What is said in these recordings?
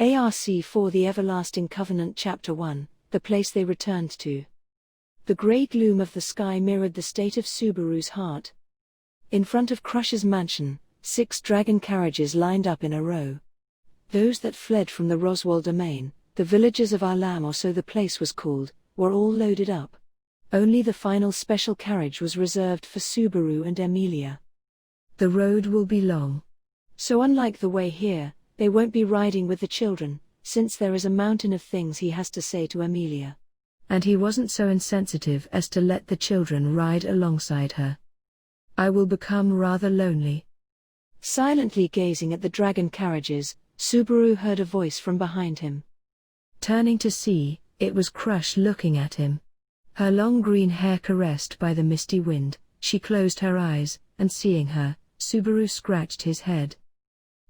ARC4 The Everlasting Covenant Chapter 1, The Place They Returned to. The grey gloom of the sky mirrored the state of Subaru's heart. In front of Crush's mansion, 6 dragon carriages lined up in a row. Those that fled from the Roswell domain, the villagers of Alam or so the place was called, were all loaded up. Only the final special carriage was reserved for Subaru and Emilia. The road will be long. So unlike the way here, they won't be riding with the children, since there is a mountain of things he has to say to Emilia. And he wasn't so insensitive as to let the children ride alongside her. I will become rather lonely. Silently gazing at the dragon carriages, Subaru heard a voice from behind him. Turning to see, it was Crush looking at him. Her long green hair caressed by the misty wind, she closed her eyes, and seeing her, Subaru scratched his head.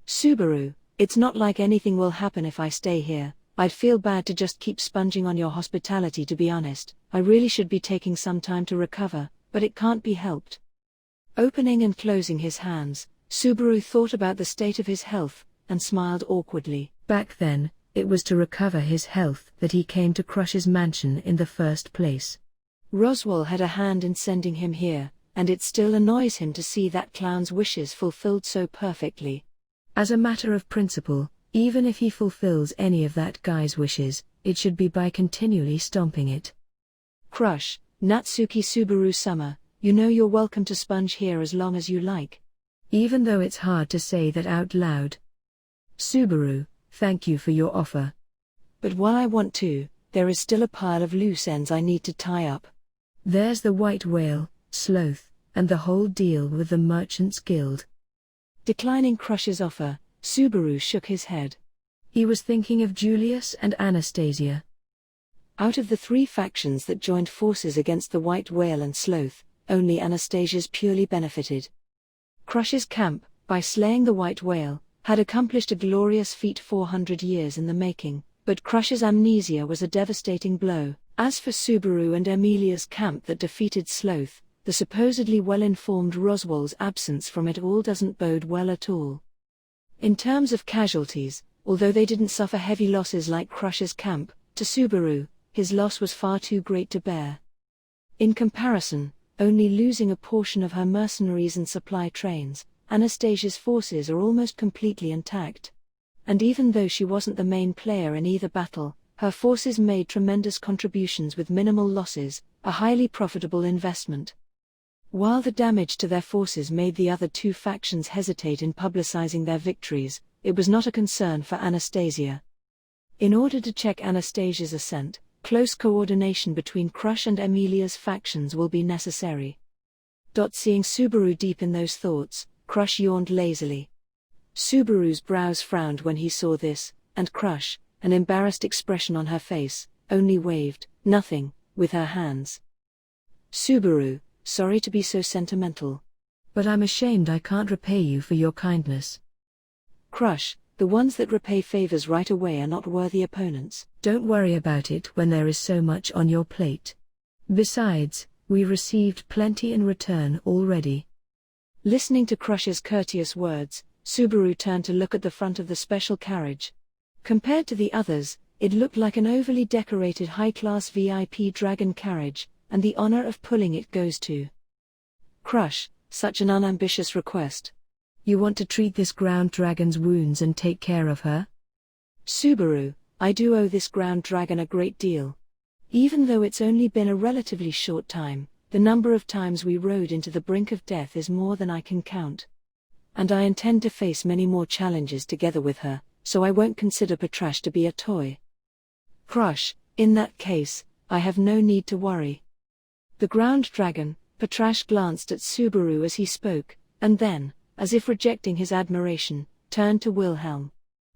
Subaru, it's not like anything will happen if I stay here. I'd feel bad to just keep sponging on your hospitality, to be honest. I really should be taking some time to recover, but it can't be helped. Opening and closing his hands, Subaru thought about the state of his health, and smiled awkwardly. Back then, it was to recover his health that he came to Crush's mansion in the first place. Roswell had a hand in sending him here, and it still annoys him to see that clown's wishes fulfilled so perfectly. As a matter of principle, even if he fulfills any of that guy's wishes, it should be by continually stomping it. Crush, Natsuki Subaru-sama, you know you're welcome to sponge here as long as you like. Even though it's hard to say that out loud. Subaru, thank you for your offer. But while I want to, there is still a pile of loose ends I need to tie up. There's the white whale, Sloth, and the whole deal with the Merchants Guild. Declining Crush's offer, Subaru shook his head. He was thinking of Julius and Anastasia. Out of the 3 factions that joined forces against the White Whale and Sloth, only Anastasia's purely benefited. Crush's camp, by slaying the White Whale, had accomplished a glorious feat 400 years in the making, but Crush's amnesia was a devastating blow. As for Subaru and Emilia's camp that defeated Sloth, the supposedly well-informed Roswell's absence from it all doesn't bode well at all. In terms of casualties, although they didn't suffer heavy losses like Crush's camp, to Subaru, his loss was far too great to bear. In comparison, only losing a portion of her mercenaries and supply trains, Anastasia's forces are almost completely intact. And even though she wasn't the main player in either battle, her forces made tremendous contributions with minimal losses, a highly profitable investment. While the damage to their forces made the other 2 factions hesitate in publicizing their victories, it was not a concern for Anastasia. In order to check Anastasia's ascent, close coordination between Crush and Emilia's factions will be necessary. Seeing Subaru deep in those thoughts, Crush yawned lazily. Subaru's brows frowned when he saw this, and Crush, an embarrassed expression on her face, only waved, nothing, with her hands. Subaru, sorry to be so sentimental. But I'm ashamed I can't repay you for your kindness. Crush, the ones that repay favors right away are not worthy opponents. Don't worry about it when there is so much on your plate. Besides, we received plenty in return already. Listening to Crush's courteous words, Subaru turned to look at the front of the special carriage. Compared to the others, it looked like an overly decorated high-class VIP dragon carriage, and the honor of pulling it goes to Crush. Such an unambitious request. You want to treat this ground dragon's wounds and take care of her? Subaru, I do owe this ground dragon a great deal. Even though it's only been a relatively short time, the number of times we rode into the brink of death is more than I can count. And I intend to face many more challenges together with her, so I won't consider Patrash to be a toy. Crush, in that case, I have no need to worry. The ground dragon, Patrash glanced at Subaru as he spoke, and then, as if rejecting his admiration, turned to Wilhelm.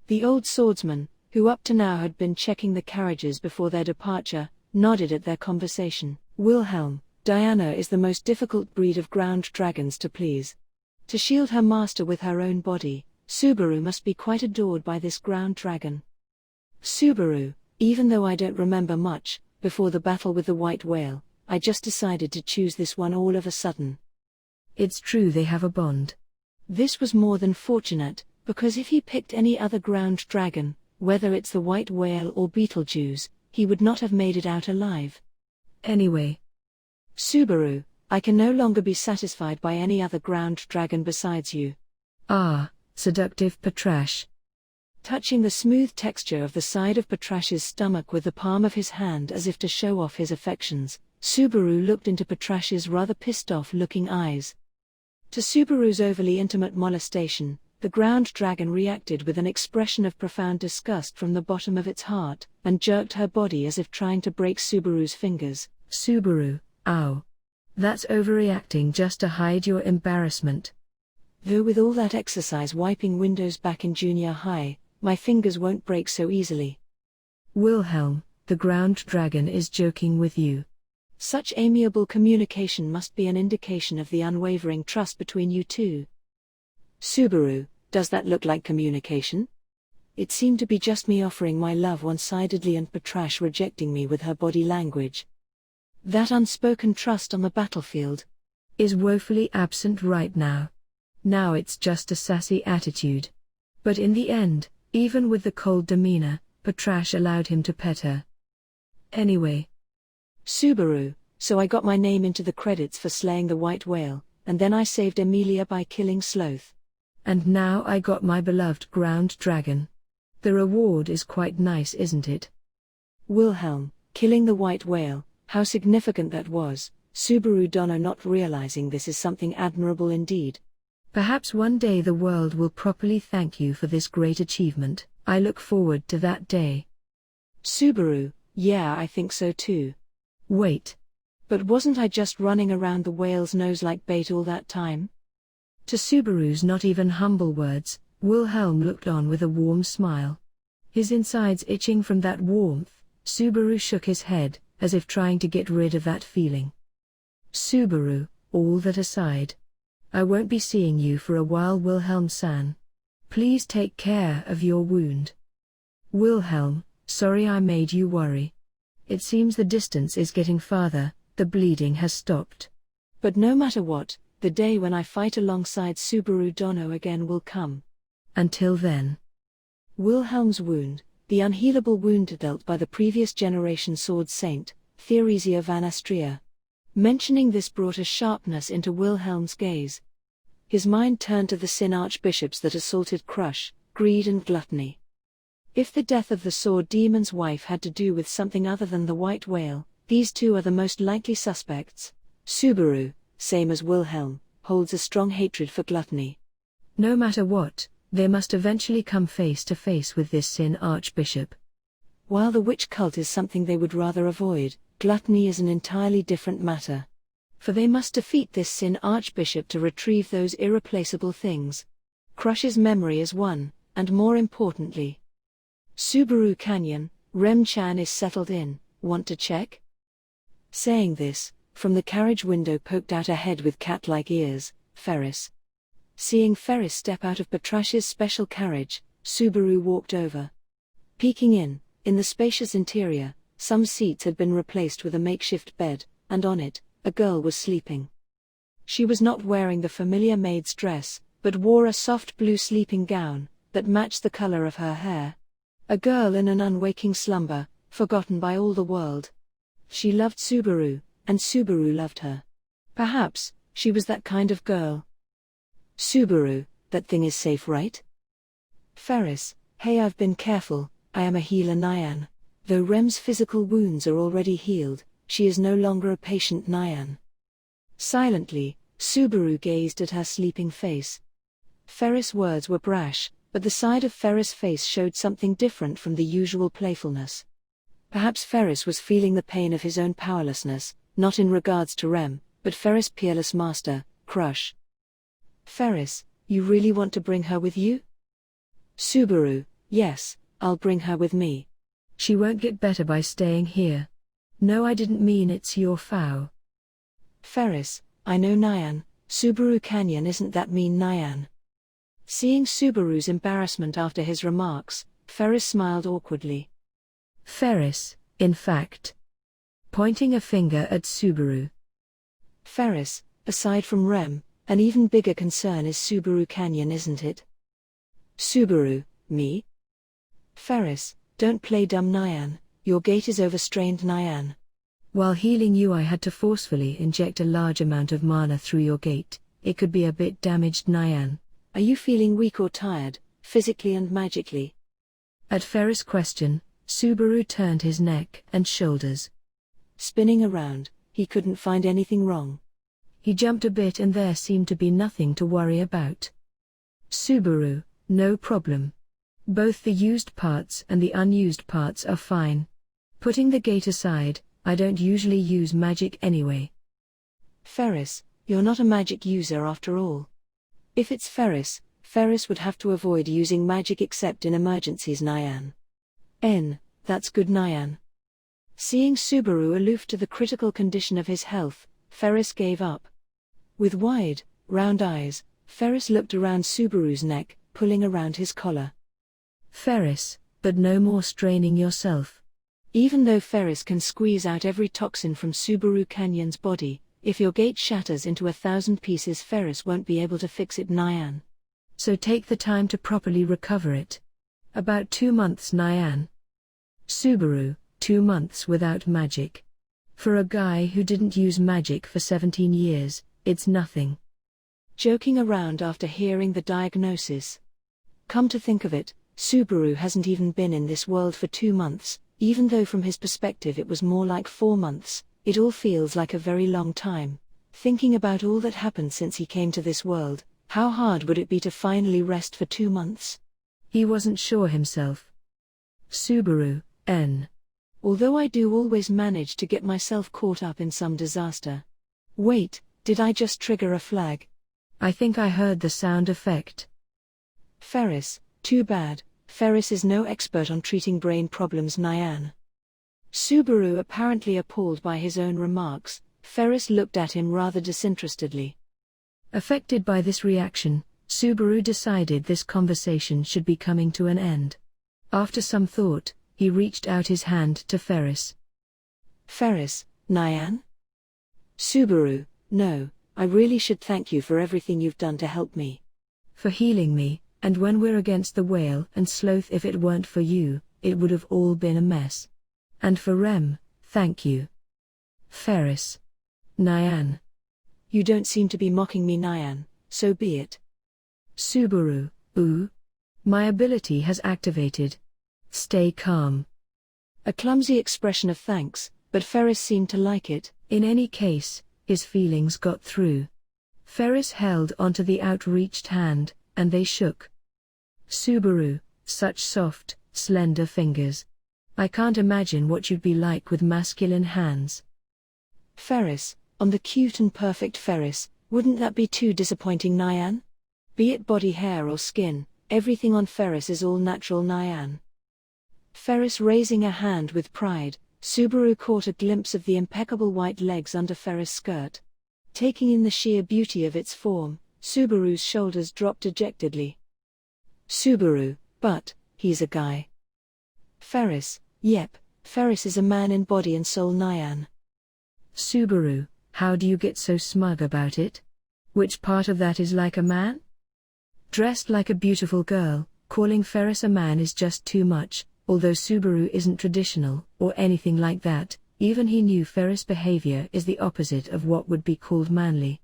The old swordsman, who up to now had been checking the carriages before their departure, nodded at their conversation. Wilhelm, Diana is the most difficult breed of ground dragons to please. To shield her master with her own body, Subaru must be quite adored by this ground dragon. Subaru, even though I don't remember much, before the battle with the White Whale, I just decided to choose this one all of a sudden. It's true they have a bond. This was more than fortunate, because if he picked any other ground dragon, Whether it's the white whale or Beetlejuice, he would not have made it out alive. Anyway, Subaru, I can no longer be satisfied by any other ground dragon besides you. Ah, seductive Patrash. Touching the smooth texture of the side of Patrash's stomach with the palm of his hand as if to show off his affections, Subaru looked into Patrash's rather pissed-off-looking eyes. To Subaru's overly intimate molestation, the ground dragon reacted with an expression of profound disgust from the bottom of its heart, and jerked her body as if trying to break Subaru's fingers. Subaru, ow. That's overreacting just to hide your embarrassment. Though with all that exercise wiping windows back in junior high, my fingers won't break so easily. Wilhelm, the ground dragon is joking with you. Such amiable communication must be an indication of the unwavering trust between you two. Subaru, does that look like communication? It seemed to be just me offering my love one-sidedly and Patrash rejecting me with her body language. That unspoken trust on the battlefield is woefully absent right now. Now it's just a sassy attitude. But in the end, even with the cold demeanor, Patrash allowed him to pet her. Anyway, Subaru, so I got my name into the credits for slaying the white whale, and then I saved Emilia by killing Sloth. And now I got my beloved ground dragon. The reward is quite nice, isn't it? Wilhelm, killing the white whale, how significant that was, Subaru Dono not realizing this is something admirable indeed. Perhaps one day the world will properly thank you for this great achievement. I look forward to that day. Subaru, yeah, I think so too. Wait. But wasn't I just running around the whale's nose like bait all that time? To Subaru's not even humble words, Wilhelm looked on with a warm smile. His insides itching from that warmth, Subaru shook his head, as if trying to get rid of that feeling. Subaru, all that aside, I won't be seeing you for a while, Wilhelm-san. Please take care of your wound. Wilhelm, sorry I made you worry. It seems the distance is getting farther, the bleeding has stopped. But no matter what, the day when I fight alongside Subaru Dono again will come. Until then. Wilhelm's wound, the unhealable wound dealt by the previous generation sword saint, Theresia van Astria. Mentioning this brought a sharpness into Wilhelm's gaze. His mind turned to the sin archbishops that assaulted Crush, Greed and Gluttony. If the death of the sword demon's wife had to do with something other than the white whale, these two are the most likely suspects. Subaru, same as Wilhelm, holds a strong hatred for Gluttony. No matter what, they must eventually come face to face with this sin archbishop. While the witch cult is something they would rather avoid, Gluttony is an entirely different matter. For they must defeat this sin archbishop to retrieve those irreplaceable things. Crush's memory is one, and more importantly, Subaru Canyon, Rem-chan is settled in, want to check? Saying this, from the carriage window poked out a head with cat-like ears, Ferris. Seeing Ferris step out of Patrash's special carriage, Subaru walked over. Peeking in the spacious interior, some seats had been replaced with a makeshift bed, and on it, a girl was sleeping. She was not wearing the familiar maid's dress, but wore a soft blue sleeping gown that matched the color of her hair. A girl in an unwaking slumber, forgotten by all the world. She loved Subaru, and Subaru loved her. Perhaps, she was that kind of girl. Subaru, that thing is safe, right? Ferris, hey, I've been careful, I am a healer Nyan. Though Rem's physical wounds are already healed, she is no longer a patient Nyan. Silently, Subaru gazed at her sleeping face. Ferris' words were brash, but the side of Ferris' face showed something different from the usual playfulness. Perhaps Ferris was feeling the pain of his own powerlessness, not in regards to Rem, but Ferris' peerless master, Crush. Ferris, you really want to bring her with you? Subaru, yes, I'll bring her with me. She won't get better by staying here. No, I didn't mean it's your foul. Ferris, I know Nyan, Subaru Canyon isn't that mean Nyan. Seeing Subaru's embarrassment after his remarks, Ferris smiled awkwardly. Ferris, in fact. Pointing a finger at Subaru. Ferris, aside from Rem, an even bigger concern is Subaru Canyon, isn't it? Subaru, me? Ferris, don't play dumb Nyan, your gate is overstrained Nyan. While healing you I had to forcefully inject a large amount of mana through your gate, it could be a bit damaged Nyan. Are you feeling weak or tired, physically and magically? At Ferris' question, Subaru turned his neck and shoulders. Spinning around, he couldn't find anything wrong. He jumped a bit and there seemed to be nothing to worry about. Subaru, no problem. Both the used parts and the unused parts are fine. Putting the gate aside, I don't usually use magic anyway. Ferris, you're not a magic user after all. If it's Ferris, Ferris would have to avoid using magic except in emergencies Nyan. That's good Nyan. Seeing Subaru aloof to the critical condition of his health, Ferris gave up. With wide, round eyes, Ferris looked around Subaru's neck, pulling around his collar. Ferris, but no more straining yourself. Even though Ferris can squeeze out every toxin from Subaru Canyon's body, if your gate shatters into 1,000 pieces Ferris won't be able to fix it Nyan. So take the time to properly recover it. About 2 months Nyan. Subaru, 2 months without magic. For a guy who didn't use magic for 17 years, it's nothing. Joking around after hearing the diagnosis. Come to think of it, Subaru hasn't even been in this world for 2 months, even though from his perspective it was more like 4 months, it all feels like a very long time. Thinking about all that happened since he came to this world, how hard would it be to finally rest for 2 months? He wasn't sure himself. Subaru, Although I do always manage to get myself caught up in some disaster. Wait, did I just trigger a flag? I think I heard the sound effect. Ferris, too bad, Ferris is no expert on treating brain problems Nyan. Subaru apparently appalled by his own remarks, Ferris looked at him rather disinterestedly. Affected by this reaction, Subaru decided this conversation should be coming to an end. After some thought, he reached out his hand to Ferris. Ferris, Nyan? Subaru, no, I really should thank you for everything you've done to help me. For healing me, and when we're against the whale and sloth, if it weren't for you, it would have all been a mess. And for Rem, thank you. Ferris. Nyan. You don't seem to be mocking me Nyan, so be it. Subaru, ooh. My ability has activated. Stay calm. A clumsy expression of thanks, but Ferris seemed to like it. In any case, his feelings got through. Ferris held onto the outreached hand, and they shook. Subaru, such soft, slender fingers. I can't imagine what you'd be like with masculine hands. Ferris, on the cute and perfect Ferris, wouldn't that be too disappointing Nyan? Be it body hair or skin, everything on Ferris is all natural Nyan. Ferris raising a hand with pride, Subaru caught a glimpse of the impeccable white legs under Ferris' skirt. Taking in the sheer beauty of its form, Subaru's shoulders dropped dejectedly. Subaru, but, he's a guy. Ferris, yep, Ferris is a man in body and soul Nyan. Subaru, how do you get so smug about it? Which part of that is like a man? Dressed like a beautiful girl, calling Ferris a man is just too much. Although Subaru isn't traditional, or anything like that, even he knew Ferris' behavior is the opposite of what would be called manly.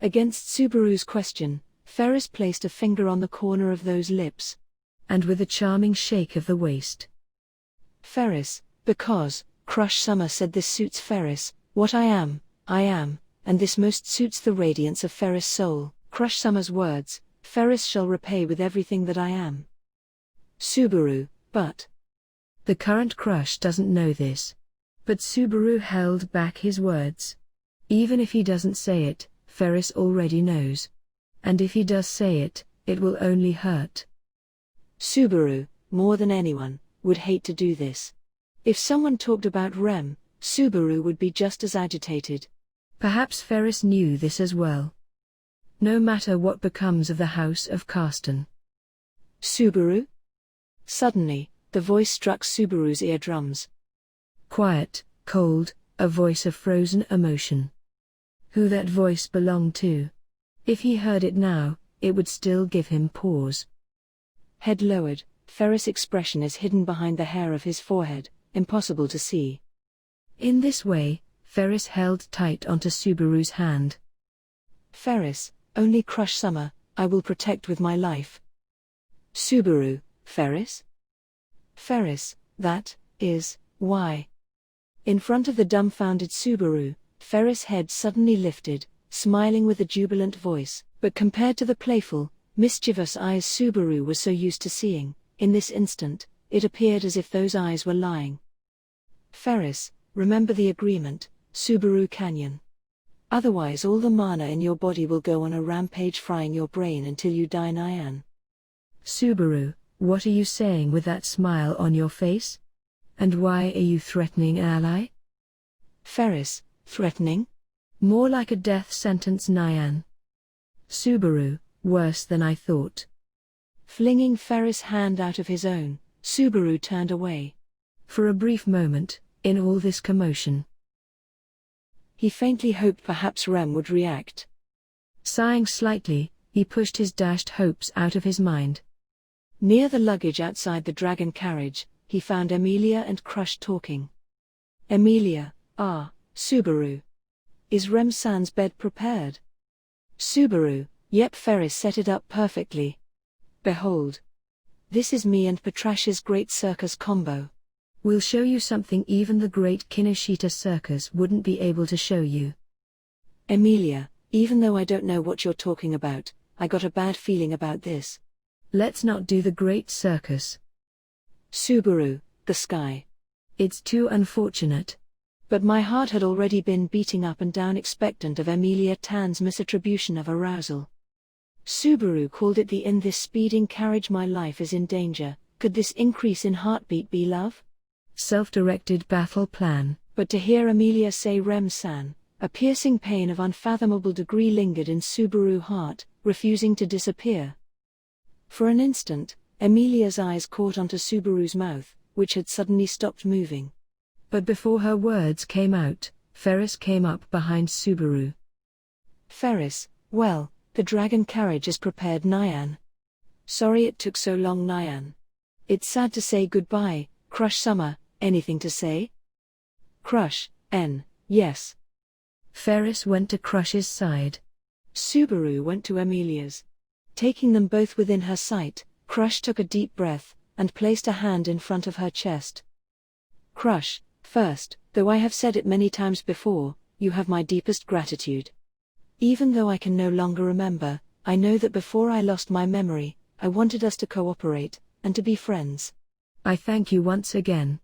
Against Subaru's question, Ferris placed a finger on the corner of those lips. And with a charming shake of the waist. Ferris, because, Crush Summer said this suits Ferris, what I am, and this most suits the radiance of Ferris' soul. Crush Summer's words, Ferris shall repay with everything that I am. Subaru, but the current crush doesn't know this. But Subaru held back his words. Even if he doesn't say it, Ferris already knows. And if he does say it, it will only hurt. Subaru, more than anyone, would hate to do this. If someone talked about Rem, Subaru would be just as agitated. Perhaps Ferris knew this as well. No matter what becomes of the House of Karsten. Subaru? Suddenly, the voice struck Subaru's eardrums. Quiet, cold, a voice of frozen emotion. Who that voice belonged to? If he heard it now, it would still give him pause. Head lowered, Ferris' expression is hidden behind the hair of his forehead, impossible to see. In this way, Ferris held tight onto Subaru's hand. Ferris, only crush Summer, I will protect with my life. Subaru, Ferris? Ferris, that is why. In front of the dumbfounded Subaru, Ferris' head suddenly lifted, smiling with a jubilant voice, but compared to the playful, mischievous eyes Subaru was so used to seeing, in this instant, it appeared as if those eyes were lying. Ferris, remember the agreement, Subaru Canyon. Otherwise all the mana in your body will go on a rampage frying your brain until you die Nyan. Subaru, what are you saying with that smile on your face? And why are you threatening ally? Ferris, threatening? More like a death sentence Nyan. Subaru, worse than I thought. Flinging Ferris' hand out of his own, Subaru turned away. For a brief moment, in all this commotion, he faintly hoped perhaps Rem would react. Sighing slightly, he pushed his dashed hopes out of his mind. Near the luggage outside the dragon carriage, he found Emilia and Crush talking. Emilia, Subaru. Is Rem-san's bed prepared? Subaru, yep, Ferris set it up perfectly. Behold. This is me and Patrash's great circus combo. We'll show you something even the great Kinoshita circus wouldn't be able to show you. Emilia, even though I don't know what you're talking about, I got a bad feeling about this. Let's not do the great circus. Subaru, the sky. It's too unfortunate. But my heart had already been beating up and down expectant of Emilia Tan's misattribution of arousal. Subaru called it the in this speeding carriage my life is in danger, could this increase in heartbeat be love? Self-directed battle plan. But to hear Emilia say Rem-san, a piercing pain of unfathomable degree lingered in Subaru's heart, refusing to disappear. For an instant, Emilia's eyes caught onto Subaru's mouth, which had suddenly stopped moving. But before her words came out, Ferris came up behind Subaru. Ferris, well, the dragon carriage is prepared Nyan. Sorry it took so long Nyan. It's sad to say goodbye, Crush Summer, anything to say? Crush, yes. Ferris went to Crush's side. Subaru went to Emilia's. Taking them both within her sight, Crush took a deep breath, and placed a hand in front of her chest. Crush, first, though I have said it many times before, you have my deepest gratitude. Even though I can no longer remember, I know that before I lost my memory, I wanted us to cooperate, and to be friends. I thank you once again.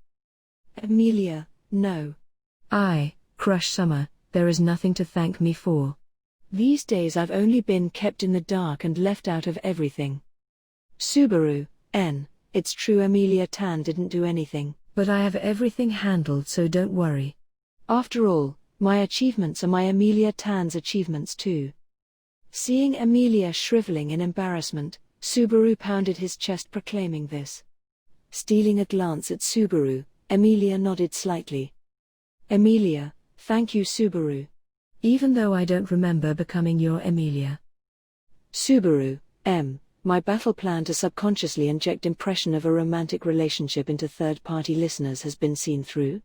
Emilia, no. Crush Summer, there is nothing to thank me for. These days I've only been kept in the dark and left out of everything. Subaru, it's true Emilia Tan didn't do anything. But I have everything handled, so don't worry. After all, my achievements are my Emilia Tan's achievements too. Seeing Emilia shriveling in embarrassment, Subaru pounded his chest proclaiming this. Stealing a glance at Subaru, Emilia nodded slightly. Emilia, thank you Subaru. Even though I don't remember becoming your Emilia. Subaru, my battle plan to subconsciously inject impression of a romantic relationship into third-party listeners has been seen through.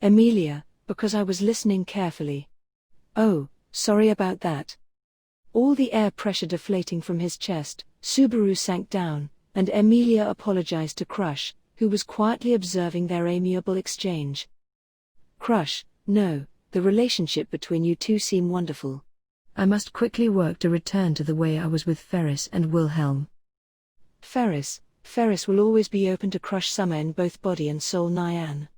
Emilia, because I was listening carefully. Oh, sorry about that. All the air pressure deflating from his chest, Subaru sank down, and Emilia apologized to Crush, who was quietly observing their amiable exchange. Crush, no, the relationship between you two seem wonderful. I must quickly work to return to the way I was with Ferris and Wilhelm. Ferris will always be open to Crush Summer in both body and soul Nyan.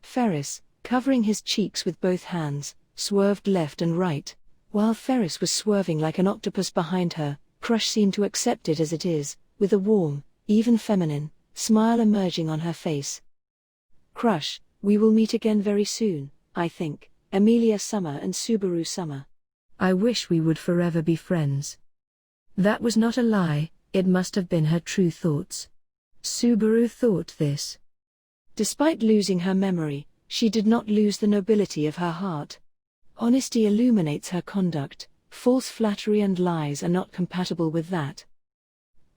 Ferris, covering his cheeks with both hands, swerved left and right. While Ferris was swerving like an octopus behind her, Crush seemed to accept it as it is, with a warm, even feminine, smile emerging on her face. Crush, we will meet again very soon, I think, Emilia Summer and Subaru Summer. I wish we would forever be friends. That was not a lie, it must have been her true thoughts. Subaru thought this. Despite losing her memory, she did not lose the nobility of her heart. Honesty illuminates her conduct, false flattery and lies are not compatible with that.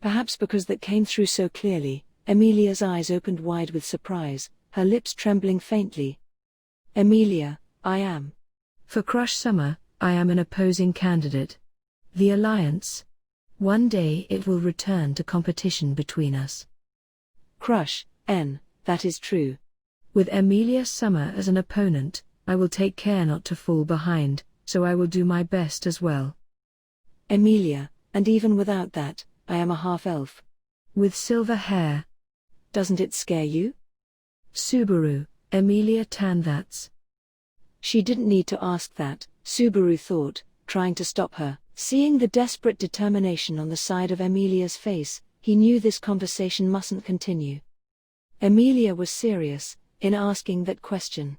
Perhaps because that came through so clearly, Emilia's eyes opened wide with surprise, her lips trembling faintly. Emilia, I am. For Crush Summer, I am an opposing candidate. The alliance. One day it will return to competition between us. Crush, that is true. With Emilia Summer as an opponent, I will take care not to fall behind, so I will do my best as well. Emilia, and even without that, I am a half-elf. With silver hair. Doesn't it scare you? Subaru, Emilia that's. She didn't need to ask that, Subaru thought, trying to stop her. Seeing the desperate determination on the side of Emilia's face, he knew this conversation mustn't continue. Emilia was serious in asking that question.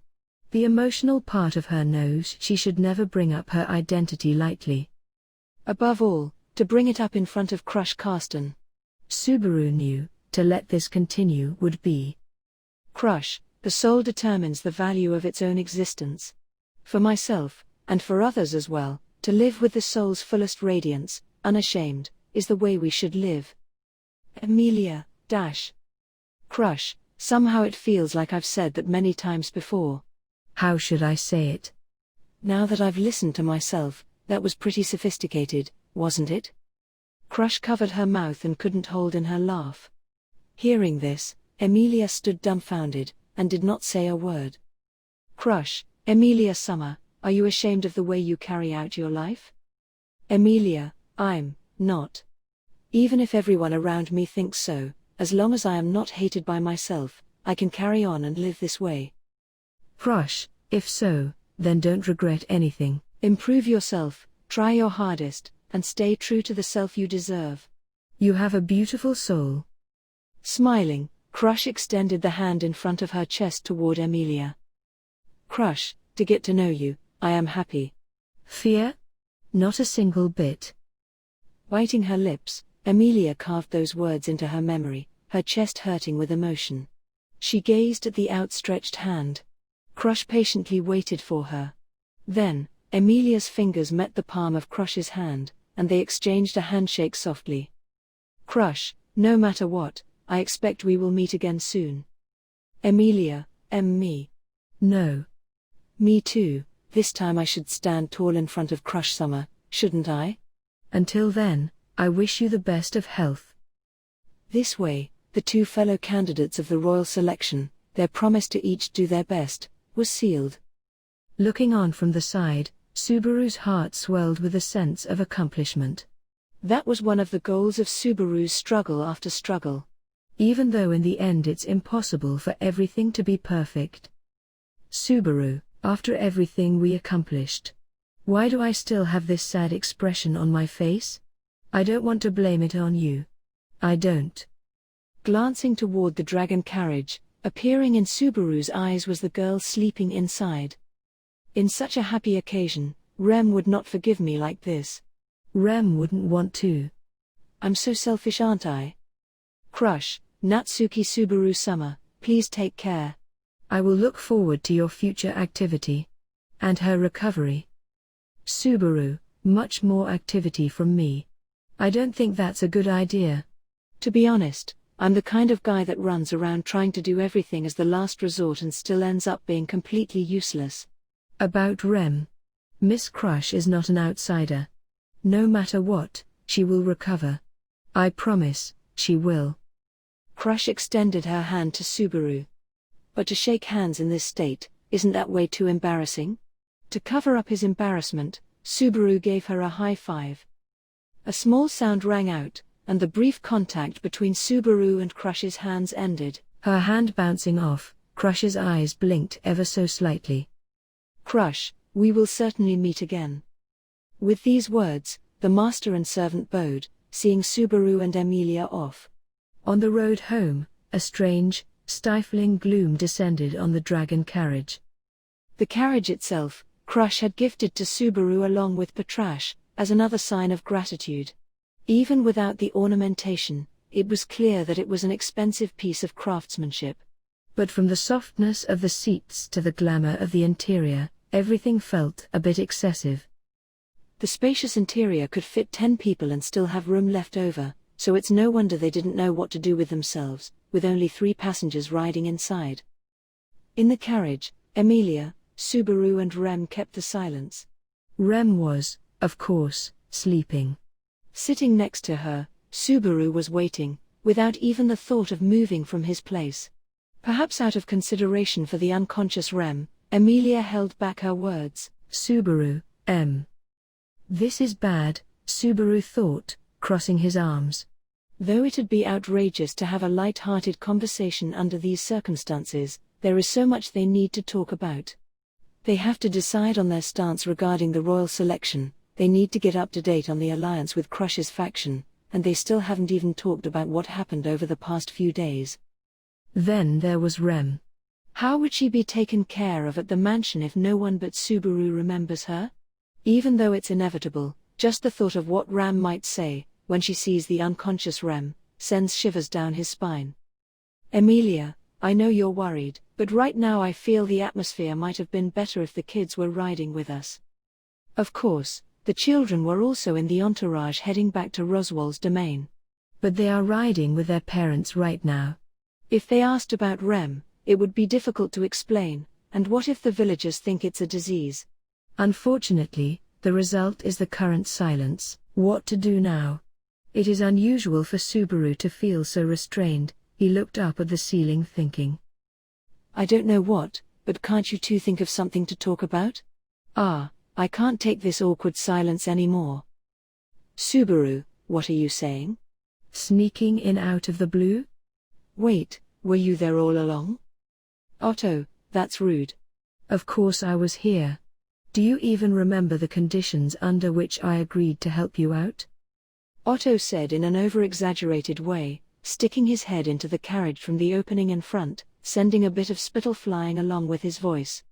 The emotional part of her knows she should never bring up her identity lightly. Above all, to bring it up in front of Crush Karsten. Subaru knew, to let this continue would be. Crush, the soul determines the value of its own existence. For myself, and for others as well, to live with the soul's fullest radiance, unashamed, is the way we should live. Emilia, Crush, somehow it feels like I've said that many times before. How should I say it? Now that I've listened to myself, that was pretty sophisticated, wasn't it? Crush covered her mouth and couldn't hold in her laugh. Hearing this, Emilia stood dumbfounded, and did not say a word. Crush, Emilia Summer, are you ashamed of the way you carry out your life? Emilia, I'm not. Even if everyone around me thinks so, as long as I am not hated by myself, I can carry on and live this way. Crush, if so, then don't regret anything. Improve yourself, try your hardest, and stay true to the self you deserve. You have a beautiful soul. Smiling, Crush extended the hand in front of her chest toward Emilia. Crush, to get to know you, I am happy. Fear? Not a single bit. Biting her lips, Emilia carved those words into her memory, her chest hurting with emotion. She gazed at the outstretched hand. Crush patiently waited for her. Then, Emilia's fingers met the palm of Crush's hand, and they exchanged a handshake softly. Crush, no matter what, I expect we will meet again soon. Emilia, me. No. Me too, this time I should stand tall in front of Crush Summer, shouldn't I? Until then, I wish you the best of health. This way, the two fellow candidates of the royal selection, their promise to each do their best, was sealed. Looking on from the side, Subaru's heart swelled with a sense of accomplishment. That was one of the goals of Subaru's struggle after struggle. Even though in the end it's impossible for everything to be perfect. Subaru, after everything we accomplished, why do I still have this sad expression on my face? I don't want to blame it on you. I don't. Glancing toward the dragon carriage, appearing in Subaru's eyes was the girl sleeping inside. In such a happy occasion, Rem would not forgive me like this. Rem wouldn't want to. I'm so selfish, aren't I? Crush, Natsuki Subaru Summer, please take care. I will look forward to your future activity. And her recovery. Subaru, much more activity from me. I don't think that's a good idea. To be honest, I'm the kind of guy that runs around trying to do everything as the last resort and still ends up being completely useless. About Rem. Miss Crush is not an outsider. No matter what, she will recover. I promise, she will. Crush extended her hand to Subaru. But to shake hands in this state, isn't that way too embarrassing? To cover up his embarrassment, Subaru gave her a high five. A small sound rang out, and the brief contact between Subaru and Crush's hands ended. Her hand bouncing off, Crush's eyes blinked ever so slightly. Crush, we will certainly meet again. With these words, the master and servant bowed, seeing Subaru and Emilia off. On the road home, a strange, stifling gloom descended on the dragon carriage. The carriage itself, Crush had gifted to Subaru along with Patrash, as another sign of gratitude. Even without the ornamentation, it was clear that it was an expensive piece of craftsmanship. But from the softness of the seats to the glamour of the interior, everything felt a bit excessive. The spacious interior could fit 10 people and still have room left over, so it's no wonder they didn't know what to do with themselves, with only 3 passengers riding inside. In the carriage, Emilia, Subaru and Rem kept the silence. Rem was, of course, sleeping. Sitting next to her, Subaru was waiting, without even the thought of moving from his place. Perhaps out of consideration for the unconscious Rem, Emilia held back her words. Subaru, This is bad, Subaru thought, crossing his arms. Though it'd be outrageous to have a light-hearted conversation under these circumstances, there is so much they need to talk about. They have to decide on their stance regarding the royal selection, they need to get up to date on the alliance with Crush's faction, and they still haven't even talked about what happened over the past few days. Then there was Rem. How would she be taken care of at the mansion if no one but Subaru remembers her? Even though it's inevitable, just the thought of what Ram might say, when she sees the unconscious Rem, sends shivers down his spine. Emilia, I know you're worried, but right now I feel the atmosphere might have been better if the kids were riding with us. Of course, the children were also in the entourage heading back to Roswell's domain. But they are riding with their parents right now. If they asked about Rem, it would be difficult to explain, and what if the villagers think it's a disease? Unfortunately, the result is the current silence. What to do now? It is unusual for Subaru to feel so restrained. He looked up at the ceiling thinking. I don't know what, but can't you two think of something to talk about? I can't take this awkward silence anymore. Subaru, what are you saying? Sneaking in out of the blue? Wait, were you there all along? Otto, that's rude. Of course I was here. Do you even remember the conditions under which I agreed to help you out? Otto said in an over-exaggerated way, sticking his head into the carriage from the opening in front, sending a bit of spittle flying along with his voice.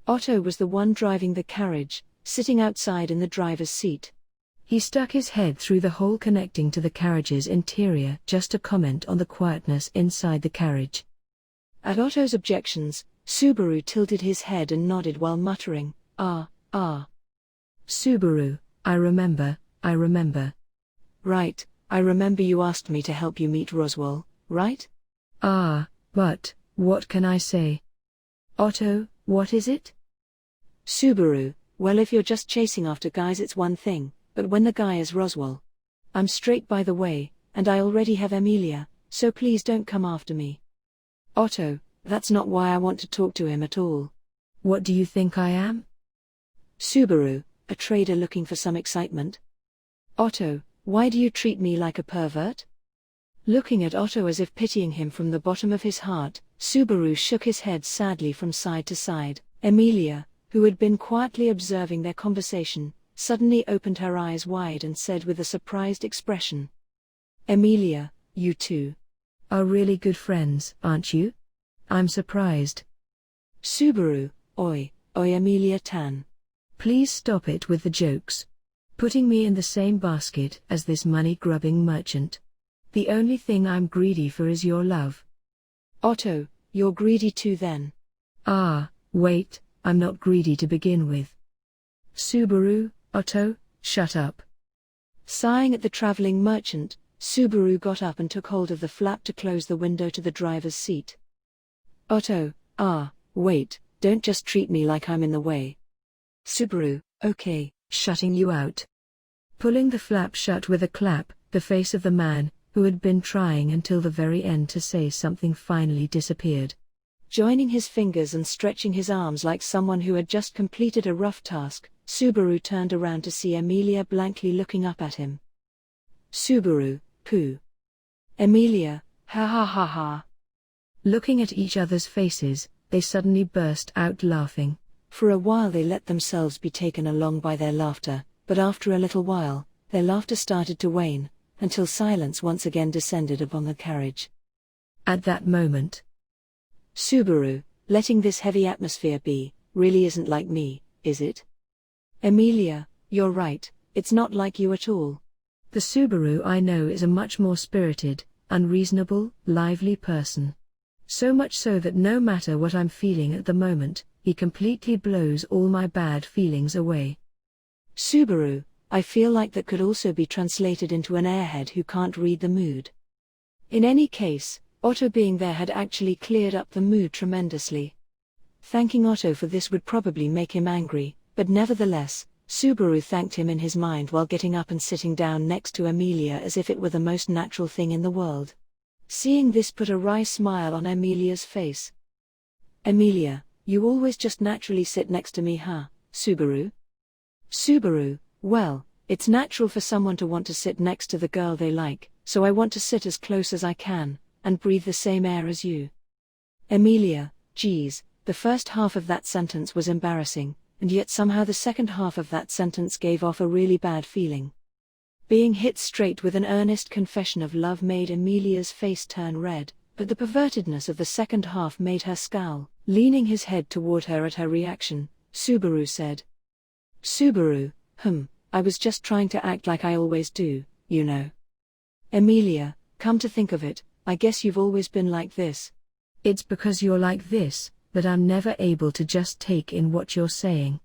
Otto was the one driving the carriage, sitting outside in the driver's seat. He stuck his head through the hole connecting to the carriage's interior just to comment on the quietness inside the carriage. At Otto's objections, Subaru tilted his head and nodded while muttering, Subaru, I remember. Right, I remember you asked me to help you meet Roswell, right? But, what can I say? Otto, what is it? Subaru, well if you're just chasing after guys it's one thing, but when the guy is Roswell. I'm straight by the way, and I already have Emilia, so please don't come after me. Otto, that's not why I want to talk to him at all. What do you think I am? Subaru, a trader looking for some excitement. Otto, why do you treat me like a pervert? Looking at Otto as if pitying him from the bottom of his heart, Subaru shook his head sadly from side to side. Emilia, who had been quietly observing their conversation, suddenly opened her eyes wide and said with a surprised expression. Emilia, you two are really good friends, aren't you? I'm surprised. Subaru, oi, Emilia-tan. Please stop it with the jokes. Putting me in the same basket as this money-grubbing merchant. The only thing I'm greedy for is your love. Otto, you're greedy too then. Wait, I'm not greedy to begin with. Subaru, Otto, shut up. Sighing at the traveling merchant, Subaru got up and took hold of the flap to close the window to the driver's seat. Otto, wait, don't just treat me like I'm in the way. Subaru, okay, shutting you out. Pulling the flap shut with a clap, the face of the man, who had been trying until the very end to say something finally disappeared. Joining his fingers and stretching his arms like someone who had just completed a rough task, Subaru turned around to see Emilia blankly looking up at him. Subaru, pooh. Emilia, ha ha ha ha. Looking at each other's faces, they suddenly burst out laughing. For a while they let themselves be taken along by their laughter, but after a little while, their laughter started to wane, until silence once again descended upon the carriage. At that moment, Subaru, letting this heavy atmosphere be, really isn't like me, is it? Emilia, you're right, it's not like you at all. The Subaru I know is a much more spirited, unreasonable, lively person. So much so that no matter what I'm feeling at the moment, he completely blows all my bad feelings away. Subaru, I feel like that could also be translated into an airhead who can't read the mood. In any case, Otto being there had actually cleared up the mood tremendously. Thanking Otto for this would probably make him angry, but nevertheless, Subaru thanked him in his mind while getting up and sitting down next to Emilia as if it were the most natural thing in the world. Seeing this put a wry smile on Emilia's face. Emilia, you always just naturally sit next to me, huh, Subaru? Subaru, well, it's natural for someone to want to sit next to the girl they like, so I want to sit as close as I can, and breathe the same air as you. Emilia, geez, the first half of that sentence was embarrassing, and yet somehow the second half of that sentence gave off a really bad feeling. Being hit straight with an earnest confession of love made Emilia's face turn red, but the pervertedness of the second half made her scowl. Leaning his head toward her at her reaction, Subaru said. Subaru, I was just trying to act like I always do, you know. Emilia, come to think of it, I guess you've always been like this. It's because you're like this, that I'm never able to just take in what you're saying.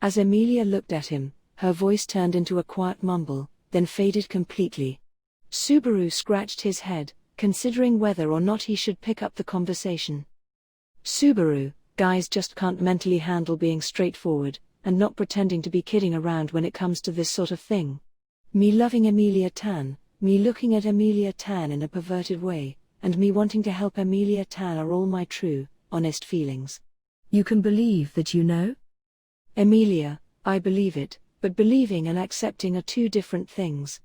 As Emilia looked at him, her voice turned into a quiet mumble, then faded completely. Subaru scratched his head, considering whether or not he should pick up the conversation. Subaru, guys just can't mentally handle being straightforward, and not pretending to be kidding around when it comes to this sort of thing. Me loving Emilia Tan, me looking at Emilia Tan in a perverted way, and me wanting to help Emilia Tan are all my true, honest feelings. You can believe that, you know? Emilia, I believe it, but believing and accepting are two different things.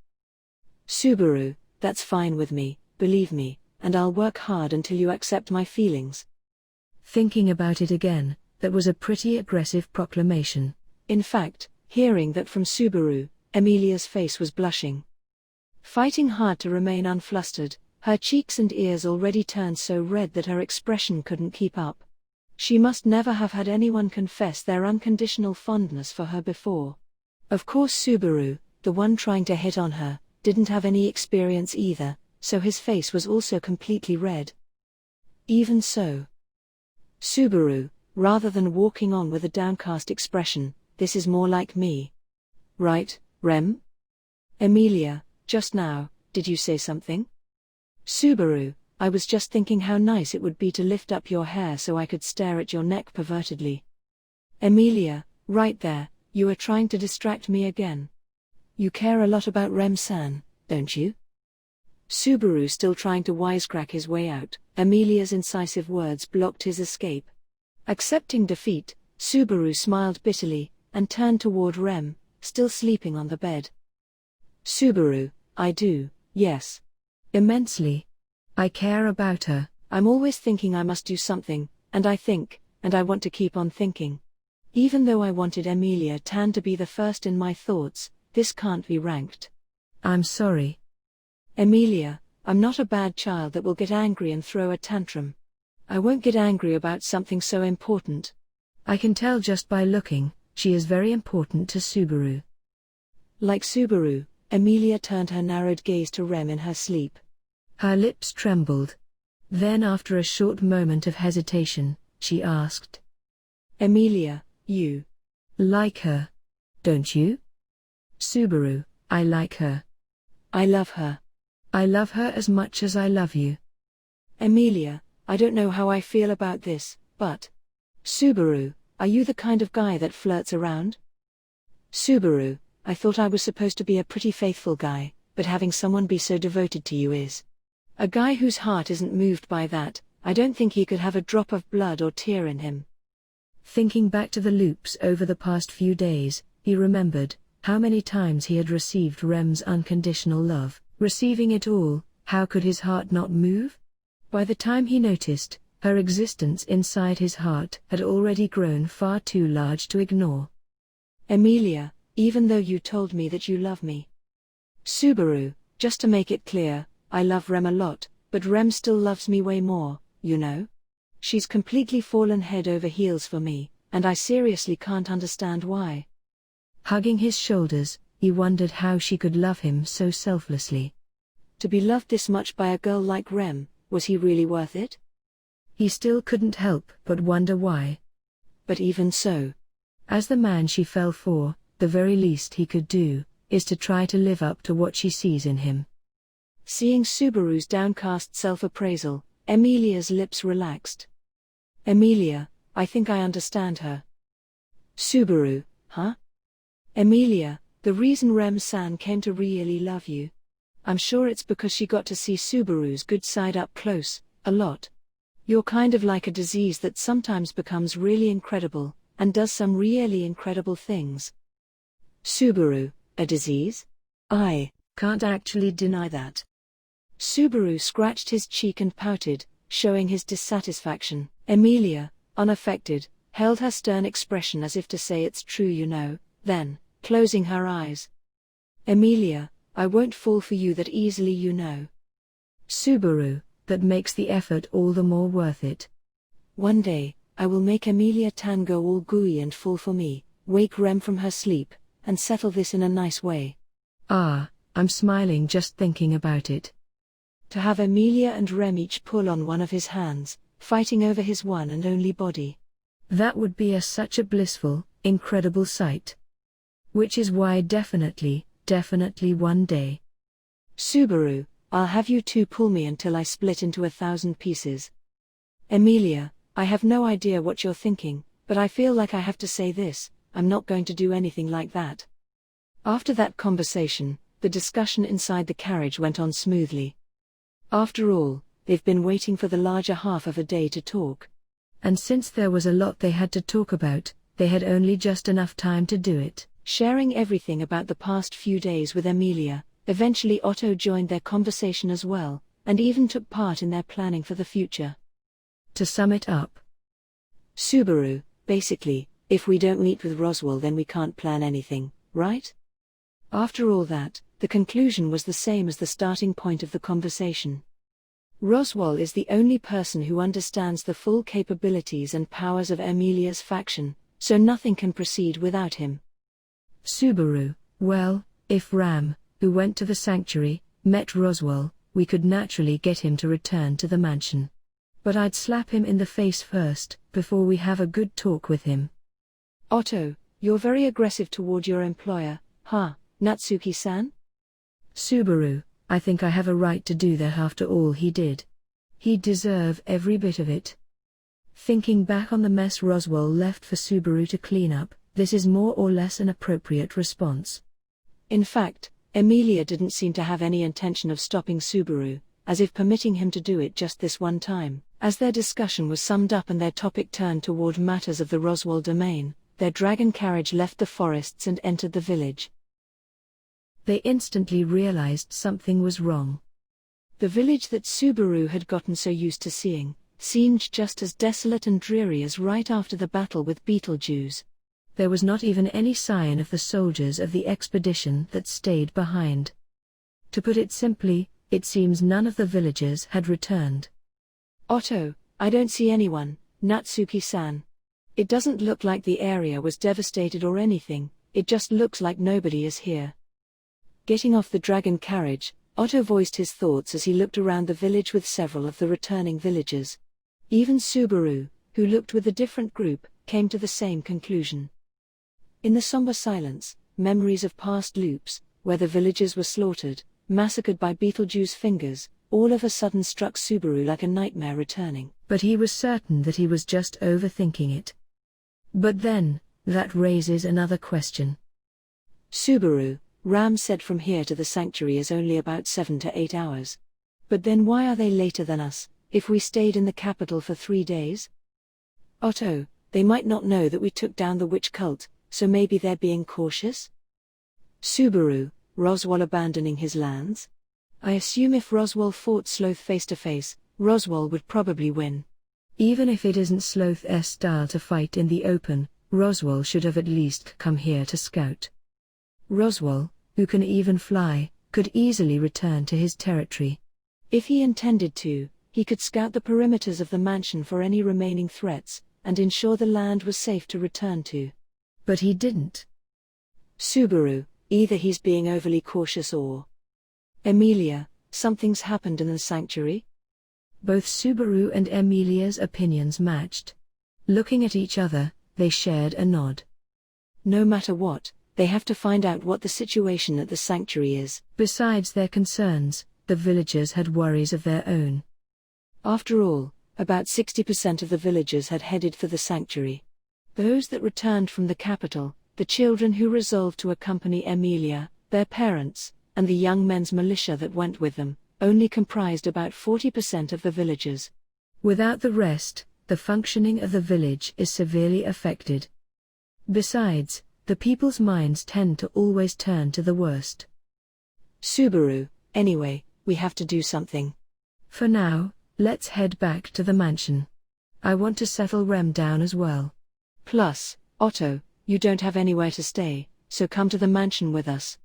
Subaru, that's fine with me, believe me, and I'll work hard until you accept my feelings. Thinking about it again, that was a pretty aggressive proclamation. In fact, hearing that from Subaru, Emilia's face was blushing. Fighting hard to remain unflustered, her cheeks and ears already turned so red that her expression couldn't keep up. She must never have had anyone confess their unconditional fondness for her before. Of course Subaru, the one trying to hit on her, didn't have any experience either, so his face was also completely red. Even so, Subaru, rather than walking on with a downcast expression, this is more like me. Right, Rem? Emilia, just now, did you say something? Subaru, I was just thinking how nice it would be to lift up your hair so I could stare at your neck pervertedly. Emilia, right there, you are trying to distract me again. You care a lot about Rem-san, don't you? Subaru still trying to wisecrack his way out, Emilia's incisive words blocked his escape. Accepting defeat, Subaru smiled bitterly, and turned toward Rem, still sleeping on the bed. Subaru, I do, yes. Immensely. I care about her. I'm always thinking I must do something, and I think, and I want to keep on thinking. Even though I wanted Emilia Tan to be the first in my thoughts, this can't be ranked. I'm sorry. Emilia, I'm not a bad child that will get angry and throw a tantrum. I won't get angry about something so important. I can tell just by looking, she is very important to Subaru. Like Subaru, Emilia turned her narrowed gaze to Rem in her sleep. Her lips trembled. Then after a short moment of hesitation, she asked. Emilia, you like her, don't you? Subaru, I like her. I love her. I love her as much as I love you. Emilia, I don't know how I feel about this, but... Subaru, are you the kind of guy that flirts around? Subaru, I thought I was supposed to be a pretty faithful guy, but having someone be so devoted to you is... A guy whose heart isn't moved by that, I don't think he could have a drop of blood or tear in him. Thinking back to the loops over the past few days, he remembered how many times he had received Rem's unconditional love. Receiving it all, how could his heart not move? By the time he noticed, her existence inside his heart had already grown far too large to ignore. Emilia, even though you told me that you love me. Subaru, just to make it clear, I love Rem a lot, but Rem still loves me way more, you know? She's completely fallen head over heels for me, and I seriously can't understand why. Hugging his shoulders, he wondered how she could love him so selflessly. To be loved this much by a girl like Rem, was he really worth it? He still couldn't help but wonder why. But even so, as the man she fell for, the very least he could do is to try to live up to what she sees in him. Seeing Subaru's downcast self-appraisal, Emilia's lips relaxed. Emilia, I think I understand her. Subaru, huh? Emilia, the reason Rem-san came to really love you. I'm sure it's because she got to see Subaru's good side up close, a lot. You're kind of like a disease that sometimes becomes really incredible, and does some really incredible things. Subaru, a disease? I can't actually deny that. Subaru scratched his cheek and pouted, showing his dissatisfaction. Emilia, unaffected, held her stern expression as if to say it's true, you know, then, closing her eyes. Emilia, I won't fall for you that easily, you know. Subaru, that makes the effort all the more worth it. One day, I will make Emilia-tan go all gooey and fall for me, wake Rem from her sleep, and settle this in a nice way. Ah, I'm smiling just thinking about it. To have Emilia and Rem each pull on one of his hands, fighting over his one and only body. That would be such a blissful, incredible sight. Which is why definitely one day. Subaru, I'll have you two pull me until I split into 1,000 pieces. Emilia, I have no idea what you're thinking, but I feel like I have to say this, I'm not going to do anything like that. After that conversation, the discussion inside the carriage went on smoothly. After all, they've been waiting for the larger half of a day to talk. And since there was a lot they had to talk about, they had only just enough time to do it. Sharing everything about the past few days with Emilia, eventually Otto joined their conversation as well, and even took part in their planning for the future. To sum it up, Subaru, basically, if we don't meet with Roswell then we can't plan anything, right? After all that, the conclusion was the same as the starting point of the conversation. Roswell is the only person who understands the full capabilities and powers of Emilia's faction, so nothing can proceed without him. Subaru, well, if Ram, who went to the sanctuary, met Roswell, we could naturally get him to return to the mansion. But I'd slap him in the face first, before we have a good talk with him. Otto, you're very aggressive toward your employer, huh, Natsuki-san? Subaru, I think I have a right to do that after all he did. He'd deserve every bit of it. Thinking back on the mess Roswell left for Subaru to clean up, this is more or less an appropriate response. In fact, Emilia didn't seem to have any intention of stopping Subaru, as if permitting him to do it just this one time. As their discussion was summed up and their topic turned toward matters of the Roswell domain, their dragon carriage left the forests and entered the village. They instantly realized something was wrong. The village that Subaru had gotten so used to seeing, seemed just as desolate and dreary as right after the battle with Beetlejuice. There was not even any sign of the soldiers of the expedition that stayed behind. To put it simply, it seems none of the villagers had returned. Otto, I don't see anyone, Natsuki-san. It doesn't look like the area was devastated or anything, it just looks like nobody is here. Getting off the dragon carriage, Otto voiced his thoughts as he looked around the village with several of the returning villagers. Even Subaru, who looked with a different group, came to the same conclusion. In the somber silence, memories of past loops, where the villagers were slaughtered, massacred by Beetlejuice fingers, all of a sudden struck Subaru like a nightmare returning. But he was certain that he was just overthinking it. But then, that raises another question. Subaru, Ram said from here to the sanctuary is only about 7 to 8 hours. But then why are they later than us, if we stayed in the capital for 3 days? Otto, they might not know that we took down the witch cult, so maybe they're being cautious? Subaru, Roswell abandoning his lands? I assume if Roswell fought Sloth face to face, Roswell would probably win. Even if it isn't Sloth's style to fight in the open, Roswell should have at least come here to scout. Roswell, who can even fly, could easily return to his territory. If he intended to, he could scout the perimeters of the mansion for any remaining threats, and ensure the land was safe to return to. But he didn't. Subaru, either he's being overly cautious or... Emilia, something's happened in the sanctuary? Both Subaru and Emilia's opinions matched. Looking at each other, they shared a nod. No matter what, They have to find out what the situation at the sanctuary is. Besides their concerns, the villagers had worries of their own. After all, about 60% of the villagers had headed for the sanctuary. Those that returned from the capital, the children who resolved to accompany Emilia, their parents, and the young men's militia that went with them, only comprised about 40% of the villagers. Without the rest, the functioning of the village is severely affected. Besides, the people's minds tend to always turn to the worst. Subaru, anyway, we have to do something. For now, let's head back to the mansion. I want to settle Rem down as well. Plus, Otto, you don't have anywhere to stay, so come to the mansion with us.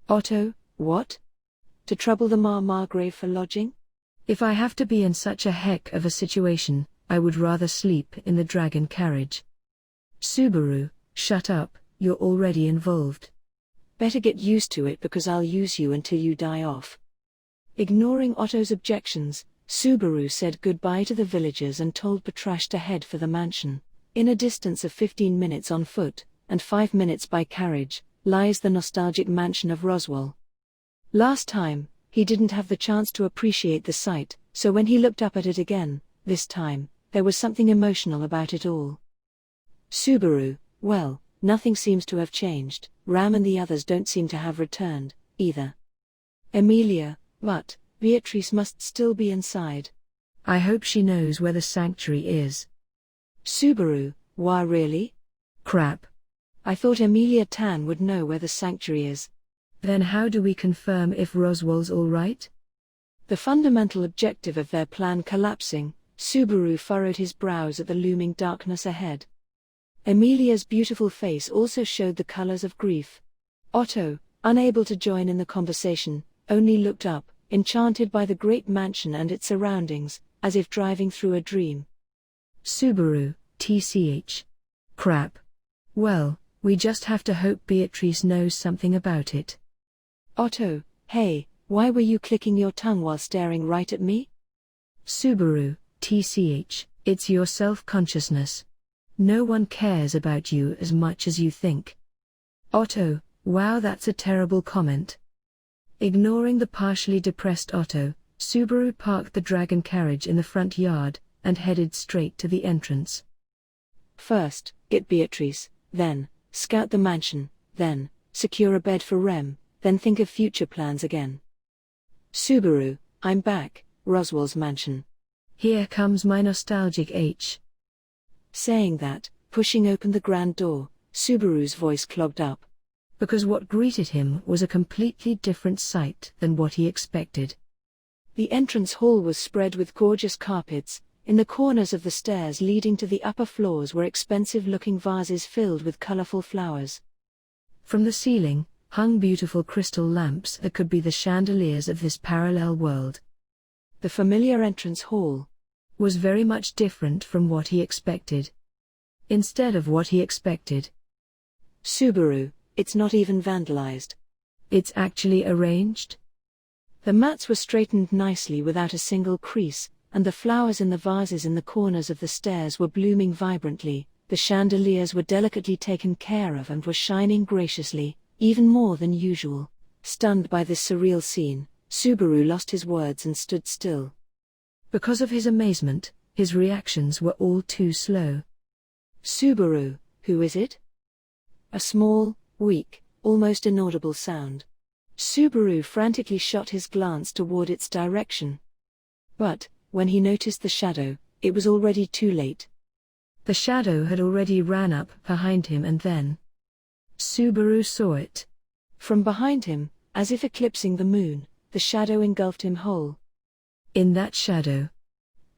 Otto, what? To trouble the Margrave for lodging? If I have to be in such a heck of a situation, I would rather sleep in the dragon carriage. Subaru, shut up, you're already involved. Better get used to it because I'll use you until you die off. Ignoring Otto's objections, Subaru said goodbye to the villagers and told Patrash to head for the mansion. In a distance of 15 minutes on foot, and 5 minutes by carriage, lies the nostalgic mansion of Roswell. Last time, he didn't have the chance to appreciate the sight, so when he looked up at it again, this time, there was something emotional about it all. Subaru, well, nothing seems to have changed. Ram and the others don't seem to have returned, either. Emilia, but Beatrice must still be inside. I hope she knows where the sanctuary is. Subaru, why really? Crap. I thought Emilia Tan would know where the sanctuary is. Then how do we confirm if Roswell's all right? The fundamental objective of their plan collapsing, Subaru furrowed his brows at the looming darkness ahead. Emilia's beautiful face also showed the colors of grief. Otto, unable to join in the conversation, only looked up, enchanted by the great mansion and its surroundings, as if driving through a dream. Subaru, tch. Crap. Well, we just have to hope Beatrice knows something about it. Otto, hey, why were you clicking your tongue while staring right at me? Subaru, tch, it's your self-consciousness. No one cares about you as much as you think. Otto, wow, that's a terrible comment. Ignoring the partially depressed Otto, Subaru parked the dragon carriage in the front yard, and headed straight to the entrance. First, get Beatrice, then, scout the mansion, then, secure a bed for Rem, then think of future plans again. Subaru, I'm back, Roswell's mansion. Here comes my nostalgic H. Saying that, pushing open the grand door, Subaru's voice clogged up. Because what greeted him was a completely different sight than what he expected. The entrance hall was spread with gorgeous carpets. In the corners of the stairs leading to the upper floors were expensive-looking vases filled with colorful flowers. From the ceiling, hung beautiful crystal lamps that could be the chandeliers of this parallel world. The familiar entrance hall was very much different from what he expected. Instead of what he expected. Subaru, it's not even vandalized. It's actually arranged? The mats were straightened nicely without a single crease, and the flowers in the vases in the corners of the stairs were blooming vibrantly. The chandeliers were delicately taken care of and were shining graciously, even more than usual. Stunned by this surreal scene, Subaru lost his words and stood still. Because of his amazement, his reactions were all too slow. Subaru, who is it? A small, weak, almost inaudible sound. Subaru frantically shot his glance toward its direction. But, when he noticed the shadow, it was already too late. The shadow had already ran up behind him, and then Subaru saw it. From behind him, as if eclipsing the moon, the shadow engulfed him whole. In that shadow,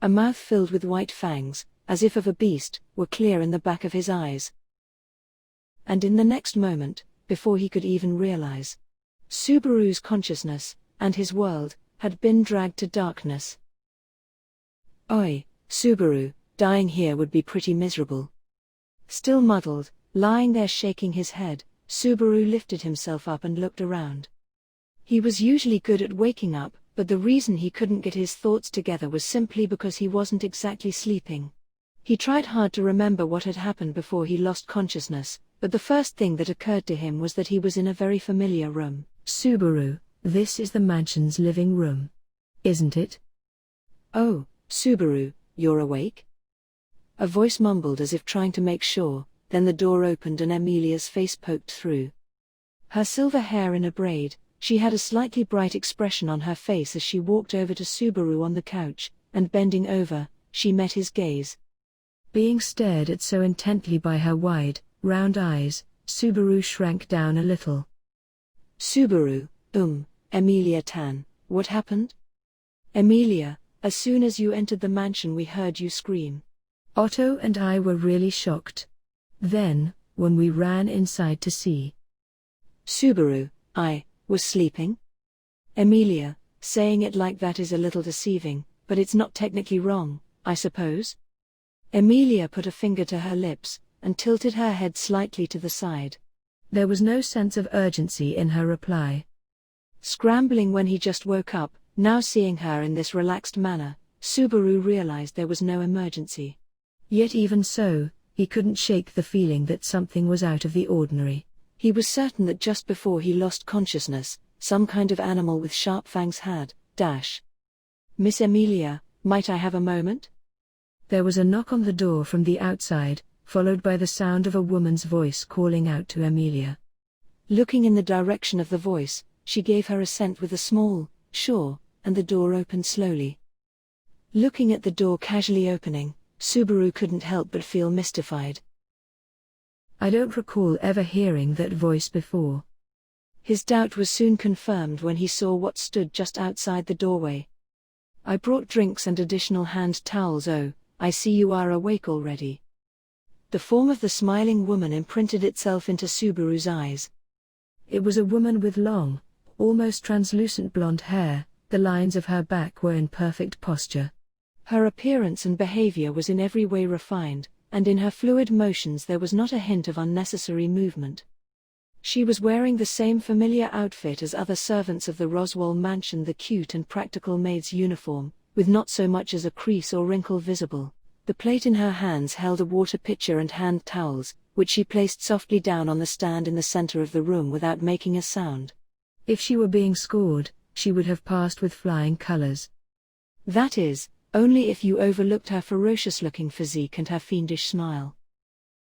a mouth filled with white fangs, as if of a beast, were clear in the back of his eyes. And in the next moment, before he could even realize, Subaru's consciousness, and his world, had been dragged to darkness. Oi, Subaru, dying here would be pretty miserable. Still muddled, lying there shaking his head, Subaru lifted himself up and looked around. He was usually good at waking up, but the reason he couldn't get his thoughts together was simply because he wasn't exactly sleeping. He tried hard to remember what had happened before he lost consciousness, but the first thing that occurred to him was that he was in a very familiar room. Subaru, this is the mansion's living room. Isn't it? Oh, Subaru, you're awake? A voice mumbled as if trying to make sure, then the door opened and Emilia's face poked through. Her silver hair in a braid, she had a slightly bright expression on her face as she walked over to Subaru on the couch, and bending over, she met his gaze. Being stared at so intently by her wide, round eyes, Subaru shrank down a little. Subaru, Emilia-tan, what happened? Emilia, as soon as you entered the mansion we heard you scream. Otto and I were really shocked. Then, when we ran inside to see. Subaru, I was sleeping? Emilia, saying it like that is a little deceiving, but it's not technically wrong, I suppose? Emilia put a finger to her lips, and tilted her head slightly to the side. There was no sense of urgency in her reply. Scrambling when he just woke up, now seeing her in this relaxed manner, Subaru realized there was no emergency. Yet even so, he couldn't shake the feeling that something was out of the ordinary. He was certain that just before he lost consciousness, some kind of animal with sharp fangs had, Miss Emilia, might I have a moment? There was a knock on the door from the outside, followed by the sound of a woman's voice calling out to Emilia. Looking in the direction of the voice, she gave her assent with a small, sure, and the door opened slowly. Looking at the door casually opening, Subaru couldn't help but feel mystified. I don't recall ever hearing that voice before. His doubt was soon confirmed when he saw what stood just outside the doorway. I brought drinks and additional hand towels. Oh, I see you are awake already. The form of the smiling woman imprinted itself into Subaru's eyes. It was a woman with long, almost translucent blonde hair, the lines of her back were in perfect posture. Her appearance and behavior was in every way refined, and in her fluid motions there was not a hint of unnecessary movement. She was wearing the same familiar outfit as other servants of the Roswell mansion, the cute and practical maid's uniform, with not so much as a crease or wrinkle visible. The plate in her hands held a water pitcher and hand towels, which she placed softly down on the stand in the center of the room without making a sound. If she were being scored, she would have passed with flying colors. That is, only if you overlooked her ferocious-looking physique and her fiendish smile.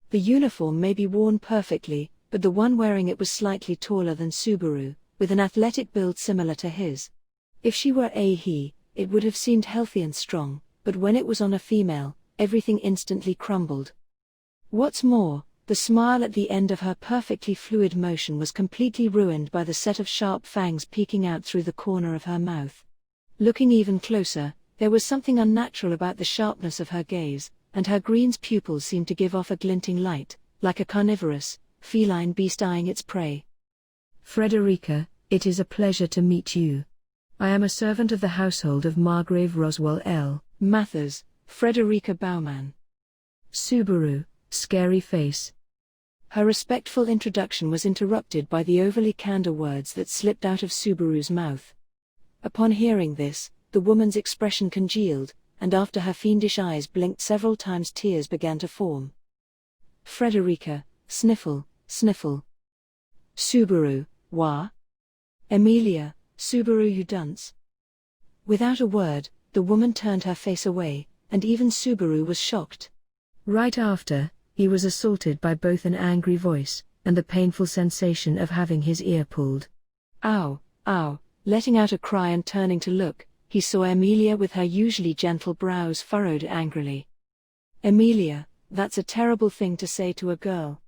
The uniform may be worn perfectly, but the one wearing it was slightly taller than Subaru, with an athletic build similar to his. If she were a he, it would have seemed healthy and strong, but when it was on a female, everything instantly crumbled. What's more, the smile at the end of her perfectly fluid motion was completely ruined by the set of sharp fangs peeking out through the corner of her mouth. Looking even closer, there was something unnatural about the sharpness of her gaze, and her green's pupils seemed to give off a glinting light, like a carnivorous, feline beast eyeing its prey. Frederica, it is a pleasure to meet you. I am a servant of the household of Margrave Roswell L. Mathers, Frederica Baumann. Subaru, scary face. Her respectful introduction was interrupted by the overly candor words that slipped out of Subaru's mouth. Upon hearing this, the woman's expression congealed, and after her fiendish eyes blinked several times tears began to form. Frederica, sniffle, sniffle. Subaru, wah? Emilia, Subaru you dunce. Without a word, the woman turned her face away, and even Subaru was shocked. Right after, he was assaulted by both an angry voice, and the painful sensation of having his ear pulled. Ow, ow, letting out a cry and turning to look, he saw Emilia with her usually gentle brows furrowed angrily. Emilia, that's a terrible thing to say to a girl.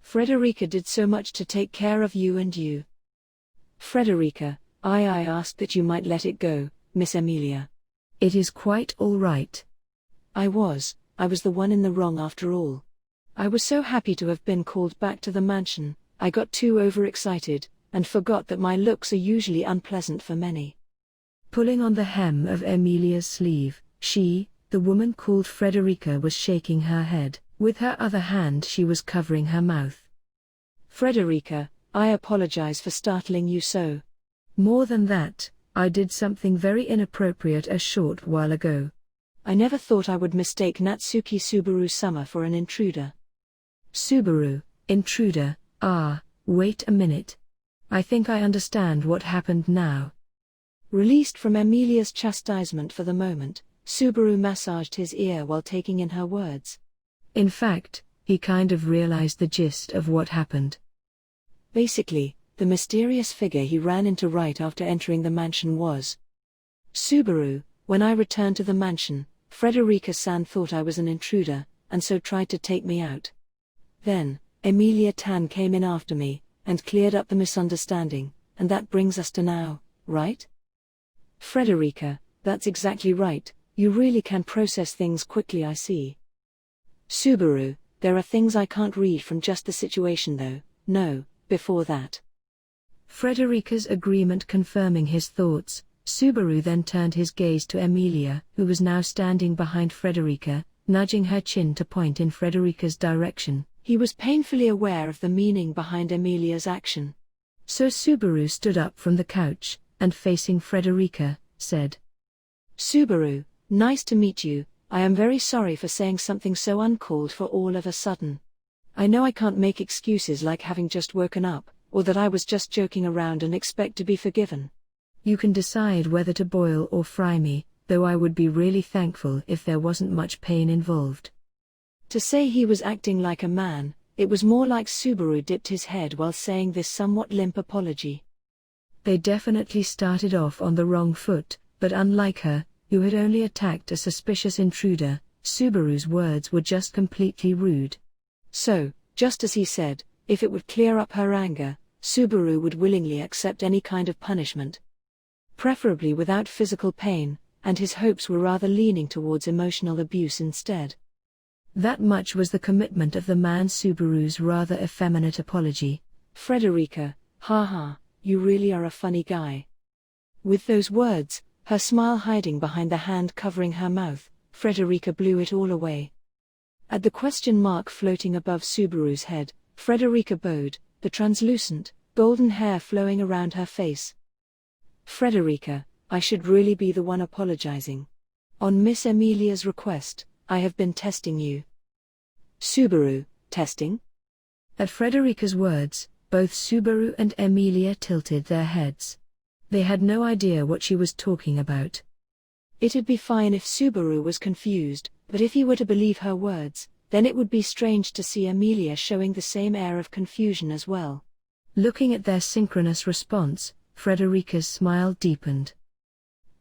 Frederica did so much to take care of you and you. Frederica, I asked that you might let it go, Miss Emilia. It is quite all right. I was the one in the wrong after all. I was so happy to have been called back to the mansion, I got too overexcited, and forgot that my looks are usually unpleasant for many. Pulling on the hem of Emilia's sleeve, the woman called Frederica, was shaking her head. With her other hand she was covering her mouth. Frederica, I apologize for startling you so. More than that, I did something very inappropriate a short while ago. I never thought I would mistake Natsuki Subaru-sama for an intruder. Subaru, Intruder, wait a minute. I think I understand what happened now. Released from Emilia's chastisement for the moment, Subaru massaged his ear while taking in her words. In fact, he kind of realized the gist of what happened. Basically, the mysterious figure he ran into right after entering the mansion was Subaru. When I returned to the mansion, Frederica-san thought I was an intruder, and so tried to take me out. Then, Emilia-tan came in after me, and cleared up the misunderstanding, and that brings us to now, right? Frederica, that's exactly right, you really can process things quickly, I see. Subaru, there are things I can't read from just the situation though, no, before that. Frederica's agreement confirming his thoughts, Subaru then turned his gaze to Emilia, who was now standing behind Frederica, nudging her chin to point in Frederica's direction. He was painfully aware of the meaning behind Emilia's action. So Subaru stood up from the couch, and facing Frederica, said, Subaru, nice to meet you. I am very sorry for saying something so uncalled for all of a sudden. I know I can't make excuses like having just woken up, or that I was just joking around and expect to be forgiven. You can decide whether to boil or fry me, though I would be really thankful if there wasn't much pain involved. To say he was acting like a man, it was more like Subaru dipped his head while saying this somewhat limp apology. They definitely started off on the wrong foot, but unlike her, who had only attacked a suspicious intruder, Subaru's words were just completely rude. So, just as he said, if it would clear up her anger, Subaru would willingly accept any kind of punishment. Preferably without physical pain, and his hopes were rather leaning towards emotional abuse instead. That much was the commitment of the man. Subaru's rather effeminate apology. Frederica, haha, you really are a funny guy. With those words, her smile hiding behind the hand covering her mouth, Frederica blew it all away. At the question mark floating above Subaru's head, Frederica bowed, the translucent, golden hair flowing around her face. Frederica, I should really be the one apologizing. On Miss Emilia's request, I have been testing you. Subaru, testing? At Frederica's words, both Subaru and Emilia tilted their heads. They had no idea what she was talking about. It'd be fine if Subaru was confused, but if he were to believe her words, then it would be strange to see Emilia showing the same air of confusion as well. Looking at their synchronous response, Frederica's smile deepened.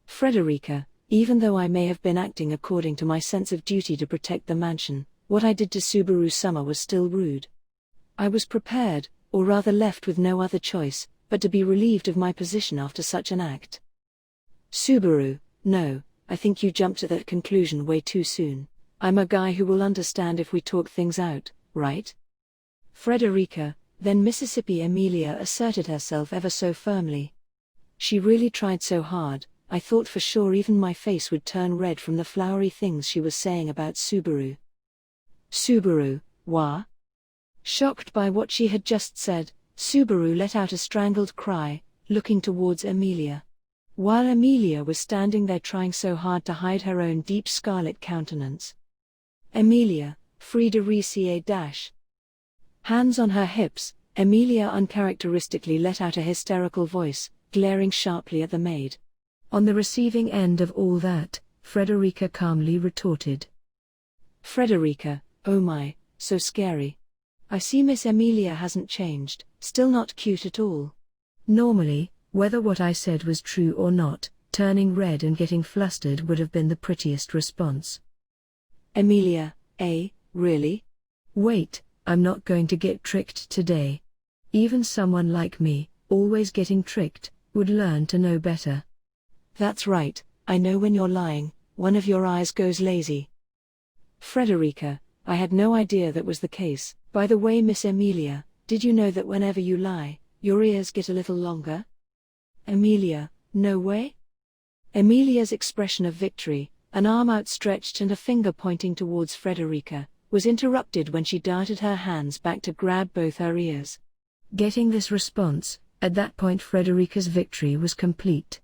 Frederica, even though I may have been acting according to my sense of duty to protect the mansion, what I did to Subaru-sama was still rude. I was prepared, or rather left with no other choice, but to be relieved of my position after such an act. Subaru, no, I think you jumped to that conclusion way too soon. I'm a guy who will understand if we talk things out, right? Frederica, then Mississippi Emilia asserted herself ever so firmly. She really tried so hard, I thought for sure even my face would turn red from the flowery things she was saying about Subaru. Subaru, wah? Shocked by what she had just said, Subaru let out a strangled cry, looking towards Emilia. While Emilia was standing there trying so hard to hide her own deep scarlet countenance. Emilia, Frida Ricci Hands on her hips, Emilia uncharacteristically let out a hysterical voice, glaring sharply at the maid. On the receiving end of all that, Frederica calmly retorted. Frederica, oh my, so scary. I see Miss Emilia hasn't changed, still not cute at all. Normally, whether what I said was true or not, turning red and getting flustered would have been the prettiest response. Emilia, really? Wait, I'm not going to get tricked today. Even someone like me, always getting tricked, would learn to know better. That's right, I know when you're lying, one of your eyes goes lazy. Frederica, I had no idea that was the case. By the way, Miss Emilia, did you know that whenever you lie, your ears get a little longer? Emilia, no way? Emilia's expression of victory, an arm outstretched and a finger pointing towards Frederica, was interrupted when she darted her hands back to grab both her ears. Getting this response, at that point Frederica's victory was complete.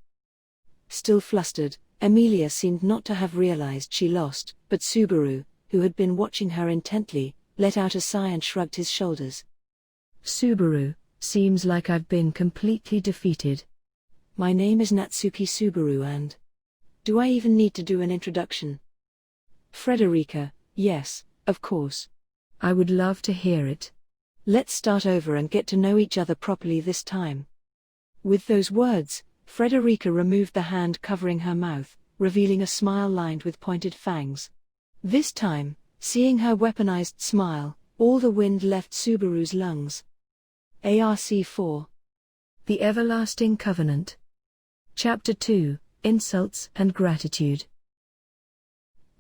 Still flustered, Emilia seemed not to have realized she lost, but Subaru, who had been watching her intently, let out a sigh and shrugged his shoulders. Subaru, seems like I've been completely defeated. My name is Natsuki Subaru and... Do I even need to do an introduction? Frederica, yes, of course. I would love to hear it. Let's start over and get to know each other properly this time. With those words, Frederica removed the hand covering her mouth, revealing a smile lined with pointed fangs. This time, seeing her weaponized smile, all the wind left Subaru's lungs. ARC-4. The Everlasting Covenant. Chapter 2, Insults and Gratitude.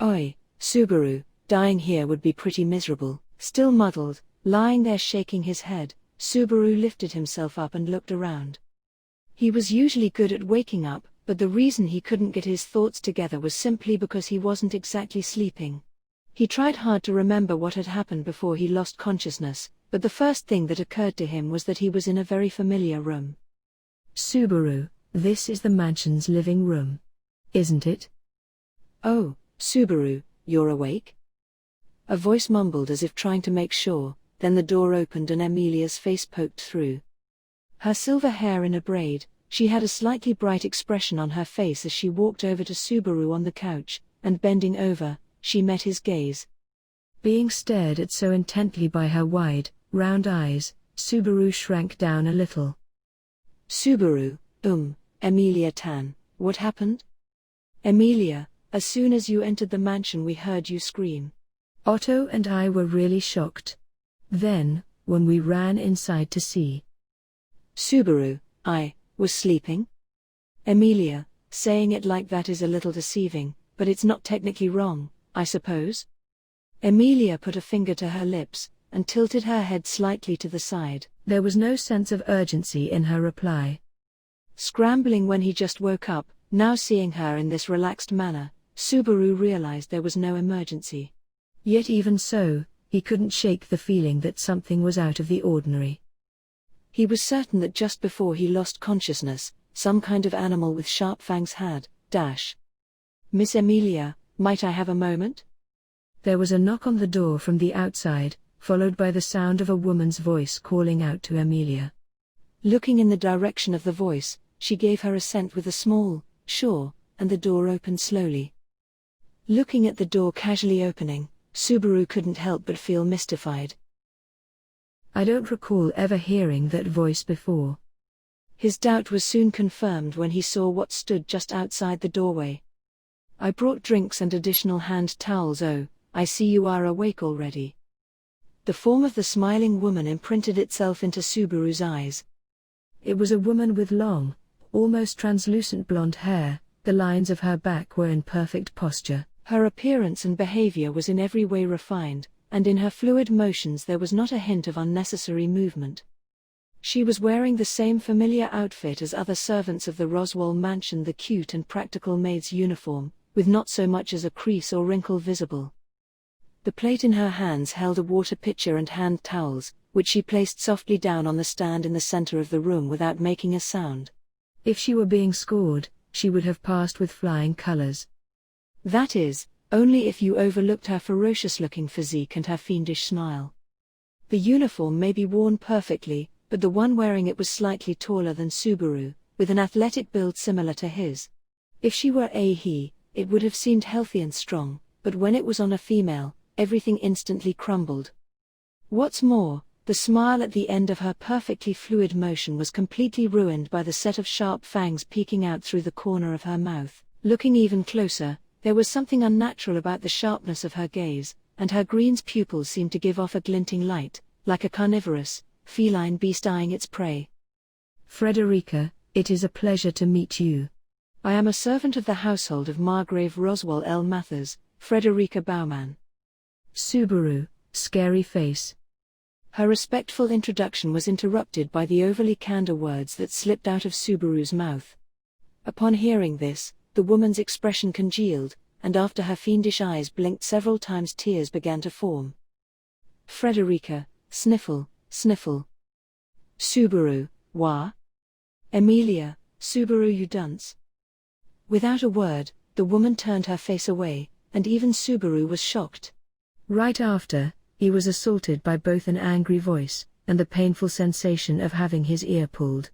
Oi, Subaru, dying here would be pretty miserable. Still muddled, lying there shaking his head, Subaru lifted himself up and looked around. He was usually good at waking up, but the reason he couldn't get his thoughts together was simply because he wasn't exactly sleeping. He tried hard to remember what had happened before he lost consciousness, but the first thing that occurred to him was that he was in a very familiar room. Subaru, this is the mansion's living room. Isn't it? Oh, Subaru, you're awake? A voice mumbled as if trying to make sure, then the door opened and Amelia's face poked through. Her silver hair in a braid, she had a slightly bright expression on her face as she walked over to Subaru on the couch, and bending over, she met his gaze. Being stared at so intently by her wide, round eyes, Subaru shrank down a little. Subaru, Amelia-tan, what happened? Amelia, as soon as you entered the mansion we heard you scream. Otto and I were really shocked. Then, when we ran inside to see. Subaru, I was sleeping? Amelia, saying it like that is a little deceiving, but it's not technically wrong, I suppose? Amelia put a finger to her lips, and tilted her head slightly to the side. There was no sense of urgency in her reply. Scrambling when he just woke up, now seeing her in this relaxed manner, Subaru realized there was no emergency. Yet even so, he couldn't shake the feeling that something was out of the ordinary. He was certain that just before he lost consciousness, some kind of animal with sharp fangs had, Miss Amelia, might I have a moment? There was a knock on the door from the outside, followed by the sound of a woman's voice calling out to Amelia. Looking in the direction of the voice, she gave her assent with a small, sure, and the door opened slowly. Looking at the door casually opening, Subaru couldn't help but feel mystified. I don't recall ever hearing that voice before. His doubt was soon confirmed when he saw what stood just outside the doorway. I brought drinks and additional hand towels. Oh, I see you are awake already. The form of the smiling woman imprinted itself into Subaru's eyes. It was a woman with long, almost translucent blonde hair. The lines of her back were in perfect posture. Her appearance and behavior was in every way refined, and in her fluid motions there was not a hint of unnecessary movement. She was wearing the same familiar outfit as other servants of the Roswell mansion, the cute and practical maid's uniform, with not so much as a crease or wrinkle visible. The plate in her hands held a water pitcher and hand towels, which she placed softly down on the stand in the center of the room without making a sound. If she were being scored, she would have passed with flying colors. That is, only if you overlooked her ferocious-looking physique and her fiendish smile. The uniform may be worn perfectly, but the one wearing it was slightly taller than Subaru, with an athletic build similar to his. If she were a he, it would have seemed healthy and strong, but when it was on a female, everything instantly crumbled. What's more, the smile at the end of her perfectly fluid motion was completely ruined by the set of sharp fangs peeking out through the corner of her mouth. Looking even closer, there was something unnatural about the sharpness of her gaze, and her green's pupils seemed to give off a glinting light, like a carnivorous, feline beast eyeing its prey. Frederica, it is a pleasure to meet you. I am a servant of the household of Margrave Roswell L. Mathers, Frederica Baumann. Subaru, scary face. Her respectful introduction was interrupted by the overly candor words that slipped out of Subaru's mouth. Upon hearing this, the woman's expression congealed, and after her fiendish eyes blinked several times tears began to form. Frederica, sniffle, sniffle. Subaru, wah? Amelia, Subaru you dunce. Without a word, the woman turned her face away, and even Subaru was shocked. Right after, he was assaulted by both an angry voice, and the painful sensation of having his ear pulled.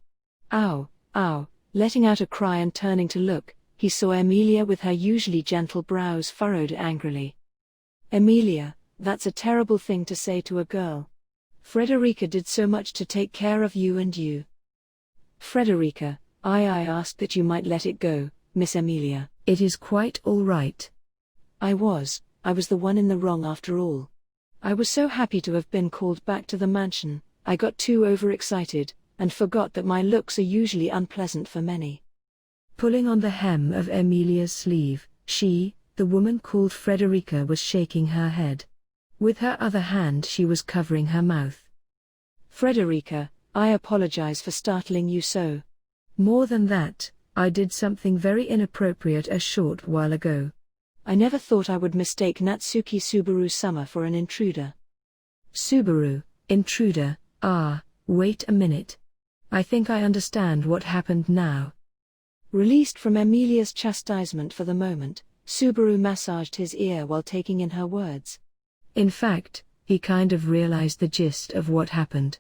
Ow, ow, letting out a cry and turning to look, he saw Emilia with her usually gentle brows furrowed angrily. Emilia, that's a terrible thing to say to a girl. Frederica did so much to take care of you and you. Frederica, I asked that you might let it go, Miss Emilia. It is quite all right. I was the one in the wrong after all. I was so happy to have been called back to the mansion, I got too overexcited, and forgot that my looks are usually unpleasant for many. Pulling on the hem of Emilia's sleeve, she, the woman called Frederica, was shaking her head. With her other hand she was covering her mouth. Frederica, I apologize for startling you so. More than that, I did something very inappropriate a short while ago. I never thought I would mistake Natsuki Subaru-sama for an intruder. Subaru, intruder, wait a minute. I think I understand what happened now. Released from Emilia's chastisement for the moment, Subaru massaged his ear while taking in her words. In fact, he kind of realized the gist of what happened.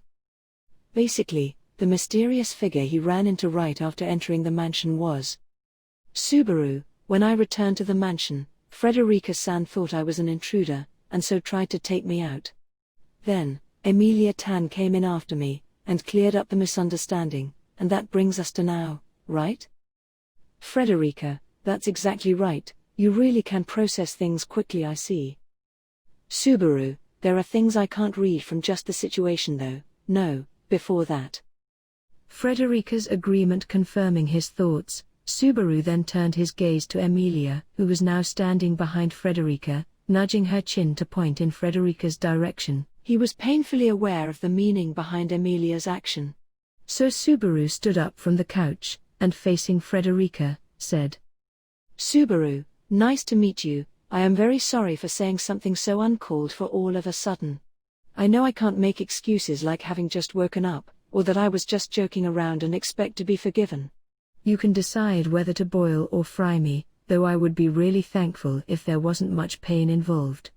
Basically, the mysterious figure he ran into right after entering the mansion was Subaru. When I returned to the mansion, Frederica-san thought I was an intruder, and so tried to take me out. Then, Emilia-tan came in after me, and cleared up the misunderstanding, and that brings us to now, right? Frederica, that's exactly right, you really can process things quickly, I see. Subaru, there are things I can't read from just the situation though, no, before that. Frederica's agreement confirming his thoughts, Subaru then turned his gaze to Emilia, who was now standing behind Frederica, nudging her chin to point in Frederica's direction. He was painfully aware of the meaning behind Emilia's action. So Subaru stood up from the couch, and facing Frederica, said, Subaru, nice to meet you. I am very sorry for saying something so uncalled for all of a sudden. I know I can't make excuses like having just woken up, or that I was just joking around and expect to be forgiven. You can decide whether to boil or fry me, though I would be really thankful if there wasn't much pain involved.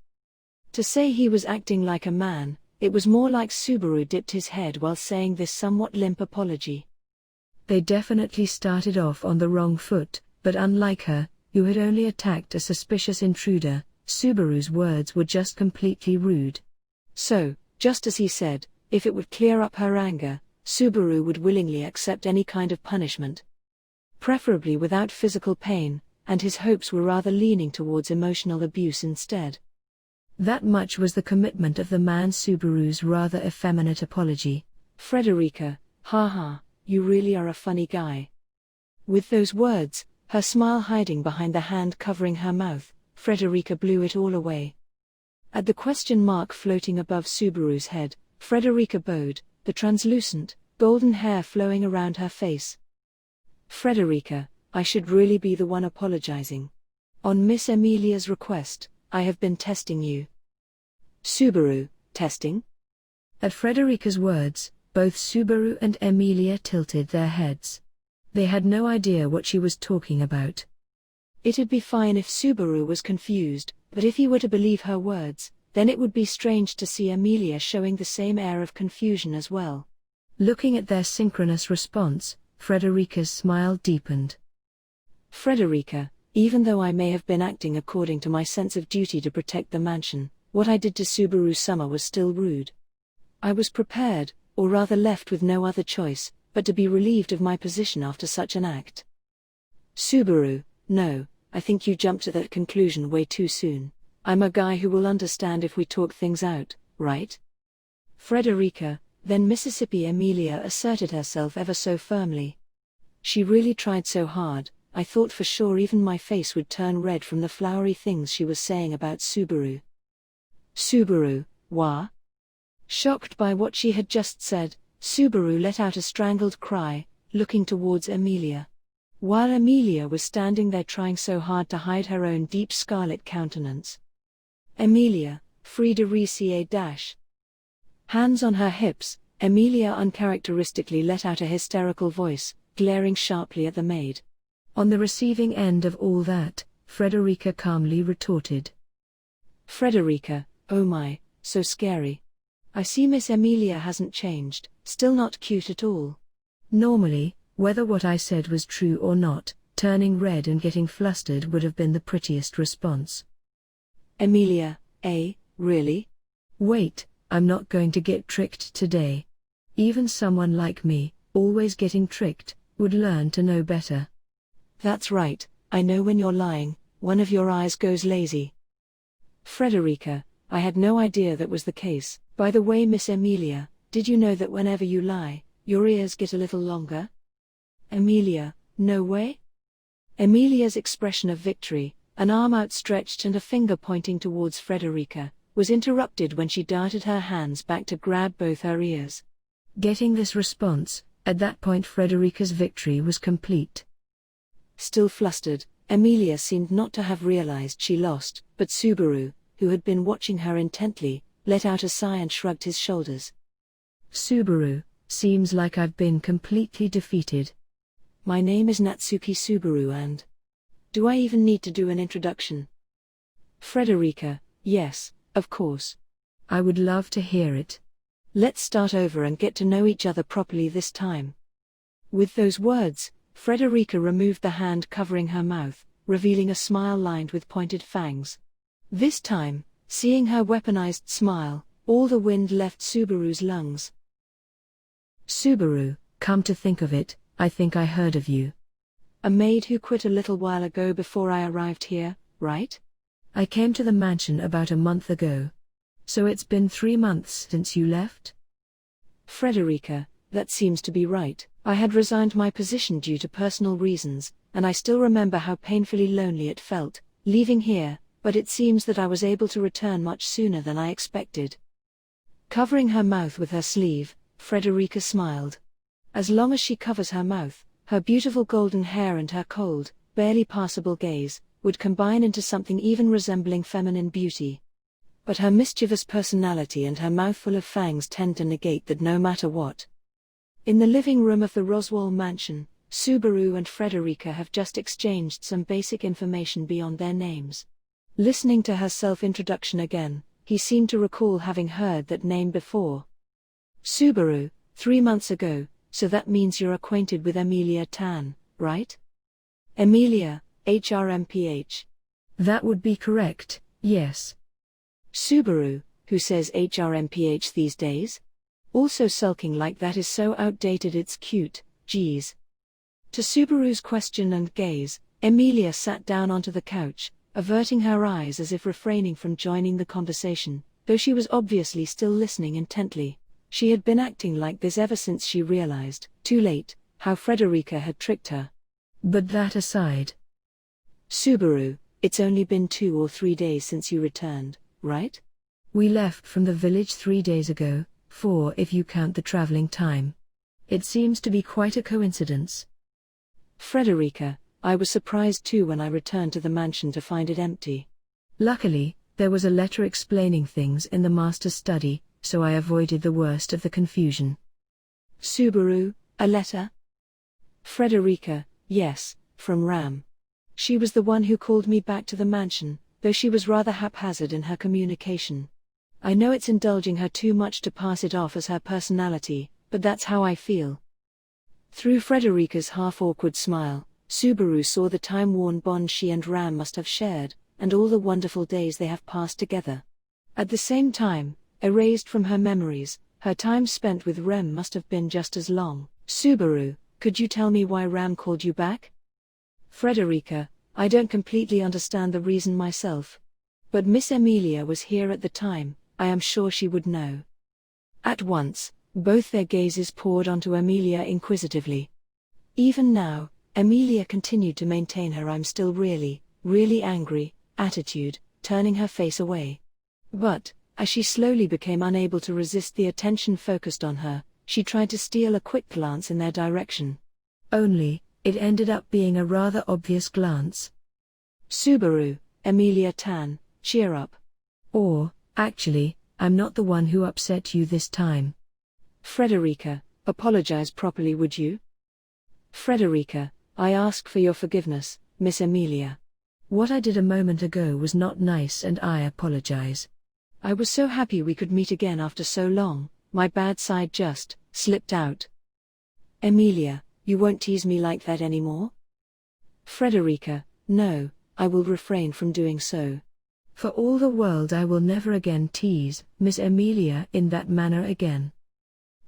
To say he was acting like a man, it was more like Subaru dipped his head while saying this somewhat limp apology. They definitely started off on the wrong foot, but unlike her, who had only attacked a suspicious intruder, Subaru's words were just completely rude. So, just as he said, if it would clear up her anger, Subaru would willingly accept any kind of punishment. Preferably without physical pain, and his hopes were rather leaning towards emotional abuse instead. That much was the commitment of the man. Subaru's rather effeminate apology. Frederica, haha, you really are a funny guy. With those words, her smile hiding behind the hand covering her mouth, Frederica blew it all away. At the question mark floating above Subaru's head, Frederica bowed, the translucent, golden hair flowing around her face. Frederica, I should really be the one apologizing. On Miss Emilia's request, I have been testing you. Subaru, testing? At Frederica's words, both Subaru and Emilia tilted their heads. They had no idea what she was talking about. It'd be fine if Subaru was confused, but if he were to believe her words, then it would be strange to see Emilia showing the same air of confusion as well. Looking at their synchronous response, Frederica's smile deepened. Frederica, even though I may have been acting according to my sense of duty to protect the mansion, what I did to Subaru-sama was still rude. I was prepared, or rather left with no other choice, but to be relieved of my position after such an act. Subaru, no, I think you jumped to that conclusion way too soon. I'm a guy who will understand if we talk things out, right? Frederica, then Mississippi Emilia asserted herself ever so firmly. She really tried so hard, I thought for sure even my face would turn red from the flowery things she was saying about Subaru. Subaru, wah? Shocked by what she had just said, Subaru let out a strangled cry, looking towards Emilia. While Emilia was standing there trying so hard to hide her own deep scarlet countenance. Emilia, Frida Ricci. Hands on her hips, Emilia uncharacteristically let out a hysterical voice, glaring sharply at the maid. On the receiving end of all that, Frederica calmly retorted. Frederica, oh my, so scary. I see Miss Emilia hasn't changed, still not cute at all. Normally, whether what I said was true or not, turning red and getting flustered would have been the prettiest response. Emilia, really? Wait, I'm not going to get tricked today. Even someone like me, always getting tricked, would learn to know better. That's right, I know when you're lying, one of your eyes goes lazy. Frederica, I had no idea that was the case. By the way, Miss Emilia, did you know that whenever you lie, your ears get a little longer? Emilia, no way? Emilia's expression of victory, an arm outstretched and a finger pointing towards Frederica, was interrupted when she darted her hands back to grab both her ears. Getting this response, at that point Frederica's victory was complete. Still flustered, Emilia seemed not to have realized she lost, but Subaru, who had been watching her intently, let out a sigh and shrugged his shoulders. Subaru, seems like I've been completely defeated. My name is Natsuki Subaru and… Do I even need to do an introduction? Frederica, yes, of course. I would love to hear it. Let's start over and get to know each other properly this time. With those words, Frederica removed the hand covering her mouth, revealing a smile lined with pointed fangs. This time, seeing her weaponized smile, all the wind left Subaru's lungs. Subaru, come to think of it, I think I heard of you. A maid who quit a little while ago before I arrived here, right? I came to the mansion about a month ago. So it's been 3 months since you left? Frederica, that seems to be right. I had resigned my position due to personal reasons, and I still remember how painfully lonely it felt, leaving here, but it seems that I was able to return much sooner than I expected. Covering her mouth with her sleeve, Frederica smiled. As long as she covers her mouth, her beautiful golden hair and her cold, barely passable gaze, would combine into something even resembling feminine beauty. But her mischievous personality and her mouthful of fangs tend to negate that no matter what. In the living room of the Roswell mansion, Subaru and Frederica have just exchanged some basic information beyond their names. Listening to her self-introduction again, he seemed to recall having heard that name before. Subaru, 3 months ago, so that means you're acquainted with Emilia Tan, right? Emilia, HRMPH. That would be correct, yes. Subaru, who says HRMPH these days? Also sulking like that is so outdated it's cute, geez. To Subaru's question and gaze, Emilia sat down onto the couch, averting her eyes as if refraining from joining the conversation, though she was obviously still listening intently. She had been acting like this ever since she realized, too late, how Frederica had tricked her. But that aside. Subaru, it's only been 2 or 3 days since you returned, right? We left from the village 3 days ago, 4 if you count the traveling time. It seems to be quite a coincidence. Frederica, I was surprised too when I returned to the mansion to find it empty. Luckily, there was a letter explaining things in the master's study, so I avoided the worst of the confusion. Subaru, a letter? Frederica, yes, from Ram. She was the one who called me back to the mansion, though she was rather haphazard in her communication. I know it's indulging her too much to pass it off as her personality, but that's how I feel. Through Frederica's half-awkward smile, Subaru saw the time-worn bond she and Ram must have shared, and all the wonderful days they have passed together. At the same time, erased from her memories, her time spent with Rem must have been just as long. Subaru, could you tell me why Ram called you back? Frederica, I don't completely understand the reason myself. But Miss Emilia was here at the time, I am sure she would know. At once, both their gazes poured onto Emilia inquisitively. Even now, Emilia continued to maintain her "I'm still really, really angry" attitude, turning her face away. But, as she slowly became unable to resist the attention focused on her, she tried to steal a quick glance in their direction. Only, it ended up being a rather obvious glance. Subaru, Emilia Tan, cheer up. Or, actually, I'm not the one who upset you this time. Frederica, apologize properly would you? Frederica, I ask for your forgiveness, Miss Emilia. What I did a moment ago was not nice and I apologize. I was so happy we could meet again after so long, my bad side just slipped out. Emilia, you won't tease me like that anymore? Frederica, no, I will refrain from doing so. For all the world I will never again tease Miss Emilia in that manner again.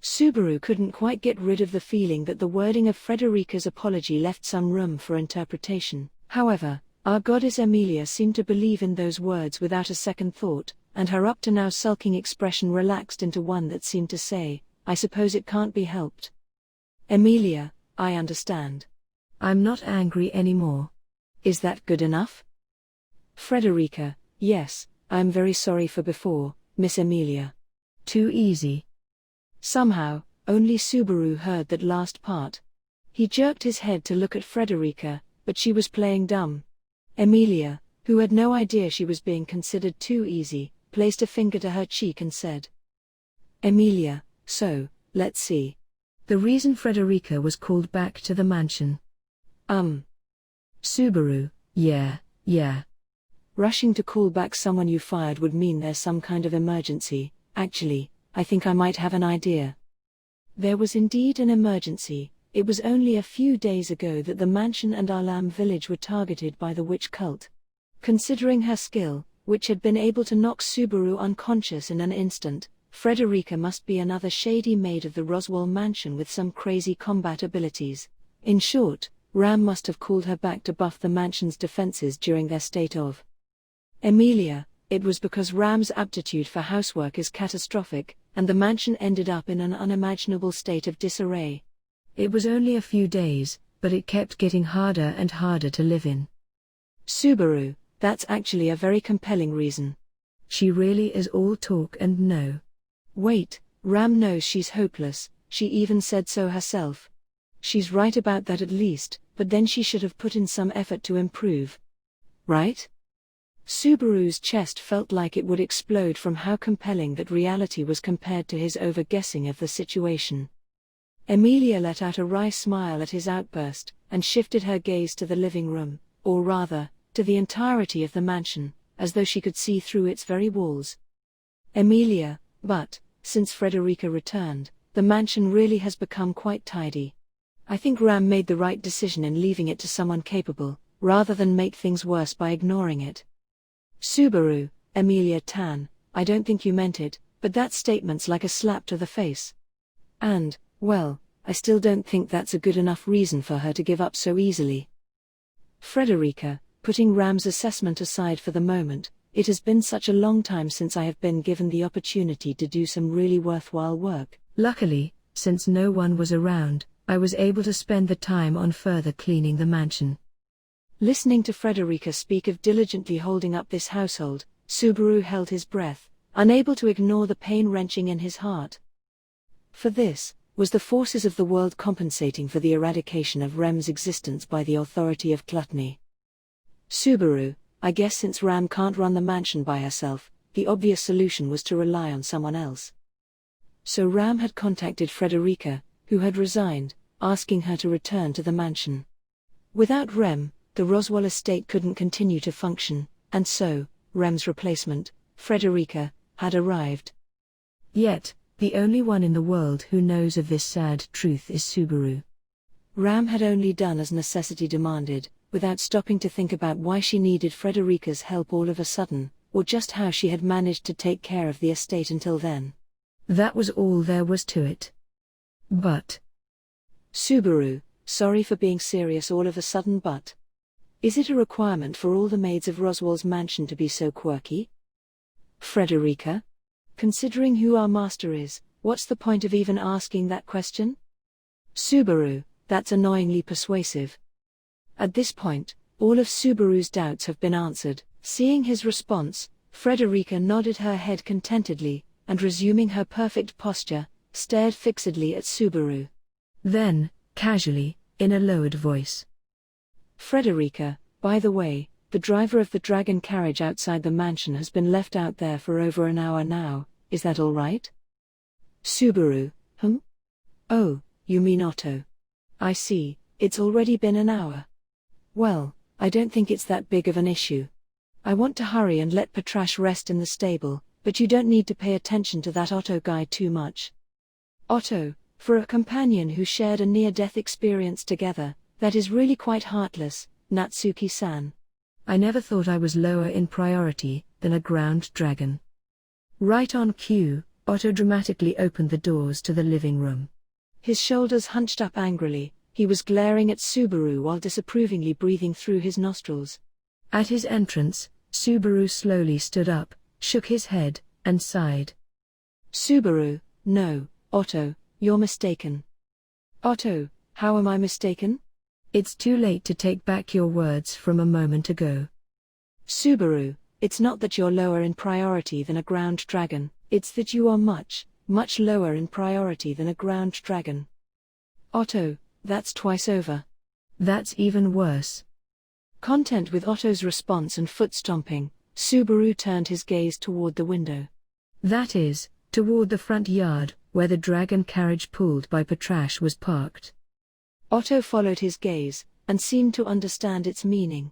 Subaru couldn't quite get rid of the feeling that the wording of Frederica's apology left some room for interpretation. However, our goddess Emilia seemed to believe in those words without a second thought, and her up-to-now sulking expression relaxed into one that seemed to say, I suppose it can't be helped. Emilia, I understand. I'm not angry anymore. Is that good enough? Frederica, yes, I am very sorry for before, Miss Emilia. Too easy. Somehow, only Subaru heard that last part. He jerked his head to look at Frederica, but she was playing dumb. Emilia, who had no idea she was being considered too easy, placed a finger to her cheek and said, Emilia, so, let's see. The reason Frederica was called back to the mansion. Subaru, yeah. Rushing to call back someone you fired would mean there's some kind of emergency. Actually, I think I might have an idea. There was indeed an emergency. It was only a few days ago that the mansion and Arlam village were targeted by the witch cult. Considering her skill, which had been able to knock Subaru unconscious in an instant, Frederica must be another shady maid of the Roswell mansion with some crazy combat abilities. In short, Ram must have called her back to buff the mansion's defenses during their state of Emilia. It was because Ram's aptitude for housework is catastrophic, and the mansion ended up in an unimaginable state of disarray. It was only a few days, but it kept getting harder and harder to live in. Subaru, that's actually a very compelling reason. She really is all talk and no. Wait, Ram knows she's hopeless, she even said so herself. She's right about that at least, but then she should have put in some effort to improve. Right? Subaru's chest felt like it would explode from how compelling that reality was compared to his over-guessing of the situation. Emilia let out a wry smile at his outburst, and shifted her gaze to the living room, or rather, to the entirety of the mansion, as though she could see through its very walls. Emilia, but, since Frederica returned, the mansion really has become quite tidy. I think Ram made the right decision in leaving it to someone capable, rather than make things worse by ignoring it. Subaru, Emilia Tan, I don't think you meant it, but that statement's like a slap to the face. And, well, I still don't think that's a good enough reason for her to give up so easily. Frederica, putting Ram's assessment aside for the moment, it has been such a long time since I have been given the opportunity to do some really worthwhile work. Luckily, since no one was around, I was able to spend the time on further cleaning the mansion. Listening to Frederica speak of diligently holding up this household, Subaru held his breath, unable to ignore the pain wrenching in his heart. For this, was the forces of the world compensating for the eradication of Rem's existence by the authority of gluttony. Subaru, I guess since Ram can't run the mansion by herself, the obvious solution was to rely on someone else. So Ram had contacted Frederica, who had resigned, asking her to return to the mansion. Without Rem, the Roswell estate couldn't continue to function, and so, Rem's replacement, Frederica, had arrived. Yet, the only one in the world who knows of this sad truth is Subaru. Ram had only done as necessity demanded, without stopping to think about why she needed Frederica's help all of a sudden, or just how she had managed to take care of the estate until then. That was all there was to it. But Subaru, sorry for being serious all of a sudden, but is it a requirement for all the maids of Roswell's mansion to be so quirky? Frederica? Considering who our master is, what's the point of even asking that question? Subaru, that's annoyingly persuasive. At this point, all of Subaru's doubts have been answered. Seeing his response, Frederica nodded her head contentedly, and resuming her perfect posture, stared fixedly at Subaru. Then, casually, in a lowered voice, Frederica, by the way, the driver of the dragon carriage outside the mansion has been left out there for over an hour now, is that all right? Subaru, Oh, you mean Otto. I see, it's already been an hour. Well, I don't think it's that big of an issue. I want to hurry and let Patrash rest in the stable, but you don't need to pay attention to that Otto guy too much. Otto, for a companion who shared a near-death experience together, that is really quite heartless, Natsuki-san. I never thought I was lower in priority than a ground dragon. Right on cue, Otto dramatically opened the doors to the living room. His shoulders hunched up angrily, he was glaring at Subaru while disapprovingly breathing through his nostrils. At his entrance, Subaru slowly stood up, shook his head, and sighed. Subaru, no, Otto, you're mistaken. Otto, how am I mistaken? It's too late to take back your words from a moment ago. Subaru, it's not that you're lower in priority than a ground dragon, it's that you are much, much lower in priority than a ground dragon. Otto, that's twice over. That's even worse. Content with Otto's response and foot stomping, Subaru turned his gaze toward the window. That is, toward the front yard, where the dragon carriage pulled by Patrash was parked. Otto followed his gaze, and seemed to understand its meaning.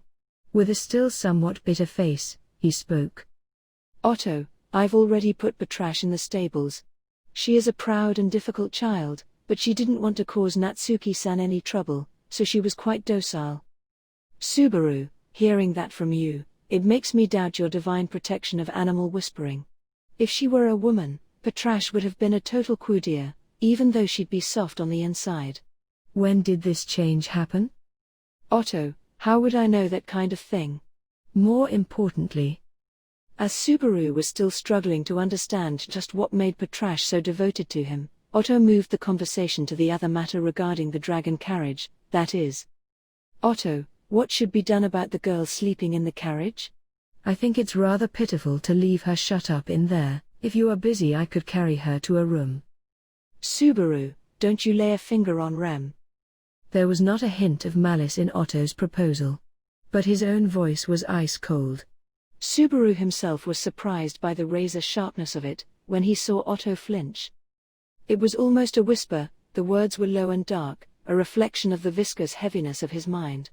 With a still somewhat bitter face, he spoke. Otto, I've already put Patrash in the stables. She is a proud and difficult child, but she didn't want to cause Natsuki-san any trouble, so she was quite docile. Subaru, hearing that from you, it makes me doubt your divine protection of animal whispering. If she were a woman, Patrash would have been a total queer, even though she'd be soft on the inside. When did this change happen? Otto, how would I know that kind of thing? More importantly, as Subaru was still struggling to understand just what made Patrash so devoted to him, Otto moved the conversation to the other matter regarding the dragon carriage, that is. Otto, what should be done about the girl sleeping in the carriage? I think it's rather pitiful to leave her shut up in there. If you are busy, I could carry her to a room. Subaru, don't you lay a finger on Rem. There was not a hint of malice in Otto's proposal. But his own voice was ice cold. Subaru himself was surprised by the razor sharpness of it, when he saw Otto flinch. It was almost a whisper, the words were low and dark, a reflection of the viscous heaviness of his mind.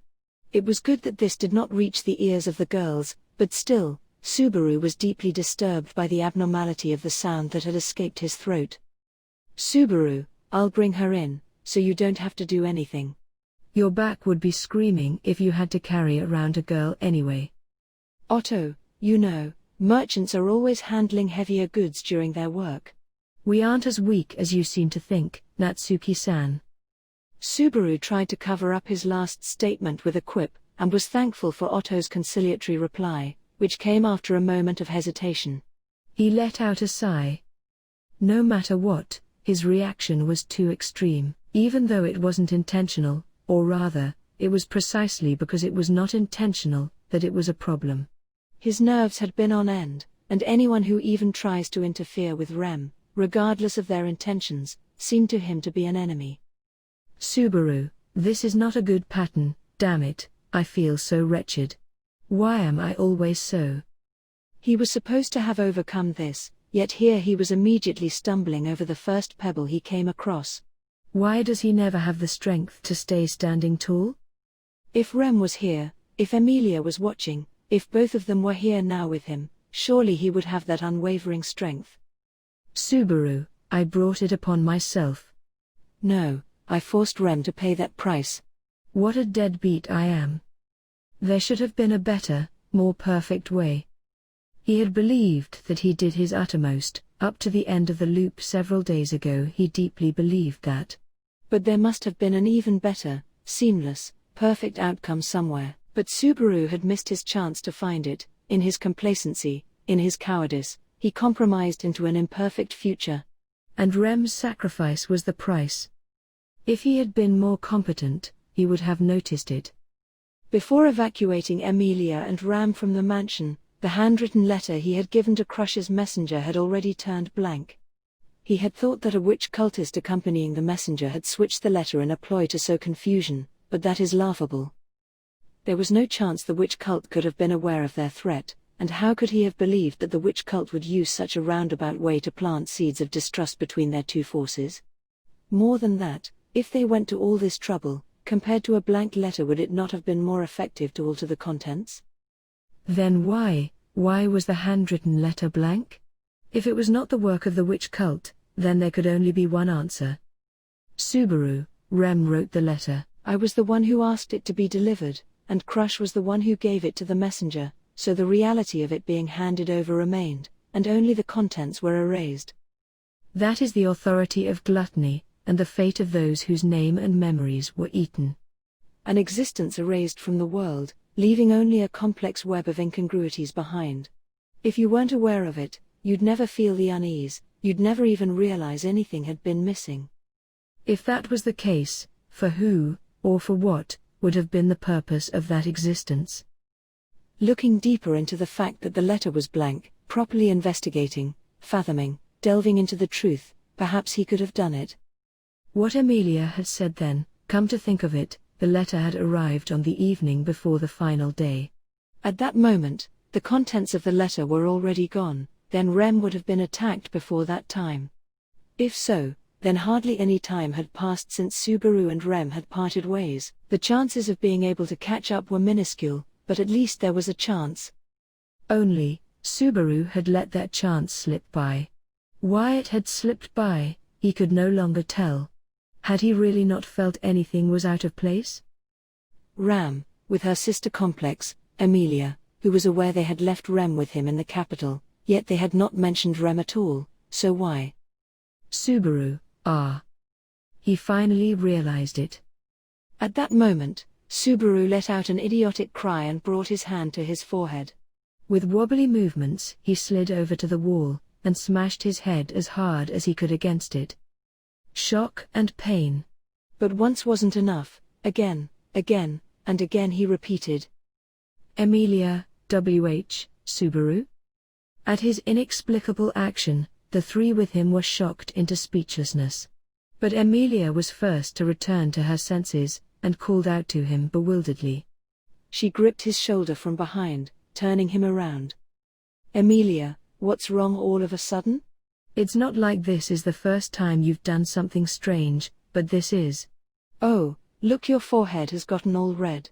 It was good that this did not reach the ears of the girls, but still, Subaru was deeply disturbed by the abnormality of the sound that had escaped his throat. Subaru, I'll bring her in, so you don't have to do anything. Your back would be screaming if you had to carry around a girl anyway. Otto, you know, merchants are always handling heavier goods during their work. We aren't as weak as you seem to think, Natsuki-san. Subaru tried to cover up his last statement with a quip, and was thankful for Otto's conciliatory reply, which came after a moment of hesitation. He let out a sigh. No matter what, his reaction was too extreme, even though it wasn't intentional, or rather, it was precisely because it was not intentional, that it was a problem. His nerves had been on end, and anyone who even tries to interfere with Rem, regardless of their intentions, seemed to him to be an enemy. Subaru, this is not a good pattern, damn it, I feel so wretched. Why am I always so? He was supposed to have overcome this, yet here he was immediately stumbling over the first pebble he came across. Why does he never have the strength to stay standing tall? If Rem was here, if Emilia was watching, if both of them were here now with him, surely he would have that unwavering strength. Subaru, I brought it upon myself. No, I forced Rem to pay that price. What a deadbeat I am. There should have been a better, more perfect way. He had believed that he did his uttermost. Up to the end of the loop several days ago he deeply believed that. But there must have been an even better, seamless, perfect outcome somewhere. But Subaru had missed his chance to find it. In his complacency, in his cowardice, he compromised into an imperfect future. And Rem's sacrifice was the price. If he had been more competent, he would have noticed it. Before evacuating Emilia and Ram from the mansion, the handwritten letter he had given to Crush's messenger had already turned blank. He had thought that a witch cultist accompanying the messenger had switched the letter in a ploy to sow confusion, but that is laughable. There was no chance the witch cult could have been aware of their threat, and how could he have believed that the witch cult would use such a roundabout way to plant seeds of distrust between their two forces? More than that, if they went to all this trouble, compared to a blank letter, would it not have been more effective to alter the contents? Then why was the handwritten letter blank? If it was not the work of the witch cult, then there could only be one answer. Subaru, Rem wrote the letter. I was the one who asked it to be delivered, and Crush was the one who gave it to the messenger, so the reality of it being handed over remained, and only the contents were erased. That is the authority of gluttony, and the fate of those whose name and memories were eaten. An existence erased from the world, leaving only a complex web of incongruities behind. If you weren't aware of it, you'd never feel the unease, you'd never even realize anything had been missing. If that was the case, for who, or for what, would have been the purpose of that existence? Looking deeper into the fact that the letter was blank, properly investigating, fathoming, delving into the truth, perhaps he could have done it. What Emilia had said then, come to think of it, the letter had arrived on the evening before the final day. At that moment, the contents of the letter were already gone, then Rem would have been attacked before that time. If so, then hardly any time had passed since Subaru and Rem had parted ways. The chances of being able to catch up were minuscule, but at least there was a chance. Only, Subaru had let that chance slip by. Why it had slipped by, he could no longer tell. Had he really not felt anything was out of place? Ram, with her sister complex, Emilia, who was aware they had left Rem with him in the capital, yet they had not mentioned Rem at all, so why? Subaru, He finally realized it. At that moment, Subaru let out an idiotic cry and brought his hand to his forehead. With wobbly movements, he slid over to the wall, and smashed his head as hard as he could against it. Shock and pain. But once wasn't enough, again, and again he repeated. Emilia, Subaru? At his inexplicable action, the three with him were shocked into speechlessness. But Emilia was first to return to her senses, and called out to him bewilderedly. She gripped his shoulder from behind, turning him around. Emilia, what's wrong all of a sudden? It's not like this is the first time you've done something strange, but this is. Oh, look, your forehead has gotten all red.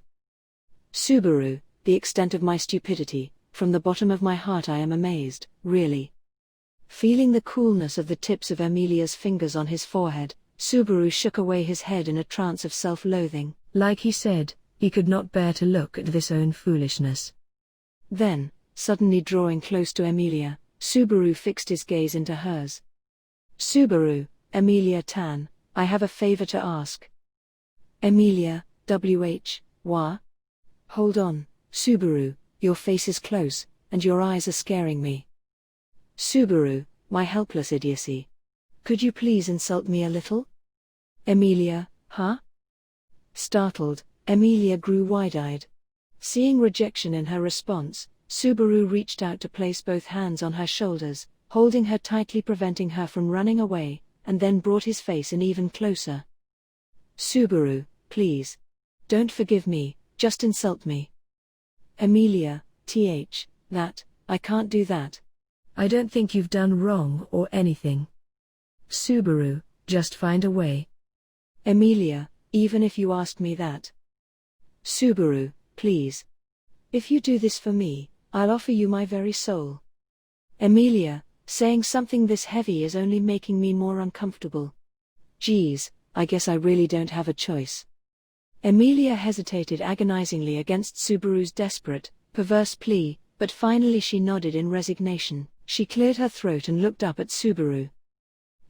Subaru, the extent of my stupidity, from the bottom of my heart I am amazed, really. Feeling the coolness of the tips of Emilia's fingers on his forehead, Subaru shook away his head in a trance of self-loathing. Like he said, he could not bear to look at this own foolishness. Then, suddenly drawing close to Emilia, Subaru fixed his gaze into hers. Subaru, Emilia Tan, I have a favor to ask. Emilia, wah? Hold on, Subaru, your face is close, and your eyes are scaring me. Subaru, my helpless idiocy. Could you please insult me a little? Emilia, huh? Startled, Emilia grew wide-eyed. Seeing rejection in her response, Subaru reached out to place both hands on her shoulders, holding her tightly, preventing her from running away, and then brought his face in even closer. Subaru, please. Don't forgive me, just insult me. Emilia, that, I can't do that. I don't think you've done wrong or anything. Subaru, just find a way. Emilia, even if you asked me that. Subaru, please. If you do this for me, I'll offer you my very soul. Emilia, saying something this heavy is only making me more uncomfortable. Geez, I guess I really don't have a choice. Emilia hesitated agonizingly against Subaru's desperate, perverse plea, but finally she nodded in resignation. She cleared her throat and looked up at Subaru.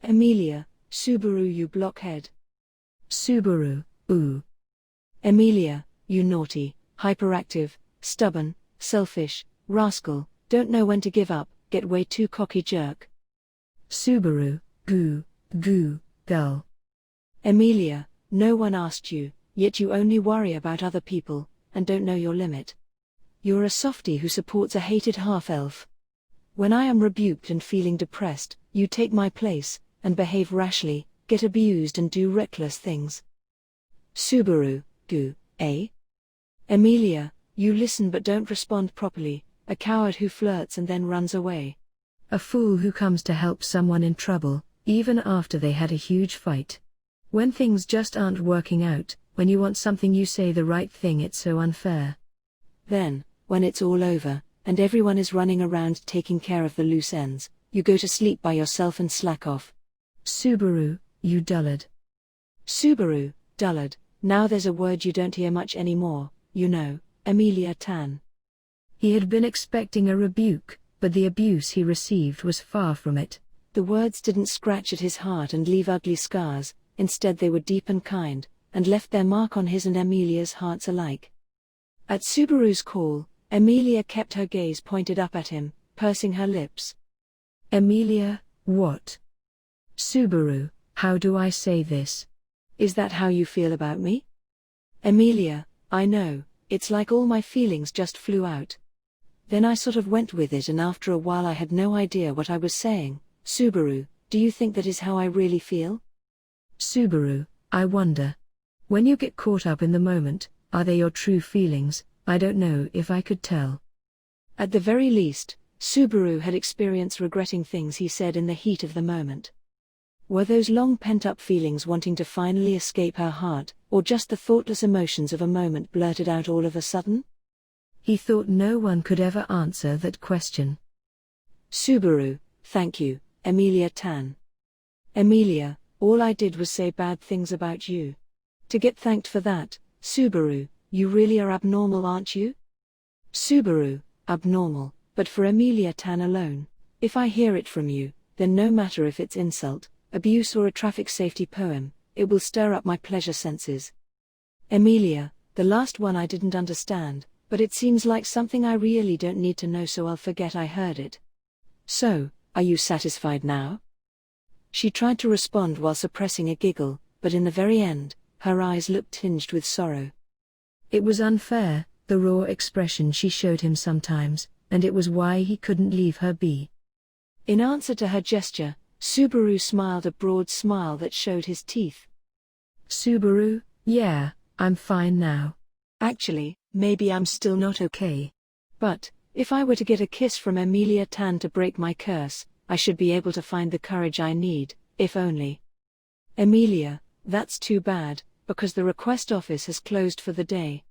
Emilia, Subaru, you blockhead. Subaru, ooh. Emilia, you naughty, hyperactive, stubborn, selfish, rascal, don't know when to give up, get way too cocky jerk. Subaru, goo, gull. Emilia, no one asked you, yet you only worry about other people, and don't know your limit. You're a softie who supports a hated half-elf. When I am rebuked and feeling depressed, you take my place, and behave rashly, get abused and do reckless things. Subaru, goo, eh? Emilia, you listen but don't respond properly, a coward who flirts and then runs away. A fool who comes to help someone in trouble, even after they had a huge fight. When things just aren't working out, when you want something you say the right thing, it's so unfair. Then, when it's all over, and everyone is running around taking care of the loose ends, You go to sleep by yourself and slack off. Subaru, you dullard. Subaru, dullard, now there's a word you don't hear much anymore, you know, Emilia-tan. He had been expecting a rebuke, but the abuse he received was far from it. The words didn't scratch at his heart and leave ugly scars, instead they were deep and kind, and left their mark on his and Emilia's hearts alike. At Subaru's call, Emilia kept her gaze pointed up at him, pursing her lips. Emilia, what? Subaru, how do I say this? Is that how you feel about me? Emilia, I know, it's like all my feelings just flew out. Then I sort of went with it, and after a while I had no idea what I was saying. Subaru, do you think that is how I really feel? Subaru, I wonder. When you get caught up in the moment, are they your true feelings? I don't know if I could tell. At the very least, Subaru had experienced regretting things he said in the heat of the moment. Were those long pent-up feelings wanting to finally escape her heart, or just the thoughtless emotions of a moment blurted out all of a sudden? He thought no one could ever answer that question. Subaru, thank you, Emilia-tan. Emilia, all I did was say bad things about you. To get thanked for that, Subaru, you really are abnormal, aren't you? Subaru, abnormal, but for Emilia-tan alone. If I hear it from you, then no matter if it's insult, abuse or a traffic safety poem, it will stir up my pleasure senses. Emilia, the last one I didn't understand, but it seems like something I really don't need to know, so I'll forget I heard it. So, are you satisfied now? She tried to respond while suppressing a giggle, but in the very end, her eyes looked tinged with sorrow. It was unfair, the raw expression she showed him sometimes, and it was why he couldn't leave her be. In answer to her gesture, Subaru smiled a broad smile that showed his teeth. Subaru, yeah, I'm fine now. Actually, maybe I'm still not okay. But, if I were to get a kiss from Emilia-tan to break my curse, I should be able to find the courage I need, if only. Emilia, that's too bad, because the request office has closed for the day.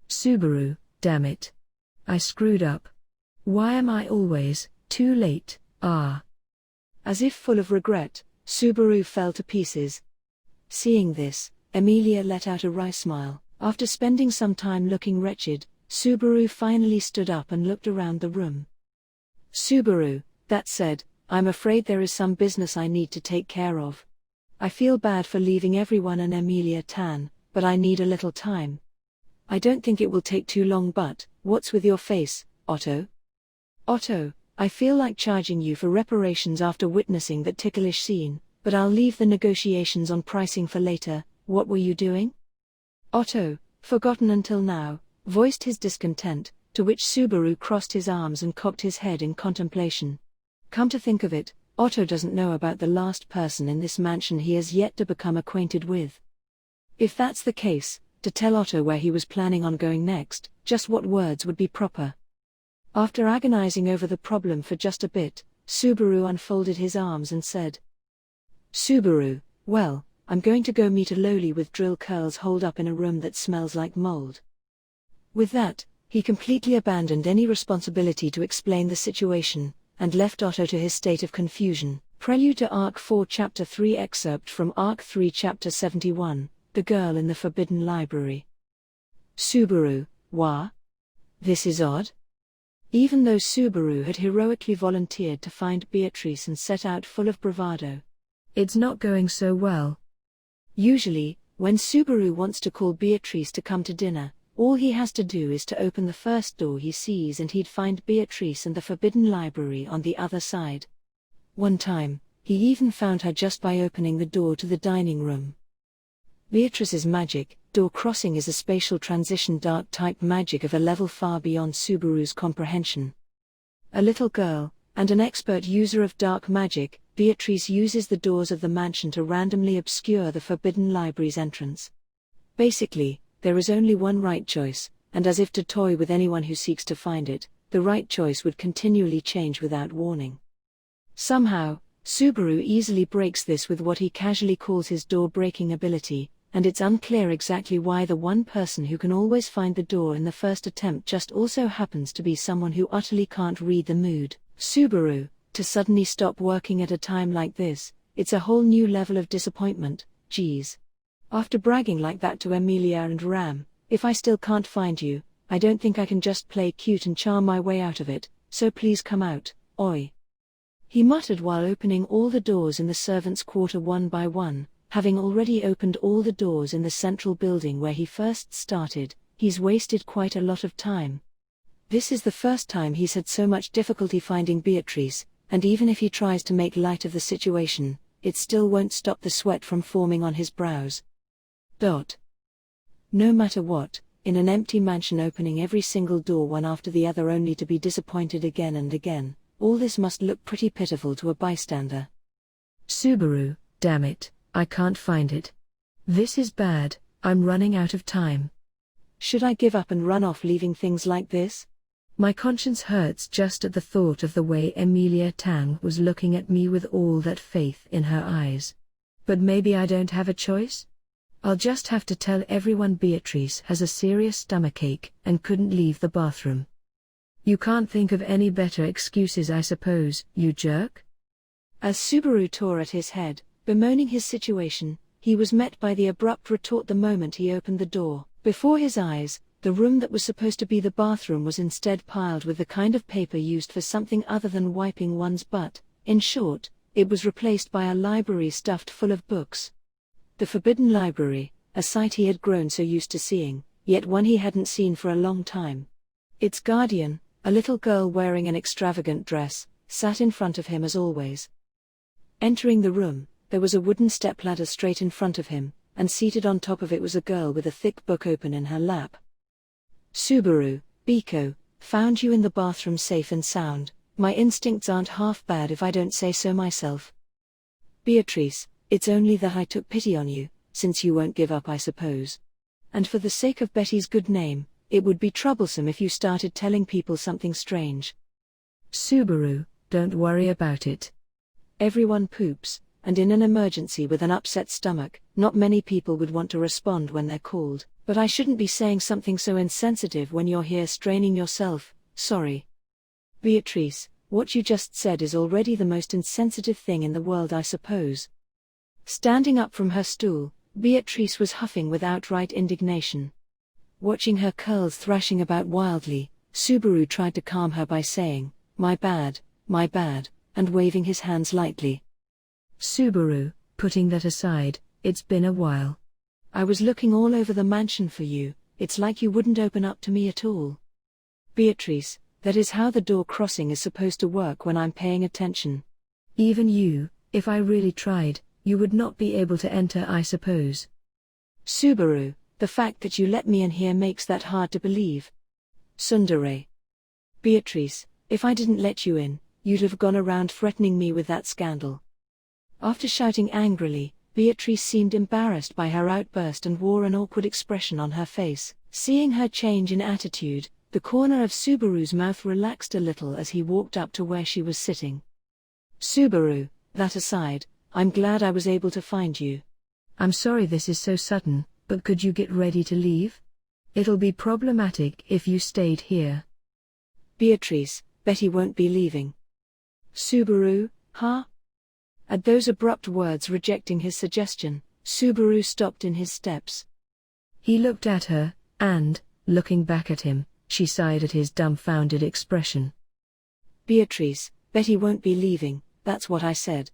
Subaru, damn it. I screwed up. Why am I always too late? As if full of regret, Subaru fell to pieces. Seeing this, Emilia let out a wry smile. After spending some time looking wretched, Subaru finally stood up and looked around the room. Subaru, that said, I'm afraid there is some business I need to take care of. I feel bad for leaving everyone and Emilia-tan, but I need a little time. I don't think it will take too long, but, what's with your face, Otto? Otto, I feel like charging you for reparations after witnessing that ticklish scene, but I'll leave the negotiations on pricing for later. What were you doing? Otto, forgotten until now, voiced his discontent, to which Subaru crossed his arms and cocked his head in contemplation. Come to think of it, Otto doesn't know about the last person in this mansion he has yet to become acquainted with. If that's the case, to tell Otto where he was planning on going next, just what words would be proper? After agonizing over the problem for just a bit, Subaru unfolded his arms and said, Subaru, well, I'm going to go meet a loli with drill curls holed up in a room that smells like mold. With that, he completely abandoned any responsibility to explain the situation, and left Otto to his state of confusion. Prelude to Arc 4 Chapter 3 excerpt from Arc 3 Chapter 71, The Girl in the Forbidden Library. Subaru, wah? This is odd. Even though Subaru had heroically volunteered to find Beatrice and set out full of bravado. It's not going so well. Usually, when Subaru wants to call Beatrice to come to dinner, all he has to do is to open the first door he sees and he'd find Beatrice and the Forbidden Library on the other side. One time, he even found her just by opening the door to the dining room. Beatrice's magic, door crossing, is a spatial transition dark type magic of a level far beyond Subaru's comprehension. A little girl, and an expert user of dark magic, Beatrice uses the doors of the mansion to randomly obscure the Forbidden Library's entrance. Basically, there is only one right choice, and as if to toy with anyone who seeks to find it, the right choice would continually change without warning. Somehow, Subaru easily breaks this with what he casually calls his door-breaking ability, and it's unclear exactly why the one person who can always find the door in the first attempt just also happens to be someone who utterly can't read the mood. Subaru, To suddenly stop working at a time like this, it's a whole new level of disappointment, geez. After bragging like that to Emilia and Ram, if I still can't find you, I don't think I can just play cute and charm my way out of it, so please come out, oi. He muttered while opening all the doors in the servants' quarter one by one, having already opened all the doors in the central building where he first started. He's wasted quite a lot of time. This is the first time he's had so much difficulty finding Beatrice, and even if he tries to make light of the situation, it still won't stop the sweat from forming on his brows. No matter what, in an empty mansion opening every single door one after the other only to be disappointed again and again, all this must look pretty pitiful to a bystander. Subaru, damn it, I can't find it. This is bad, I'm running out of time. Should I give up and run off leaving things like this? My conscience hurts just at the thought of the way Emilia Tang was looking at me with all that faith in her eyes. But maybe I don't have a choice? I'll just have to tell everyone Beatrice has a serious stomachache and couldn't leave the bathroom. You can't think of any better excuses, I suppose, you jerk? As Subaru tore at his head, bemoaning his situation, he was met by the abrupt retort the moment he opened the door. Before his eyes, the room that was supposed to be the bathroom was instead piled with the kind of paper used for something other than wiping one's butt. In short, it was replaced by a library stuffed full of books. The Forbidden Library, a sight he had grown so used to seeing, yet one he hadn't seen for a long time. Its guardian, a little girl wearing an extravagant dress, sat in front of him as always. Entering the room, there was a wooden stepladder straight in front of him, and seated on top of it was a girl with a thick book open in her lap. Subaru, Biko, found you in the bathroom safe and sound. My instincts aren't half bad if I don't say so myself. Beatrice, it's only that I took pity on you, since you won't give up, I suppose. And for the sake of Betty's good name, it would be troublesome if you started telling people something strange. Subaru, don't worry about it. Everyone poops, and in an emergency with an upset stomach, not many people would want to respond when they're called, but I shouldn't be saying something so insensitive when you're here straining yourself, sorry. Beatrice, what you just said is already the most insensitive thing in the world, I suppose. Standing up from her stool, Beatrice was huffing with outright indignation. Watching her curls thrashing about wildly, Subaru tried to calm her by saying, my bad, and waving his hands lightly. Subaru, putting that aside, it's been a while. I was looking all over the mansion for you, it's like you wouldn't open up to me at all. Beatrice, that is how the door crossing is supposed to work when I'm paying attention. Even you, if I really tried, you would not be able to enter, I suppose. Subaru, the fact that you let me in here makes that hard to believe. Tsundere. Beatrice, if I didn't let you in, you'd have gone around threatening me with that scandal. After shouting angrily, Beatrice seemed embarrassed by her outburst and wore an awkward expression on her face. Seeing her change in attitude, the corner of Subaru's mouth relaxed a little as he walked up to where she was sitting. Subaru, that aside, I'm glad I was able to find you. I'm sorry this is so sudden, but could you get ready to leave? It'll be problematic if you stayed here. Beatrice, Betty won't be leaving. Subaru, huh? At those abrupt words rejecting his suggestion, Subaru stopped in his steps. He looked at her, and, looking back at him, she sighed at his dumbfounded expression. Beatrice, Betty won't be leaving, that's what I said.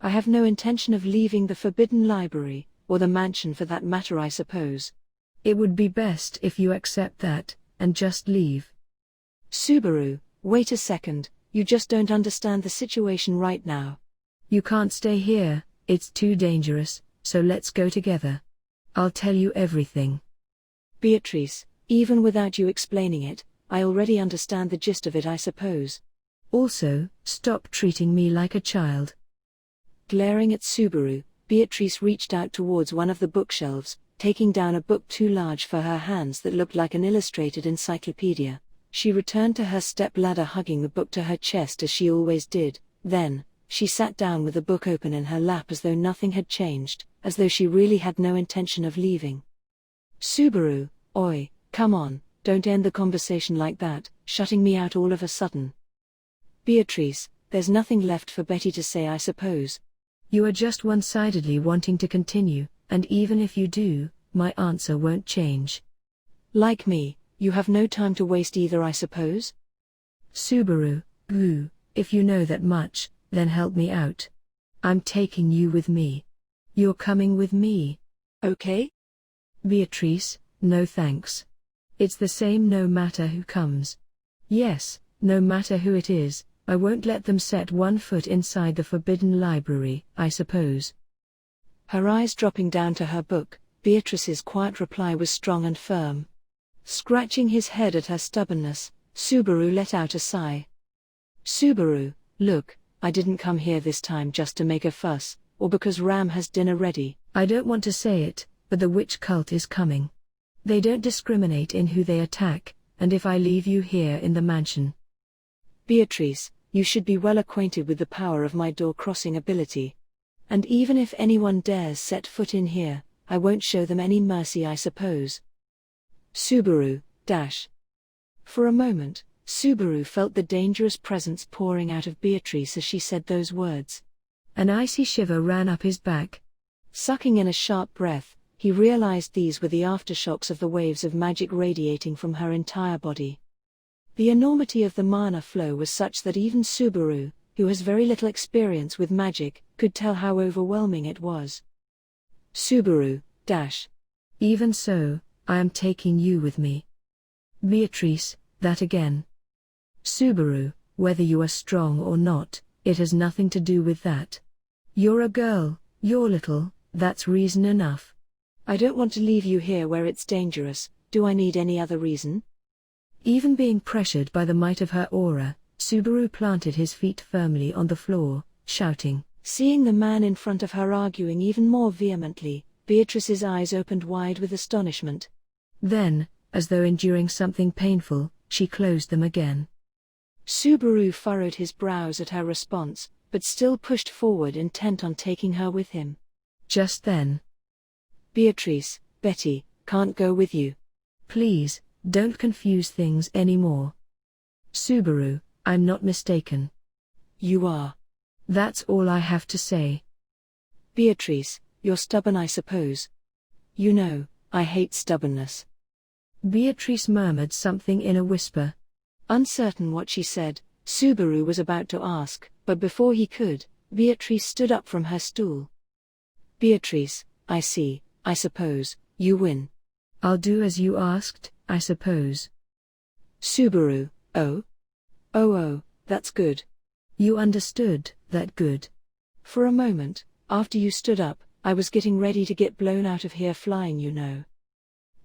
I have no intention of leaving the Forbidden Library, or the mansion for that matter, I suppose. It would be best if you accept that, and just leave. Subaru, wait a second, you just don't understand the situation right now. You can't stay here, it's too dangerous, so let's go together. I'll tell you everything. Beatrice, even without you explaining it, I already understand the gist of it, I suppose. Also, stop treating me like a child. Glaring at Subaru, Beatrice reached out towards one of the bookshelves, taking down a book too large for her hands that looked like an illustrated encyclopedia. She returned to her stepladder, hugging the book to her chest as she always did. Then, she sat down with the book open in her lap as though nothing had changed, as though she really had no intention of leaving. Subaru, oi, come on, don't end the conversation like that, shutting me out all of a sudden. Beatrice, There's nothing left for Betty to say, I suppose. You are just one-sidedly wanting to continue, and even if you do, my answer won't change. Like me, you have no time to waste either, I suppose? Subaru, if you know that much, then help me out. I'm taking you with me. You're coming with me. Okay? Beatrice, no thanks. It's the same no matter who comes. Yes, no matter who it is, I won't let them set one foot inside the forbidden library, I suppose. Her eyes dropping down to her book, Beatrice's quiet reply was strong and firm. Scratching his head at her stubbornness, Subaru let out a sigh. Subaru, look, I didn't come here this time just to make a fuss, or because Ram has dinner ready. I don't want to say it, but the witch cult is coming. They don't discriminate in who they attack, and if I leave you here in the mansion. Beatrice, you should be well acquainted with the power of my door-crossing ability. And even if anyone dares set foot in here, I won't show them any mercy, I suppose. Subaru, For a moment, Subaru felt the dangerous presence pouring out of Beatrice as she said those words. An icy shiver ran up his back. Sucking in a sharp breath, he realized these were the aftershocks of the waves of magic radiating from her entire body. The enormity of the mana flow was such that even Subaru, who has very little experience with magic, could tell how overwhelming it was. Subaru, Even so, I am taking you with me. Beatrice, that again. Subaru, whether you are strong or not, it has nothing to do with that. You're a girl, you're little, that's reason enough. I don't want to leave you here where it's dangerous. Do I need any other reason? Even being pressured by the might of her aura, Subaru planted his feet firmly on the floor, shouting. Seeing the man in front of her arguing even more vehemently, Beatrice's eyes opened wide with astonishment. Then, as though enduring something painful, she closed them again. Subaru furrowed his brows at her response, but still pushed forward, intent on taking her with him. Just then. Beatrice, Betty, can't go with you. Please, don't confuse things anymore. Subaru, I'm not mistaken. You are. That's all I have to say. Beatrice, you're stubborn, I suppose. You know, I hate stubbornness. Beatrice murmured something in a whisper. Uncertain what she said, Subaru was about to ask, but before he could, Beatrice stood up from her stool. Beatrice, I see, I suppose, you win. I'll do as you asked, I suppose. Subaru, oh, that's good. You understood that good. For a moment, after you stood up, I was getting ready to get blown out of here flying, you know.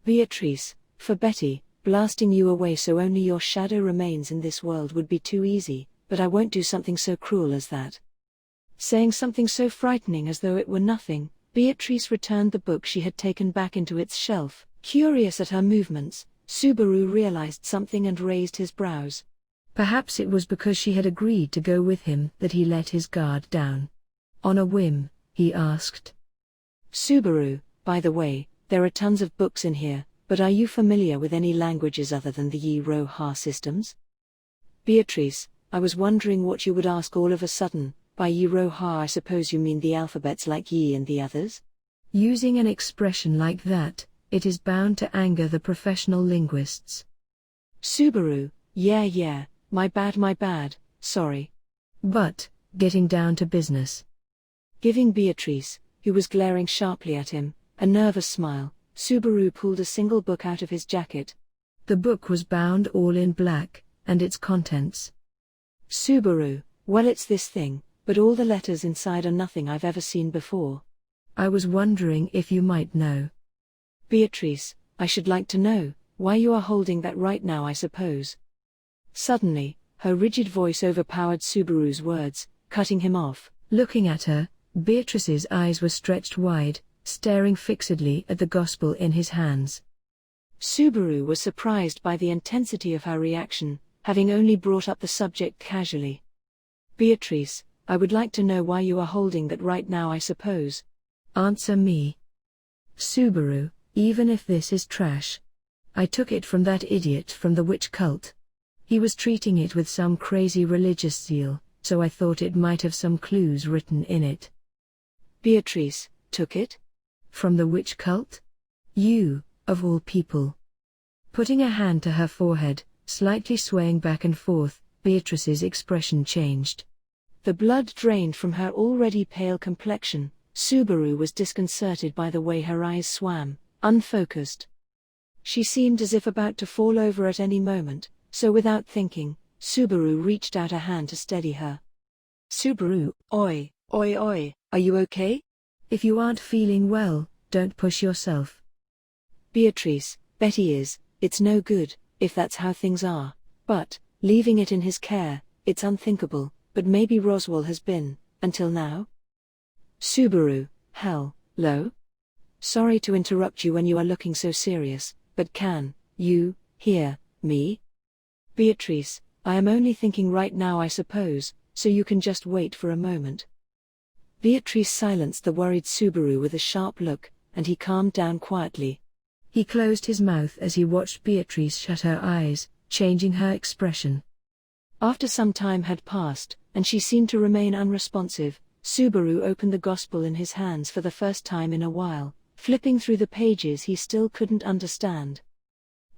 Beatrice, for Betty, blasting you away so only your shadow remains in this world would be too easy, but I won't do something so cruel as that. Saying something so frightening as though it were nothing, Beatrice returned the book she had taken back into its shelf. Curious at her movements, Subaru realized something and raised his brows. Perhaps it was because she had agreed to go with him that he let his guard down. On a whim, he asked. Subaru, by the way, there are tons of books in here, but are you familiar with any languages other than the Yi-Ro-Ha systems? Beatrice, I was wondering what you would ask all of a sudden. By Yi-Ro-Ha I suppose you mean the alphabets like Yi and the others? Using an expression like that, it is bound to anger the professional linguists. Subaru, yeah, my bad, sorry. But, getting down to business. Giving Beatrice, who was glaring sharply at him, a nervous smile, Subaru pulled a single book out of his jacket. The book was bound all in black, and its contents. Subaru, well, it's this thing, but all the letters inside are nothing I've ever seen before. I was wondering if you might know. Beatrice, I should like to know why you are holding that right now, I suppose. Suddenly, her rigid voice overpowered Subaru's words, cutting him off. Looking at her, Beatrice's eyes were stretched wide, staring fixedly at the gospel in his hands. Subaru was surprised by the intensity of her reaction, having only brought up the subject casually. Beatrice, I would like to know why you are holding that right now, I suppose. Answer me. Subaru, even if this is trash. I took it from that idiot from the witch cult. He was treating it with some crazy religious zeal, so I thought it might have some clues written in it. Beatrice took it? From the witch cult? You, of all people. Putting a hand to her forehead, slightly swaying back and forth, Beatrice's expression changed. The blood drained from her already pale complexion. Subaru was disconcerted by the way her eyes swam, unfocused. She seemed as if about to fall over at any moment, so without thinking, Subaru reached out a hand to steady her. Subaru, Oi, are you okay? if you aren't feeling well, don't push yourself. Beatrice, Betty is, it's no good, if that's how things are, but, leaving it in his care, it's unthinkable, but maybe Roswell has been, until now? Subaru, hello? Sorry to interrupt you when you are looking so serious, but can you hear me? Beatrice, I am only thinking right now I suppose, so you can just wait for a moment. Beatrice silenced the worried Subaru with a sharp look, and he calmed down quietly. He closed his mouth as he watched Beatrice shut her eyes, changing her expression. After some time had passed, and she seemed to remain unresponsive, Subaru opened the Gospel in his hands for the first time in a while, flipping through the pages he still couldn't understand.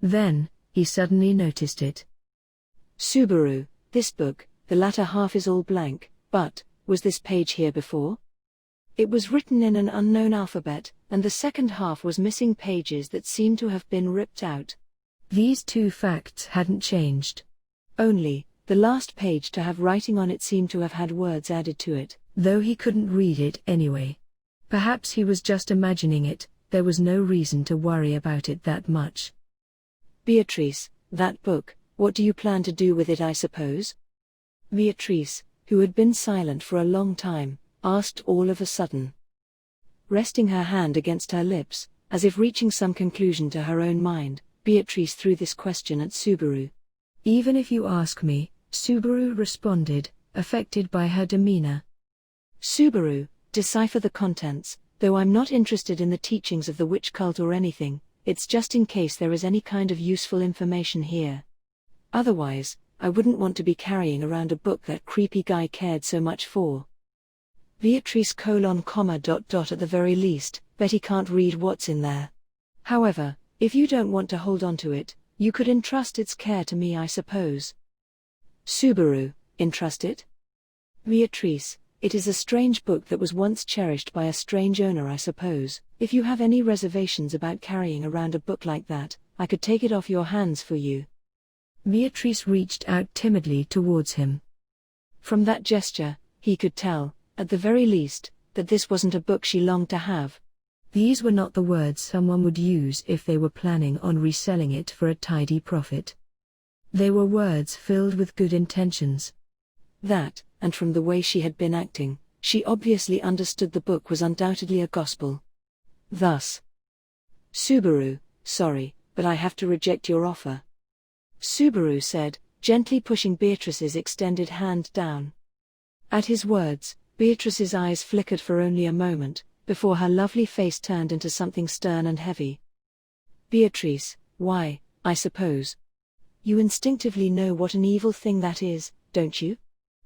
Then, he suddenly noticed it. Subaru, this book, the latter half is all blank, but, was this page here before? It was written in an unknown alphabet, and the second half was missing pages that seemed to have been ripped out. These two facts hadn't changed. Only, the last page to have writing on it seemed to have had words added to it. Though he couldn't read it anyway. Perhaps he was just imagining it, there was no reason to worry about it that much. Beatrice, that book, what do you plan to do with it, I suppose? Beatrice, who had been silent for a long time, asked all of a sudden. Resting her hand against her lips, as if reaching some conclusion to her own mind, Beatrice threw this question at Subaru. Even if you ask me, Subaru responded, affected by her demeanor. Subaru, decipher the contents, though I'm not interested in the teachings of the witch cult or anything, it's just in case there is any kind of useful information here. Otherwise, I wouldn't want to be carrying around a book that creepy guy cared so much for. Beatrice : at the very least, Betty can't read what's in there. However, if you don't want to hold on to it, you could entrust its care to me, I suppose. Subaru, entrust it? Beatrice, it is a strange book that was once cherished by a strange owner, I suppose. If you have any reservations about carrying around a book like that, I could take it off your hands for you. Beatrice reached out timidly towards him. From that gesture, he could tell, at the very least, that this wasn't a book she longed to have. These were not the words someone would use if they were planning on reselling it for a tidy profit. They were words filled with good intentions. That, and from the way she had been acting, she obviously understood the book was undoubtedly a gospel. Thus, Subaru, sorry, but I have to reject your offer. Subaru said, gently pushing Beatrice's extended hand down. At his words, Beatrice's eyes flickered for only a moment, before her lovely face turned into something stern and heavy. Beatrice, why, I suppose. You instinctively know what an evil thing that is, don't you?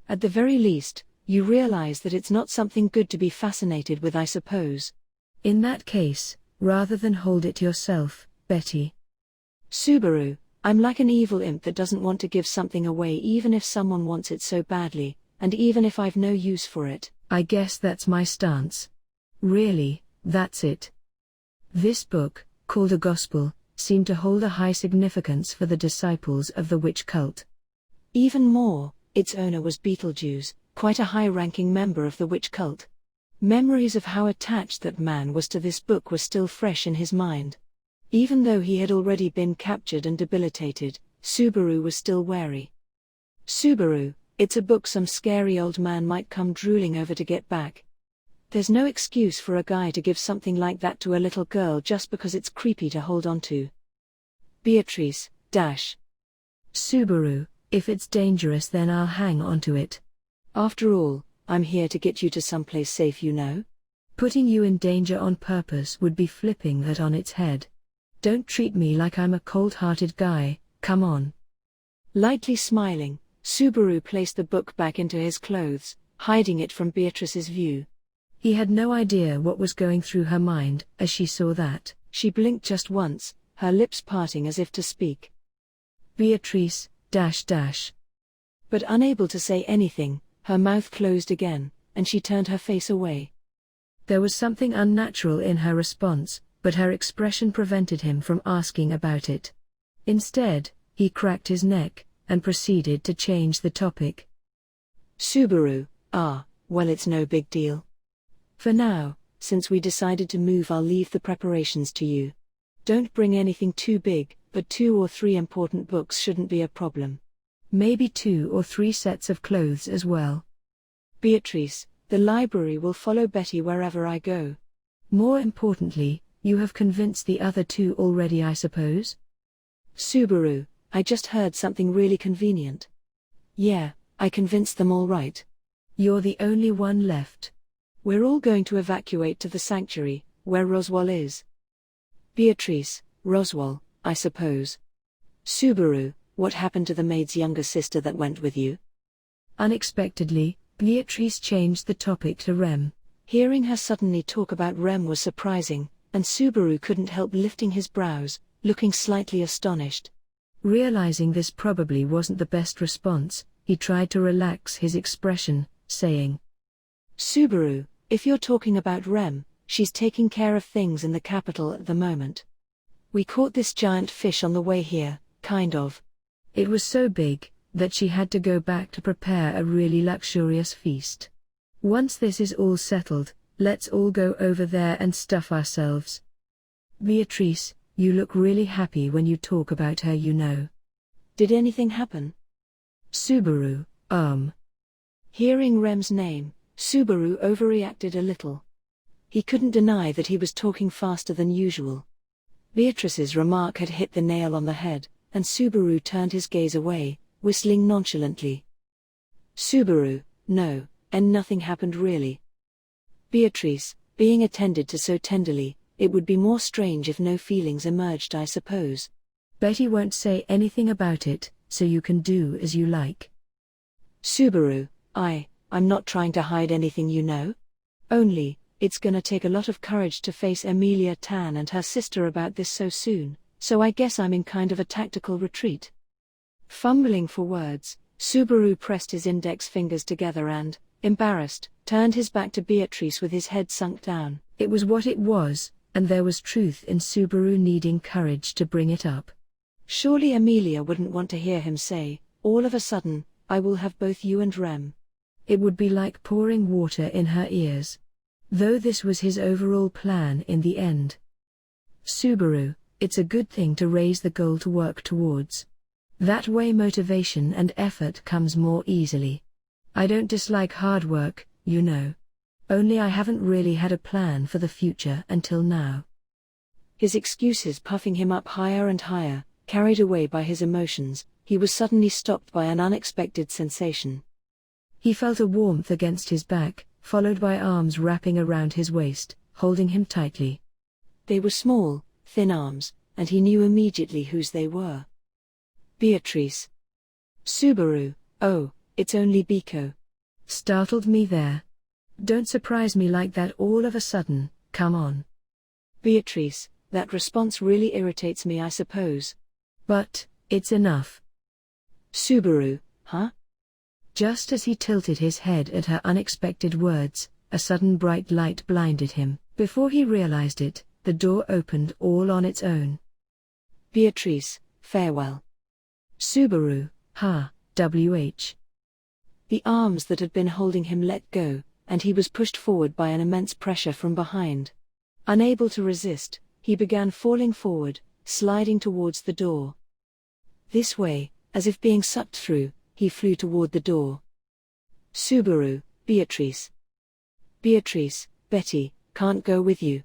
At the very least, you realize that it's not something good to be fascinated with, I suppose. In that case, rather than hold it yourself, Betty. Subaru, I'm like an evil imp that doesn't want to give something away even if someone wants it so badly, and even if I've no use for it. I guess that's my stance. Really, that's it. This book, called a gospel, seemed to hold a high significance for the disciples of the witch cult. Even more, its owner was Beetlejuice, quite a high-ranking member of the witch cult. Memories of how attached that man was to this book were still fresh in his mind. Even though he had already been captured and debilitated, Subaru was still wary. Subaru, it's a book some scary old man might come drooling over to get back. There's no excuse for a guy to give something like that to a little girl just because it's creepy to hold on to. Beatrice, Subaru, if it's dangerous then I'll hang on to it. After all, I'm here to get you to someplace safe, you know. Putting you in danger on purpose would be flipping that on its head. Don't treat me like I'm a cold-hearted guy, come on. Lightly smiling, Subaru placed the book back into his clothes, hiding it from Beatrice's view. He had no idea what was going through her mind as she saw that. She blinked just once, her lips parting as if to speak. Beatrice, .. But unable to say anything, her mouth closed again, and she turned her face away. There was something unnatural in her response, but her expression prevented him from asking about it. Instead, he cracked his neck, and proceeded to change the topic. Subaru, well, it's no big deal. For now, since we decided to move, I'll leave the preparations to you. Don't bring anything too big, but 2 or 3 important books shouldn't be a problem. Maybe 2 or 3 sets of clothes as well. Beatrice, the library will follow Betty wherever I go. More importantly, you have convinced the other 2 already, I suppose? Subaru, I just heard something really convenient. Yeah, I convinced them all right. You're the only one left. We're all going to evacuate to the sanctuary, where Roswell is. Beatrice, Roswell, I suppose. Subaru, what happened to the maid's younger sister that went with you? Unexpectedly, Beatrice changed the topic to Rem. Hearing her suddenly talk about Rem was surprising, and Subaru couldn't help lifting his brows, looking slightly astonished. Realizing this probably wasn't the best response, he tried to relax his expression, saying, Subaru, if you're talking about Rem, she's taking care of things in the capital at the moment. We caught this giant fish on the way here, kind of. It was so big that she had to go back to prepare a really luxurious feast. Once this is all settled, let's all go over there and stuff ourselves. Beatrice, you look really happy when you talk about her, you know. Did anything happen? Subaru, Hearing Rem's name, Subaru overreacted a little. He couldn't deny that he was talking faster than usual. Beatrice's remark had hit the nail on the head, and Subaru turned his gaze away, whistling nonchalantly. Subaru, no, and nothing happened really. Beatrice, being attended to so tenderly, it would be more strange if no feelings emerged, I suppose. Betty won't say anything about it, so you can do as you like. Subaru, I'm not trying to hide anything, you know. Only, it's gonna take a lot of courage to face Emilia Tan and her sister about this so soon, so I guess I'm in kind of a tactical retreat. Fumbling for words, Subaru pressed his index fingers together and, embarrassed, turned his back to Beatrice with his head sunk down. It was what it was, and there was truth in Subaru needing courage to bring it up. Surely Emilia wouldn't want to hear him say, all of a sudden, I will have both you and Rem. It would be like pouring water in her ears. Though this was his overall plan in the end. Subaru, it's a good thing to raise the goal to work towards. That way motivation and effort comes more easily. I don't dislike hard work, you know. Only I haven't really had a plan for the future until now. His excuses puffing him up higher and higher, carried away by his emotions, he was suddenly stopped by an unexpected sensation. He felt a warmth against his back, followed by arms wrapping around his waist, holding him tightly. They were small, thin arms, and he knew immediately whose they were. Beatrice. Subaru, oh, it's only Biko. Startled me there. Don't surprise me like that all of a sudden, come on. Beatrice, that response really irritates me, I suppose. But, it's enough. Subaru, huh? Just as he tilted his head at her unexpected words, a sudden bright light blinded him. Before he realized it, the door opened all on its own. Beatrice, farewell. Subaru, WH. The arms that had been holding him let go, and he was pushed forward by an immense pressure from behind. Unable to resist, he began falling forward, sliding towards the door. This way, as if being sucked through, he flew toward the door. Subaru, Beatrice. Beatrice, Betty, can't go with you.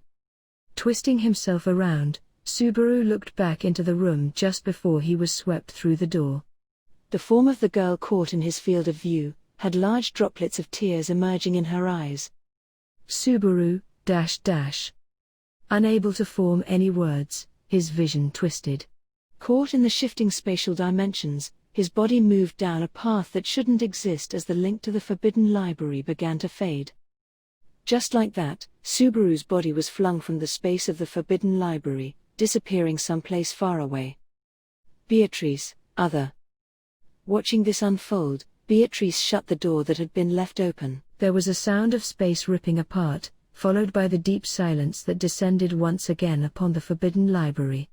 Twisting himself around, Subaru looked back into the room just before he was swept through the door. The form of the girl caught in his field of view had large droplets of tears emerging in her eyes. Subaru, .. Unable to form any words, his vision twisted. Caught in the shifting spatial dimensions, his body moved down a path that shouldn't exist as the link to the forbidden library began to fade. Just like that, Subaru's body was flung from the space of the forbidden library, disappearing someplace far away. Beatrice, other. Watching this unfold, Beatrice shut the door that had been left open. There was a sound of space ripping apart, followed by the deep silence that descended once again upon the forbidden library.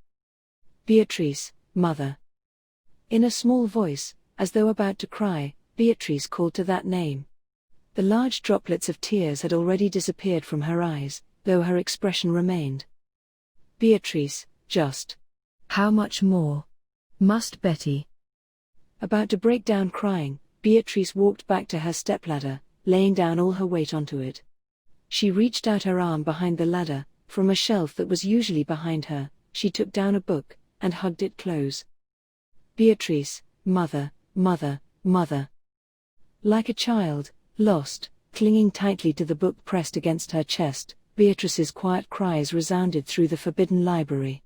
Beatrice, mother. In a small voice, as though about to cry, Beatrice called to that name. The large droplets of tears had already disappeared from her eyes, though her expression remained. Beatrice, just. How much more? Must Betty? About to break down crying, Beatrice walked back to her stepladder, laying down all her weight onto it. She reached out her arm behind the ladder, from a shelf that was usually behind her, she took down a book, and hugged it close. Beatrice, mother, mother, mother. Like a child, lost, clinging tightly to the book pressed against her chest, Beatrice's quiet cries resounded through the forbidden library.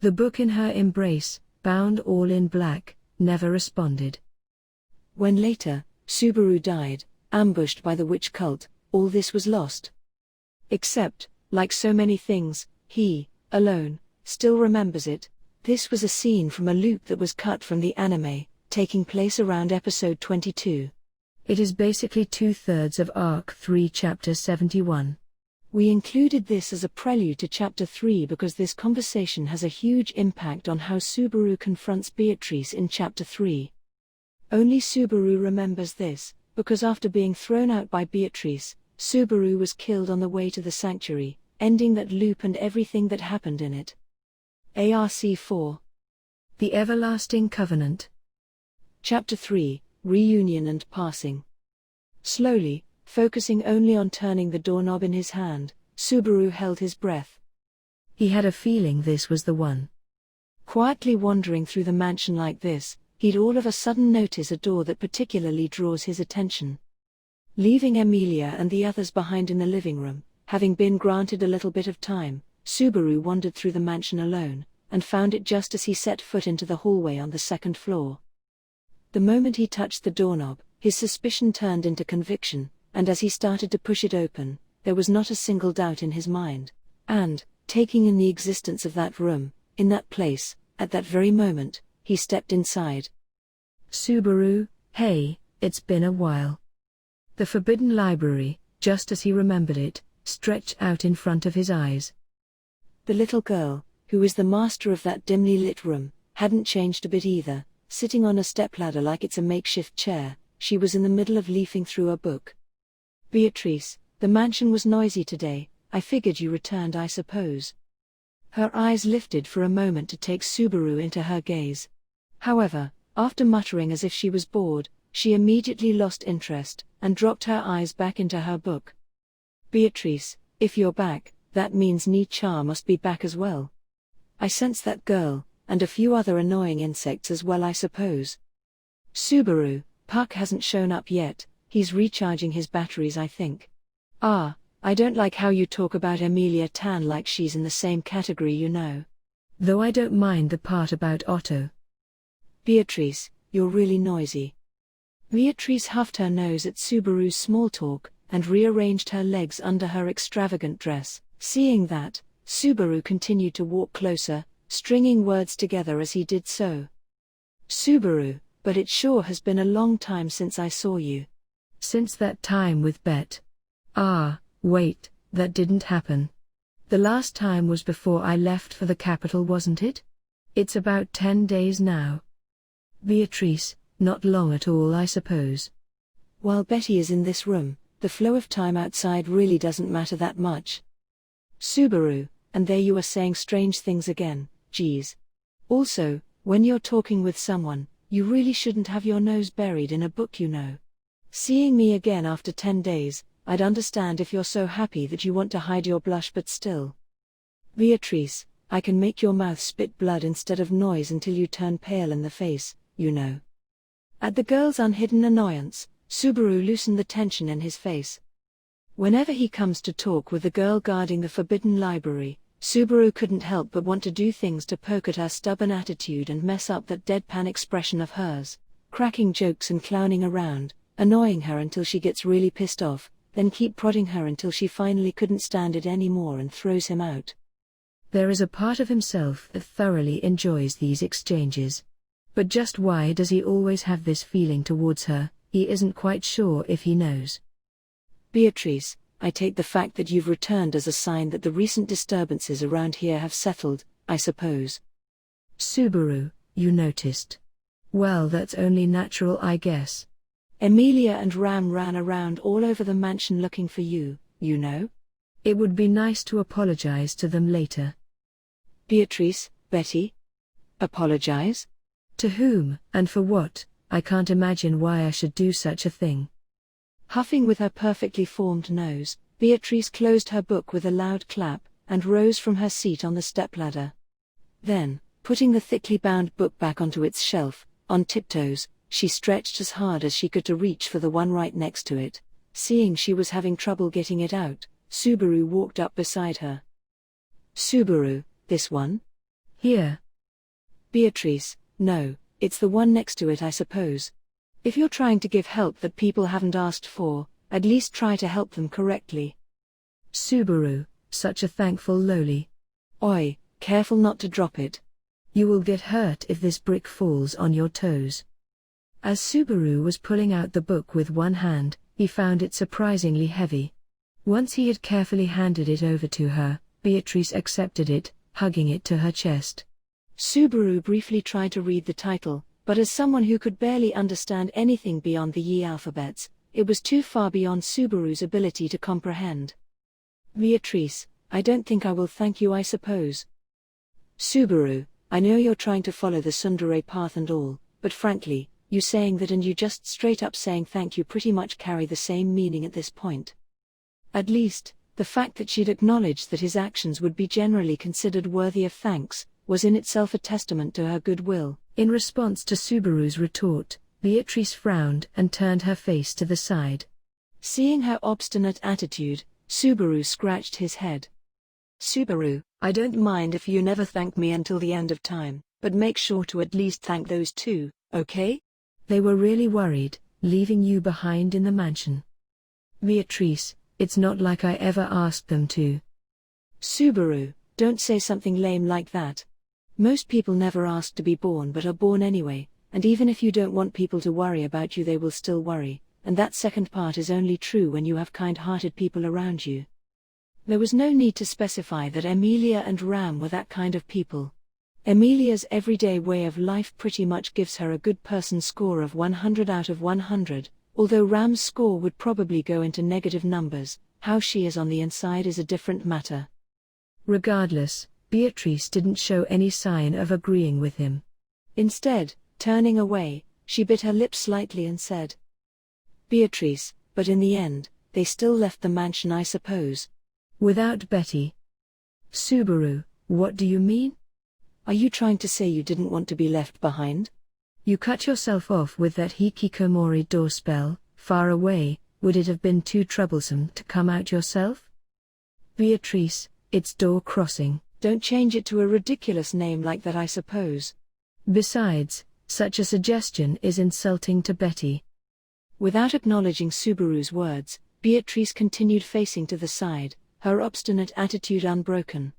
The book in her embrace, bound all in black, never responded. When later, Subaru died, ambushed by the witch cult, all this was lost. Except, like so many things, he, alone, still remembers it. This was a scene from a loop that was cut from the anime, taking place around episode 22. It is basically 2/3 of Arc 3 Chapter 71. We included this as a prelude to Chapter 3 because this conversation has a huge impact on how Subaru confronts Beatrice in Chapter 3. Only Subaru remembers this, because after being thrown out by Beatrice, Subaru was killed on the way to the sanctuary, ending that loop and everything that happened in it. ARC 4. The Everlasting Covenant. Chapter 3, Reunion and Passing. Slowly, focusing only on turning the doorknob in his hand, Subaru held his breath. He had a feeling this was the one. Quietly wandering through the mansion like this, he'd all of a sudden notice a door that particularly draws his attention. Leaving Emilia and the others behind in the living room, having been granted a little bit of time, Subaru wandered through the mansion alone, and found it just as he set foot into the hallway on the second floor. The moment he touched the doorknob, his suspicion turned into conviction, and as he started to push it open, there was not a single doubt in his mind. And, taking in the existence of that room, in that place, at that very moment, he stepped inside. Subaru, hey, it's been a while. The forbidden library, just as he remembered it, stretched out in front of his eyes. The little girl, who is the master of that dimly lit room, hadn't changed a bit either, sitting on a stepladder like it's a makeshift chair. She was in the middle of leafing through a book. Beatrice, the mansion was noisy today, I figured you returned I suppose. Her eyes lifted for a moment to take Subaru into her gaze. However, after muttering as if she was bored, she immediately lost interest, and dropped her eyes back into her book. Beatrice, if you're back, that means Ni-cha must be back as well. I sense that girl, and a few other annoying insects as well I suppose. Subaru, Puck hasn't shown up yet, he's recharging his batteries I think. Ah, I don't like how you talk about Emilia Tan like she's in the same category you know. Though I don't mind the part about Otto. Beatrice, you're really noisy. Beatrice huffed her nose at Subaru's small talk, and rearranged her legs under her extravagant dress. Seeing that, Subaru continued to walk closer, stringing words together as he did so. Subaru, but it sure has been a long time since I saw you. Since that time with Bet. Ah, wait, that didn't happen. The last time was before I left for the capital, wasn't it? It's about 10 days now. Beatrice, not long at all I suppose. While Betty is in this room, the flow of time outside really doesn't matter that much. Subaru, and there you are saying strange things again, geez. Also, when you're talking with someone, you really shouldn't have your nose buried in a book you know. Seeing me again after 10 days, I'd understand if you're so happy that you want to hide your blush, but still. Beatrice, I can make your mouth spit blood instead of noise until you turn pale in the face, you know. At the girl's unhidden annoyance, Subaru loosened the tension in his face. Whenever he comes to talk with the girl guarding the forbidden library, Subaru couldn't help but want to do things to poke at her stubborn attitude and mess up that deadpan expression of hers, cracking jokes and clowning around, annoying her until she gets really pissed off, then keep prodding her until she finally couldn't stand it anymore and throws him out. There is a part of himself that thoroughly enjoys these exchanges. But just why does he always have this feeling towards her? He isn't quite sure if he knows. Beatrice, I take the fact that you've returned as a sign that the recent disturbances around here have settled, I suppose. Subaru, you noticed. Well, that's only natural, I guess. Emilia and Ram ran around all over the mansion looking for you, you know? It would be nice to apologize to them later. Beatrice, Betty? Apologize? To whom, and for what? I can't imagine why I should do such a thing. Huffing with her perfectly formed nose, Beatrice closed her book with a loud clap, and rose from her seat on the stepladder. Then, putting the thickly bound book back onto its shelf, on tiptoes, she stretched as hard as she could to reach for the one right next to it. Seeing she was having trouble getting it out, Subaru walked up beside her. Subaru, this one? Here. Beatrice, no, it's the one next to it, I suppose. If you're trying to give help that people haven't asked for, at least try to help them correctly. Subaru, such a thankful loli. Oi, careful not to drop it. You will get hurt if this brick falls on your toes. As Subaru was pulling out the book with one hand, he found it surprisingly heavy. Once he had carefully handed it over to her, Beatrice accepted it, hugging it to her chest. Subaru briefly tried to read the title, but as someone who could barely understand anything beyond the Yi alphabets, it was too far beyond Subaru's ability to comprehend. Beatrice, I don't think I will thank you, I suppose. Subaru, I know you're trying to follow the tsundere path and all, but frankly, you saying that and you just straight up saying thank you pretty much carry the same meaning at this point. At least, the fact that she'd acknowledged that his actions would be generally considered worthy of thanks, was in itself a testament to her goodwill. In response to Subaru's retort, Beatrice frowned and turned her face to the side. Seeing her obstinate attitude, Subaru scratched his head. Subaru, I don't mind if you never thank me until the end of time, but make sure to at least thank those two, okay? They were really worried, leaving you behind in the mansion. Beatrice, it's not like I ever asked them to. Subaru, don't say something lame like that. Most people never ask to be born but are born anyway, and even if you don't want people to worry about you they will still worry, and that second part is only true when you have kind-hearted people around you. There was no need to specify that Emilia and Ram were that kind of people. Emilia's everyday way of life pretty much gives her a good person score of 100 out of 100, although Ram's score would probably go into negative numbers. How she is on the inside is a different matter. Regardless, Beatrice didn't show any sign of agreeing with him. Instead, turning away, she bit her lips slightly and said, Beatrice, but in the end, they still left the mansion, I suppose. Without Betty. Subaru, what do you mean? Are you trying to say you didn't want to be left behind? You cut yourself off with that hikikomori door spell, far away. Would it have been too troublesome to come out yourself? Beatrice, it's door crossing. Don't change it to a ridiculous name like that, I suppose. Besides, such a suggestion is insulting to Betty. Without acknowledging Subaru's words, Beatrice continued facing to the side, her obstinate attitude unbroken.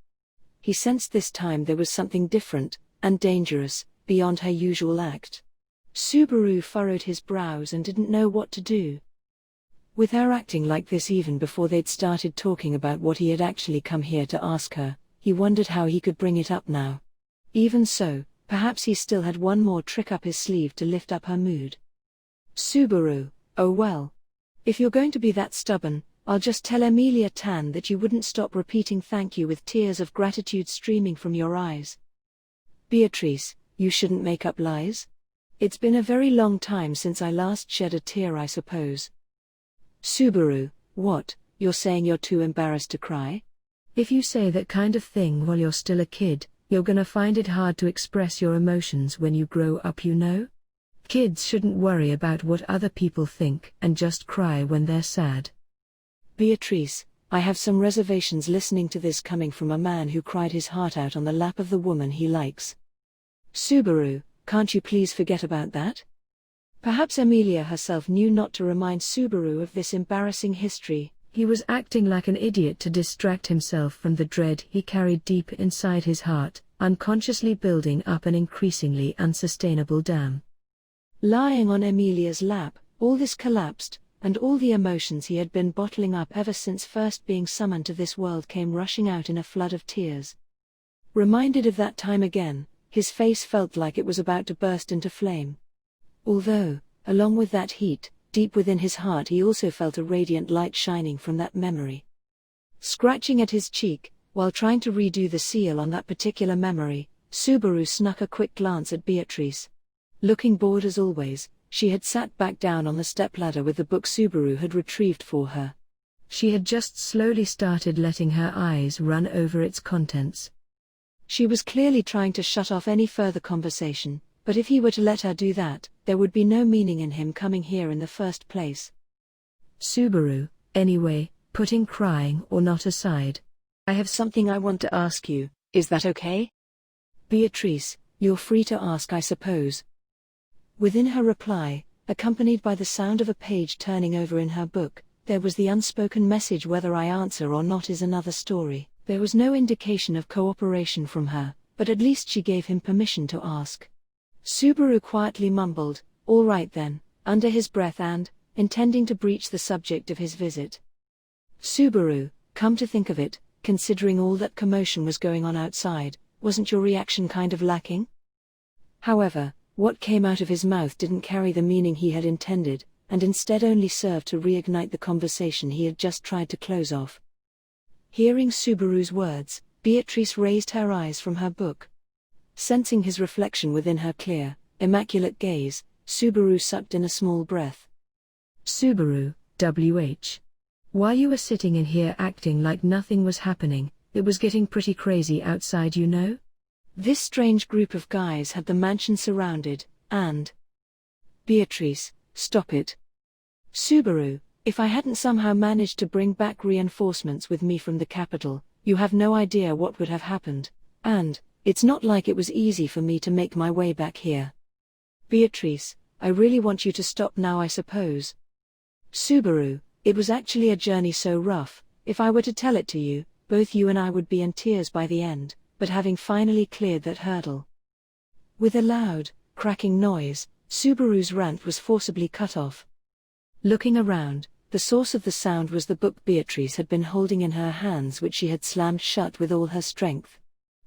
He sensed this time there was something different, and dangerous, beyond her usual act. Subaru furrowed his brows and didn't know what to do. With her acting like this even before they'd started talking about what he had actually come here to ask her, he wondered how he could bring it up now. Even so, perhaps he still had one more trick up his sleeve to lift up her mood. Subaru, oh well. If you're going to be that stubborn, I'll just tell Emilia Tan that you wouldn't stop repeating thank you with tears of gratitude streaming from your eyes. Beatrice, you shouldn't make up lies. It's been a very long time since I last shed a tear, I suppose. Subaru, what, you're saying you're too embarrassed to cry? If you say that kind of thing while you're still a kid, you're gonna find it hard to express your emotions when you grow up, you know? Kids shouldn't worry about what other people think and just cry when they're sad. Beatrice, I have some reservations listening to this coming from a man who cried his heart out on the lap of the woman he likes. Subaru, can't you please forget about that? Perhaps Emilia herself knew not to remind Subaru of this embarrassing history. He was acting like an idiot to distract himself from the dread he carried deep inside his heart, unconsciously building up an increasingly unsustainable dam. Lying on Emilia's lap, all this collapsed, and all the emotions he had been bottling up ever since first being summoned to this world came rushing out in a flood of tears. Reminded of that time again, his face felt like it was about to burst into flame. Although, along with that heat, deep within his heart he also felt a radiant light shining from that memory. Scratching at his cheek, while trying to redo the seal on that particular memory, Subaru snuck a quick glance at Beatrice. Looking bored as always, she had sat back down on the stepladder with the book Subaru had retrieved for her. She had just slowly started letting her eyes run over its contents. She was clearly trying to shut off any further conversation, but if he were to let her do that, there would be no meaning in him coming here in the first place. Subaru, anyway, putting crying or not aside. I have something I want to ask you, is that okay? Beatrice, you're free to ask, I suppose. Within her reply, accompanied by the sound of a page turning over in her book, there was the unspoken message: whether I answer or not is another story. There was no indication of cooperation from her, but at least she gave him permission to ask. Subaru quietly mumbled, "All right then," under his breath and, intending to breach the subject of his visit. Subaru, come to think of it, considering all that commotion was going on outside, wasn't your reaction kind of lacking? However, what came out of his mouth didn't carry the meaning he had intended, and instead only served to reignite the conversation he had just tried to close off. Hearing Subaru's words, Beatrice raised her eyes from her book. Sensing his reflection within her clear, immaculate gaze, Subaru sucked in a small breath. Subaru, WH. While you were sitting in here acting like nothing was happening, it was getting pretty crazy outside, you know? This strange group of guys had the mansion surrounded, and... Beatrice, stop it. Subaru, if I hadn't somehow managed to bring back reinforcements with me from the capital, you have no idea what would have happened, and... it's not like it was easy for me to make my way back here. Beatrice, I really want you to stop now, I suppose. Subaru, it was actually a journey so rough, if I were to tell it to you, both you and I would be in tears by the end, but having finally cleared that hurdle. With a loud, cracking noise, Subaru's rant was forcibly cut off. Looking around, the source of the sound was the book Beatrice had been holding in her hands, which she had slammed shut with all her strength.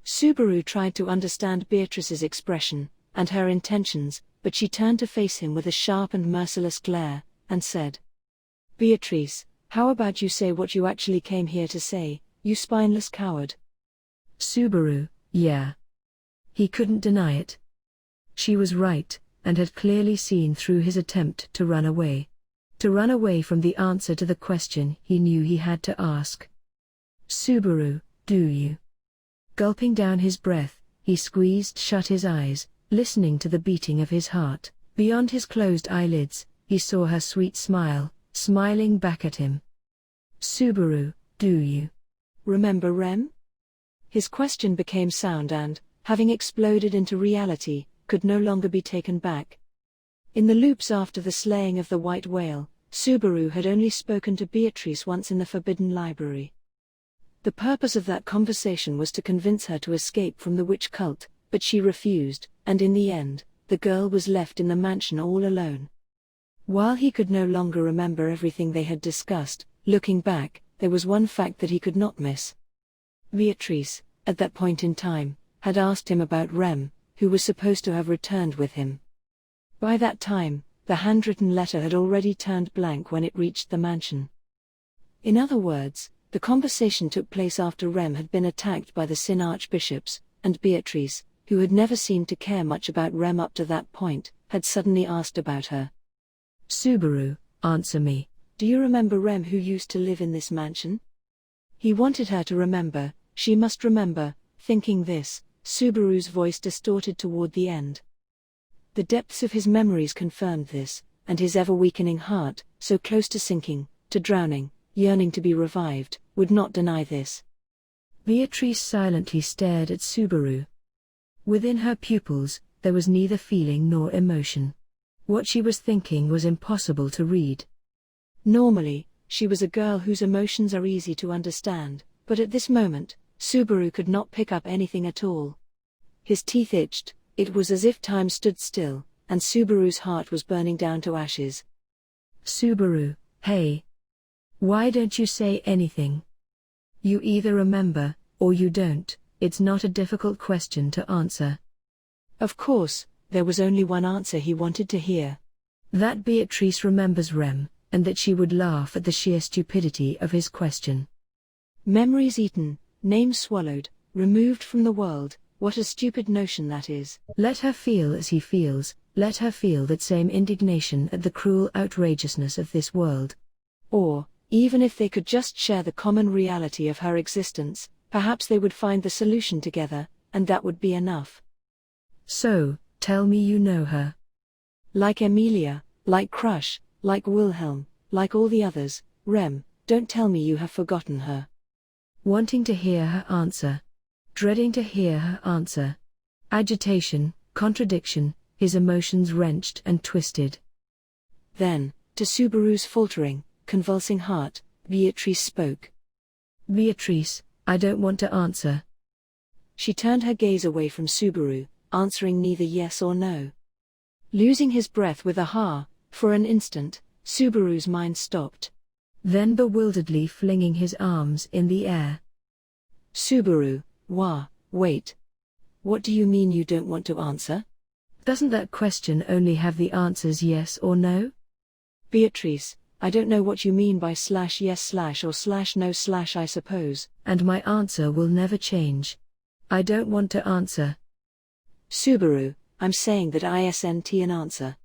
Subaru tried to understand Beatrice's expression, and her intentions, but she turned to face him with a sharp and merciless glare, and said, "Beatrice, how about you say what you actually came here to say, you spineless coward?" Subaru, yeah. He couldn't deny it. She was right, and had clearly seen through his attempt to run away. To run away from the answer to the question he knew he had to ask. Subaru, do you? Gulping down his breath, he squeezed shut his eyes, listening to the beating of his heart. Beyond his closed eyelids, he saw her sweet smile, smiling back at him. Subaru, do you remember Rem? His question became sound and, having exploded into reality, could no longer be taken back. In the loops after the slaying of the white whale, Subaru had only spoken to Beatrice once in the Forbidden Library. The purpose of that conversation was to convince her to escape from the witch cult, but she refused, and in the end, the girl was left in the mansion all alone. While he could no longer remember everything they had discussed, looking back, there was one fact that he could not miss. Beatrice, at that point in time, had asked him about Rem, who was supposed to have returned with him. By that time, the handwritten letter had already turned blank when it reached the mansion. In other words, the conversation took place after Rem had been attacked by the Sin archbishops, and Beatrice, who had never seemed to care much about Rem up to that point, had suddenly asked about her. Subaru, answer me. Do you remember Rem who used to live in this mansion? He wanted her to remember, she must remember. Thinking this, Subaru's voice distorted toward the end. The depths of his memories confirmed this, and his ever-weakening heart, so close to sinking, to drowning, yearning to be revived, would not deny this. Beatrice silently stared at Subaru. Within her pupils, there was neither feeling nor emotion. What she was thinking was impossible to read. Normally, she was a girl whose emotions are easy to understand, but at this moment, Subaru could not pick up anything at all. His teeth itched, it was as if time stood still, and Subaru's heart was burning down to ashes. Subaru, hey. Why don't you say anything? You either remember, or you don't. It's not a difficult question to answer. Of course, there was only one answer he wanted to hear. That Beatrice remembers Rem, and that she would laugh at the sheer stupidity of his question. Memories eaten, names swallowed, removed from the world, what a stupid notion that is. Let her feel as he feels, let her feel that same indignation at the cruel outrageousness of this world. Or, even if they could just share the common reality of her existence, perhaps they would find the solution together, and that would be enough. So, tell me you know her. Like Emilia, like Crush, like Wilhelm, like all the others, Rem, don't tell me you have forgotten her. Wanting to hear her answer. Dreading to hear her answer. Agitation, contradiction, his emotions wrenched and twisted. Then, to Subaru's faltering, convulsing heart, Beatrice spoke. Beatrice, I don't want to answer. She turned her gaze away from Subaru, answering neither yes or no. Losing his breath with a ha, for an instant, Subaru's mind stopped. Then bewilderedly flinging his arms in the air. Subaru, wait. What do you mean you don't want to answer? Doesn't that question only have the answers yes or no? Beatrice, I don't know what you mean by /yes/ or /no/ I suppose. And my answer will never change. I don't want to answer. Subaru, I'm saying that isn't an answer.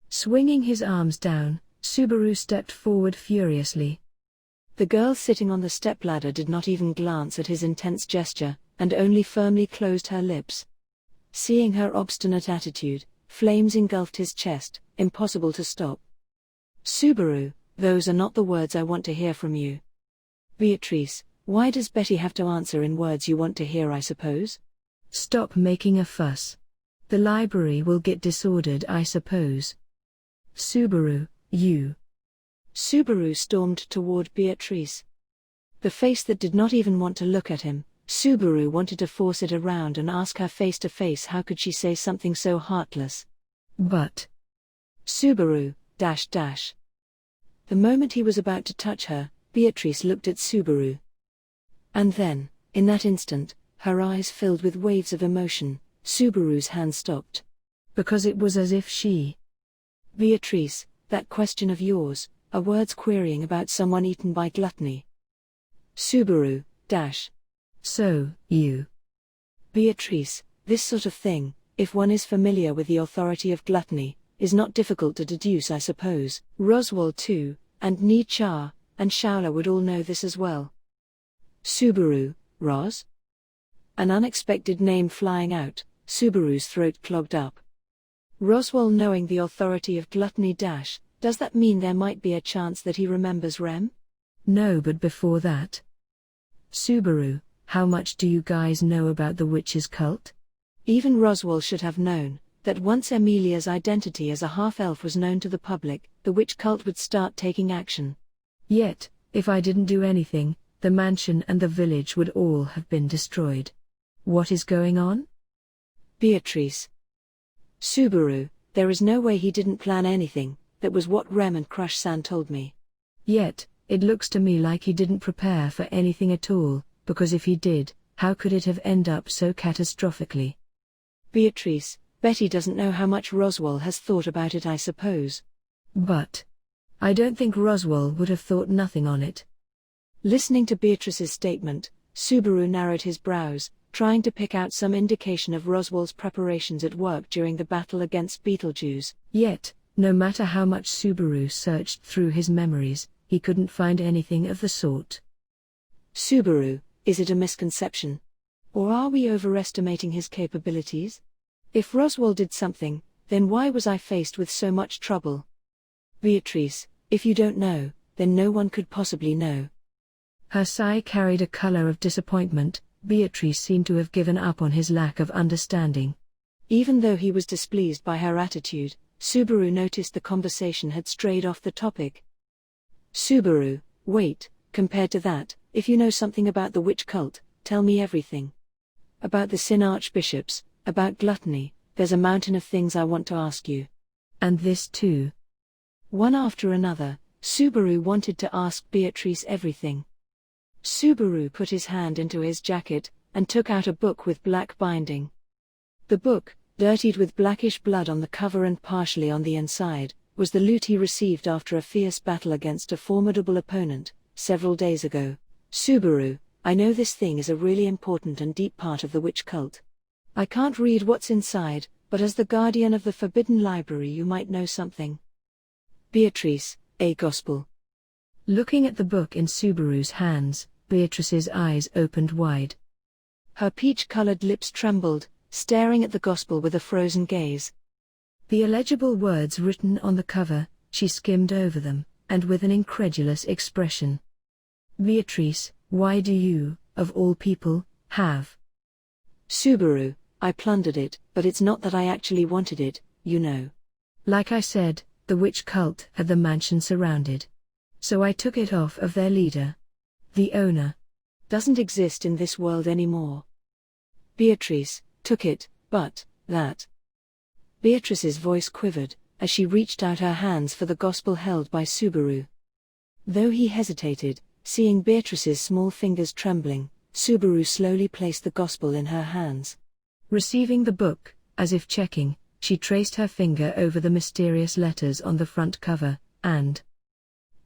Swinging his arms down, Subaru stepped forward furiously. The girl sitting on the stepladder did not even glance at his intense gesture, and only firmly closed her lips. Seeing her obstinate attitude, flames engulfed his chest, impossible to stop. Subaru, those are not the words I want to hear from you. Beatrice, why does Betty have to answer in words you want to hear, I suppose? Stop making a fuss. The library will get disordered, I suppose. Subaru, you. Subaru stormed toward Beatrice. The face that did not even want to look at him, Subaru wanted to force it around and ask her face to face how could she say something so heartless. But. Subaru, The moment he was about to touch her, Beatrice looked at Subaru. And then, in that instant, her eyes filled with waves of emotion. Subaru's hand stopped. Because it was as if she. Beatrice, that question of yours, are words querying about someone eaten by gluttony. Subaru, So, you. Beatrice, this sort of thing, if one is familiar with the authority of gluttony, is not difficult to deduce, I suppose. Roswell too, and Nietzsche, and Shaula would all know this as well. Subaru, Ros? An unexpected name flying out, Subaru's throat clogged up. Roswell knowing the authority of gluttony does that mean there might be a chance that he remembers Rem? No, but before that. Subaru, how much do you guys know about the witch's cult? Even Roswell should have known that once Emilia's identity as a half-elf was known to the public, the witch cult would start taking action. Yet, if I didn't do anything, the mansion and the village would all have been destroyed. What is going on? Beatrice. Subaru, there is no way he didn't plan anything, that was what Rem and Crush-san told me. Yet, it looks to me like he didn't prepare for anything at all, because if he did, how could it have ended up so catastrophically? Beatrice, Betty doesn't know how much Roswell has thought about it, I suppose. But. I don't think Roswell would have thought nothing on it. Listening to Beatrice's statement, Subaru narrowed his brows, trying to pick out some indication of Roswell's preparations at work during the battle against Beetlejuice. Yet, no matter how much Subaru searched through his memories, he couldn't find anything of the sort. Subaru, is it a misconception? Or are we overestimating his capabilities? If Roswell did something, then why was I faced with so much trouble? Beatrice, if you don't know, then no one could possibly know. Her sigh carried a color of disappointment. Beatrice seemed to have given up on his lack of understanding. Even though he was displeased by her attitude, Subaru noticed the conversation had strayed off the topic. Subaru, wait, compared to that, if you know something about the witch cult, tell me everything. About the Sin archbishops, about gluttony, there's a mountain of things I want to ask you. And this too. One after another, Subaru wanted to ask Beatrice everything. Subaru put his hand into his jacket, and took out a book with black binding. The book, dirtied with blackish blood on the cover and partially on the inside, was the loot he received after a fierce battle against a formidable opponent, several days ago. Subaru, I know this thing is a really important and deep part of the witch cult. I can't read what's inside, but as the guardian of the Forbidden Library you might know something. Beatrice, a gospel. Looking at the book in Subaru's hands, Beatrice's eyes opened wide. Her peach-colored lips trembled, staring at the gospel with a frozen gaze. The illegible words written on the cover, she skimmed over them, and with an incredulous expression. Beatrice, why do you, of all people, have? Subaru, I plundered it, but it's not that I actually wanted it, you know. Like I said, the witch cult had the mansion surrounded. So I took it off of their leader. The owner doesn't exist in this world anymore. Beatrice took it, but that. Beatrice's voice quivered as she reached out her hands for the gospel held by Subaru. Though he hesitated, seeing Beatrice's small fingers trembling, Subaru slowly placed the gospel in her hands. Receiving the book, as if checking, she traced her finger over the mysterious letters on the front cover, and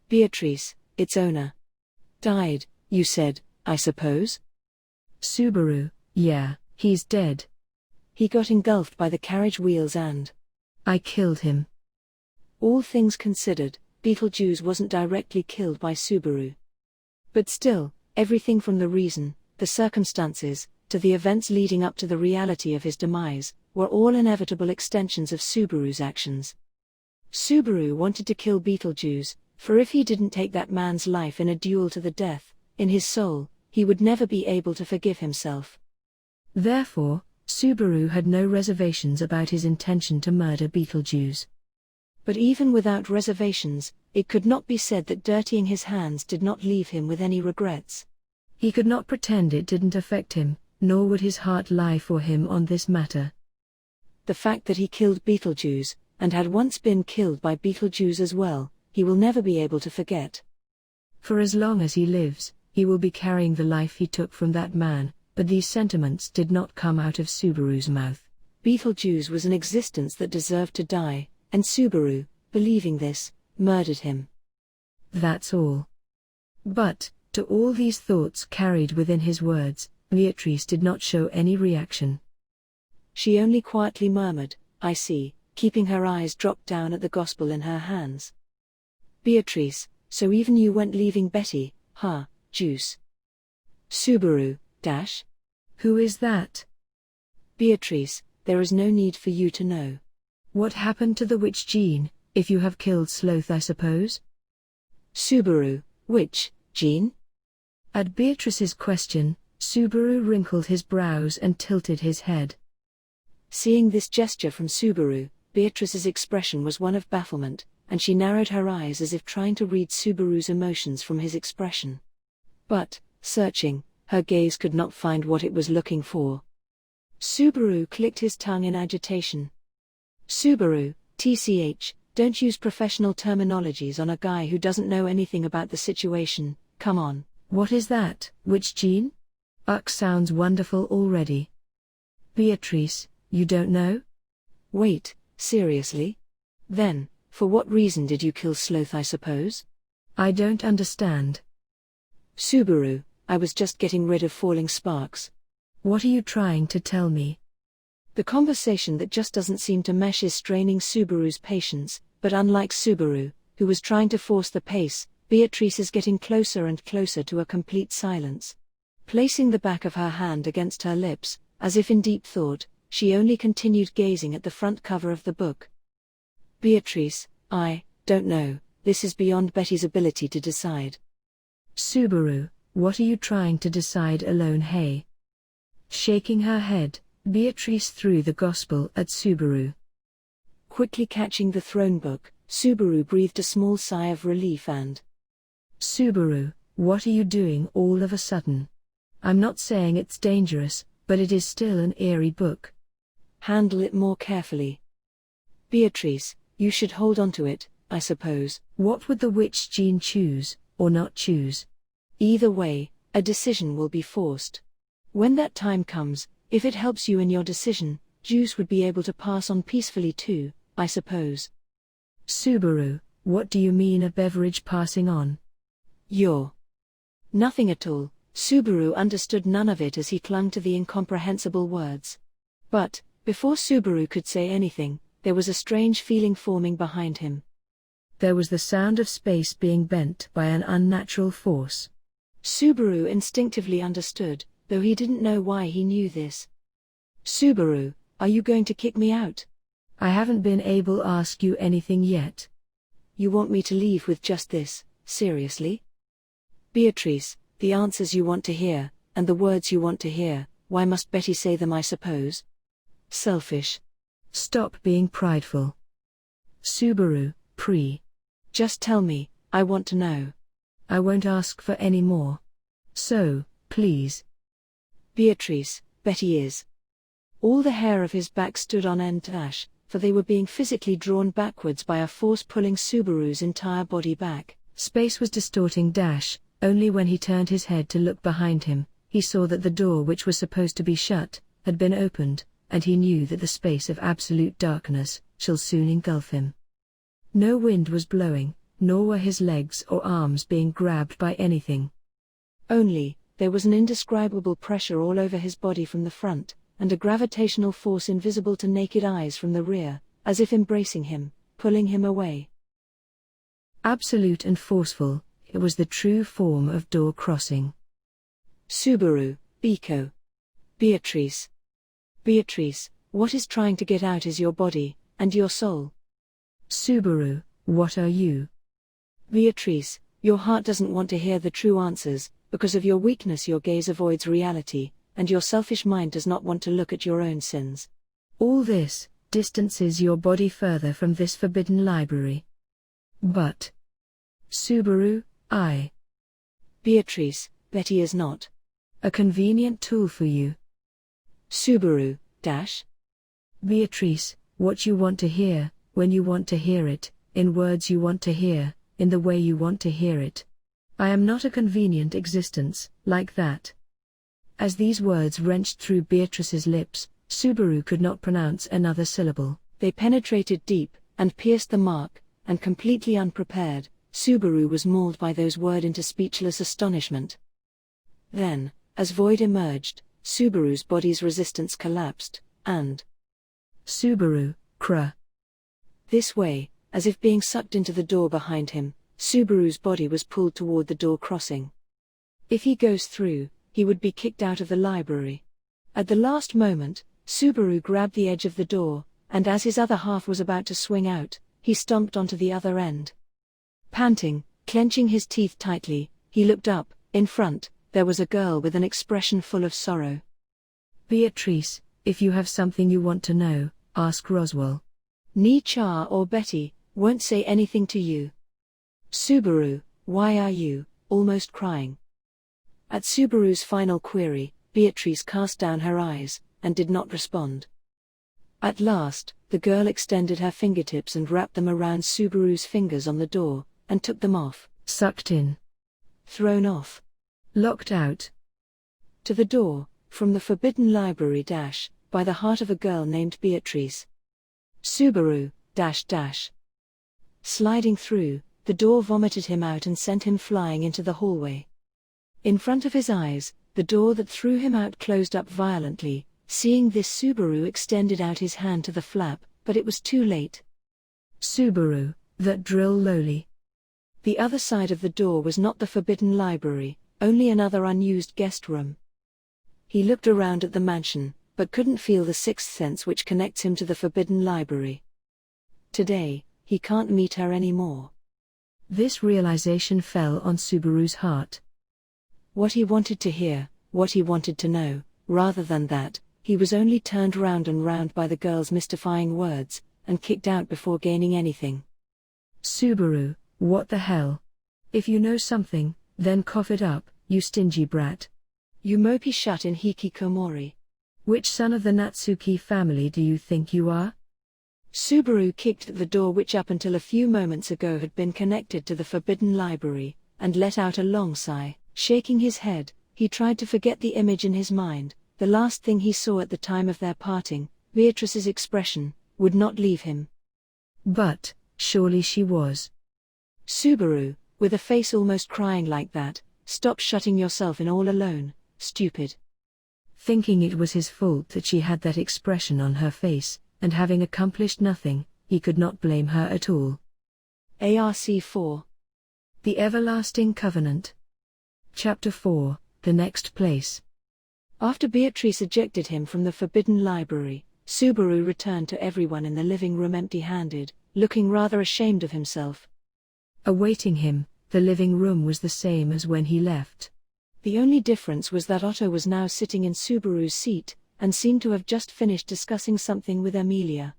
Beatrice, its owner. Died, you said, I suppose? Subaru, yeah, he's dead. He got engulfed by the carriage wheels and I killed him. All things considered, Beetlejuice wasn't directly killed by Subaru. But still, everything from the reason, the circumstances, to the events leading up to the reality of his demise, were all inevitable extensions of Subaru's actions. Subaru wanted to kill Beetlejuice, for if he didn't take that man's life in a duel to the death, in his soul, he would never be able to forgive himself. Therefore, Subaru had no reservations about his intention to murder Beetlejuice. But even without reservations, it could not be said that dirtying his hands did not leave him with any regrets. He could not pretend it didn't affect him, nor would his heart lie for him on this matter. The fact that he killed Beetlejuice, and had once been killed by Beetlejuice as well, he will never be able to forget. For as long as he lives, he will be carrying the life he took from that man, but these sentiments did not come out of Subaru's mouth. Beetlejuice was an existence that deserved to die, and Subaru, believing this, murdered him. That's all. But, to all these thoughts carried within his words, Beatrice did not show any reaction. She only quietly murmured, I see, keeping her eyes dropped down at the gospel in her hands. Beatrice, so even you weren't leaving Betty, huh, Juice? Subaru, dash? Who is that? Beatrice, there is no need for you to know. What happened to the witch Jean, if you have killed Sloth I suppose? Subaru, which, Jean? At Beatrice's question, Subaru wrinkled his brows and tilted his head. Seeing this gesture from Subaru, Beatrice's expression was one of bafflement, and she narrowed her eyes as if trying to read Subaru's emotions from his expression. But, searching, her gaze could not find what it was looking for. Subaru clicked his tongue in agitation. Subaru, TCH, don't use professional terminologies on a guy who doesn't know anything about the situation, come on. What is that, witch Jean? Sounds wonderful already. Beatrice, you don't know? Wait, seriously? Then, for what reason did you kill Sloth I suppose? I don't understand. Subaru, I was just getting rid of falling sparks. What are you trying to tell me? The conversation that just doesn't seem to mesh is straining Subaru's patience, but unlike Subaru, who was trying to force the pace, Beatrice is getting closer and closer to a complete silence. Placing the back of her hand against her lips, as if in deep thought, she only continued gazing at the front cover of the book. Beatrice, I don't know, this is beyond Betty's ability to decide. Subaru, what are you trying to decide alone, hey? Shaking her head, Beatrice threw the gospel at Subaru. Quickly catching the throne book, Subaru breathed a small sigh of relief and, Subaru, what are you doing all of a sudden? I'm not saying it's dangerous, but it is still an eerie book. handle it more carefully. Beatrice, you should hold on to it, I suppose. What would the witch Jean choose, or not choose? Either way, a decision will be forced. When that time comes, if it helps you in your decision, Juice would be able to pass on peacefully too, I suppose. Subaru, what do you mean a beverage passing on? You're nothing at all. Subaru understood none of it as he clung to the incomprehensible words. But, before Subaru could say anything, there was a strange feeling forming behind him. There was the sound of space being bent by an unnatural force. Subaru instinctively understood, though he didn't know why he knew this. Subaru, are you going to kick me out? I haven't been able to ask you anything yet. You want me to leave with just this, seriously? Beatrice, the answers you want to hear, and the words you want to hear, why must Betty say them, I suppose? Selfish. Stop being prideful. Subaru, Just tell me, I want to know. I won't ask for any more. So, please. Beatrice, Betty is. All the hair of his back stood on end, for they were being physically drawn backwards by a force pulling Subaru's entire body back. Space was distorting. Only when he turned his head to look behind him, he saw that the door, which was supposed to be shut, had been opened, and he knew that the space of absolute darkness shall soon engulf him. No wind was blowing, nor were his legs or arms being grabbed by anything. Only, there was an indescribable pressure all over his body from the front, and a gravitational force invisible to naked eyes from the rear, as if embracing him, pulling him away. Absolute and forceful, it was the true form of door crossing. Subaru, Biko. Beatrice. Beatrice, what is trying to get out is your body, and your soul. Subaru, what are you? Beatrice, your heart doesn't want to hear the true answers, because of your weakness your gaze avoids reality, and your selfish mind does not want to look at your own sins. All this distances your body further from this forbidden library. But Subaru, Beatrice, Betty is not a convenient tool for you. Subaru, Beatrice, what you want to hear, when you want to hear it, in words you want to hear, in the way you want to hear it. I am not a convenient existence, like that. As these words wrenched through Beatrice's lips, Subaru could not pronounce another syllable. They penetrated deep, and pierced the mark, and completely unprepared, Subaru was mauled by those words into speechless astonishment. Then, as void emerged, Subaru's body's resistance collapsed, and Subaru, This way, as if being sucked into the door behind him, Subaru's body was pulled toward the door crossing. If he goes through, he would be kicked out of the library. At the last moment, Subaru grabbed the edge of the door, and as his other half was about to swing out, he stomped onto the other end. Panting, clenching his teeth tightly, he looked up. In front, there was a girl with an expression full of sorrow. Beatrice, if you have something you want to know, ask Roswell. Ni-cha or Betty won't say anything to you. Subaru, why are you almost crying? At Subaru's final query, Beatrice cast down her eyes, and did not respond. At last, the girl extended her fingertips and wrapped them around Subaru's fingers on the door, and took them off. Sucked in. Thrown off. Locked out. To the door, from the forbidden library by the heart of a girl named Beatrice. Subaru, Sliding through, the door vomited him out and sent him flying into the hallway. In front of his eyes, the door that threw him out closed up violently. Seeing this, Subaru extended out his hand to the flap, but it was too late. Subaru, that drill lowly. The other side of the door was not the forbidden library, only another unused guest room. He looked around at the mansion, but couldn't feel the sixth sense which connects him to the forbidden library. Today, he can't meet her anymore. This realization fell on Subaru's heart. What he wanted to hear, what he wanted to know, rather than that, he was only turned round and round by the girl's mystifying words, and kicked out before gaining anything. Subaru, what the hell? If you know something, then cough it up, you stingy brat. You mopey shut in hikikomori. Which son of the Natsuki family do you think you are? Subaru kicked at the door, which up until a few moments ago had been connected to the forbidden library, and let out a long sigh. Shaking his head, he tried to forget the image in his mind. The last thing he saw at the time of their parting, Beatrice's expression, would not leave him. But, surely she was. Subaru, with a face almost crying like that, stop shutting yourself in all alone, stupid. Thinking it was his fault that she had that expression on her face, and having accomplished nothing, he could not blame her at all. ARC 4. The Everlasting Covenant. Chapter 4, The Next Place. After Beatrice ejected him from the forbidden library, Subaru returned to everyone in the living room empty-handed, looking rather ashamed of himself. Awaiting him, the living room was the same as when he left. The only difference was that Otto was now sitting in Subaru's seat, and seemed to have just finished discussing something with Emilia.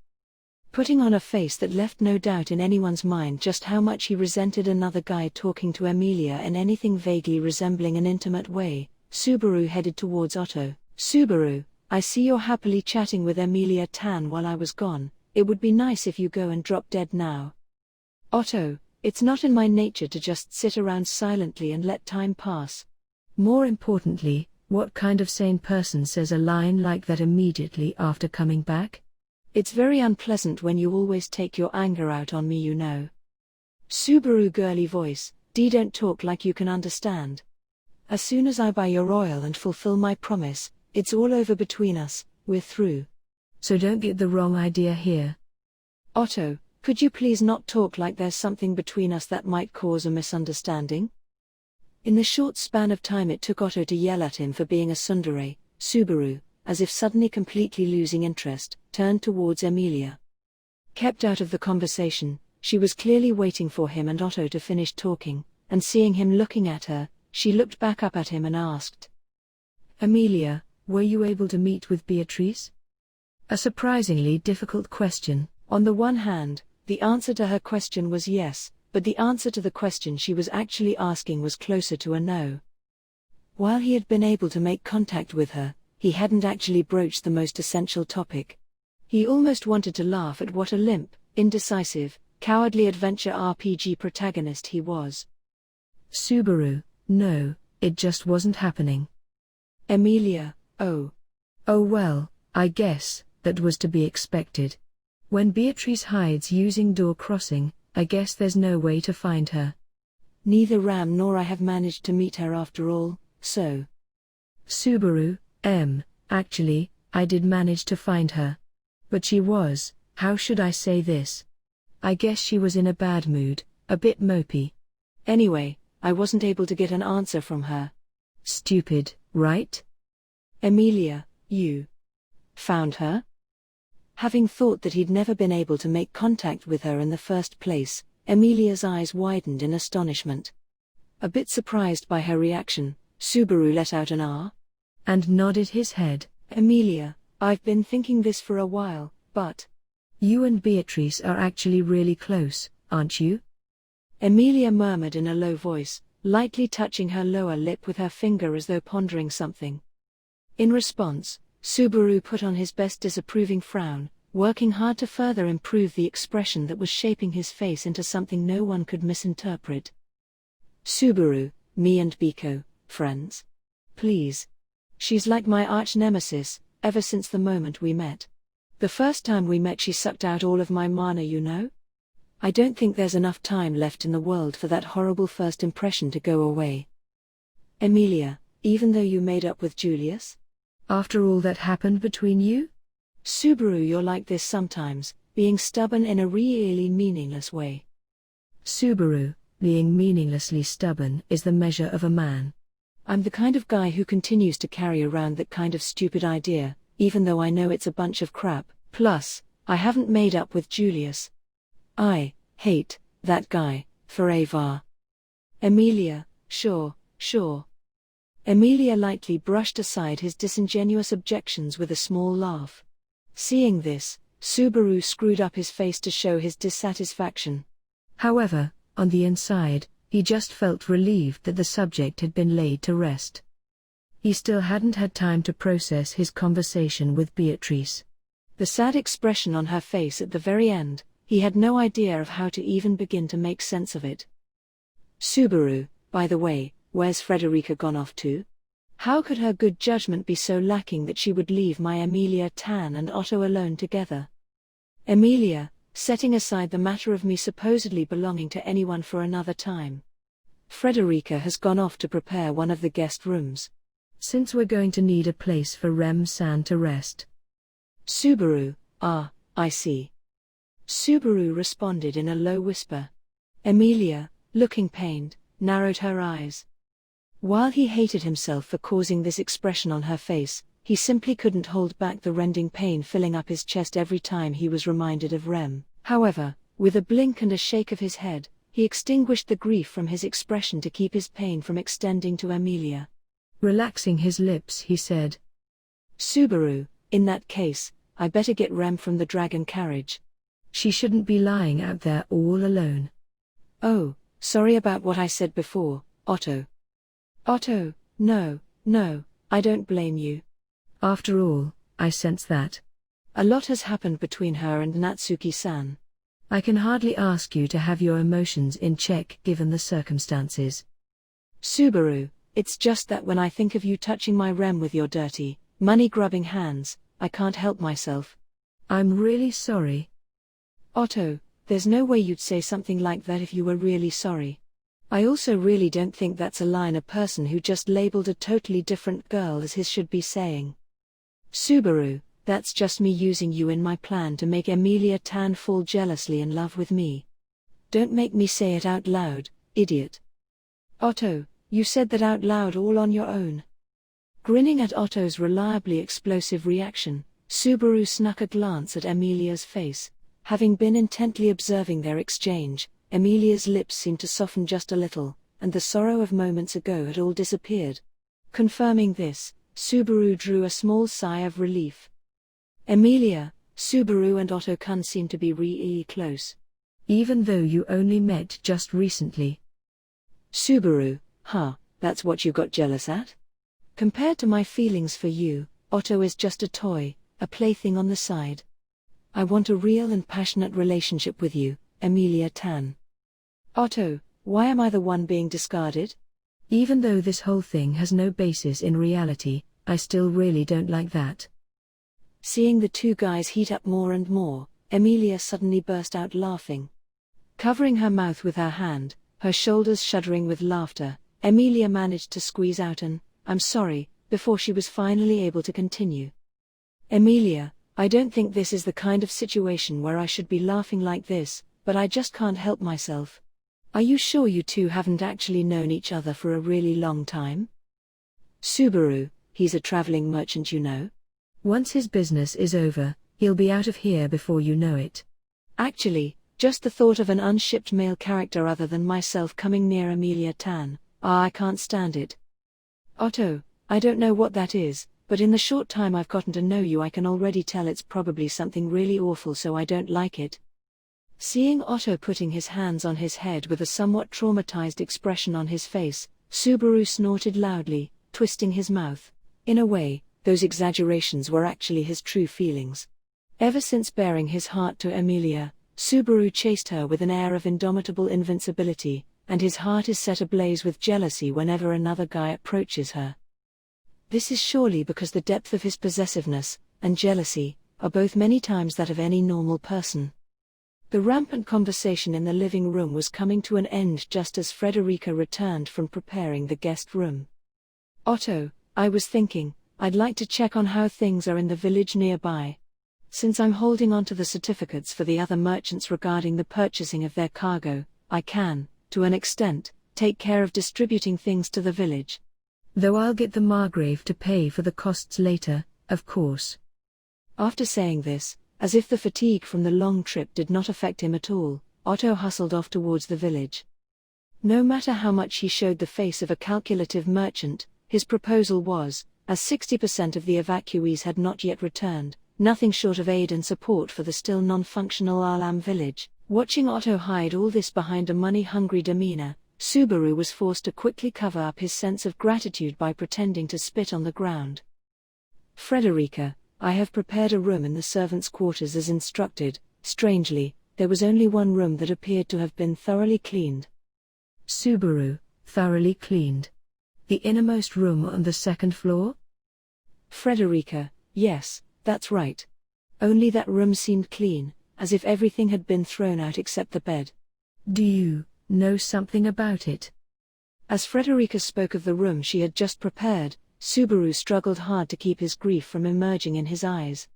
Putting on a face that left no doubt in anyone's mind just how much he resented another guy talking to Emilia in anything vaguely resembling an intimate way, Subaru headed towards Otto. Subaru, I see you're happily chatting with Emilia Tan while I was gone. It would be nice if you go and drop dead now. Otto, it's not in my nature to just sit around silently and let time pass. More importantly, what kind of sane person says a line like that immediately after coming back? It's very unpleasant when you always take your anger out on me, you know. Subaru girly voice, don't talk like you can understand. As soon as I buy your oil and fulfill my promise, it's all over between us, we're through. So don't get the wrong idea here. Otto, could you please not talk like there's something between us that might cause a misunderstanding? In the short span of time it took Otto to yell at him for being a tsundere, Subaru, as if suddenly completely losing interest, turned towards Emilia. Kept out of the conversation, she was clearly waiting for him and Otto to finish talking, and seeing him looking at her, she looked back up at him and asked, Emilia, were you able to meet with Beatrice? A surprisingly difficult question. On the one hand, the answer to her question was yes, but the answer to the question she was actually asking was closer to a no. While he had been able to make contact with her, he hadn't actually broached the most essential topic. He almost wanted to laugh at what a limp, indecisive, cowardly adventure RPG protagonist he was. Subaru, no, it just wasn't happening. Emilia, oh. Oh well, I guess, that was to be expected. When Beatrice hides using door crossing, I guess there's no way to find her. Neither Ram nor I have managed to meet her after all, so. Subaru, actually, I did manage to find her. But she was, how should I say this? I guess she was in a bad mood, a bit mopey. Anyway, I wasn't able to get an answer from her. Stupid, right? Emilia, you found her? Having thought that he'd never been able to make contact with her in the first place, Emilia's eyes widened in astonishment. A bit surprised by her reaction, Subaru let out an "ah" and nodded his head. Emilia, I've been thinking this for a while, but you and Beatrice are actually really close, aren't you? Emilia murmured in a low voice, lightly touching her lower lip with her finger as though pondering something. In response, Subaru put on his best disapproving frown, working hard to further improve the expression that was shaping his face into something no one could misinterpret. Subaru, me and Biko, friends? Please. She's like my arch-nemesis, ever since the moment we met. The first time we met she sucked out all of my mana, you know? I don't think there's enough time left in the world for that horrible first impression to go away. Emilia, even though you made up with Julius? After all that happened between you? Subaru, you're like this sometimes, being stubborn in a really meaningless way. Subaru, being meaninglessly stubborn is the measure of a man. I'm the kind of guy who continues to carry around that kind of stupid idea, even though I know it's a bunch of crap. Plus, I haven't made up with Julius. I hate that guy forever. Emilia, sure, sure. Emilia lightly brushed aside his disingenuous objections with a small laugh. Seeing this, Subaru screwed up his face to show his dissatisfaction. However, on the inside, he just felt relieved that the subject had been laid to rest. He still hadn't had time to process his conversation with Beatrice. The sad expression on her face at the very end, he had no idea of how to even begin to make sense of it. Subaru, by the way, where's Frederica gone off to? How could her good judgment be so lacking that she would leave my Emilia Tan and Otto alone together? Emilia, setting aside the matter of me supposedly belonging to anyone for another time. Frederica has gone off to prepare one of the guest rooms. Since we're going to need a place for Rem-san to rest. Subaru, I see. Subaru responded in a low whisper. Emilia, looking pained, narrowed her eyes. While he hated himself for causing this expression on her face, he simply couldn't hold back the rending pain filling up his chest every time he was reminded of Rem. However, with a blink and a shake of his head, he extinguished the grief from his expression to keep his pain from extending to Emilia. Relaxing his lips, he said, Subaru, in that case, I better get Rem from the dragon carriage. She shouldn't be lying out there all alone. Oh, sorry about what I said before, Otto. Otto, no, I don't blame you. After all, I sense that a lot has happened between her and Natsuki-san. I can hardly ask you to have your emotions in check given the circumstances. Subaru, it's just that when I think of you touching my Rem with your dirty, money-grubbing hands, I can't help myself. I'm really sorry. Otto, there's no way you'd say something like that if you were really sorry. I also really don't think that's a line a person who just labeled a totally different girl as his should be saying. Subaru, that's just me using you in my plan to make Emilia Tan fall jealously in love with me. Don't make me say it out loud, idiot. Otto, you said that out loud all on your own. Grinning at Otto's reliably explosive reaction, Subaru snuck a glance at Emilia's face. Having been intently observing their exchange, Emilia's lips seemed to soften just a little, and the sorrow of moments ago had all disappeared. Confirming this, Subaru drew a small sigh of relief. Emilia, Subaru and Otto-kun seem to be really close. Even though you only met just recently. Subaru, that's what you got jealous at? Compared to my feelings for you, Otto is just a toy, a plaything on the side. I want a real and passionate relationship with you, Emilia Tan. Otto, why am I the one being discarded? Even though this whole thing has no basis in reality, I still really don't like that. Seeing the two guys heat up more and more, Emilia suddenly burst out laughing. Covering her mouth with her hand, her shoulders shuddering with laughter, Emilia managed to squeeze out an, "I'm sorry," before she was finally able to continue. Emilia, I don't think this is the kind of situation where I should be laughing like this, but I just can't help myself. Are you sure you two haven't actually known each other for a really long time? Subaru, he's a traveling merchant, you know. Once his business is over, he'll be out of here before you know it. Actually, just the thought of an unshipped male character other than myself coming near Emilia Tan, I can't stand it. Otto, I don't know what that is, but in the short time I've gotten to know you I can already tell it's probably something really awful, so I don't like it. Seeing Otto putting his hands on his head with a somewhat traumatized expression on his face, Subaru snorted loudly, twisting his mouth. In a way, those exaggerations were actually his true feelings. Ever since baring his heart to Emilia, Subaru chased her with an air of indomitable invincibility, and his heart is set ablaze with jealousy whenever another guy approaches her. This is surely because the depth of his possessiveness and jealousy are both many times that of any normal person. The rampant conversation in the living room was coming to an end just as Frederica returned from preparing the guest room. Otto, I was thinking, I'd like to check on how things are in the village nearby. Since I'm holding on to the certificates for the other merchants regarding the purchasing of their cargo, I can, to an extent, take care of distributing things to the village. Though I'll get the Margrave to pay for the costs later, of course. After saying this, as if the fatigue from the long trip did not affect him at all, Otto hustled off towards the village. No matter how much he showed the face of a calculative merchant, his proposal was, as 60% of the evacuees had not yet returned, nothing short of aid and support for the still non-functional Alam village. Watching Otto hide all this behind a money-hungry demeanor, Subaru was forced to quickly cover up his sense of gratitude by pretending to spit on the ground. Frederica, I have prepared a room in the servants' quarters as instructed. Strangely, there was only one room that appeared to have been thoroughly cleaned. Subaru, thoroughly cleaned. The innermost room on the second floor? Frederica, yes, that's right. Only that room seemed clean, as if everything had been thrown out except the bed. Do you know something about it? As Frederica spoke of the room she had just prepared, Subaru struggled hard to keep his grief from emerging in his eyes.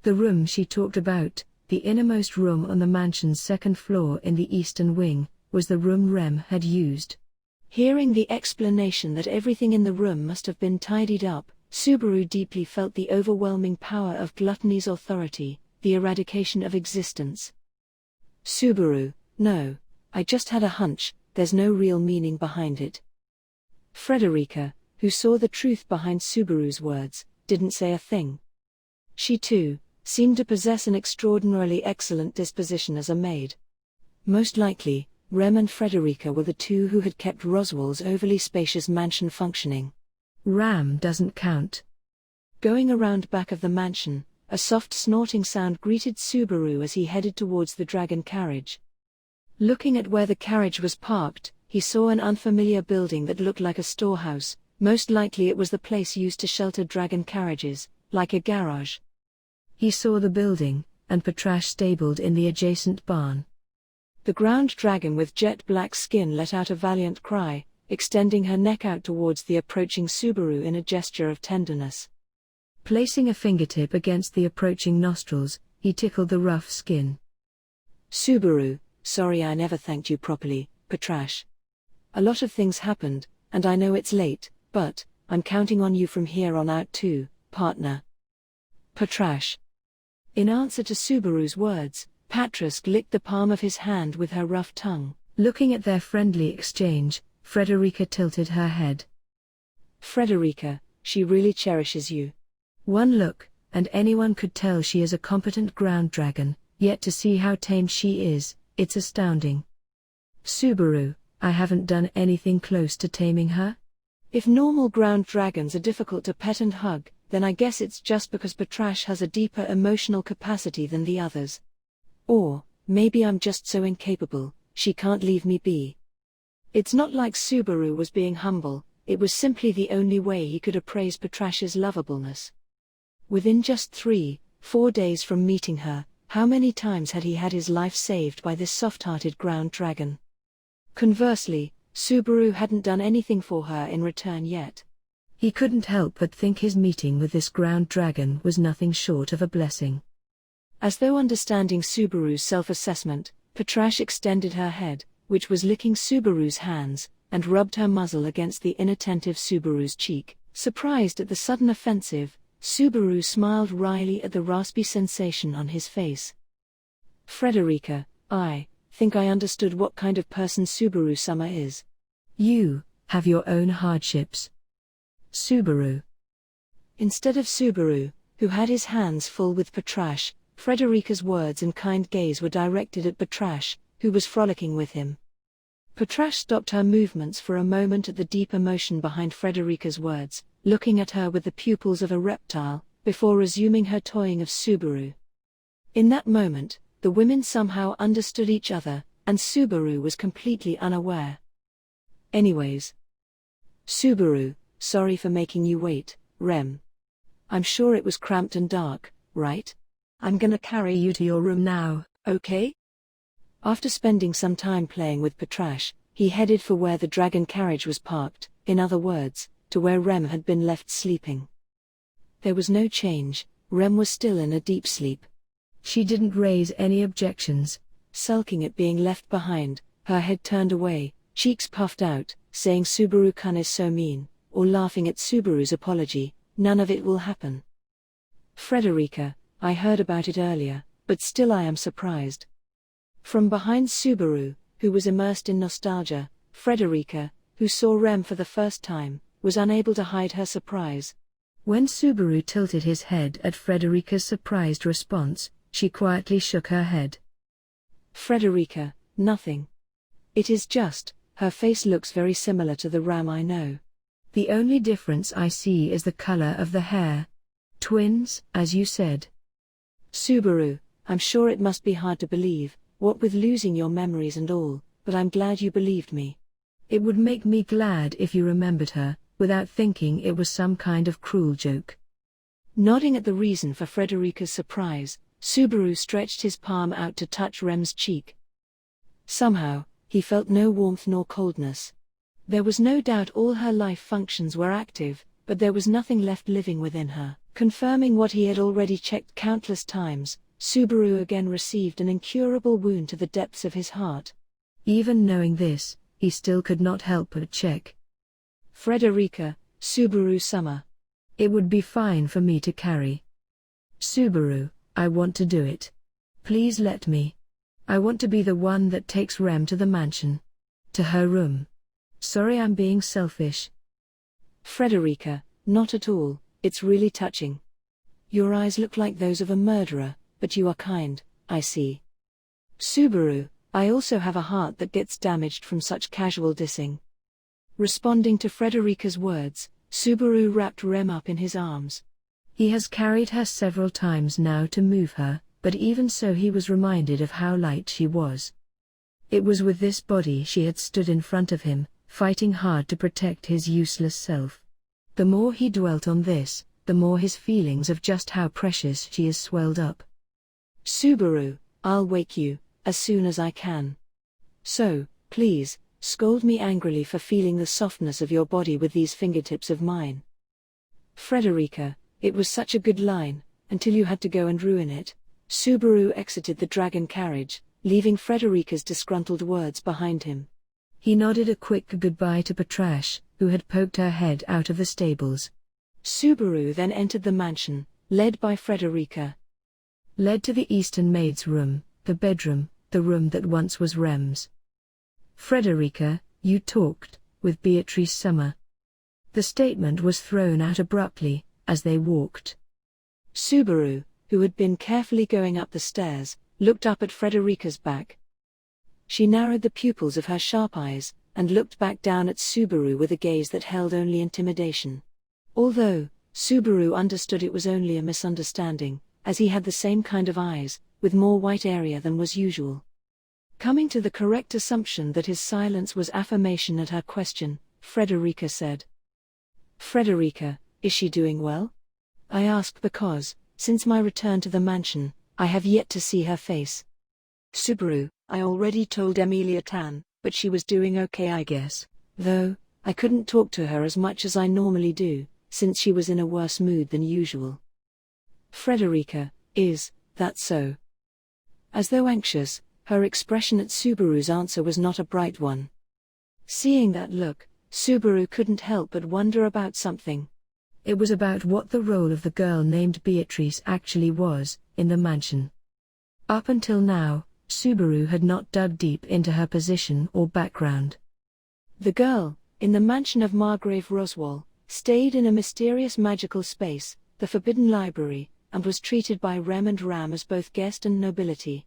The room she talked about, the innermost room on the mansion's second floor in the eastern wing, was the room Rem had used. Hearing the explanation that everything in the room must have been tidied up, Subaru deeply felt the overwhelming power of gluttony's authority, the eradication of existence. Subaru, no, I just had a hunch, there's no real meaning behind it. Frederica, who saw the truth behind Subaru's words, didn't say a thing. She too seemed to possess an extraordinarily excellent disposition as a maid. Most likely, Rem and Frederica were the two who had kept Roswell's overly spacious mansion functioning. Ram doesn't count. Going around back of the mansion, a soft snorting sound greeted Subaru as he headed towards the dragon carriage. Looking at where the carriage was parked, he saw an unfamiliar building that looked like a storehouse. Most likely it was the place used to shelter dragon carriages, like a garage. He saw the building, and Patrash stabled in the adjacent barn. The ground dragon with jet black skin let out a valiant cry, extending her neck out towards the approaching Subaru in a gesture of tenderness. Placing a fingertip against the approaching nostrils, he tickled the rough skin. Subaru, sorry I never thanked you properly, Patrash. A lot of things happened, and I know it's late, but I'm counting on you from here on out too, partner. Patrash. In answer to Subaru's words, Patrask licked the palm of his hand with her rough tongue. Looking at their friendly exchange, Frederica tilted her head. Frederica, she really cherishes you. One look, and anyone could tell she is a competent ground dragon, yet to see how tame she is, it's astounding. Subaru, I haven't done anything close to taming her? If normal ground dragons are difficult to pet and hug, then I guess it's just because Patrash has a deeper emotional capacity than the others. Or, maybe I'm just so incapable, she can't leave me be. It's not like Subaru was being humble, it was simply the only way he could appraise Patrash's lovableness. Within just 3-4 days from meeting her, how many times had he had his life saved by this soft-hearted ground dragon? Conversely, Subaru hadn't done anything for her in return yet. He couldn't help but think his meeting with this ground dragon was nothing short of a blessing. As though understanding Subaru's self-assessment, Patrash extended her head, which was licking Subaru's hands, and rubbed her muzzle against the inattentive Subaru's cheek. Surprised at the sudden offensive, Subaru smiled wryly at the raspy sensation on his face. Frederica, I think I understood what kind of person Subaru-sama is. You have your own hardships. Subaru. Instead of Subaru, who had his hands full with Patrash, Frederica's words and kind gaze were directed at Patrash, who was frolicking with him. Patrash stopped her movements for a moment at the deep emotion behind Frederica's words, looking at her with the pupils of a reptile, before resuming her toying of Subaru. In that moment, the women somehow understood each other, and Subaru was completely unaware. Anyways. Subaru, sorry for making you wait, Rem. I'm sure it was cramped and dark, right? I'm gonna carry you to your room now, okay? After spending some time playing with Patrash, he headed for where the dragon carriage was parked, in other words, to where Rem had been left sleeping. There was no change, Rem was still in a deep sleep. She didn't raise any objections, sulking at being left behind, her head turned away, cheeks puffed out, saying Subaru-kun is so mean, or laughing at Subaru's apology, none of it will happen. Frederica, I heard about it earlier, but still I am surprised. From behind Subaru, who was immersed in nostalgia, Frederica, who saw Rem for the first time, was unable to hide her surprise. When Subaru tilted his head at Frederica's surprised response, she quietly shook her head. Frederica, nothing. It is just, her face looks very similar to the Ram I know. The only difference I see is the color of the hair. Twins, as you said. Subaru, I'm sure it must be hard to believe, what with losing your memories and all, but I'm glad you believed me. It would make me glad if you remembered her, without thinking it was some kind of cruel joke. Nodding at the reason for Frederica's surprise, Subaru stretched his palm out to touch Rem's cheek. Somehow, he felt no warmth nor coldness. There was no doubt all her life functions were active, but there was nothing left living within her. Confirming what he had already checked countless times, Subaru again received an incurable wound to the depths of his heart. Even knowing this, he still could not help but check. Frederica, Subaru-sama. It would be fine for me to carry. Subaru, I want to do it. Please let me. I want to be the one that takes Rem to the mansion. To her room. Sorry I'm being selfish. Frederica, not at all, it's really touching. Your eyes look like those of a murderer, but you are kind, I see. Subaru, I also have a heart that gets damaged from such casual dissing. Responding to Frederica's words, Subaru wrapped Rem up in his arms. He has carried her several times now to move her, but even so he was reminded of how light she was. It was with this body she had stood in front of him, fighting hard to protect his useless self. The more he dwelt on this, the more his feelings of just how precious she is swelled up. Subaru, I'll wake you, as soon as I can. So, please, scold me angrily for feeling the softness of your body with these fingertips of mine. Frederica, it was such a good line, until you had to go and ruin it. Subaru exited the dragon carriage, leaving Frederica's disgruntled words behind him. He nodded a quick goodbye to Patrash, who had poked her head out of the stables. Subaru then entered the mansion, led by Frederica. Led to the Eastern maid's room, the room that once was Rem's. Frederica, you talked with Beatrice Summer. The statement was thrown out abruptly, as they walked. Subaru, who had been carefully going up the stairs, looked up at Frederica's back. She narrowed the pupils of her sharp eyes, and looked back down at Subaru with a gaze that held only intimidation. Although, Subaru understood it was only a misunderstanding, as he had the same kind of eyes, with more white area than was usual. Coming to the correct assumption that his silence was affirmation at her question, Frederica said. Frederica, is she doing well? I ask because, since my return to the mansion, I have yet to see her face. Subaru, I already told Emilia Tan, but she was doing okay I guess, though, I couldn't talk to her as much as I normally do, since she was in a worse mood than usual. Frederica, is that so? As though anxious, her expression at Subaru's answer was not a bright one. Seeing that look, Subaru couldn't help but wonder about something. It was about what the role of the girl named Beatrice actually was, in the mansion. Up until now, Subaru had not dug deep into her position or background. The girl, in the mansion of Margrave Roswell, stayed in a mysterious magical space, the Forbidden Library, and was treated by Rem and Ram as both guest and nobility.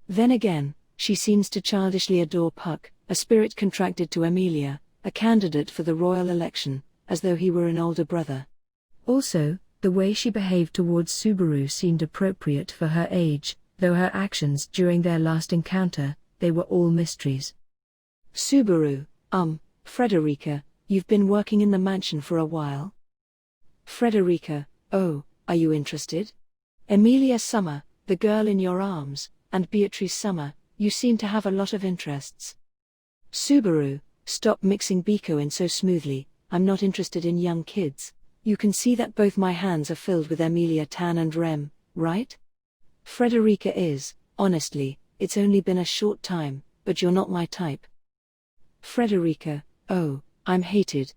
Then again, she seems to childishly adore Puck, a spirit contracted to Emilia, a candidate for the royal election, as though he were an older brother. Also, the way she behaved towards Subaru seemed appropriate for her age, though her actions during their last encounter, they were all mysteries. Subaru, Frederica, you've been working in the mansion for a while? Frederica, oh, are you interested? Emilia Summer, the girl in your arms, and Beatrice Summer, you seem to have a lot of interests. Subaru, stop mixing Biko in so smoothly, I'm not interested in young kids. You can see that both my hands are filled with Emilia Tan and Rem, right? Frederica is, honestly, it's only been a short time, but you're not my type. Frederica, oh, I'm hated.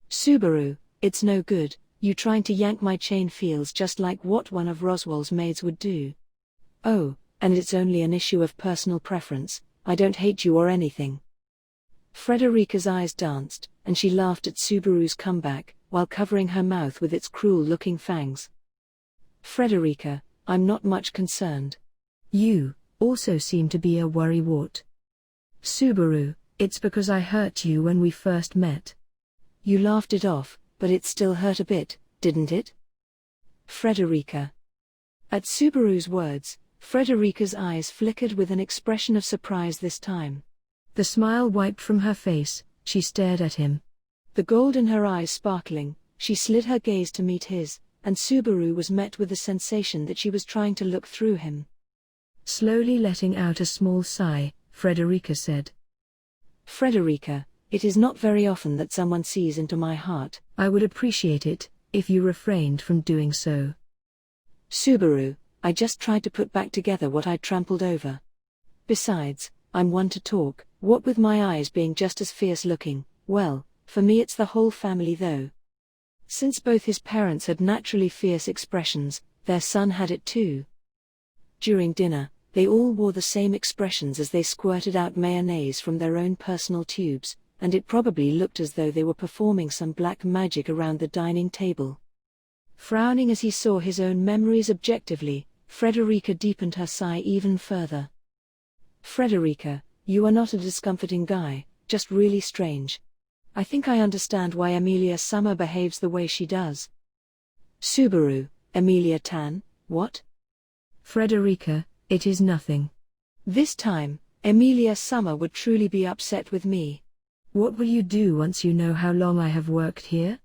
Subaru, it's no good, you trying to yank my chain feels just like what one of Roswell's maids would do. Oh, and it's only an issue of personal preference, I don't hate you or anything. Frederica's eyes danced, and she laughed at Subaru's comeback, while covering her mouth with its cruel-looking fangs. Frederica, I'm not much concerned. You also seem to be a worrywart. Subaru, it's because I hurt you when we first met. You laughed it off, but it still hurt a bit, didn't it? Frederica. At Subaru's words, Frederica's eyes flickered with an expression of surprise this time. The smile wiped from her face, she stared at him. The gold in her eyes sparkling, she slid her gaze to meet his, and Subaru was met with the sensation that she was trying to look through him. Slowly letting out a small sigh, Frederica said. Frederica, it is not very often that someone sees into my heart. I would appreciate it, if you refrained from doing so. Subaru, I just tried to put back together what I trampled over. Besides, I'm one to talk, what with my eyes being just as fierce-looking. Well, for me it's the whole family though. Since both his parents had naturally fierce expressions, their son had it too. During dinner, they all wore the same expressions as they squirted out mayonnaise from their own personal tubes, and it probably looked as though they were performing some black magic around the dining table. Frowning as he saw his own memories objectively, Frederica deepened her sigh even further. Frederica, you are not a discomforting guy, just really strange. I think I understand why Emilia Summer behaves the way she does. Subaru, Emilia Tan, what? Frederica, it is nothing. This time, Emilia Summer would truly be upset with me. What will you do once you know how long I have worked here?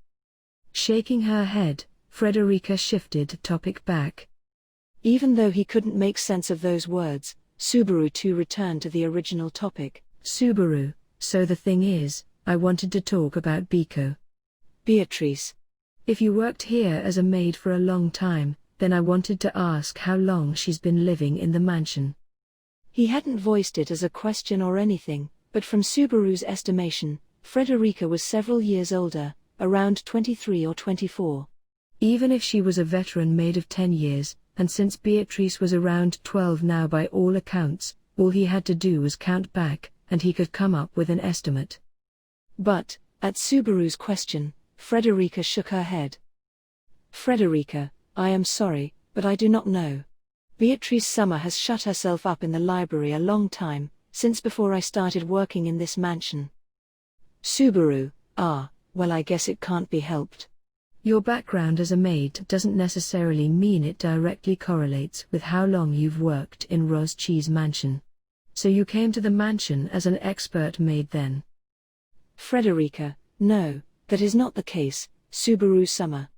Shaking her head, Frederica shifted the topic back. Even though he couldn't make sense of those words, Subaru too returned to the original topic. Subaru, so the thing is, I wanted to talk about Biko. Beatrice. If you worked here as a maid for a long time, then I wanted to ask how long she's been living in the mansion. He hadn't voiced it as a question or anything, but from Subaru's estimation, Frederica was several years older, around 23 or 24. Even if she was a veteran maid of 10 years, and since Beatrice was around 12 now by all accounts, all he had to do was count back, and he could come up with an estimate. But, at Subaru's question, Frederica shook her head. Frederica, I am sorry, but I do not know. Beatrice Summer has shut herself up in the library a long time, since before I started working in this mansion. Subaru, well I guess it can't be helped. Your background as a maid doesn't necessarily mean it directly correlates with how long you've worked in Rozchi's mansion. So you came to the mansion as an expert maid then? Frederica, no, that is not the case, Subaru Summer.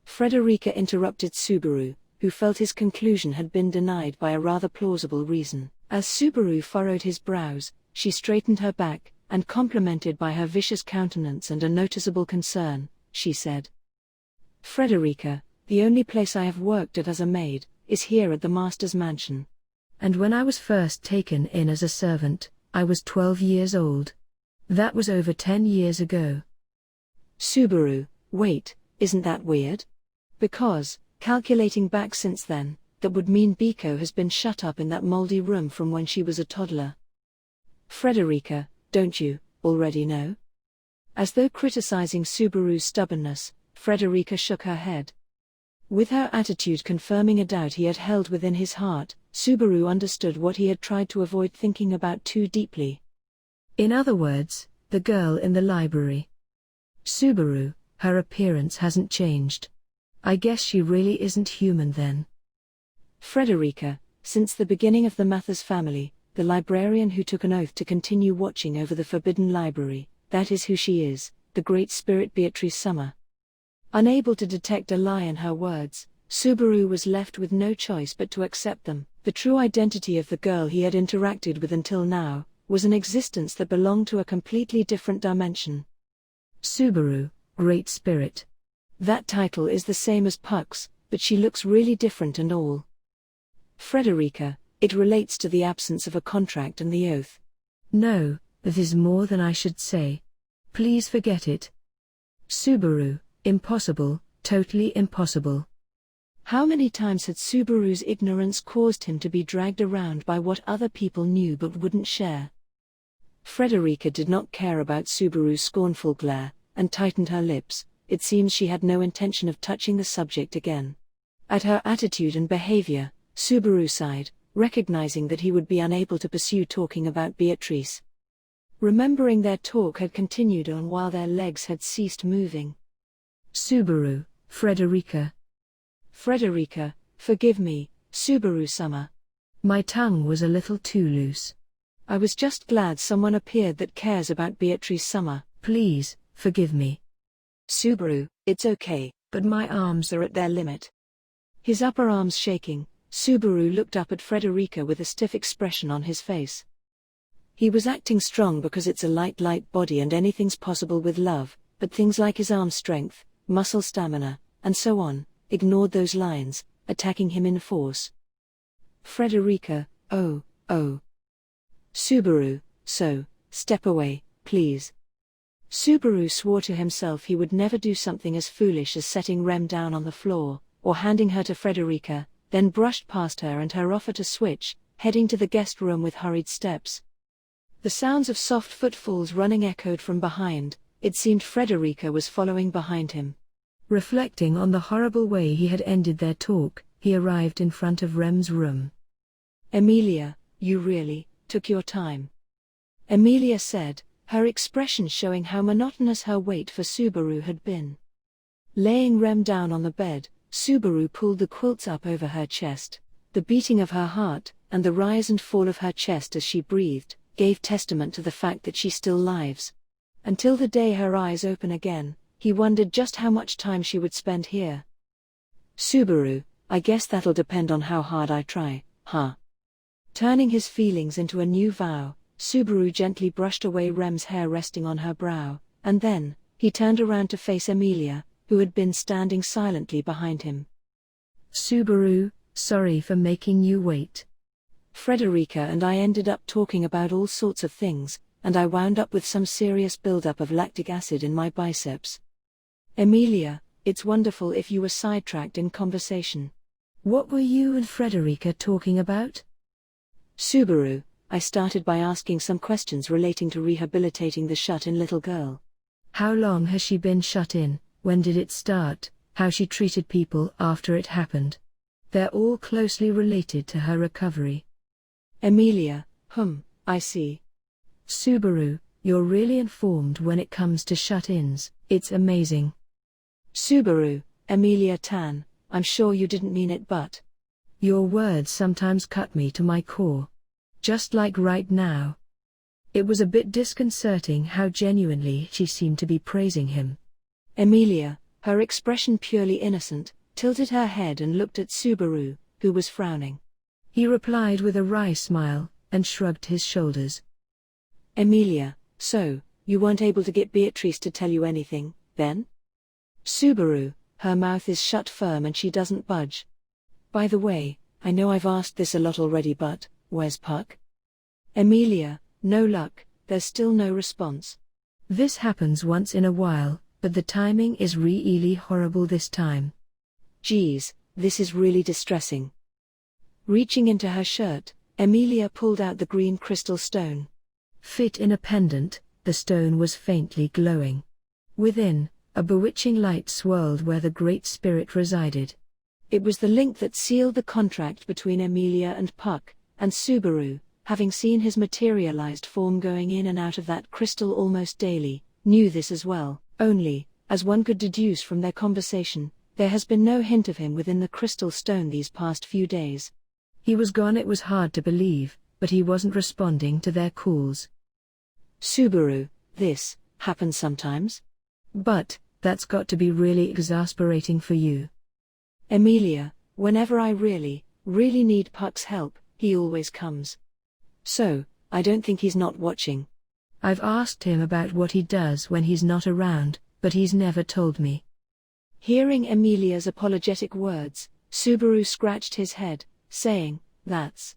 Frederica interrupted Subaru, who felt his conclusion had been denied by a rather plausible reason. As Subaru furrowed his brows, she straightened her back, and complimented by her vicious countenance and a noticeable concern, she said. Frederica, the only place I have worked at as a maid, is here at the master's mansion. And when I was first taken in as a servant, I was 12 years old. That was over 10 years ago. Subaru, wait, isn't that weird? Because, calculating back since then, that would mean Biko has been shut up in that moldy room from when she was a toddler. Frederica, don't you already know? As though criticizing Subaru's stubbornness, Frederica shook her head. With her attitude confirming a doubt he had held within his heart, Subaru understood what he had tried to avoid thinking about too deeply. In other words, the girl in the library. Subaru, her appearance hasn't changed. I guess she really isn't human then. Frederica, since the beginning of the Mathers family, the librarian who took an oath to continue watching over the forbidden library, that is who she is, the great spirit Beatrice Summer. Unable to detect a lie in her words, Subaru was left with no choice but to accept them. The true identity of the girl he had interacted with until now was an existence that belonged to a completely different dimension. Subaru, Great Spirit. That title is the same as Puck's, but she looks really different and all. Frederica, it relates to the absence of a contract and the oath. No, that is more than I should say. Please forget it. Subaru, impossible, totally impossible. How many times had Subaru's ignorance caused him to be dragged around by what other people knew but wouldn't share? Frederica did not care about Subaru's scornful glare, and tightened her lips. It seems she had no intention of touching the subject again. At her attitude and behavior, Subaru sighed, recognizing that he would be unable to pursue talking about Beatrice. Remembering their talk had continued on while their legs had ceased moving. Subaru, Frederica. Frederica, forgive me, Subaru-sama. My tongue was a little too loose. I was just glad someone appeared that cares about Beatrice-sama. Please, forgive me. Subaru, it's okay, but my arms are at their limit. His upper arms shaking, Subaru looked up at Frederica with a stiff expression on his face. He was acting strong because it's a light body and anything's possible with love, but things like his arm strength, muscle stamina, and so on, ignored those lines, attacking him in force. Frederica, oh. Subaru, so, step away, please. Subaru swore to himself he would never do something as foolish as setting Rem down on the floor, or handing her to Frederica, then brushed past her and her offer to switch, heading to the guest room with hurried steps. The sounds of soft footfalls running echoed from behind. It seemed Frederica was following behind him. Reflecting on the horrible way he had ended their talk, he arrived in front of Rem's room. Emilia, you really took your time. Emilia said, her expression showing how monotonous her wait for Subaru had been. Laying Rem down on the bed, Subaru pulled the quilts up over her chest. The beating of her heart, and the rise and fall of her chest as she breathed, gave testament to the fact that she still lives. Until the day her eyes open again, he wondered just how much time she would spend here. Subaru, I guess that'll depend on how hard I try, huh? Turning his feelings into a new vow, Subaru gently brushed away Rem's hair resting on her brow, and then, he turned around to face Emilia, who had been standing silently behind him. Subaru, sorry for making you wait. Frederica and I ended up talking about all sorts of things, and I wound up with some serious buildup of lactic acid in my biceps. Emilia, it's wonderful if you were sidetracked in conversation. What were you and Frederica talking about? Subaru, I started by asking some questions relating to rehabilitating the shut-in little girl. How long has she been shut in, when did it start, how she treated people after it happened? They're all closely related to her recovery. Emilia, I see. Subaru, you're really informed when it comes to shut-ins, it's amazing. Subaru, Emilia-tan, I'm sure you didn't mean it but. Your words sometimes cut me to my core. Just like right now. It was a bit disconcerting how genuinely she seemed to be praising him. Emilia, her expression purely innocent, tilted her head and looked at Subaru, who was frowning. He replied with a wry smile, and shrugged his shoulders. Emilia, so, you weren't able to get Beatrice to tell you anything, then? Subaru, her mouth is shut firm and she doesn't budge. By the way, I know I've asked this a lot already but, where's Puck? Emilia, no luck, there's still no response. This happens once in a while, but the timing is really horrible this time. Geez, this is really distressing. Reaching into her shirt, Emilia pulled out the green crystal stone. Fit in a pendant, the stone was faintly glowing. Within, a bewitching light swirled where the Great Spirit resided. It was the link that sealed the contract between Emilia and Puck, and Subaru, having seen his materialized form going in and out of that crystal almost daily, knew this as well, only, as one could deduce from their conversation, there has been no hint of him within the crystal stone these past few days. He was gone. It was hard to believe, but he wasn't responding to their calls. Subaru, this happens sometimes? But, that's got to be really exasperating for you. Emilia, whenever I really need Puck's help, he always comes. So, I don't think he's not watching. I've asked him about what he does when he's not around, but he's never told me. Hearing Emilia's apologetic words, Subaru scratched his head, saying, that's.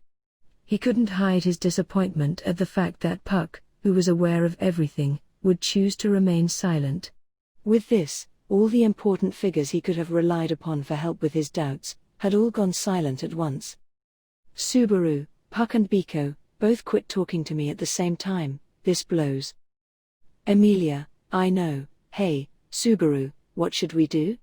He couldn't hide his disappointment at the fact that Puck, who was aware of everything, would choose to remain silent. With this, all the important figures he could have relied upon for help with his doubts, had all gone silent at once. Subaru, Puck and Biko, both quit talking to me at the same time, this blows. Emilia, I know, hey, Subaru, what should we do?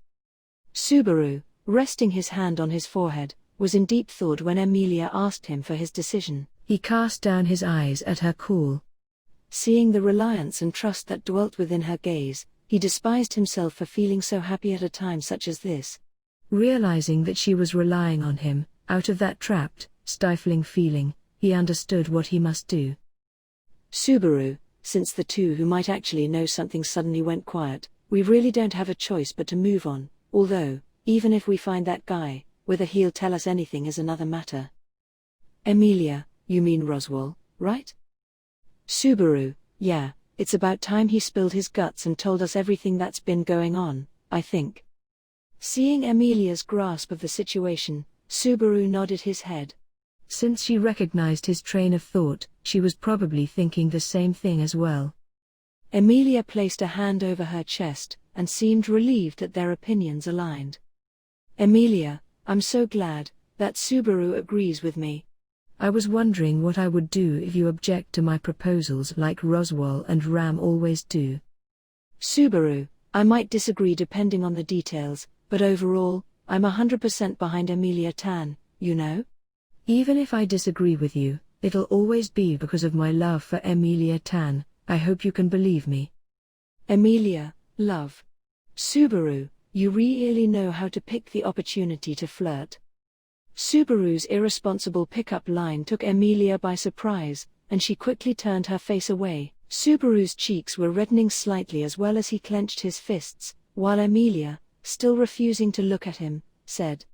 Subaru, resting his hand on his forehead, was in deep thought when Emilia asked him for his decision. He cast down his eyes at her cool. Seeing the reliance and trust that dwelt within her gaze, he despised himself for feeling so happy at a time such as this. Realizing that she was relying on him, out of that trapped, stifling feeling, he understood what he must do. Subaru, since the two who might actually know something suddenly went quiet, we really don't have a choice but to move on, although, even if we find that guy, whether he'll tell us anything is another matter. Emilia, you mean Roswell, right? Subaru, yeah, it's about time he spilled his guts and told us everything that's been going on, I think. Seeing Emilia's grasp of the situation, Subaru nodded his head. Since she recognized his train of thought, she was probably thinking the same thing as well. Emilia placed a hand over her chest, and seemed relieved that their opinions aligned. Emilia, I'm so glad that Subaru agrees with me. I was wondering what I would do if you object to my proposals like Roswell and Ram always do. Subaru, I might disagree depending on the details, but overall, I'm 100% behind Emilia Tan, you know? Even if I disagree with you, it'll always be because of my love for Emilia Tan. I hope you can believe me. Emilia, love. Subaru, you really know how to pick the opportunity to flirt. Subaru's irresponsible pickup line took Emilia by surprise, and she quickly turned her face away. Subaru's cheeks were reddening slightly as well as he clenched his fists, while Emilia, still refusing to look at him, said,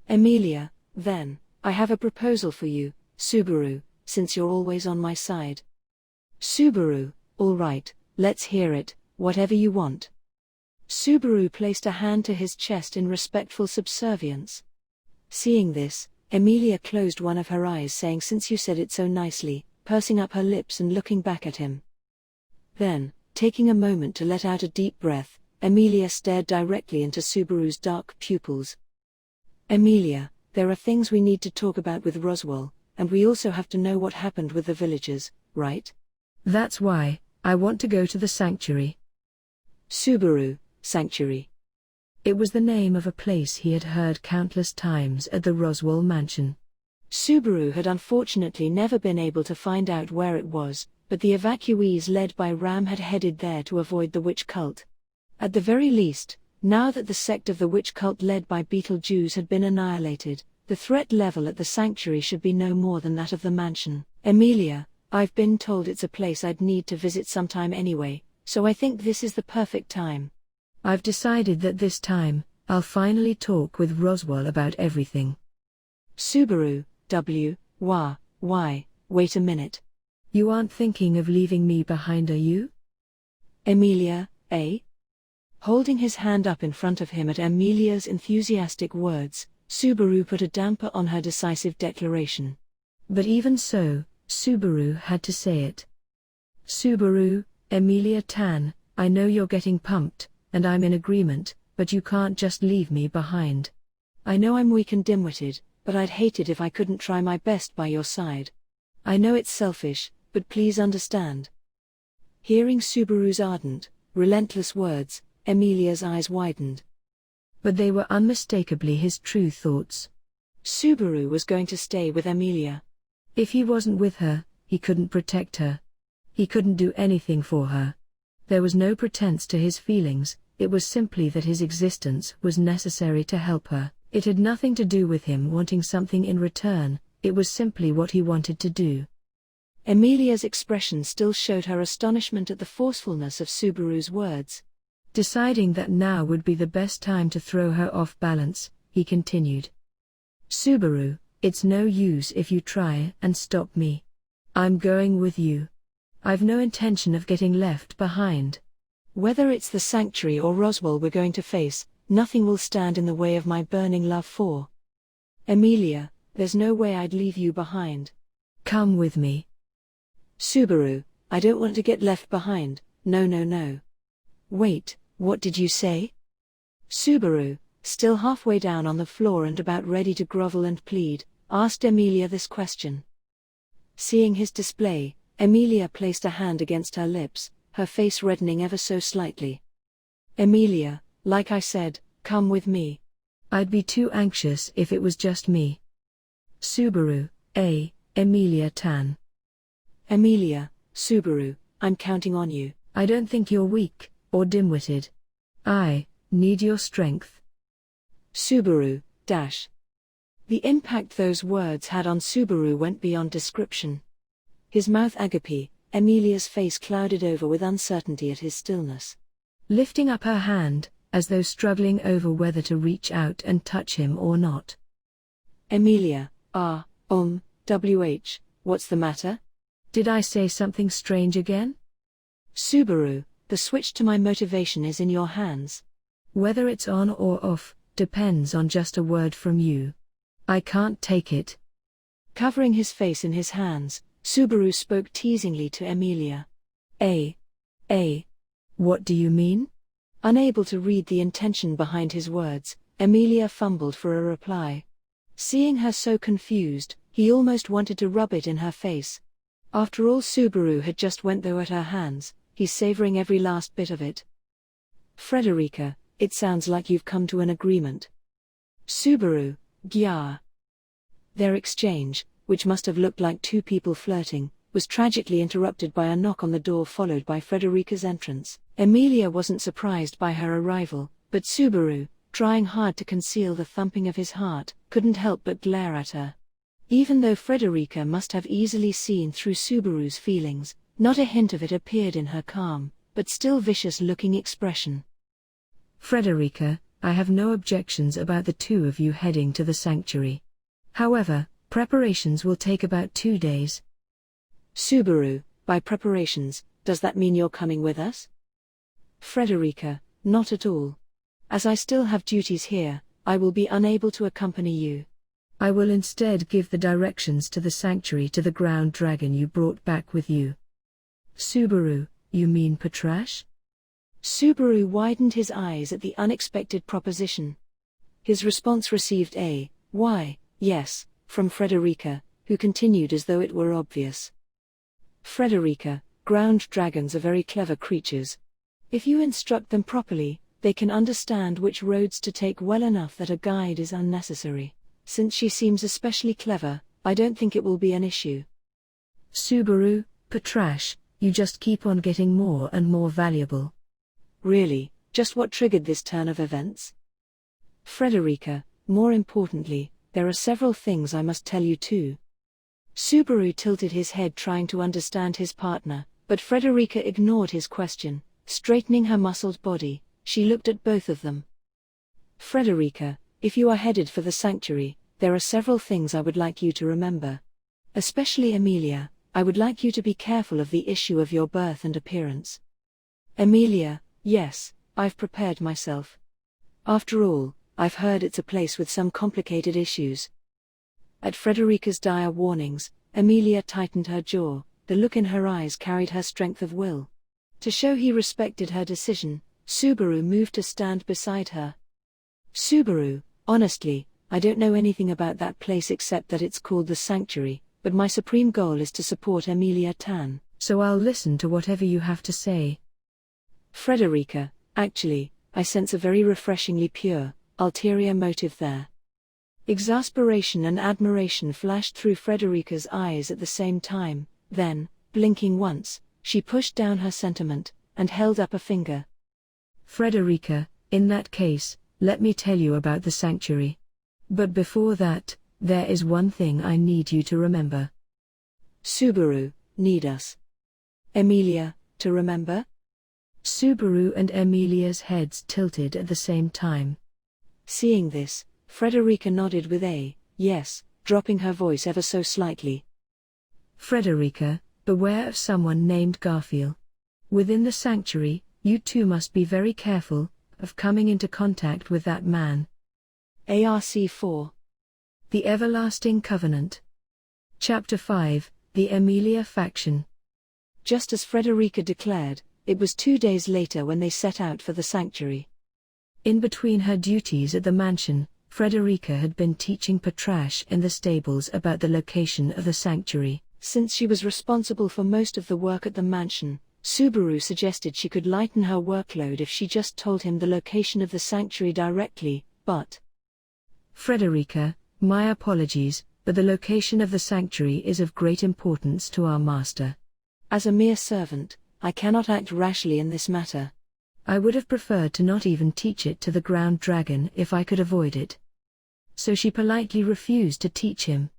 Emilia, then, I have a proposal for you, Subaru, since you're always on my side. Subaru, all right, let's hear it, whatever you want. Subaru placed a hand to his chest in respectful subservience. Seeing this, Emilia closed one of her eyes saying since you said it so nicely, pursing up her lips and looking back at him. Then, taking a moment to let out a deep breath, Emilia stared directly into Subaru's dark pupils. Emilia, there are things we need to talk about with Roswell, and we also have to know what happened with the villagers, right? That's why I want to go to the sanctuary. Subaru, sanctuary. It was the name of a place he had heard countless times at the Roswell mansion. Subaru had unfortunately never been able to find out where it was, but the evacuees led by Ram had headed there to avoid the witch cult. At the very least, now that the sect of the witch cult led by Beetlejuice had been annihilated, the threat level at the sanctuary should be no more than that of the mansion. Emilia, I've been told it's a place I'd need to visit sometime anyway, so I think this is the perfect time. I've decided that this time, I'll finally talk with Roswell about everything. Subaru, why, wait a minute. You aren't thinking of leaving me behind, are you? Emilia, eh? Holding his hand up in front of him at Emilia's enthusiastic words, Subaru put a damper on her decisive declaration. But even so, Subaru had to say it. Subaru, Emilia Tan, I know you're getting pumped, and I'm in agreement, but you can't just leave me behind. I know I'm weak and dim-witted, but I'd hate it if I couldn't try my best by your side. I know it's selfish, but please understand. Hearing Subaru's ardent, relentless words, Emilia's eyes widened. But they were unmistakably his true thoughts. Subaru was going to stay with Emilia. If he wasn't with her, he couldn't protect her. He couldn't do anything for her. There was no pretense to his feelings, it was simply that his existence was necessary to help her. It had nothing to do with him wanting something in return, it was simply what he wanted to do. Emilia's expression still showed her astonishment at the forcefulness of Subaru's words. Deciding that now would be the best time to throw her off balance, he continued. Subaru, it's no use if you try and stop me. I'm going with you. I've no intention of getting left behind. Whether it's the sanctuary or Roswell we're going to face, nothing will stand in the way of my burning love for Emilia. There's no way I'd leave you behind. Come with me. Subaru, I don't want to get left behind, no. Wait, what did you say? Subaru, still halfway down on the floor and about ready to grovel and plead, asked Emilia this question. Seeing his display, Emilia placed a hand against her lips, her face reddening ever so slightly. Emilia, like I said, come with me. I'd be too anxious if it was just me. Subaru, Emilia-tan. Emilia, Subaru, I'm counting on you. I don't think you're weak, or dim-witted. I need your strength. Subaru, dash. The impact those words had on Subaru went beyond description. His mouth agape, Emilia's face clouded over with uncertainty at his stillness. Lifting up her hand, as though struggling over whether to reach out and touch him or not. Emilia, what's the matter? Did I say something strange again? Subaru, the switch to my motivation is in your hands. Whether it's on or off, depends on just a word from you. I can't take it. Covering his face in his hands, Subaru spoke teasingly to Emilia. What do you mean? Unable to read the intention behind his words, Emilia fumbled for a reply. Seeing her so confused, he almost wanted to rub it in her face. After all Subaru had just went through at her hands, he's savoring every last bit of it. Frederica, it sounds like you've come to an agreement. Subaru, Gyar. Their exchange, which must have looked like two people flirting, was tragically interrupted by a knock on the door followed by Frederica's entrance. Emilia wasn't surprised by her arrival, but Subaru, trying hard to conceal the thumping of his heart, couldn't help but glare at her. Even though Frederica must have easily seen through Subaru's feelings, not a hint of it appeared in her calm, but still vicious-looking expression. Frederica, I have no objections about the two of you heading to the sanctuary. However, preparations will take about 2 days. Subaru, by preparations, does that mean you're coming with us? Frederica, not at all. As I still have duties here, I will be unable to accompany you. I will instead give the directions to the sanctuary to the ground dragon you brought back with you. Subaru, you mean Patrash? Subaru widened his eyes at the unexpected proposition. His response received a, "Why, yes," from Frederica, who continued as though it were obvious. Frederica, ground dragons are very clever creatures. If you instruct them properly, they can understand which roads to take well enough that a guide is unnecessary. Since she seems especially clever, I don't think it will be an issue. Subaru, Patrash, you just keep on getting more and more valuable. Really, just what triggered this turn of events? Frederica, more importantly, there are several things I must tell you too. Subaru tilted his head trying to understand his partner, but Frederica ignored his question. Straightening her muscled body, she looked at both of them. Frederica, if you are headed for the sanctuary, there are several things I would like you to remember. Especially Emilia, I would like you to be careful of the issue of your birth and appearance. Emilia, yes, I've prepared myself. After all, I've heard it's a place with some complicated issues. At Frederica's dire warnings, Emilia tightened her jaw, the look in her eyes carried her strength of will. To show he respected her decision, Subaru moved to stand beside her. Subaru, honestly, I don't know anything about that place except that it's called the Sanctuary, but my supreme goal is to support Emilia-tan. So I'll listen to whatever you have to say. Frederica, actually, I sense a very refreshingly pure, ulterior motive there. Exasperation and admiration flashed through Frederica's eyes at the same time, then, blinking once, she pushed down her sentiment, and held up a finger. Frederica, in that case, let me tell you about the sanctuary. But before that, there is one thing I need you to remember. Subaru, need us. Emilia, to remember? Subaru and Emilia's heads tilted at the same time. Seeing this, Frederica nodded with a, yes, dropping her voice ever so slightly. Frederica, beware of someone named Garfield. Within the sanctuary, you two must be very careful of coming into contact with that man. ARC 4. The Everlasting Covenant. Chapter 5, The Emilia Faction. Just as Frederica declared, it was 2 days later when they set out for the sanctuary. In between her duties at the mansion, Frederica had been teaching Patrash in the stables about the location of the sanctuary. Since she was responsible for most of the work at the mansion, Subaru suggested she could lighten her workload if she just told him the location of the sanctuary directly, but Frederica, my apologies, but the location of the sanctuary is of great importance to our master. As a mere servant, I cannot act rashly in this matter. I would have preferred to not even teach it to the ground dragon if I could avoid it. So she politely refused to teach him.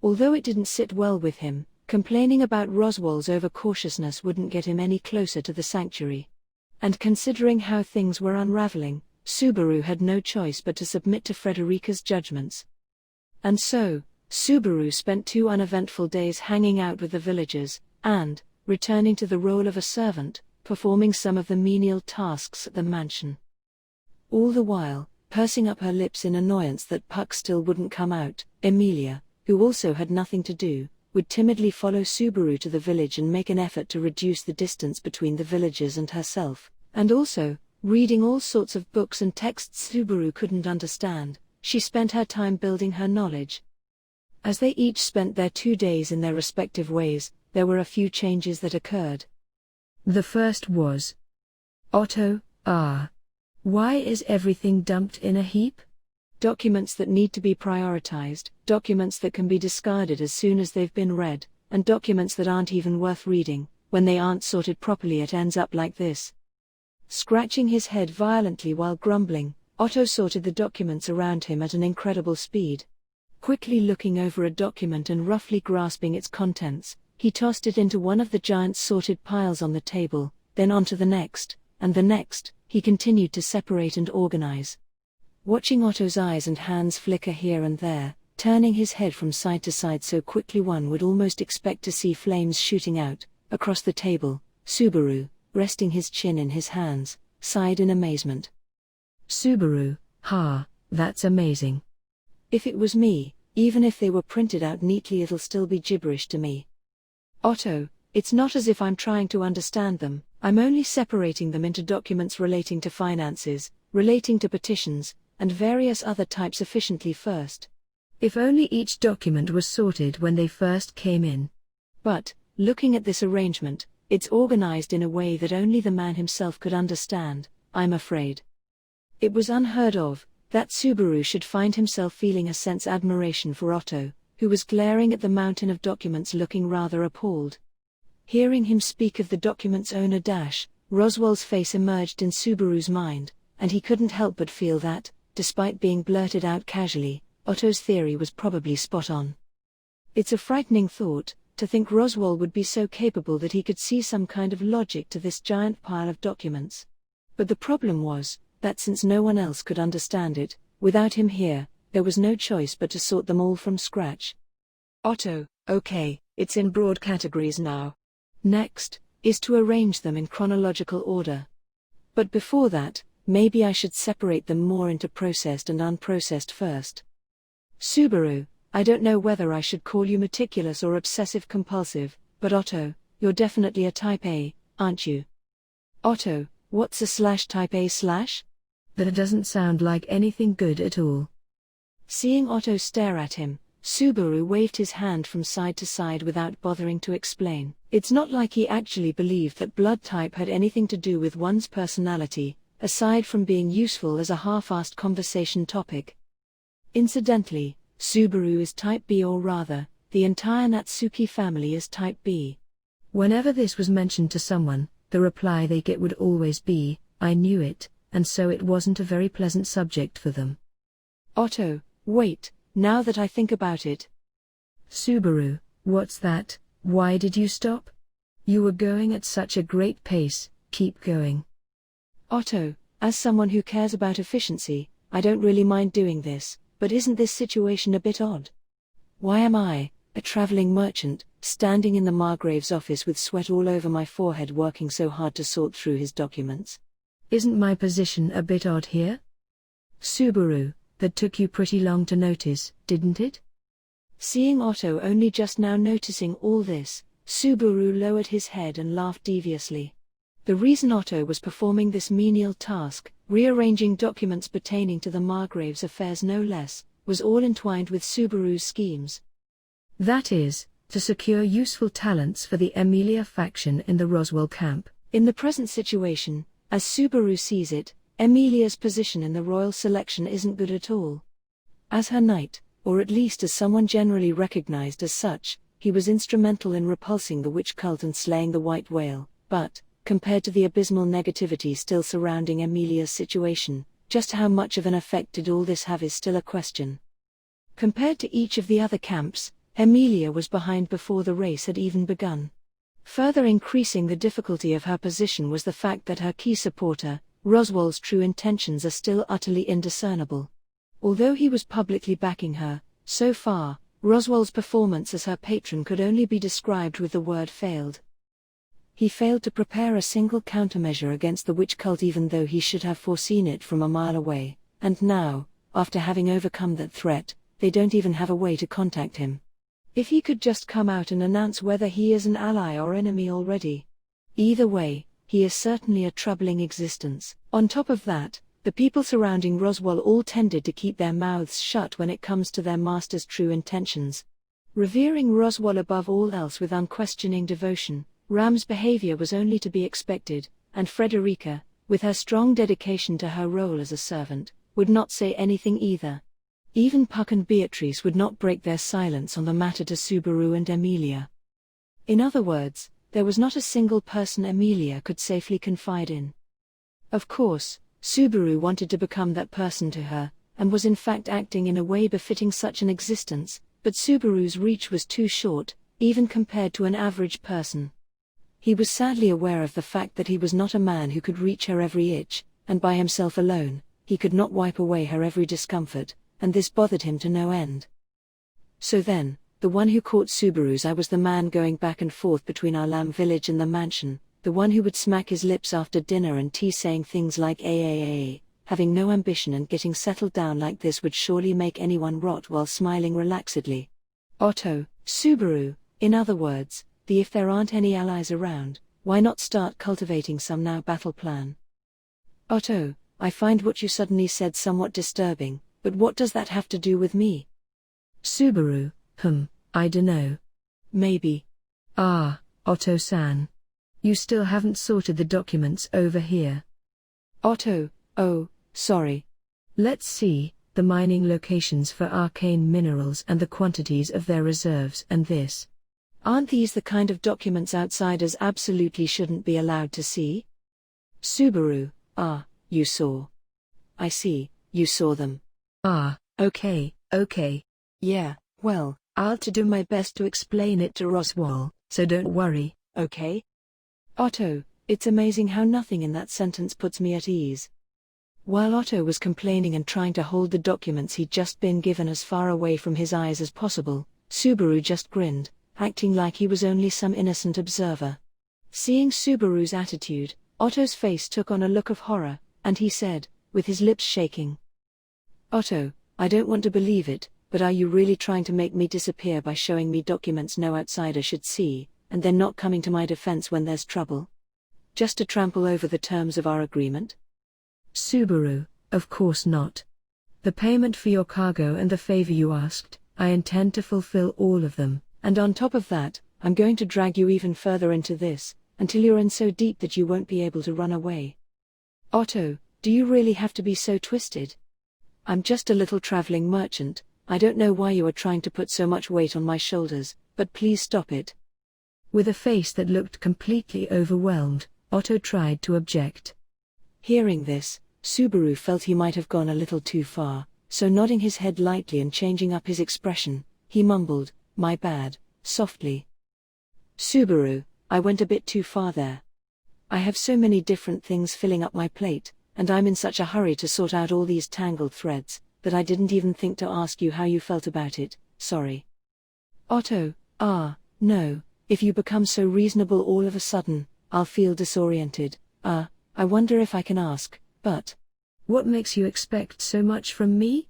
Although it didn't sit well with him, complaining about Roswell's overcautiousness wouldn't get him any closer to the sanctuary. And considering how things were unraveling, Subaru had no choice but to submit to Frederica's judgments. And so, Subaru spent 2 uneventful days hanging out with the villagers, and, returning to the role of a servant, performing some of the menial tasks at the mansion. All the while, pursing up her lips in annoyance that Puck still wouldn't come out, Emilia, who also had nothing to do, would timidly follow Subaru to the village and make an effort to reduce the distance between the villagers and herself, and also, reading all sorts of books and texts Subaru couldn't understand, she spent her time building her knowledge. As they each spent their 2 days in their respective ways, there were a few changes that occurred. The first was, Otto, why is everything dumped in a heap? Documents that need to be prioritized, documents that can be discarded as soon as they've been read, and documents that aren't even worth reading. When they aren't sorted properly, it ends up like this. Scratching his head violently while grumbling, Otto sorted the documents around him at an incredible speed. Quickly looking over a document and roughly grasping its contents, he tossed it into one of the giant sorted piles on the table, then onto the next, and the next. He continued to separate and organize. Watching Otto's eyes and hands flicker here and there, turning his head from side to side so quickly one would almost expect to see flames shooting out, across the table, Subaru, resting his chin in his hands, sighed in amazement. Subaru, that's amazing. If it was me, even if they were printed out neatly, it'll still be gibberish to me. Otto, it's not as if I'm trying to understand them, I'm only separating them into documents relating to finances, relating to petitions, and various other types efficiently first. If only each document was sorted when they first came in. But, looking at this arrangement, it's organized in a way that only the man himself could understand, I'm afraid. It was unheard of that Subaru should find himself feeling a sense admiration for Otto, who was glaring at the mountain of documents looking rather appalled. Hearing him speak of the document's owner Roswell's face emerged in Subaru's mind, and he couldn't help but feel that, despite being blurted out casually, Otto's theory was probably spot on. It's a frightening thought, to think Roswell would be so capable that he could see some kind of logic to this giant pile of documents. But the problem was, that since no one else could understand it, without him here, there was no choice but to sort them all from scratch. Otto, okay, it's in broad categories now. Next, is to arrange them in chronological order. But before that, maybe I should separate them more into processed and unprocessed first. Subaru, I don't know whether I should call you meticulous or obsessive-compulsive, but Otto, you're definitely a type A, aren't you? Otto, what's a /type A/? That doesn't sound like anything good at all. Seeing Otto stare at him, Subaru waved his hand from side to side without bothering to explain. It's not like he actually believed that blood type had anything to do with one's personality, aside from being useful as a half-assed conversation topic. Incidentally, Subaru is type B, or rather, the entire Natsuki family is type B. Whenever this was mentioned to someone, the reply they get would always be, I knew it, and so it wasn't a very pleasant subject for them. Otto, wait, now that I think about it. Subaru, what's that? Why did you stop? You were going at such a great pace, keep going. Otto, as someone who cares about efficiency, I don't really mind doing this, but isn't this situation a bit odd? Why am I, a traveling merchant, standing in the Margrave's office with sweat all over my forehead working so hard to sort through his documents? Isn't my position a bit odd here? Subaru, that took you pretty long to notice, didn't it? Seeing Otto only just now noticing all this, Subaru lowered his head and laughed deviously. The reason Otto was performing this menial task, rearranging documents pertaining to the Margrave's affairs no less, was all entwined with Subaru's schemes. That is, to secure useful talents for the Emilia faction in the Roswell camp. In the present situation, as Subaru sees it, Emilia's position in the royal selection isn't good at all. As her knight, or at least as someone generally recognized as such, he was instrumental in repulsing the witch cult and slaying the white whale, but, compared to the abysmal negativity still surrounding Emilia's situation, just how much of an effect did all this have is still a question. Compared to each of the other camps, Emilia was behind before the race had even begun. Further increasing the difficulty of her position was the fact that her key supporter, Roswell's true intentions are still utterly indiscernible. Although he was publicly backing her, so far, Roswell's performance as her patron could only be described with the word failed. He failed to prepare a single countermeasure against the witch cult even though he should have foreseen it from a mile away, and now, after having overcome that threat, they don't even have a way to contact him. If he could just come out and announce whether he is an ally or enemy already. Either way, he is certainly a troubling existence. On top of that, the people surrounding Roswell all tended to keep their mouths shut when it comes to their master's true intentions. Revering Roswell above all else with unquestioning devotion, Ram's behavior was only to be expected, and Frederica, with her strong dedication to her role as a servant, would not say anything either. Even Puck and Beatrice would not break their silence on the matter to Subaru and Emilia. In other words, there was not a single person Emilia could safely confide in. Of course, Subaru wanted to become that person to her, and was in fact acting in a way befitting such an existence, but Subaru's reach was too short, even compared to an average person. He was sadly aware of the fact that he was not a man who could reach her every itch, and by himself alone, he could not wipe away her every discomfort, and this bothered him to no end. So then, the one who caught Subaru's eye was the man going back and forth between our lamb village and the mansion, the one who would smack his lips after dinner and tea saying things like AAA, having no ambition and getting settled down like this would surely make anyone rot while smiling relaxedly. Otto, Subaru, in other words, the if there aren't any allies around, why not start cultivating some now battle plan? Otto, I find what you suddenly said somewhat disturbing, but what does that have to do with me? Subaru, I dunno. Maybe. Ah, Otto-san. You still haven't sorted the documents over here. Otto, oh, sorry. Let's see, the mining locations for arcane minerals and the quantities of their reserves and this. Aren't these the kind of documents outsiders absolutely shouldn't be allowed to see? Subaru, you saw. I see, you saw them. Okay. Yeah, well, I'll to do my best to explain it to Roswell, so don't worry, okay? Otto, it's amazing how nothing in that sentence puts me at ease. While Otto was complaining and trying to hold the documents he'd just been given as far away from his eyes as possible, Subaru just grinned, acting like he was only some innocent observer. Seeing Subaru's attitude, Otto's face took on a look of horror, and he said, with his lips shaking, Otto, I don't want to believe it, but are you really trying to make me disappear by showing me documents no outsider should see, and then not coming to my defense when there's trouble? Just to trample over the terms of our agreement? Subaru, of course not. The payment for your cargo and the favor you asked, I intend to fulfill all of them. And on top of that, I'm going to drag you even further into this, until you're in so deep that you won't be able to run away. Otto, do you really have to be so twisted? I'm just a little traveling merchant. I don't know why you are trying to put so much weight on my shoulders, but please stop it. With a face that looked completely overwhelmed, Otto tried to object. Hearing this, Subaru felt he might have gone a little too far, so nodding his head lightly and changing up his expression, he mumbled, "My bad," softly. Subaru, I went a bit too far there. I have so many different things filling up my plate, and I'm in such a hurry to sort out all these tangled threads, that I didn't even think to ask you how you felt about it, sorry. Otto, no, if you become so reasonable all of a sudden, I'll feel disoriented. I wonder if I can ask, but... What makes you expect so much from me?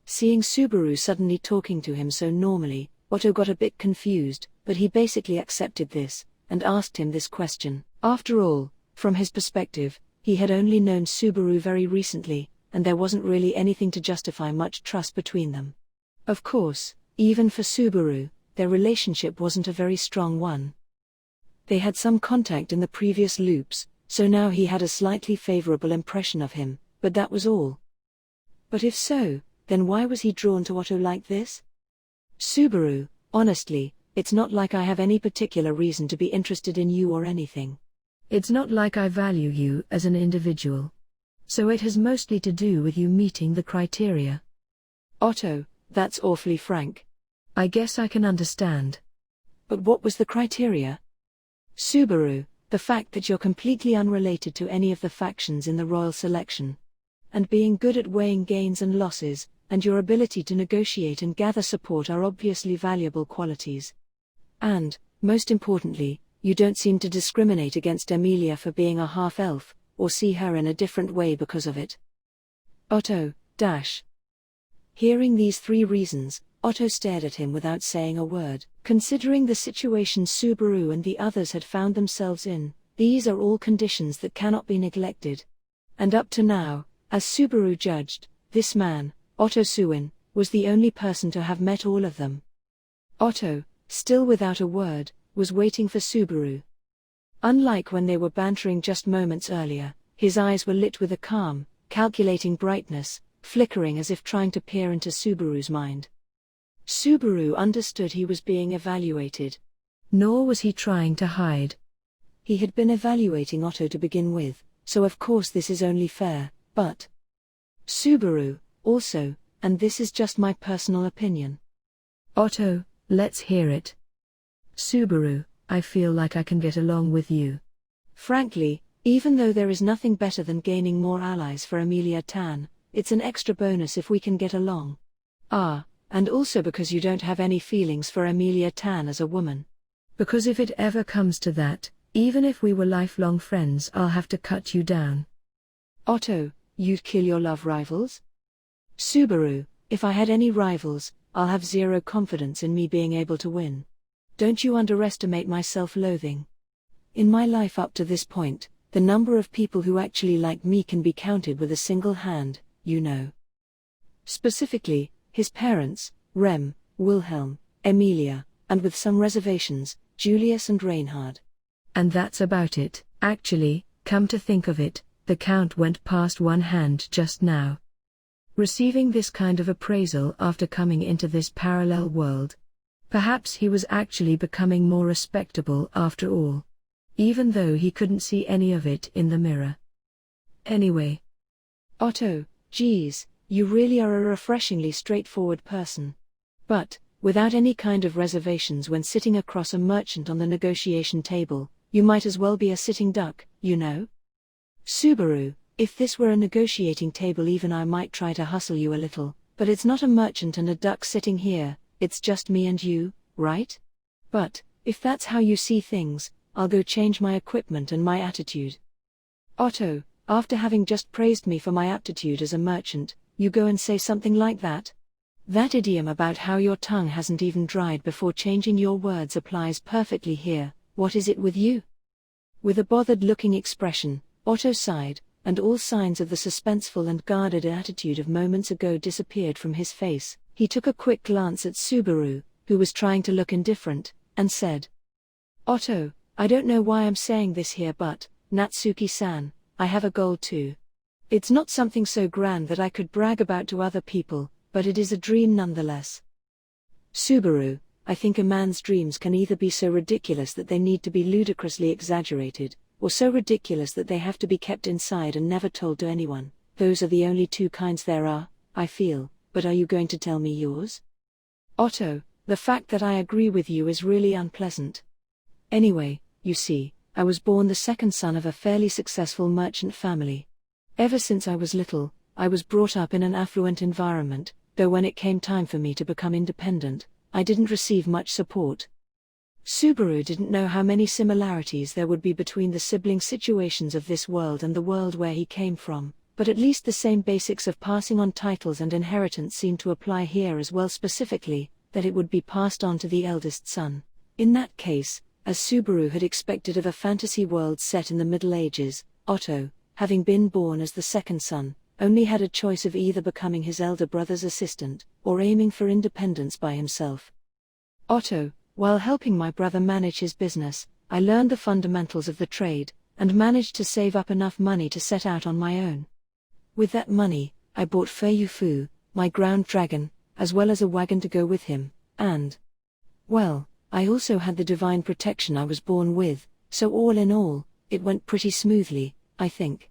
Seeing Subaru suddenly talking to him so normally, Otto got a bit confused, but he basically accepted this, and asked him this question. After all, from his perspective, he had only known Subaru very recently, and there wasn't really anything to justify much trust between them. Of course, even for Subaru, their relationship wasn't a very strong one. They had some contact in the previous loops, so now he had a slightly favorable impression of him, but that was all. But if so, then why was he drawn to Otto like this? Subaru, honestly, it's not like I have any particular reason to be interested in you or anything. It's not like I value you as an individual. So it has mostly to do with you meeting the criteria. Otto, that's awfully frank. I guess I can understand. But what was the criteria? Subaru, the fact that you're completely unrelated to any of the factions in the royal selection. And being good at weighing gains and losses, and your ability to negotiate and gather support are obviously valuable qualities. And, most importantly, you don't seem to discriminate against Emilia for being a half-elf, or see her in a different way because of it. Otto, Hearing these 3 reasons, Otto stared at him without saying a word. Considering the situation Subaru and the others had found themselves in, these are all conditions that cannot be neglected. And up to now, as Subaru judged, this man, Otto Suin, was the only person to have met all of them. Otto, still without a word, was waiting for Subaru. Unlike when they were bantering just moments earlier, his eyes were lit with a calm, calculating brightness, flickering as if trying to peer into Subaru's mind. Subaru understood he was being evaluated. Nor was he trying to hide. He had been evaluating Otto to begin with, so of course this is only fair, but Subaru, also, and this is just my personal opinion. Otto, let's hear it. Subaru, I feel like I can get along with you. Frankly, even though there is nothing better than gaining more allies for Emilia Tan, it's an extra bonus if we can get along. And also because you don't have any feelings for Emilia Tan as a woman. Because if it ever comes to that, even if we were lifelong friends, I'll have to cut you down. Otto, you'd kill your love rivals? Subaru, if I had any rivals, I'll have zero confidence in me being able to win. Don't you underestimate my self-loathing. In my life up to this point, the number of people who actually like me can be counted with a single hand, you know. Specifically, his parents, Rem, Wilhelm, Emilia, and with some reservations, Julius and Reinhard. And that's about it. Actually, come to think of it, the count went past one hand just now. Receiving this kind of appraisal after coming into this parallel world. Perhaps he was actually becoming more respectable after all. Even though he couldn't see any of it in the mirror. Anyway. Otto, geez, you really are a refreshingly straightforward person. But, without any kind of reservations when sitting across a merchant on the negotiation table, you might as well be a sitting duck, you know? Subaru, if this were a negotiating table even I might try to hustle you a little, but it's not a merchant and a duck sitting here, it's just me and you, right? But, if that's how you see things, I'll go change my equipment and my attitude. Otto, after having just praised me for my aptitude as a merchant, you go and say something like that? That idiom about how your tongue hasn't even dried before changing your words applies perfectly here. What is it with you? With a bothered-looking expression, Otto sighed, and all signs of the suspenseful and guarded attitude of moments ago disappeared from his face. He took a quick glance at Subaru, who was trying to look indifferent, and said, Otto, I don't know why I'm saying this here, but, Natsuki-san, I have a goal too. It's not something so grand that I could brag about to other people, but it is a dream nonetheless. Subaru, I think a man's dreams can either be so ridiculous that they need to be ludicrously exaggerated, or so ridiculous that they have to be kept inside and never told to anyone. Those are the only 2 kinds there are, I feel, but are you going to tell me yours? Otto, the fact that I agree with you is really unpleasant. Anyway, you see, I was born the second son of a fairly successful merchant family. Ever since I was little, I was brought up in an affluent environment, though when it came time for me to become independent, I didn't receive much support. Subaru didn't know how many similarities there would be between the sibling situations of this world and the world where he came from, but at least the same basics of passing on titles and inheritance seemed to apply here as well, specifically, that it would be passed on to the eldest son. In that case, as Subaru had expected of a fantasy world set in the Middle Ages, Otto, having been born as the second son, only had a choice of either becoming his elder brother's assistant, or aiming for independence by himself. Otto, while helping my brother manage his business, I learned the fundamentals of the trade, and managed to save up enough money to set out on my own. With that money, I bought Fei Fu, my ground dragon, as well as a wagon to go with him, and, well, I also had the divine protection I was born with, so all in all, it went pretty smoothly, I think.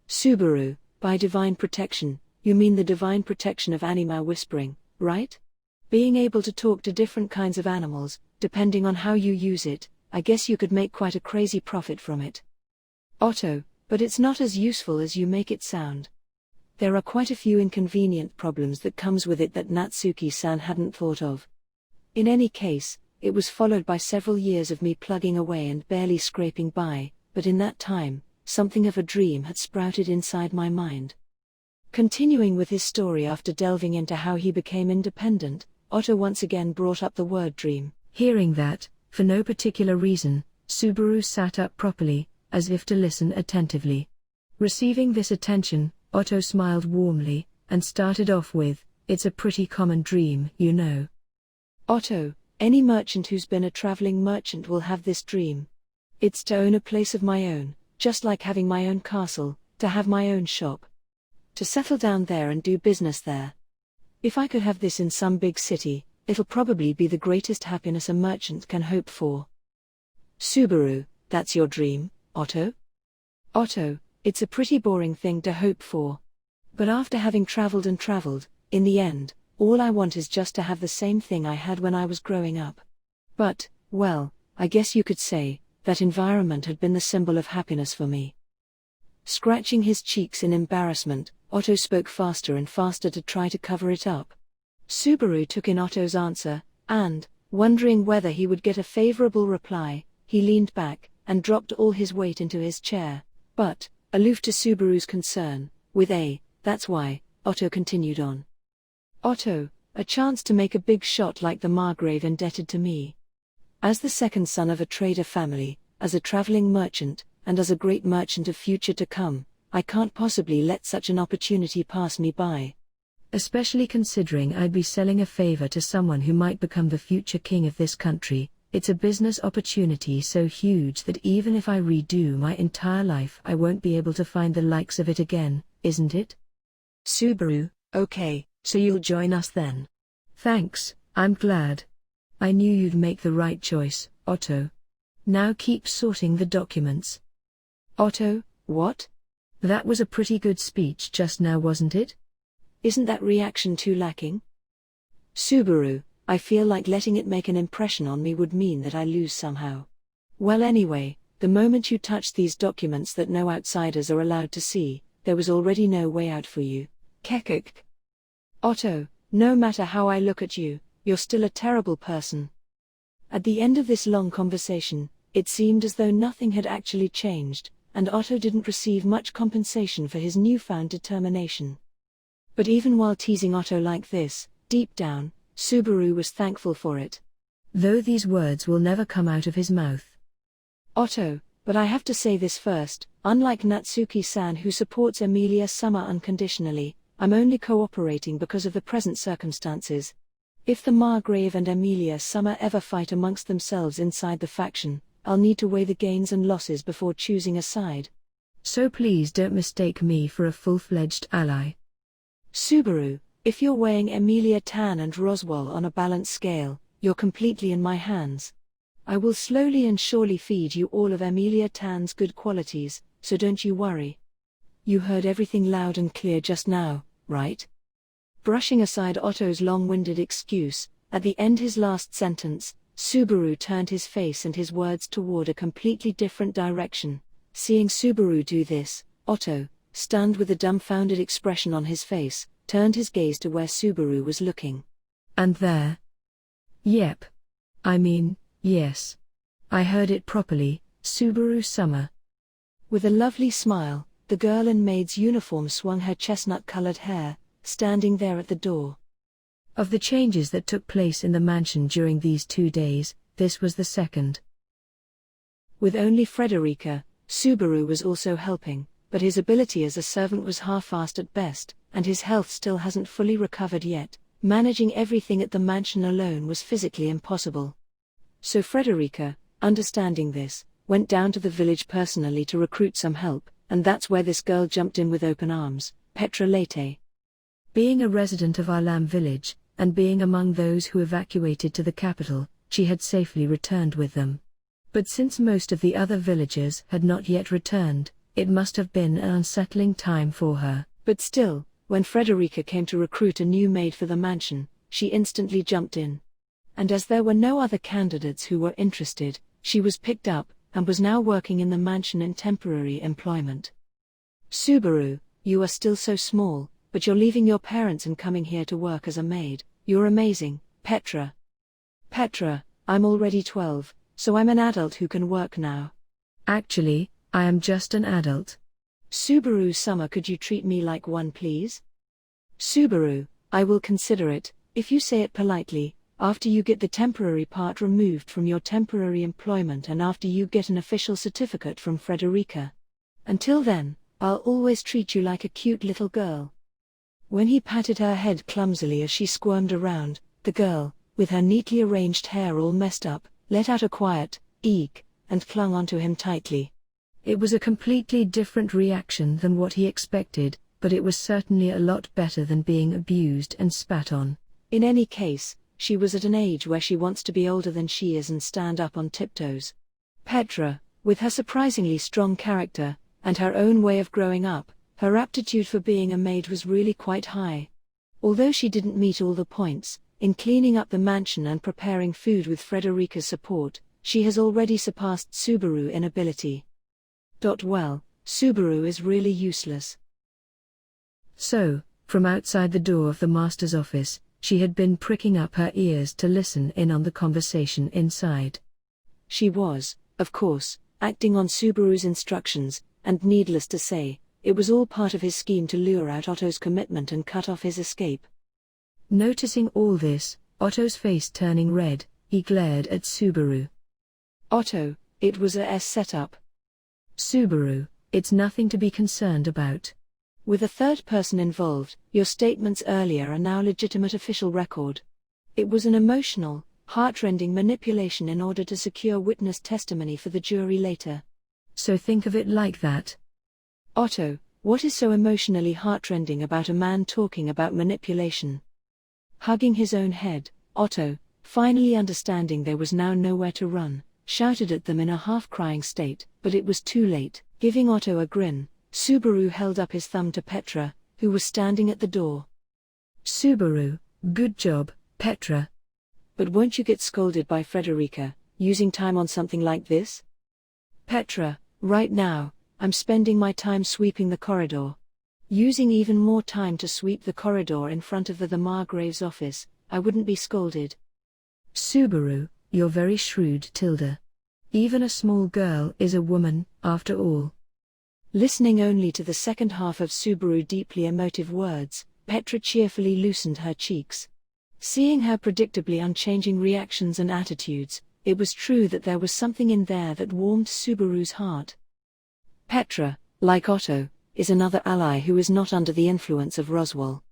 Subaru, by divine protection, you mean the divine protection of anima whispering, right? Being able to talk to different kinds of animals, depending on how you use it, I guess you could make quite a crazy profit from it. Otto, but it's not as useful as you make it sound. There are quite a few inconvenient problems that comes with it that Natsuki-san hadn't thought of. In any case, it was followed by several years of me plugging away and barely scraping by, but in that time, something of a dream had sprouted inside my mind. Continuing with his story after delving into how he became independent, Otto once again brought up the word dream. Hearing that, for no particular reason, Subaru sat up properly, as if to listen attentively. Receiving this attention, Otto smiled warmly, and started off with, "It's a pretty common dream, you know." Otto, any merchant who's been a traveling merchant will have this dream. It's to own a place of my own, just like having my own castle, to have my own shop. To settle down there and do business there. If I could have this in some big city, it'll probably be the greatest happiness a merchant can hope for. Subaru, that's your dream, Otto? Otto, it's a pretty boring thing to hope for. But after having traveled and traveled, in the end, all I want is just to have the same thing I had when I was growing up. But, well, I guess you could say, that environment had been the symbol of happiness for me. Scratching his cheeks in embarrassment, Otto spoke faster and faster to try to cover it up. Subaru took in Otto's answer, and, wondering whether he would get a favorable reply, he leaned back, and dropped all his weight into his chair, but, aloof to Subaru's concern, with "That's why," Otto continued on. Otto, a chance to make a big shot like the Margrave indebted to me. As the second son of a trader family, as a traveling merchant, and as a great merchant of future to come, I can't possibly let such an opportunity pass me by. Especially considering I'd be selling a favor to someone who might become the future king of this country. It's a business opportunity so huge that even if I redo my entire life I won't be able to find the likes of it again, isn't it? Subaru, okay, so you'll join us then. Thanks, I'm glad. I knew you'd make the right choice, Otto. Now keep sorting the documents. Otto, what? That was a pretty good speech just now, wasn't it? Isn't that reaction too lacking? Subaru, I feel like letting it make an impression on me would mean that I lose somehow. Well anyway, the moment you touched these documents that no outsiders are allowed to see, there was already no way out for you. Kekek. Otto, no matter how I look at you, you're still a terrible person. At the end of this long conversation, it seemed as though nothing had actually changed, and Otto didn't receive much compensation for his newfound determination. But even while teasing Otto like this, deep down, Subaru was thankful for it. Though these words will never come out of his mouth. Otto, but I have to say this first, unlike Natsuki-san who supports Emilia-sama unconditionally, I'm only cooperating because of the present circumstances. If the Margrave and Emilia-sama ever fight amongst themselves inside the faction, I'll need to weigh the gains and losses before choosing a side. So please don't mistake me for a full-fledged ally. Subaru, if you're weighing Emilia Tan and Roswell on a balanced scale, you're completely in my hands. I will slowly and surely feed you all of Emilia Tan's good qualities, so don't you worry. You heard everything loud and clear just now, right? Brushing aside Otto's long-winded excuse, at the end his last sentence, Subaru turned his face and his words toward a completely different direction. Seeing Subaru do this, Otto, stunned with a dumbfounded expression on his face, turned his gaze to where Subaru was looking. And there? Yep. I mean, yes. I heard it properly, Subaru-sama. With a lovely smile, the girl in maid's uniform swung her chestnut-colored hair, standing there at the door. Of the changes that took place in the mansion during these 2 days, this was the second. With only Frederica, Subaru was also helping, but his ability as a servant was half-assed at best, and his health still hasn't fully recovered yet, Managing everything at the mansion alone was physically impossible. So Frederica, understanding this, went down to the village personally to recruit some help, and that's where this girl jumped in with open arms, Petra Lete. Being a resident of Arlam village, and being among those who evacuated to the capital, she had safely returned with them. But since most of the other villagers had not yet returned, it must have been an unsettling time for her. But still, when Frederica came to recruit a new maid for the mansion, she instantly jumped in. And as there were no other candidates who were interested, she was picked up, and was now working in the mansion in temporary employment. Subaru, you are still so small, but you're leaving your parents and coming here to work as a maid. You're amazing, Petra. Petra, I'm already 12, so I'm an adult who can work now. Actually, I am just an adult. Subaru Summer, could you treat me like one, please? Subaru, I will consider it, if you say it politely, after you get the temporary part removed from your temporary employment and after you get an official certificate from Frederica. Until then, I'll always treat you like a cute little girl. When he patted her head clumsily as she squirmed around, the girl, with her neatly arranged hair all messed up, let out a quiet, eek, and clung onto him tightly. It was a completely different reaction than what he expected, but it was certainly a lot better than being abused and spat on. In any case, she was at an age where she wants to be older than she is and stand up on tiptoes. Petra, with her surprisingly strong character, and her own way of growing up, her aptitude for being a maid was really quite high. Although she didn't meet all the points, in cleaning up the mansion and preparing food with Frederica's support, she has already surpassed Subaru in ability. Well, Subaru is really useless. So, from outside the door of the master's office, she had been pricking up her ears to listen in on the conversation inside. She was, of course, acting on Subaru's instructions, and needless to say, it was all part of his scheme to lure out Otto's commitment and cut off his escape. Noticing all this, Otto's face turning red, he glared at Subaru. Otto, it was a setup. Subaru, it's nothing to be concerned about. With a third person involved, your statements earlier are now legitimate official record. It was an emotional, heartrending manipulation in order to secure witness testimony for the jury later. So think of it like that. Otto, what is so emotionally heartrending about a man talking about manipulation? Hugging his own head, Otto, finally understanding there was now nowhere to run, shouted at them in a half-crying state, but it was too late. Giving Otto a grin, Subaru held up his thumb to Petra, who was standing at the door. Subaru, good job, Petra. But won't you get scolded by Frederica, using time on something like this? Petra, right now, I'm spending my time sweeping the corridor. Using even more time to sweep the corridor in front of the Margrave's office, I wouldn't be scolded. Subaru, you're very shrewd, Tilda. Even a small girl is a woman, after all. Listening only to the second half of Subaru's deeply emotive words, Petra cheerfully loosened her cheeks. Seeing her predictably unchanging reactions and attitudes, it was true that there was something in there that warmed Subaru's heart. Petra, like Otto, is another ally who is not under the influence of Roswell.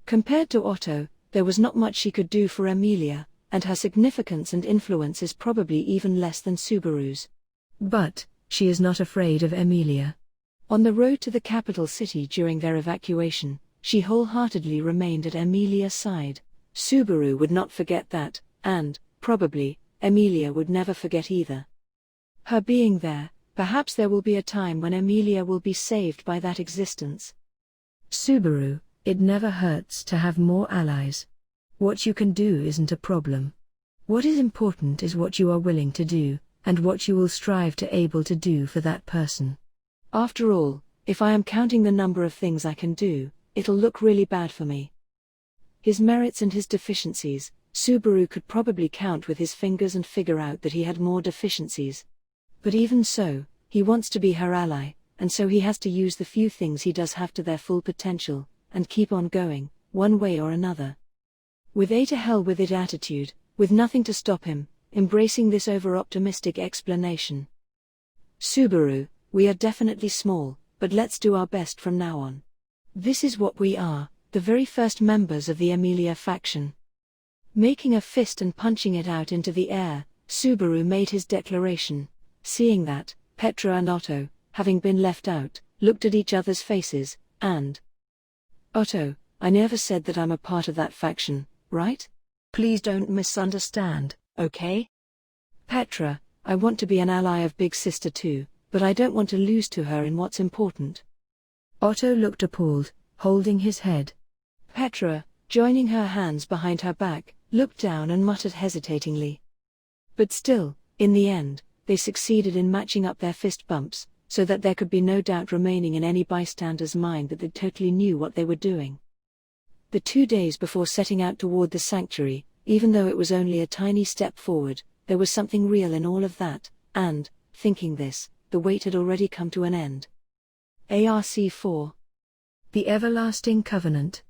Compared to Otto, there was not much she could do for Emilia, and her significance and influence is probably even less than Subaru's. But, she is not afraid of Emilia. On the road to the capital city during their evacuation, she wholeheartedly remained at Emilia's side. Subaru would not forget that, and, probably, Emilia would never forget either. Her being there, perhaps there will be a time when Emilia will be saved by that existence. Subaru, it never hurts to have more allies. What you can do isn't a problem. What is important is what you are willing to do, and what you will strive to able to do for that person. After all, if I am counting the number of things I can do, it'll look really bad for me. His merits and his deficiencies, Subaru could probably count with his fingers and figure out that he had more deficiencies. But even so, he wants to be her ally, and so he has to use the few things he does have to their full potential, and keep on going, one way or another. With a to hell with it attitude, with nothing to stop him, embracing this over-optimistic explanation. Subaru, we are definitely small, but let's do our best from now on. This is what we are, the very first members of the Emilia faction. Making a fist and punching it out into the air, Subaru made his declaration. Seeing that, Petra and Otto, having been left out, looked at each other's faces, and Otto, I never said that I'm a part of that faction, right? Please don't misunderstand, okay? Petra, I want to be an ally of Big Sister too, but I don't want to lose to her in what's important. Otto looked appalled, holding his head. Petra, joining her hands behind her back, looked down and muttered hesitatingly. But still, in the end, they succeeded in matching up their fist bumps, so that there could be no doubt remaining in any bystander's mind that they totally knew what they were doing. The 2 days before setting out toward the sanctuary, even though it was only a tiny step forward, there was something real in all of that, and, thinking this, the wait had already come to an end. ARC 4. The Everlasting Covenant.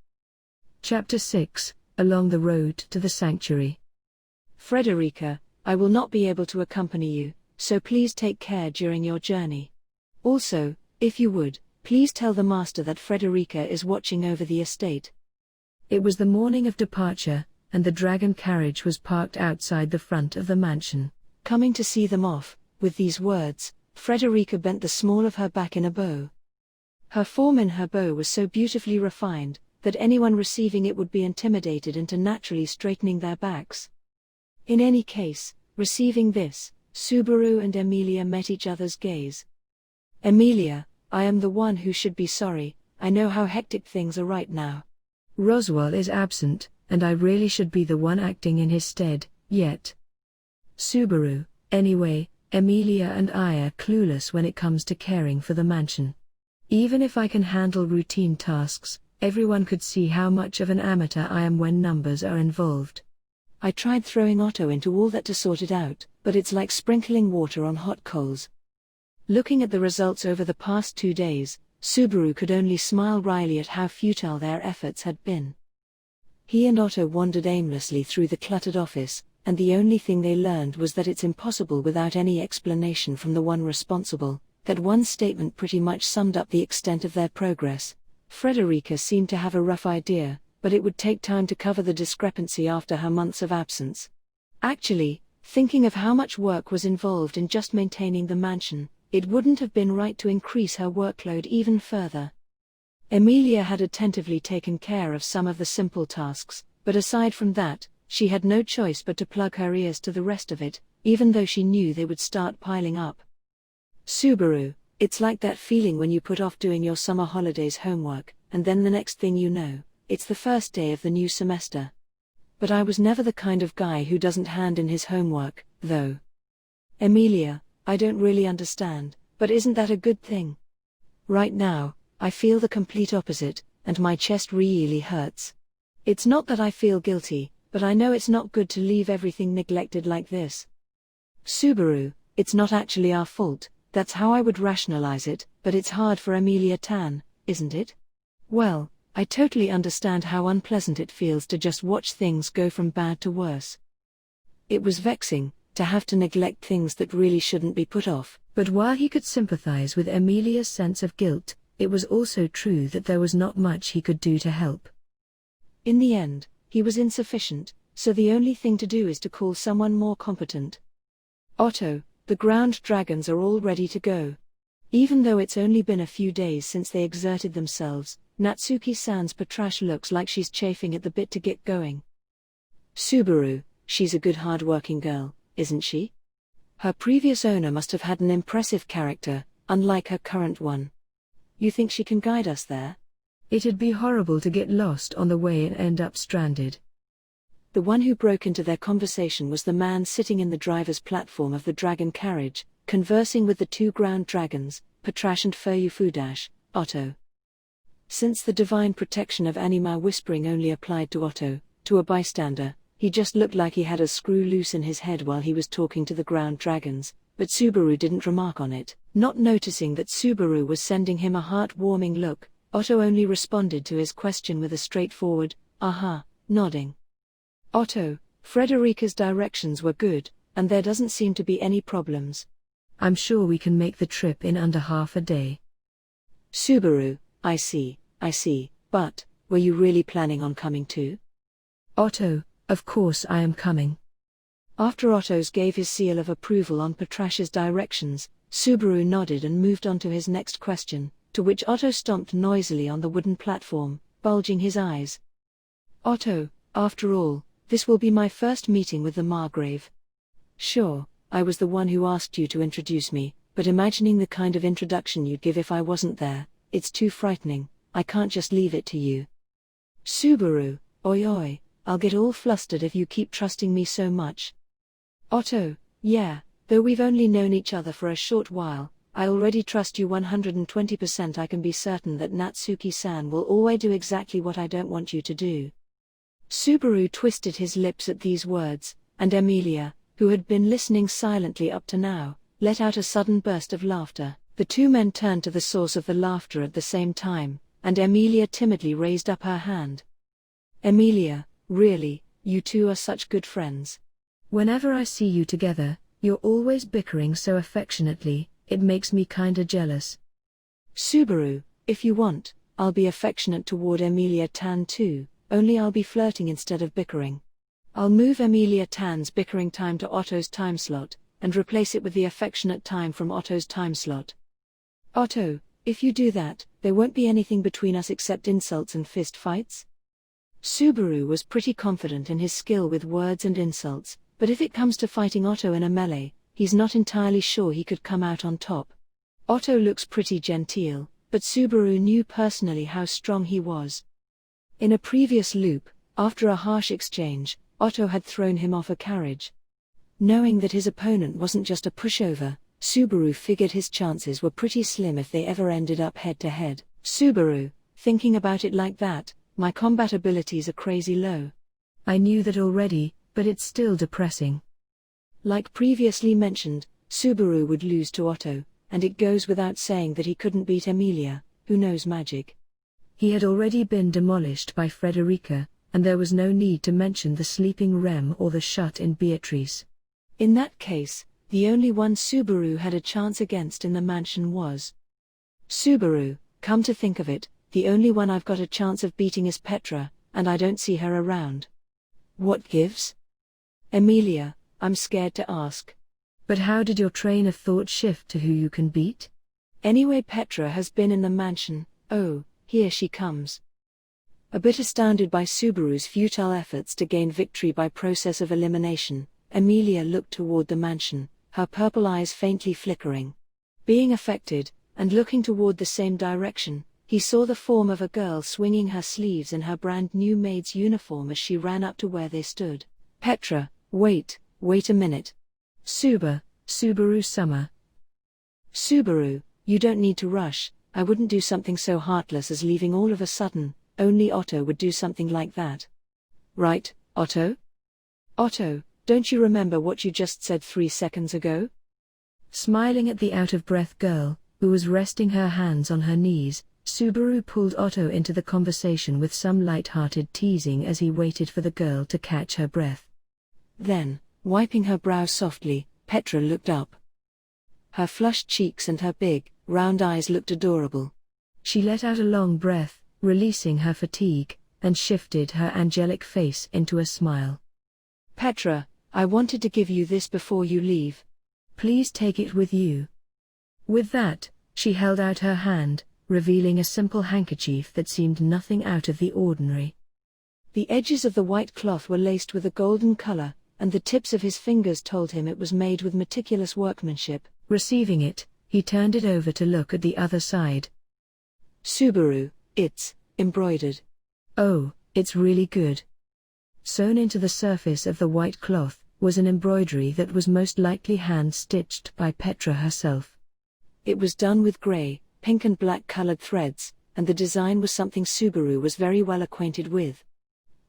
Chapter 6, Along the Road to the Sanctuary. Frederica, I will not be able to accompany you, so please take care during your journey. Also, if you would, please tell the master that Frederica is watching over the estate. It was the morning of departure, and the dragon carriage was parked outside the front of the mansion. Coming to see them off, with these words, Frederica bent the small of her back in a bow. Her form in her bow was so beautifully refined, that anyone receiving it would be intimidated into naturally straightening their backs. In any case, receiving this, Subaru and Emilia met each other's gaze. Emilia, I am the one who should be sorry, I know how hectic things are right now. Roswell is absent, and I really should be the one acting in his stead, yet. Subaru, anyway, Emilia and I are clueless when it comes to caring for the mansion. Even if I can handle routine tasks, everyone could see how much of an amateur I am when numbers are involved. I tried throwing Otto into all that to sort it out, but it's like sprinkling water on hot coals. Looking at the results over the past 2 days, Subaru could only smile wryly at how futile their efforts had been. He and Otto wandered aimlessly through the cluttered office, and the only thing they learned was that it's impossible without any explanation from the one responsible. That one statement pretty much summed up the extent of their progress. Frederica seemed to have a rough idea, but it would take time to cover the discrepancy after her months of absence. Actually, thinking of how much work was involved in just maintaining the mansion, it wouldn't have been right to increase her workload even further. Emilia had attentively taken care of some of the simple tasks, but aside from that, she had no choice but to plug her ears to the rest of it, even though she knew they would start piling up. Subaru, it's like that feeling when you put off doing your summer holidays homework, and then the next thing you know, it's the first day of the new semester. But I was never the kind of guy who doesn't hand in his homework, though. Emilia, I don't really understand, but isn't that a good thing? Right now, I feel the complete opposite, and my chest really hurts. It's not that I feel guilty, but I know it's not good to leave everything neglected like this. Subaru, it's not actually our fault. That's how I would rationalize it, but it's hard for Emilia Tan, isn't it? Well, I totally understand how unpleasant it feels to just watch things go from bad to worse. It was vexing, to have to neglect things that really shouldn't be put off. But while he could sympathize with Emilia's sense of guilt, it was also true that there was not much he could do to help. In the end, he was insufficient, so the only thing to do is to call someone more competent. Otto, the ground dragons are all ready to go. Even though it's only been a few days since they exerted themselves, Natsuki-san's Patrash looks like she's chafing at the bit to get going. Subaru, she's a good hard-working girl, isn't she? Her previous owner must have had an impressive character, unlike her current one. You think she can guide us there? It'd be horrible to get lost on the way and end up stranded. The one who broke into their conversation was the man sitting in the driver's platform of the dragon carriage, conversing with the 2 ground dragons, Patrash and Fuyufudash, Otto. Since the divine protection of Anima whispering only applied to Otto, to a bystander, he just looked like he had a screw loose in his head while he was talking to the ground dragons, but Subaru didn't remark on it. Not noticing that Subaru was sending him a heart-warming look, Otto only responded to his question with a straightforward, "Aha," nodding. Otto, Frederica's directions were good, and there doesn't seem to be any problems. I'm sure we can make the trip in under half a day. Subaru, I see, but, were you really planning on coming too? Otto, of course I am coming. After Otto's gave his seal of approval on Patrasha's directions, Subaru nodded and moved on to his next question, to which Otto stomped noisily on the wooden platform, bulging his eyes. Otto, after all, this will be my first meeting with the Margrave. Sure, I was the one who asked you to introduce me, but imagining the kind of introduction you'd give if I wasn't there, it's too frightening. I can't just leave it to you. Subaru, oi oi, I'll get all flustered if you keep trusting me so much. Otto, yeah, though we've only known each other for a short while, I already trust you 120%. I can be certain that Natsuki-san will always do exactly what I don't want you to do. Subaru twisted his lips at these words, and Emilia, who had been listening silently up to now, let out a sudden burst of laughter. The two men turned to the source of the laughter at the same time, and Emilia timidly raised up her hand. Emilia, really, you two are such good friends. Whenever I see you together, you're always bickering so affectionately, it makes me kinda jealous. Subaru, if you want, I'll be affectionate toward Emilia Tan too, only I'll be flirting instead of bickering. I'll move Emilia Tan's bickering time to Otto's time slot, and replace it with the affectionate time from Otto's time slot. Otto, if you do that, there won't be anything between us except insults and fist fights? Subaru was pretty confident in his skill with words and insults, but if it comes to fighting Otto in a melee, he's not entirely sure he could come out on top. Otto looks pretty genteel, but Subaru knew personally how strong he was. In a previous loop, after a harsh exchange, Otto had thrown him off a carriage. Knowing that his opponent wasn't just a pushover, Subaru figured his chances were pretty slim if they ever ended up head-to-head. Subaru, thinking about it like that, my combat abilities are crazy low. I knew that already, but it's still depressing. Like previously mentioned, Subaru would lose to Otto, and it goes without saying that he couldn't beat Emilia, who knows magic. He had already been demolished by Frederica, and there was no need to mention the sleeping Rem or the shut-in Beatrice. In that case, the only one Subaru had a chance against in the mansion was Subaru. Come to think of it, the only one I've got a chance of beating is Petra, and I don't see her around. What gives? Emilia, I'm scared to ask. But how did your train of thought shift to who you can beat? Anyway, Petra has been in the mansion. Oh, here she comes. A bit astounded by Subaru's futile efforts to gain victory by process of elimination, Emilia looked toward the mansion, her purple eyes faintly flickering. Being affected, and looking toward the same direction, he saw the form of a girl swinging her sleeves in her brand new maid's uniform as she ran up to where they stood. Petra, wait a minute. Subaru Summer. Subaru, you don't need to rush. I wouldn't do something so heartless as leaving all of a sudden. Only Otto would do something like that. Right, Otto? Otto, don't you remember what you just said 3 seconds ago? Smiling at the out-of-breath girl, who was resting her hands on her knees, Subaru pulled Otto into the conversation with some light-hearted teasing as he waited for the girl to catch her breath. Then, wiping her brow softly, Petra looked up. Her flushed cheeks and her big, round eyes looked adorable. She let out a long breath, releasing her fatigue, and shifted her angelic face into a smile. Petra, I wanted to give you this before you leave. Please take it with you. With that, she held out her hand, revealing a simple handkerchief that seemed nothing out of the ordinary. The edges of the white cloth were laced with a golden color, and the tips of his fingers told him it was made with meticulous workmanship. Receiving it, he turned it over to look at the other side. Subaru, it's embroidered. Oh, it's really good. Sewn into the surface of the white cloth was an embroidery that was most likely hand-stitched by Petra herself. It was done with gray, pink and black colored threads, and the design was something Subaru was very well acquainted with.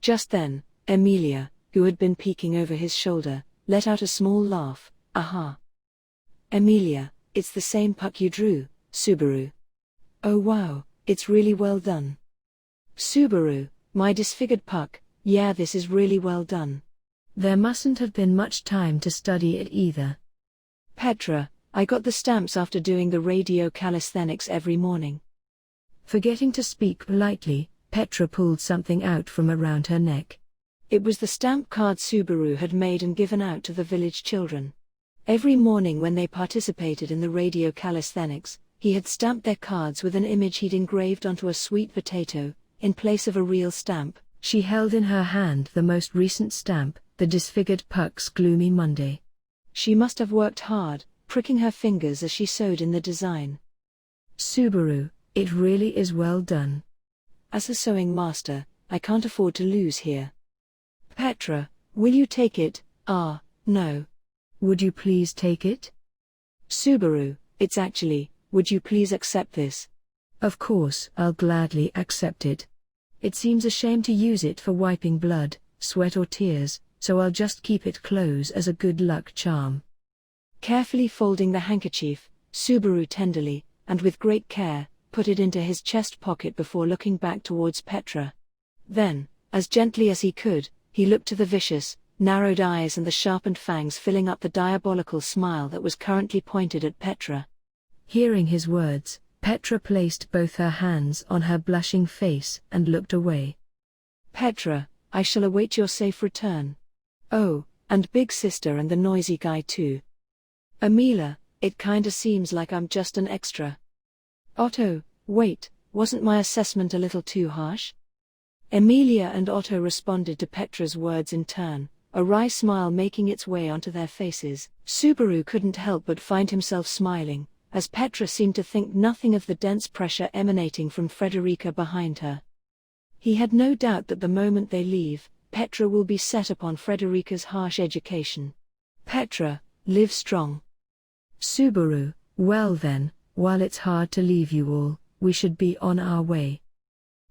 Just then, Emilia, who had been peeking over his shoulder, let out a small laugh. Aha! Emilia, it's the same puck you drew, Subaru. Oh wow, it's really well done. Subaru, my disfigured puck, yeah, this is really well done. There mustn't have been much time to study it either. Petra, I got the stamps after doing the radio calisthenics every morning. Forgetting to speak politely, Petra pulled something out from around her neck. It was the stamp card Subaru had made and given out to the village children. Every morning when they participated in the radio calisthenics, he had stamped their cards with an image he'd engraved onto a sweet potato, in place of a real stamp. She held in her hand the most recent stamp, the disfigured Puck's Gloomy Monday. She must have worked hard, pricking her fingers as she sewed in the design. Subaru, it really is well done. As a sewing master, I can't afford to lose here. Petra, will you take it? No. Would you please take it? Subaru, it's actually, would you please accept this? Of course, I'll gladly accept it. It seems a shame to use it for wiping blood, sweat or tears, so I'll just keep it close as a good luck charm. Carefully folding the handkerchief, Subaru tenderly, and with great care, put it into his chest pocket before looking back towards Petra. Then, as gently as he could, he looked to the vicious, narrowed eyes and the sharpened fangs filling up the diabolical smile that was currently pointed at Petra. Hearing his words, Petra placed both her hands on her blushing face and looked away. Petra, I shall await your safe return. Oh, and big sister and the noisy guy too. Amelia, it kinda seems like I'm just an extra. Otto, wait, wasn't my assessment a little too harsh? Emilia and Otto responded to Petra's words in turn, a wry smile making its way onto their faces. Subaru couldn't help but find himself smiling, as Petra seemed to think nothing of the dense pressure emanating from Frederica behind her. He had no doubt that the moment they leave, Petra will be set upon Frederica's harsh education. Petra, live strong. Subaru, well then, while it's hard to leave you all, we should be on our way.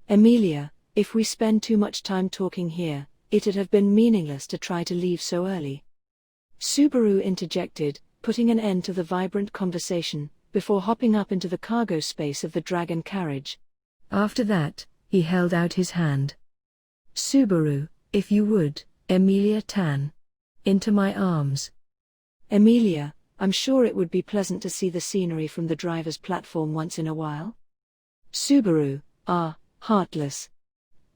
Emilia, if we spend too much time talking here, it'd have been meaningless to try to leave so early. Subaru interjected, putting an end to the vibrant conversation, before hopping up into the cargo space of the dragon carriage. After that, he held out his hand. Subaru, if you would, Emilia-tan. Into my arms. Emilia, I'm sure it would be pleasant to see the scenery from the driver's platform once in a while. Subaru, heartless.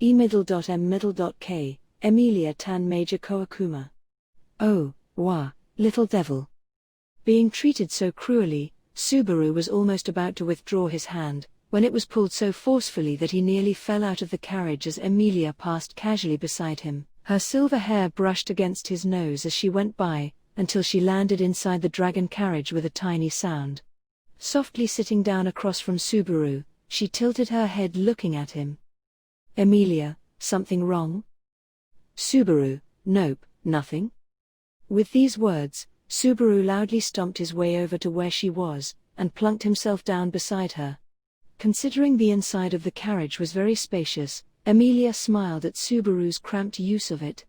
E_M_K, Emilia-tan Major Koakuma. Oh, wah, little devil. Being treated so cruelly, Subaru was almost about to withdraw his hand, when it was pulled so forcefully that he nearly fell out of the carriage as Emilia passed casually beside him. Her silver hair brushed against his nose as she went by, until she landed inside the dragon carriage with a tiny sound. Softly sitting down across from Subaru, she tilted her head looking at him. Emilia, something wrong? Subaru, nope, nothing. With these words, Subaru loudly stomped his way over to where she was, and plunked himself down beside her. Considering the inside of the carriage was very spacious, Emilia smiled at Subaru's cramped use of it.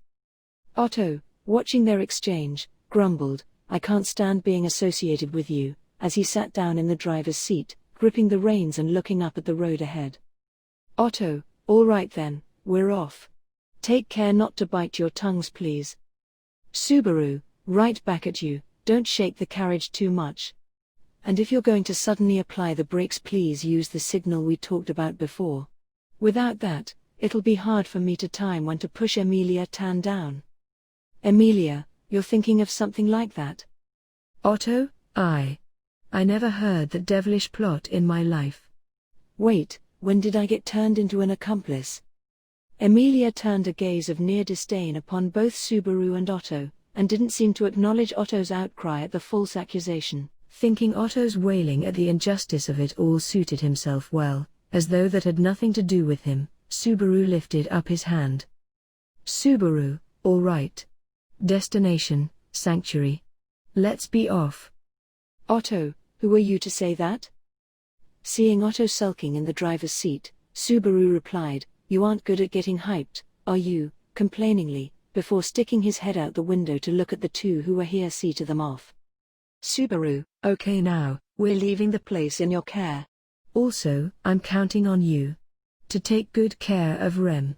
Otto, watching their exchange, grumbled, I can't stand being associated with you, as he sat down in the driver's seat, gripping the reins and looking up at the road ahead. Otto, all right then, we're off. Take care not to bite your tongues please. Subaru, right back at you, don't shake the carriage too much. And if you're going to suddenly apply the brakes please use the signal we talked about before. Without that, it'll be hard for me to time when to push Emilia-tan down. Emilia, you're thinking of something like that? Otto, I never heard that devilish plot in my life. Wait, when did I get turned into an accomplice? Emilia turned a gaze of near disdain upon both Subaru and Otto, and didn't seem to acknowledge Otto's outcry at the false accusation. Thinking Otto's wailing at the injustice of it all suited himself well, as though that had nothing to do with him, Subaru lifted up his hand. Subaru, all right. Destination, sanctuary. Let's be off. Otto, who are you to say that? Seeing Otto sulking in the driver's seat, Subaru replied, you aren't good at getting hyped, are you, complainingly, before sticking his head out the window to look at the two who were here see to them off. Subaru, okay now, we're leaving the place in your care. Also, I'm counting on you to take good care of Rem.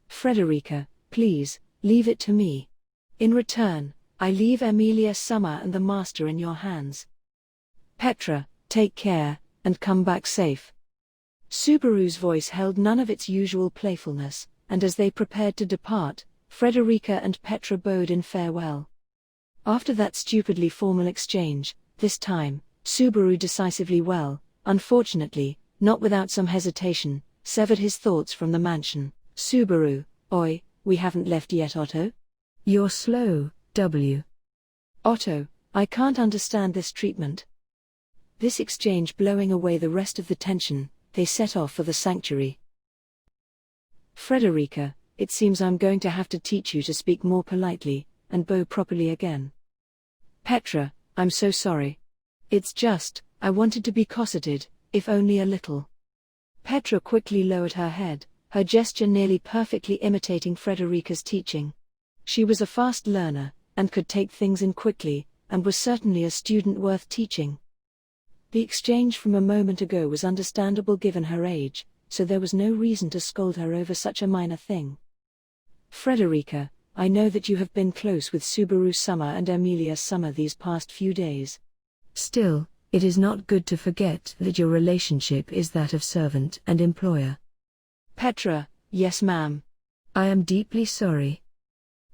Frederica, please, leave it to me. In return, I leave Emilia Summer and the master in your hands. Petra, take care, and come back safe. Subaru's voice held none of its usual playfulness, and as they prepared to depart, Frederica and Petra bowed in farewell. After that stupidly formal exchange, this time, Subaru decisively unfortunately, not without some hesitation, severed his thoughts from the mansion. Subaru, oi, we haven't left yet, Otto? You're slow, W. Otto, I can't understand this treatment. This exchange blowing away the rest of the tension, they set off for the sanctuary. Frederica, it seems I'm going to have to teach you to speak more politely, and bow properly again. Petra, I'm so sorry. It's just, I wanted to be cosseted, if only a little. Petra quickly lowered her head, her gesture nearly perfectly imitating Frederica's teaching. She was a fast learner, and could take things in quickly, and was certainly a student worth teaching. The exchange from a moment ago was understandable given her age, so there was no reason to scold her over such a minor thing. Frederica, I know that you have been close with Subaru Summer and Emilia Summer these past few days. Still, it is not good to forget that your relationship is that of servant and employer. Petra, yes ma'am. I am deeply sorry.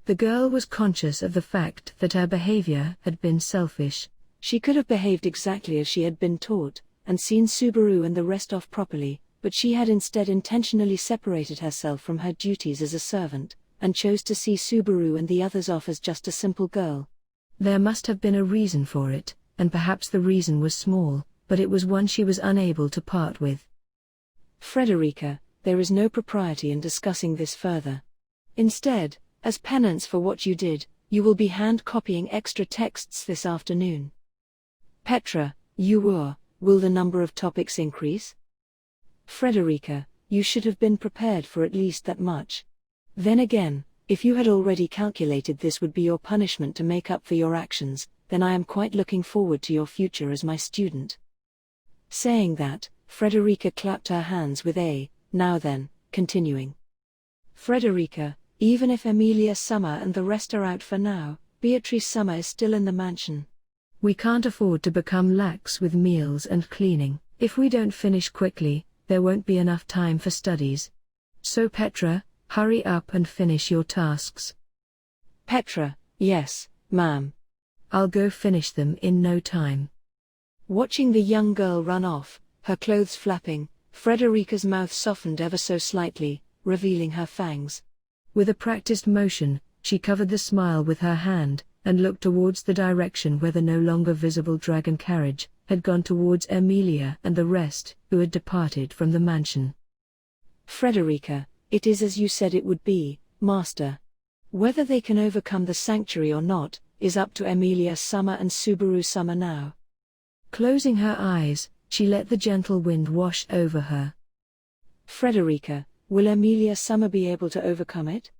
The girl was conscious of the fact that her behavior had been selfish. She could have behaved exactly as she had been taught, and seen Subaru and the rest off properly, but she had instead intentionally separated herself from her duties as a servant, and chose to see Subaru and the others off as just a simple girl. There must have been a reason for it, and perhaps the reason was small, but it was one she was unable to part with. Frederica, there is no propriety in discussing this further. Instead, as penance for what you did, you will be hand-copying extra texts this afternoon. Petra, will the number of topics increase? Frederica, you should have been prepared for at least that much. Then again, if you had already calculated this would be your punishment to make up for your actions, then I am quite looking forward to your future as my student. Saying that, Frederica clapped her hands with a, now then, continuing. Frederica, even if Emilia Summer and the rest are out for now, Beatrice Summer is still in the mansion. We can't afford to become lax with meals and cleaning. If we don't finish quickly, there won't be enough time for studies. So Petra, hurry up and finish your tasks. Petra, yes, ma'am. I'll go finish them in no time. Watching the young girl run off, her clothes flapping, Frederica's mouth softened ever so slightly, revealing her fangs. With a practiced motion, she covered the smile with her hand, and looked towards the direction where the no longer visible dragon carriage had gone towards Emilia and the rest, who had departed from the mansion. Frederica, it is as you said it would be, Master. Whether they can overcome the sanctuary or not, is up to Emilia Summer and Subaru Summer now. Closing her eyes, she let the gentle wind wash over her. Frederica, will Emilia Summer be able to overcome it?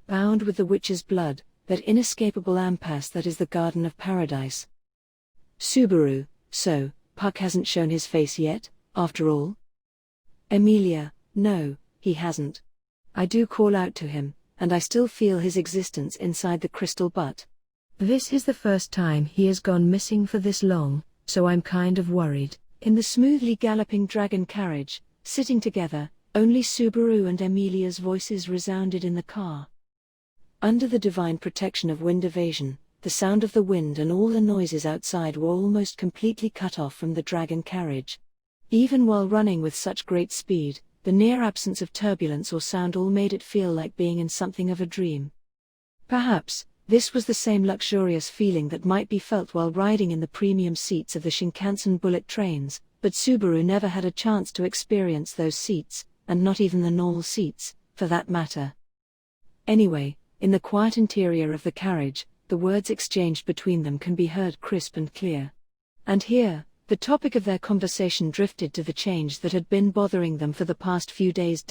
Bound with the witch's blood, that inescapable impasse that is the Garden of Paradise. Subaru, so, Puck hasn't shown his face yet, after all? Emilia, no, he hasn't. I do call out to him, and I still feel his existence inside the crystal butt. This is the first time he has gone missing for this long, so I'm kind of worried. In the smoothly galloping dragon carriage, sitting together, only Subaru and Emilia's voices resounded in the car. Under the divine protection of wind evasion, the sound of the wind and all the noises outside were almost completely cut off from the dragon carriage. Even while running with such great speed, the near absence of turbulence or sound all made it feel like being in something of a dream. Perhaps, this was the same luxurious feeling that might be felt while riding in the premium seats of the Shinkansen bullet trains, but Subaru never had a chance to experience those seats, and not even the normal seats, for that matter. Anyway, in the quiet interior of the carriage, the words exchanged between them can be heard crisp and clear. And here, the topic of their conversation drifted to the change that had been bothering them for the past few days,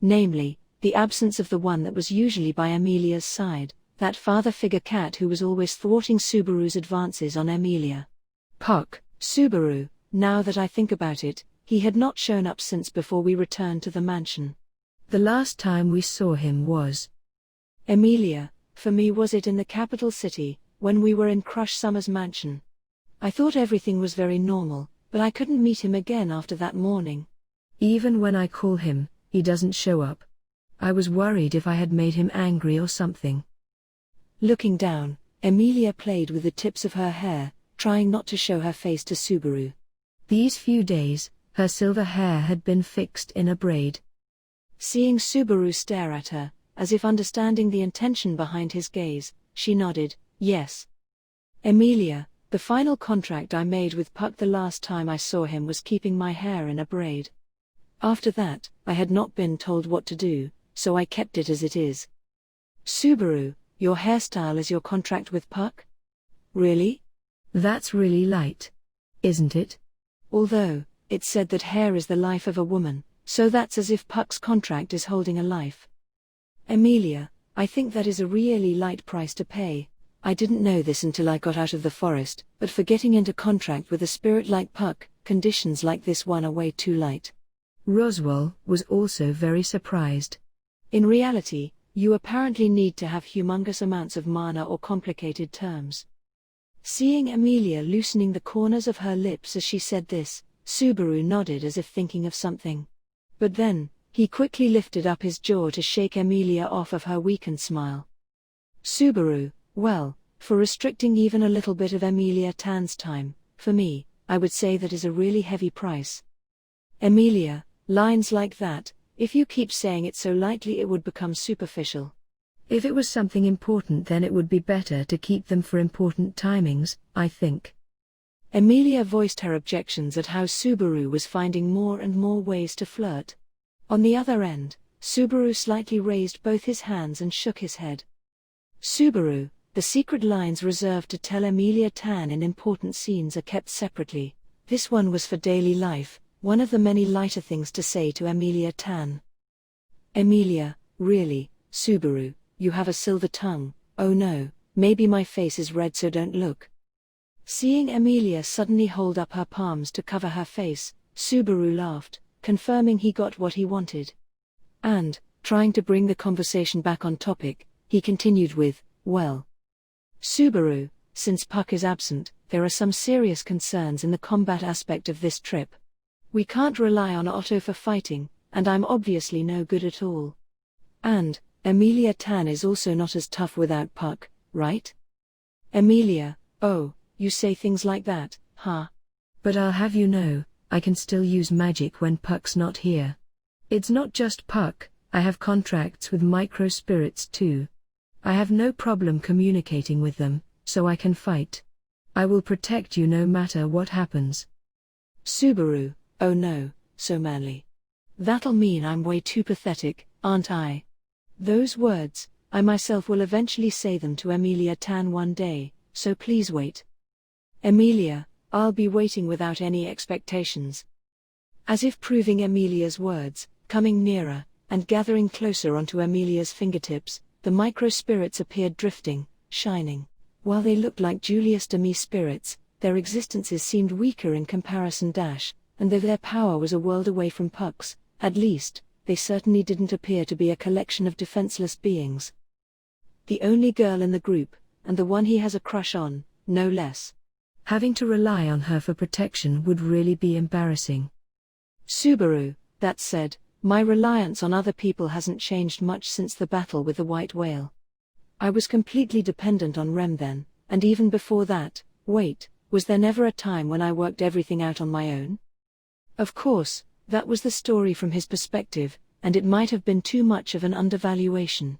namely, the absence of the one that was usually by Emilia's side, that father figure cat who was always thwarting Subaru's advances on Emilia. Puck, Subaru, now that I think about it, he had not shown up since before we returned to the mansion. The last time we saw him was Emilia, for me was it in the capital city, when we were in Crush Summer's mansion. I thought everything was very normal, but I couldn't meet him again after that morning. Even when I call him, he doesn't show up. I was worried if I had made him angry or something. Looking down, Emilia played with the tips of her hair, trying not to show her face to Subaru. These few days, her silver hair had been fixed in a braid. Seeing Subaru stare at her, as if understanding the intention behind his gaze, she nodded, yes. Emilia, the final contract I made with Puck the last time I saw him was keeping my hair in a braid. After that, I had not been told what to do, so I kept it as it is. Subaru, your hairstyle is your contract with Puck? Really? That's really light. Isn't it? Although, it said that hair is the life of a woman, so that's as if Puck's contract is holding a life. Emilia, I think that is a really light price to pay. I didn't know this until I got out of the forest, but for getting into contract with a spirit like Puck, conditions like this one are way too light. Roswell was also very surprised. In reality, you apparently need to have humongous amounts of mana or complicated terms. Seeing Emilia loosening the corners of her lips as she said this, Subaru nodded as if thinking of something. But then, he quickly lifted up his jaw to shake Emilia off of her weakened smile. Subaru, well, for restricting even a little bit of Emilia Tan's time, for me, I would say that is a really heavy price. Emilia, lines like that, if you keep saying it so lightly it would become superficial. If it was something important then it would be better to keep them for important timings, I think. Emilia voiced her objections at how Subaru was finding more and more ways to flirt. On the other end, Subaru slightly raised both his hands and shook his head. Subaru, the secret lines reserved to tell Emilia Tan in important scenes are kept separately. This one was for daily life, one of the many lighter things to say to Emilia Tan. Emilia, really, Subaru, you have a silver tongue, oh no, maybe my face is red so don't look. Seeing Emilia suddenly hold up her palms to cover her face, Subaru laughed, confirming he got what he wanted. And, trying to bring the conversation back on topic, he continued with, well. Subaru, since Puck is absent, there are some serious concerns in the combat aspect of this trip. We can't rely on Otto for fighting, and I'm obviously no good at all. And, Emilia Tan is also not as tough without Puck, right? Emilia, oh, you say things like that, huh? But I'll have you know, I can still use magic when Puck's not here. It's not just Puck, I have contracts with micro-spirits too. I have no problem communicating with them, so I can fight. I will protect you no matter what happens. Subaru, oh no, so manly. That'll mean I'm way too pathetic, aren't I? Those words, I myself will eventually say them to Emilia Tan one day, so please wait. Emilia, I'll be waiting without any expectations. As if proving Emilia's words, coming nearer, and gathering closer onto Emilia's fingertips, the micro-spirits appeared drifting, shining. While they looked like Julius Demi spirits, their existences seemed weaker in comparison. And though their power was a world away from Puck's, at least, they certainly didn't appear to be a collection of defenseless beings. The only girl in the group, and the one he has a crush on, no less. Having to rely on her for protection would really be embarrassing. Subaru, that said, my reliance on other people hasn't changed much since the battle with the white whale. I was completely dependent on Rem then, and even before that, wait, was there never a time when I worked everything out on my own? Of course, that was the story from his perspective, and it might have been too much of an undervaluation.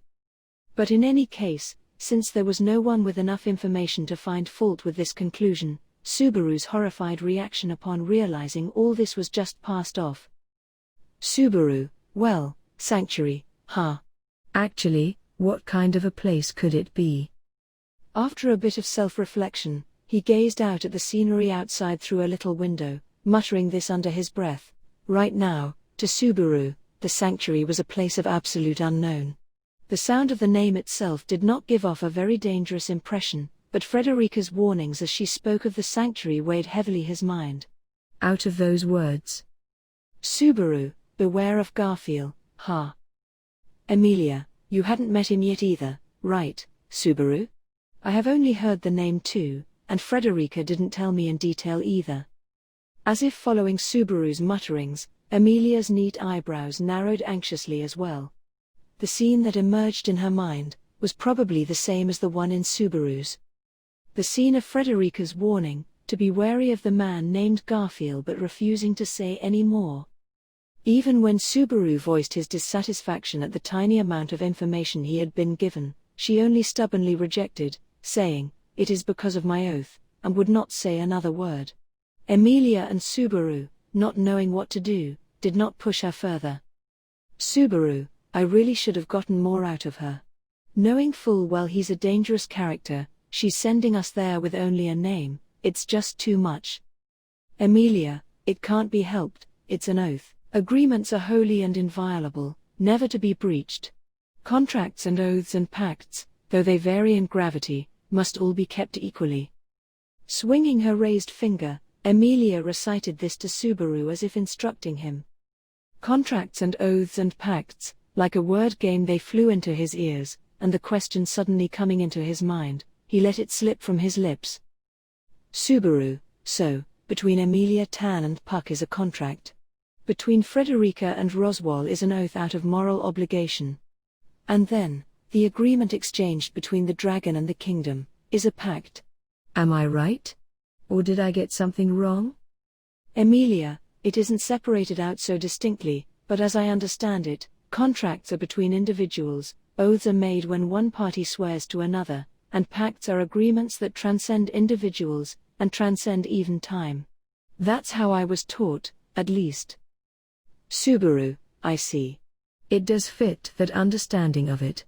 But in any case, since there was no one with enough information to find fault with this conclusion, Subaru's horrified reaction upon realizing all this was just passed off. Subaru, well, sanctuary, huh? Actually, what kind of a place could it be? After a bit of self-reflection, he gazed out at the scenery outside through a little window, muttering this under his breath. Right now, to Subaru, the sanctuary was a place of absolute unknown. The sound of the name itself did not give off a very dangerous impression, but Frederica's warnings as she spoke of the sanctuary weighed heavily his mind. Out of those words. Subaru, beware of Garfield, ha. Emilia, you hadn't met him yet either, right, Subaru? I have only heard the name too, and Frederica didn't tell me in detail either. As if following Subaru's mutterings, Emilia's neat eyebrows narrowed anxiously as well. The scene that emerged in her mind was probably the same as the one in Subaru's. The scene of Frederica's warning, to be wary of the man named Garfield but refusing to say any more. Even when Subaru voiced his dissatisfaction at the tiny amount of information he had been given, she only stubbornly rejected, saying, "It is because of my oath," and would not say another word. Emilia and Subaru, not knowing what to do, did not push her further. "Subaru, I really should have gotten more out of her. Knowing full well he's a dangerous character, she's sending us there with only a name, it's just too much." "Emilia, it can't be helped, it's an oath. Agreements are holy and inviolable, never to be breached. Contracts and oaths and pacts, though they vary in gravity, must all be kept equally." Swinging her raised finger, Emilia recited this to Subaru as if instructing him. Contracts and oaths and pacts, like a word game they flew into his ears, and the question suddenly coming into his mind, he let it slip from his lips. "Subaru, so, between Emilia Tan and Puck is a contract. Between Frederica and Roswell is an oath out of moral obligation. And then, the agreement exchanged between the dragon and the kingdom, is a pact. Am I right? Or did I get something wrong?" "Emilia, it isn't separated out so distinctly, but as I understand it, contracts are between individuals, oaths are made when one party swears to another, and pacts are agreements that transcend individuals, and transcend even time. That's how I was taught, at least." "Subaru, I see. It does fit that understanding of it."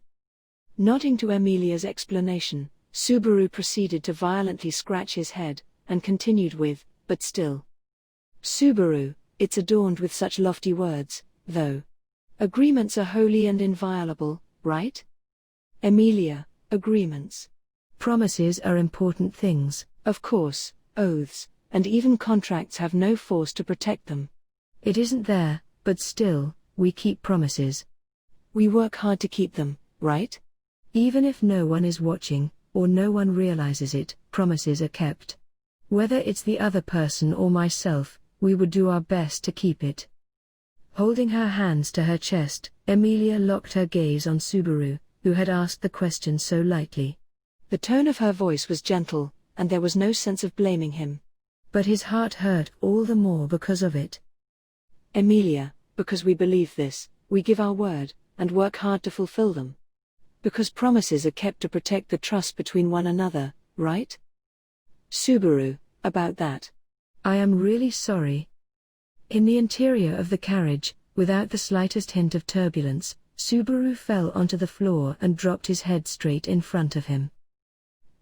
Nodding to Emilia's explanation, Subaru proceeded to violently scratch his head, and continued with, "But still. Subaru, it's adorned with such lofty words, though. Agreements are holy and inviolable, right? Emilia, agreements. Promises are important things. Of course, oaths, and even contracts have no force to protect them. It isn't there, but still, we keep promises. We work hard to keep them, right? Even if no one is watching, or no one realizes it, promises are kept. Whether it's the other person or myself, we would do our best to keep it." Holding her hands to her chest, Emilia locked her gaze on Subaru, who had asked the question so lightly. The tone of her voice was gentle, and there was no sense of blaming him. But his heart hurt all the more because of it. "Emilia, because we believe this, we give our word, and work hard to fulfill them. Because promises are kept to protect the trust between one another, right? Subaru, about that. I am really sorry." In the interior of the carriage, without the slightest hint of turbulence, Subaru fell onto the floor and dropped his head straight in front of him.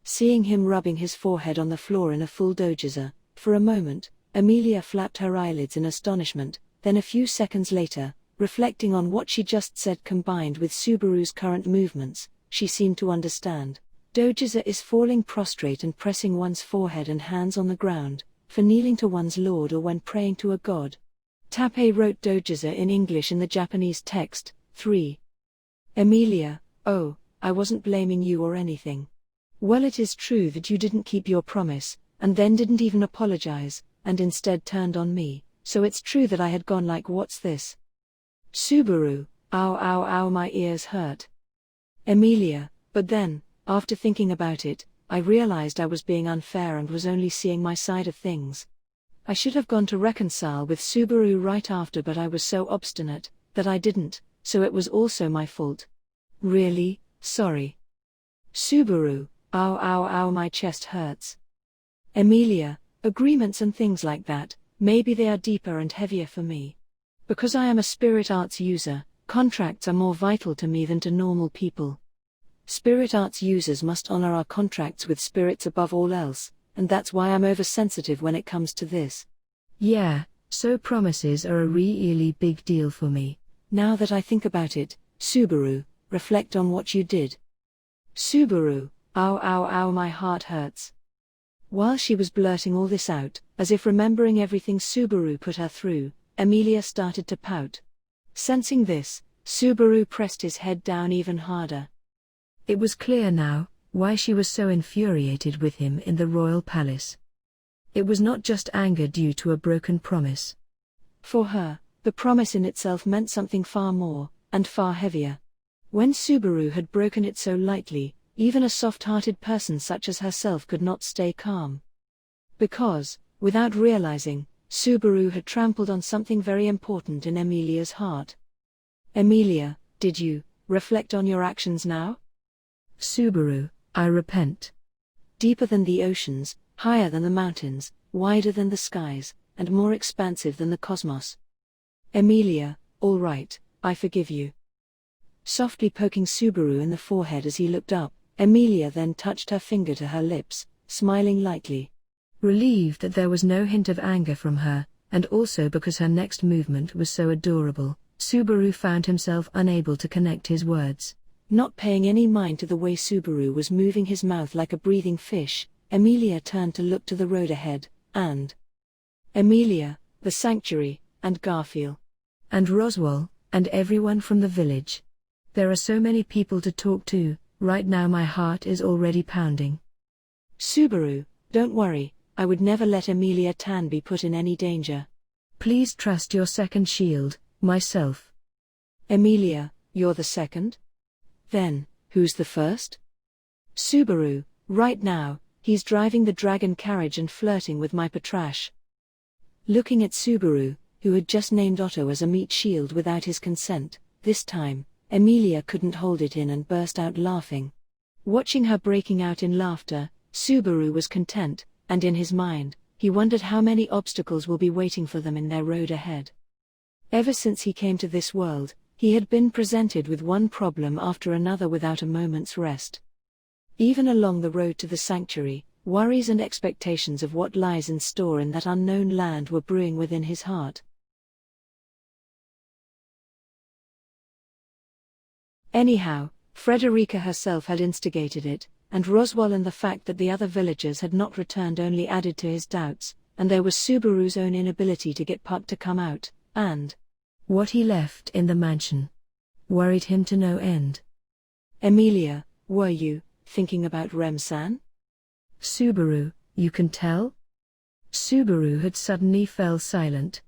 Seeing him rubbing his forehead on the floor in a full dojiza, for a moment, Emilia flapped her eyelids in astonishment, then a few seconds later, reflecting on what she just said combined with Subaru's current movements, she seemed to understand. Dojiza is falling prostrate and pressing one's forehead and hands on the ground, for kneeling to one's lord or when praying to a god. Tappei wrote dojiza in English in the Japanese text. 3. Emilia, oh, I wasn't blaming you or anything. Well, it is true that you didn't keep your promise, and then didn't even apologize, and instead turned on me, so it's true that I had gone like, what's this? Subaru, ow ow ow, my ears hurt. Emilia, but then, after thinking about it, I realized I was being unfair and was only seeing my side of things. I should have gone to reconcile with Subaru right after, but I was so obstinate that I didn't, so it was also my fault. Really, sorry. Subaru, ow ow ow, my chest hurts. Emilia, agreements and things like that, maybe they are deeper and heavier for me. Because I am a spirit arts user, contracts are more vital to me than to normal people. Spirit arts users must honor our contracts with spirits above all else, and that's why I'm oversensitive when it comes to this. Yeah, so promises are a really big deal for me. Now that I think about it, Subaru, reflect on what you did. Subaru, ow ow ow, my heart hurts. While she was blurting all this out, as if remembering everything Subaru put her through, Emilia started to pout. Sensing this, Subaru pressed his head down even harder. It was clear now why she was so infuriated with him in the royal palace. It was not just anger due to a broken promise. For her, The promise in itself meant something far more, and far heavier. When Subaru had broken it so lightly, even a soft-hearted person such as herself could not stay calm. Because, without realizing, Subaru had trampled on something very important in Emilia's heart. Emilia, did you reflect on your actions now? Subaru, I repent. Deeper than the oceans, higher than the mountains, wider than the skies, and more expansive than the cosmos. Emilia, all right, I forgive you. Softly poking Subaru in the forehead as he looked up, Emilia then touched her finger to her lips, smiling lightly. Relieved that there was no hint of anger from her, and also because her next movement was so adorable, Subaru found himself unable to connect his words. Not paying any mind to the way Subaru was moving his mouth like a breathing fish, Emilia turned to look to the road ahead, and Emilia, the sanctuary, and Garfield. And Roswell, and everyone from the village. There are so many people to talk to, right now my heart is already pounding. Subaru, don't worry, I would never let Emilia Tan be put in any danger. Please trust your second shield, myself. Emilia, you're the second? Then, who's the first? Subaru, right now, he's driving the dragon carriage and flirting with my Patrash. Looking at Subaru, who had just named Otto as a meat shield without his consent, this time, Emilia couldn't hold it in and burst out laughing. Watching her breaking out in laughter, Subaru was content, and in his mind, he wondered how many obstacles will be waiting for them in their road ahead. Ever since he came to this world, he had been presented with one problem after another without a moment's rest. Even along the road to the sanctuary, worries and expectations of what lies in store in that unknown land were brewing within his heart. Anyhow, Frederica herself had instigated it, and Roswell and the fact that the other villagers had not returned only added to his doubts, and there was Subaru's own inability to get Puck to come out, and what he left in the mansion worried him to no end. Emilia, were you thinking about Rem-san? Subaru, you can tell? Subaru had suddenly fell silent.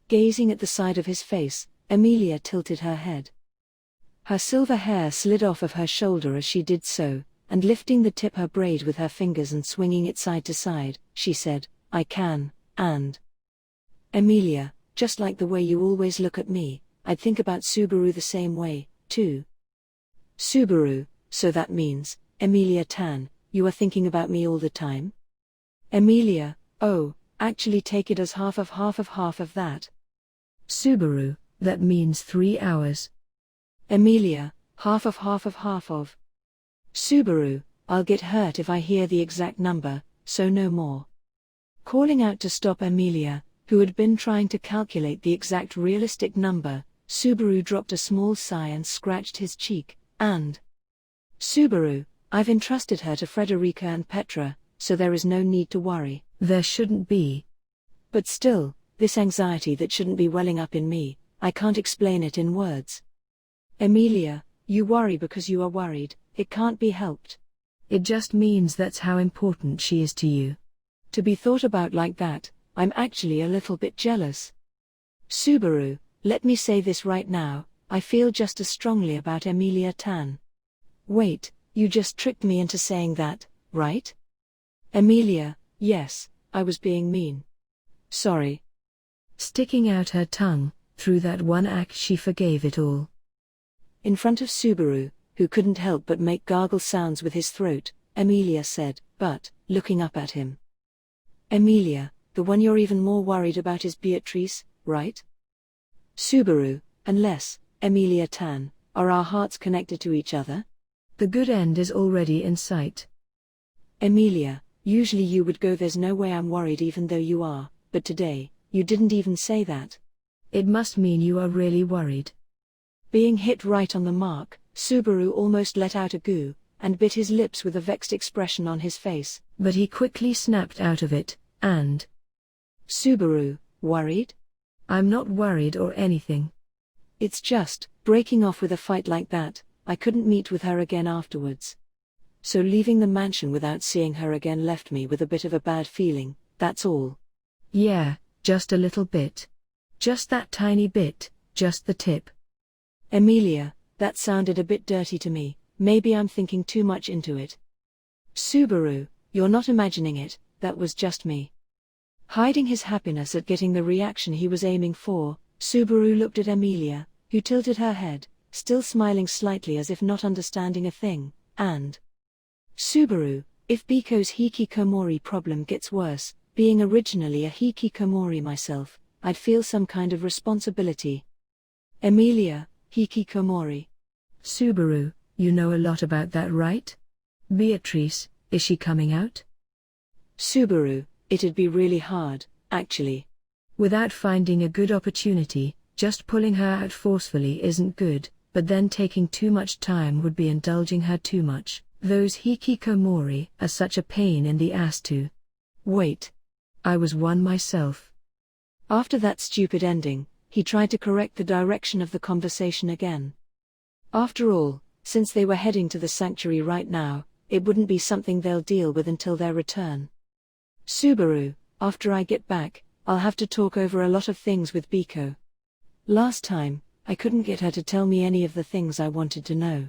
Gazing at the side of his face, Emilia tilted her head. Her silver hair slid off of her shoulder as she did so, and lifting the tip her braid with her fingers and swinging it side to side, she said, I can, and Emilia, just like the way you always look at me, I'd think about Subaru the same way, too. Subaru, so that means, Emilia Tan, you are thinking about me all the time? Emilia, oh, actually take it as half of that. Subaru, that means 3 hours. Emilia, half of. Subaru, I'll get hurt if I hear the exact number, so no more. Calling out to stop Emilia, who had been trying to calculate the exact realistic number, Subaru dropped a small sigh and scratched his cheek, and Subaru, I've entrusted her to Frederica and Petra, so there is no need to worry. There shouldn't be. But still, this anxiety that shouldn't be welling up in me, I can't explain it in words. Emilia, you worry because you are worried, it can't be helped. It just means that's how important she is to you. To be thought about like that, I'm actually a little bit jealous. Subaru, let me say this right now, I feel just as strongly about Emilia Tan. Wait, you just tricked me into saying that, right? Emilia, yes, I was being mean. Sorry. Sticking out her tongue, through that one act she forgave it all. In front of Subaru, who couldn't help but make gargle sounds with his throat, Emilia said, but, looking up at him. Emilia, the one you're even more worried about is Beatrice, right? Subaru, unless, Emilia Tan, are our hearts connected to each other? The good end is already in sight. Emilia, usually you would go there's no way I'm worried even though you are, but today, you didn't even say that. It must mean you are really worried. Being hit right on the mark, Subaru almost let out a goo, and bit his lips with a vexed expression on his face. But he quickly snapped out of it, and Subaru, worried? I'm not worried or anything. It's just, breaking off with a fight like that, I couldn't meet with her again afterwards. So leaving the mansion without seeing her again left me with a bit of a bad feeling, that's all. Yeah, just a little bit. Just that tiny bit, just the tip. Emilia, that sounded a bit dirty to me, maybe I'm thinking too much into it. Subaru, you're not imagining it, that was just me. Hiding his happiness at getting the reaction he was aiming for, Subaru looked at Emilia, who tilted her head, still smiling slightly as if not understanding a thing, and Subaru, if Biko's hikikomori problem gets worse, being originally a hikikomori myself, I'd feel some kind of responsibility. Emilia, hikikomori. Subaru, you know a lot about that, right? Beatrice, is she coming out? Subaru, it'd be really hard, actually. Without finding a good opportunity, just pulling her out forcefully isn't good, but then taking too much time would be indulging her too much. Those hikikomori are such a pain in the ass to. Wait. I was one myself. After that stupid ending, he tried to correct the direction of the conversation again. After all, since they were heading to the sanctuary right now, it wouldn't be something they'll deal with until their return. Subaru, after I get back, I'll have to talk over a lot of things with Biko. Last time, I couldn't get her to tell me any of the things I wanted to know.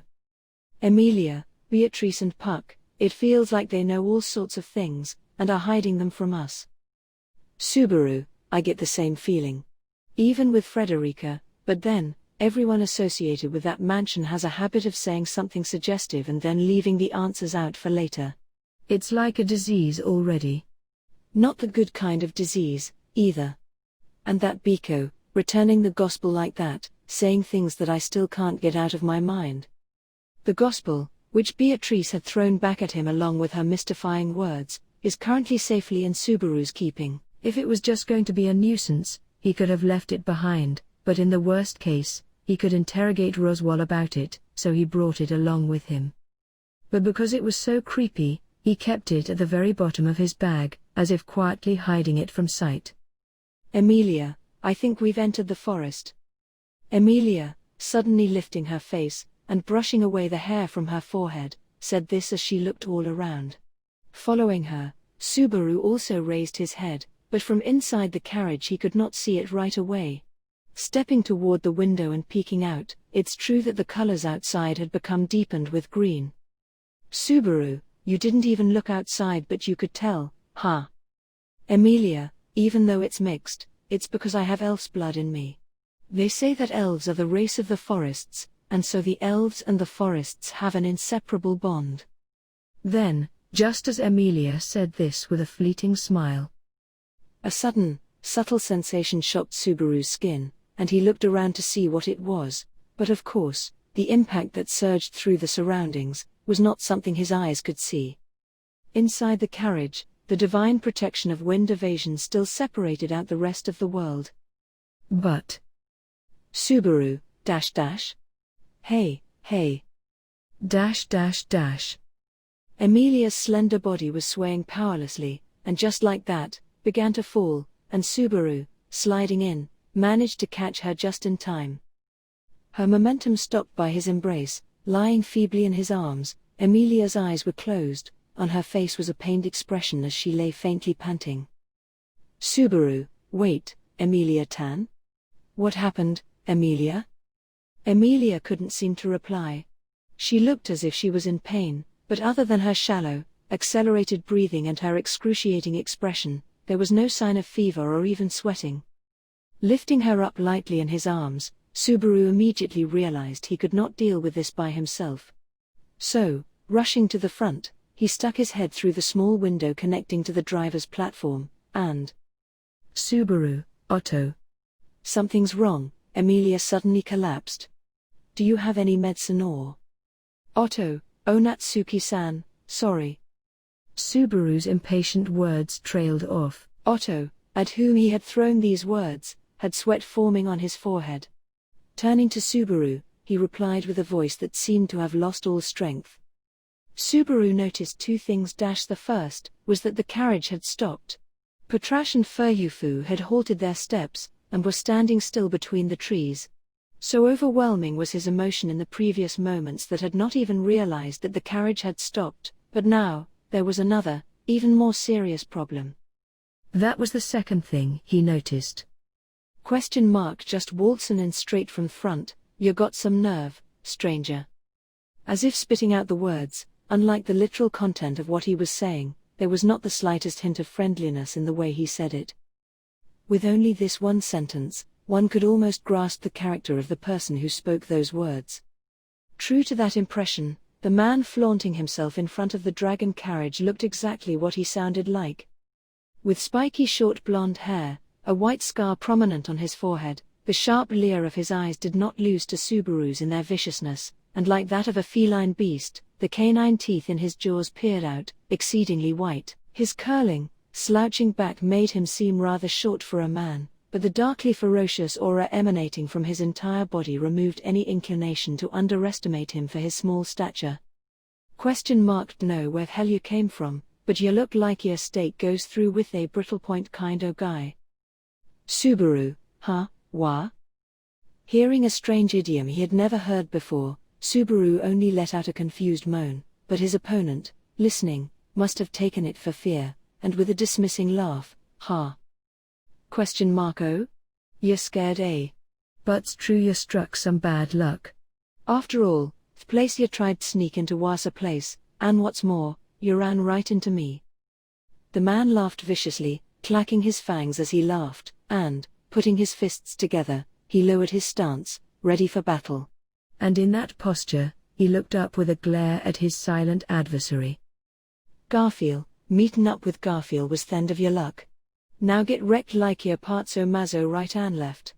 Emilia, Beatrice and Puck, it feels like they know all sorts of things, and are hiding them from us. Subaru, I get the same feeling. Even with Frederica, but then, everyone associated with that mansion has a habit of saying something suggestive and then leaving the answers out for later. It's like a disease already. Not the good kind of disease, either. And that Biko, returning the gospel like that, saying things that I still can't get out of my mind. The gospel, which Beatrice had thrown back at him along with her mystifying words, is currently safely in Subaru's keeping. If it was just going to be a nuisance, he could have left it behind, but in the worst case, he could interrogate Roswell about it, so he brought it along with him. But because it was so creepy, he kept it at the very bottom of his bag, as if quietly hiding it from sight. Emilia, I think we've entered the forest. Emilia, suddenly lifting her face, and brushing away the hair from her forehead, said this as she looked all around. Following her, Subaru also raised his head, but from inside the carriage he could not see it right away. Stepping toward the window and peeking out, it's true that the colors outside had become deepened with green. Subaru, you didn't even look outside but you could tell, huh? Emilia, even though it's mixed, it's because I have elf's blood in me. They say that elves are the race of the forests, and so the elves and the forests have an inseparable bond. Then, just as Emilia said this with a fleeting smile, a sudden, subtle sensation shocked Subaru's skin, and he looked around to see what it was, but of course, the impact that surged through the surroundings was not something his eyes could see. Inside the carriage, the divine protection of wind evasion still separated out the rest of the world. But Subaru, .. Hey, hey. .. Emilia's slender body was swaying powerlessly, and just like that, began to fall, and Subaru, sliding in, managed to catch her just in time. Her momentum stopped by his embrace, lying feebly in his arms. Emilia's eyes were closed, on her face was a pained expression as she lay faintly panting. Subaru, wait, Emilia-tan? What happened, Emilia? Emilia couldn't seem to reply. She looked as if she was in pain, but other than her shallow, accelerated breathing and her excruciating expression, there was no sign of fever or even sweating. Lifting her up lightly in his arms, Subaru immediately realized he could not deal with this by himself. So, rushing to the front, he stuck his head through the small window connecting to the driver's platform, and Subaru, Otto. Something's wrong, Emilia suddenly collapsed. Do you have any medicine or? Otto, oh Natsuki-san, sorry. Subaru's impatient words trailed off. Otto, at whom he had thrown these words, had sweat forming on his forehead. Turning to Subaru, he replied with a voice that seemed to have lost all strength. Subaru noticed two things. The first was that the carriage had stopped. Patrash and Furyufu had halted their steps, and were standing still between the trees. So overwhelming was his emotion in the previous moments that had not even realized that the carriage had stopped, but now, there was another, even more serious problem. That was the second thing he noticed. Just waltzin' in straight from front, you got some nerve, stranger. As if spitting out the words, unlike the literal content of what he was saying, there was not the slightest hint of friendliness in the way he said it. With only this one sentence, one could almost grasp the character of the person who spoke those words. True to that impression, the man flaunting himself in front of the dragon carriage looked exactly what he sounded like. With spiky short blonde hair, a white scar prominent on his forehead, the sharp leer of his eyes did not lose to Subaru's in their viciousness, and like that of a feline beast, the canine teeth in his jaws peered out, exceedingly white. His curling, slouching back made him seem rather short for a man, but the darkly ferocious aura emanating from his entire body removed any inclination to underestimate him for his small stature. Know where hell you came from, but you look like your steak goes through with a brittle point kind o' guy. Subaru, huh, wah? Hearing a strange idiom he had never heard before, Subaru only let out a confused moan, but his opponent, listening, must have taken it for fear, and with a dismissing laugh, ha. Oh? You're scared, eh? But's true you struck some bad luck. After all, th' place you tried to sneak into was a place, and what's more, you ran right into me. The man laughed viciously, clacking his fangs as he laughed, and, putting his fists together, he lowered his stance, ready for battle. And in that posture, he looked up with a glare at his silent adversary. Garfield, meetin' up with Garfield was th' end of your luck. Now get wrecked like your partso mazzo right and left.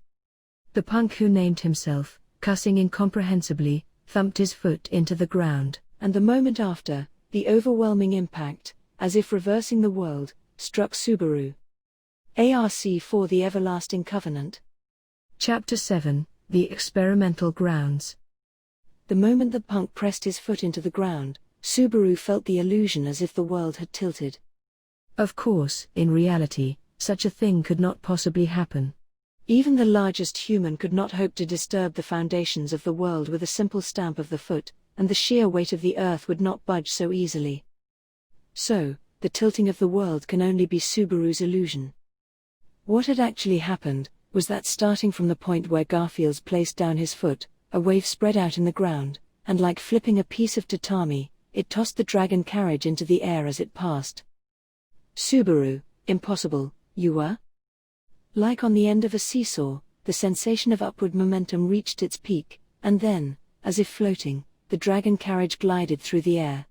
The punk who named himself, cussing incomprehensibly, thumped his foot into the ground, and the moment after, the overwhelming impact, as if reversing the world, struck Subaru. ARC for the Everlasting Covenant. Chapter 7, The Experimental Grounds. The moment the punk pressed his foot into the ground, Subaru felt the illusion as if the world had tilted. Of course, in reality, such a thing could not possibly happen. Even the largest human could not hope to disturb the foundations of the world with a simple stamp of the foot, and the sheer weight of the earth would not budge so easily. So, the tilting of the world can only be Subaru's illusion. What had actually happened was that starting from the point where Garfield's placed down his foot, a wave spread out in the ground, and like flipping a piece of tatami, it tossed the dragon carriage into the air as it passed. Subaru, impossible, you were? Like on the end of a seesaw, the sensation of upward momentum reached its peak, and then, as if floating, the dragon carriage glided through the air.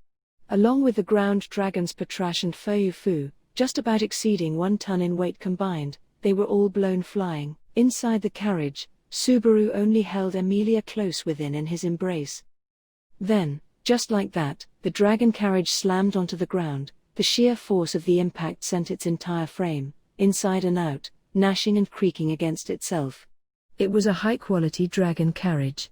Along with the ground dragons Patrash and Fu, just about exceeding 1 ton in weight combined, they were all blown flying. Inside the carriage, Subaru only held Emilia close within in his embrace. Then, just like that, the dragon carriage slammed onto the ground. The sheer force of the impact sent its entire frame, inside and out, gnashing and creaking against itself. It was a high-quality dragon carriage.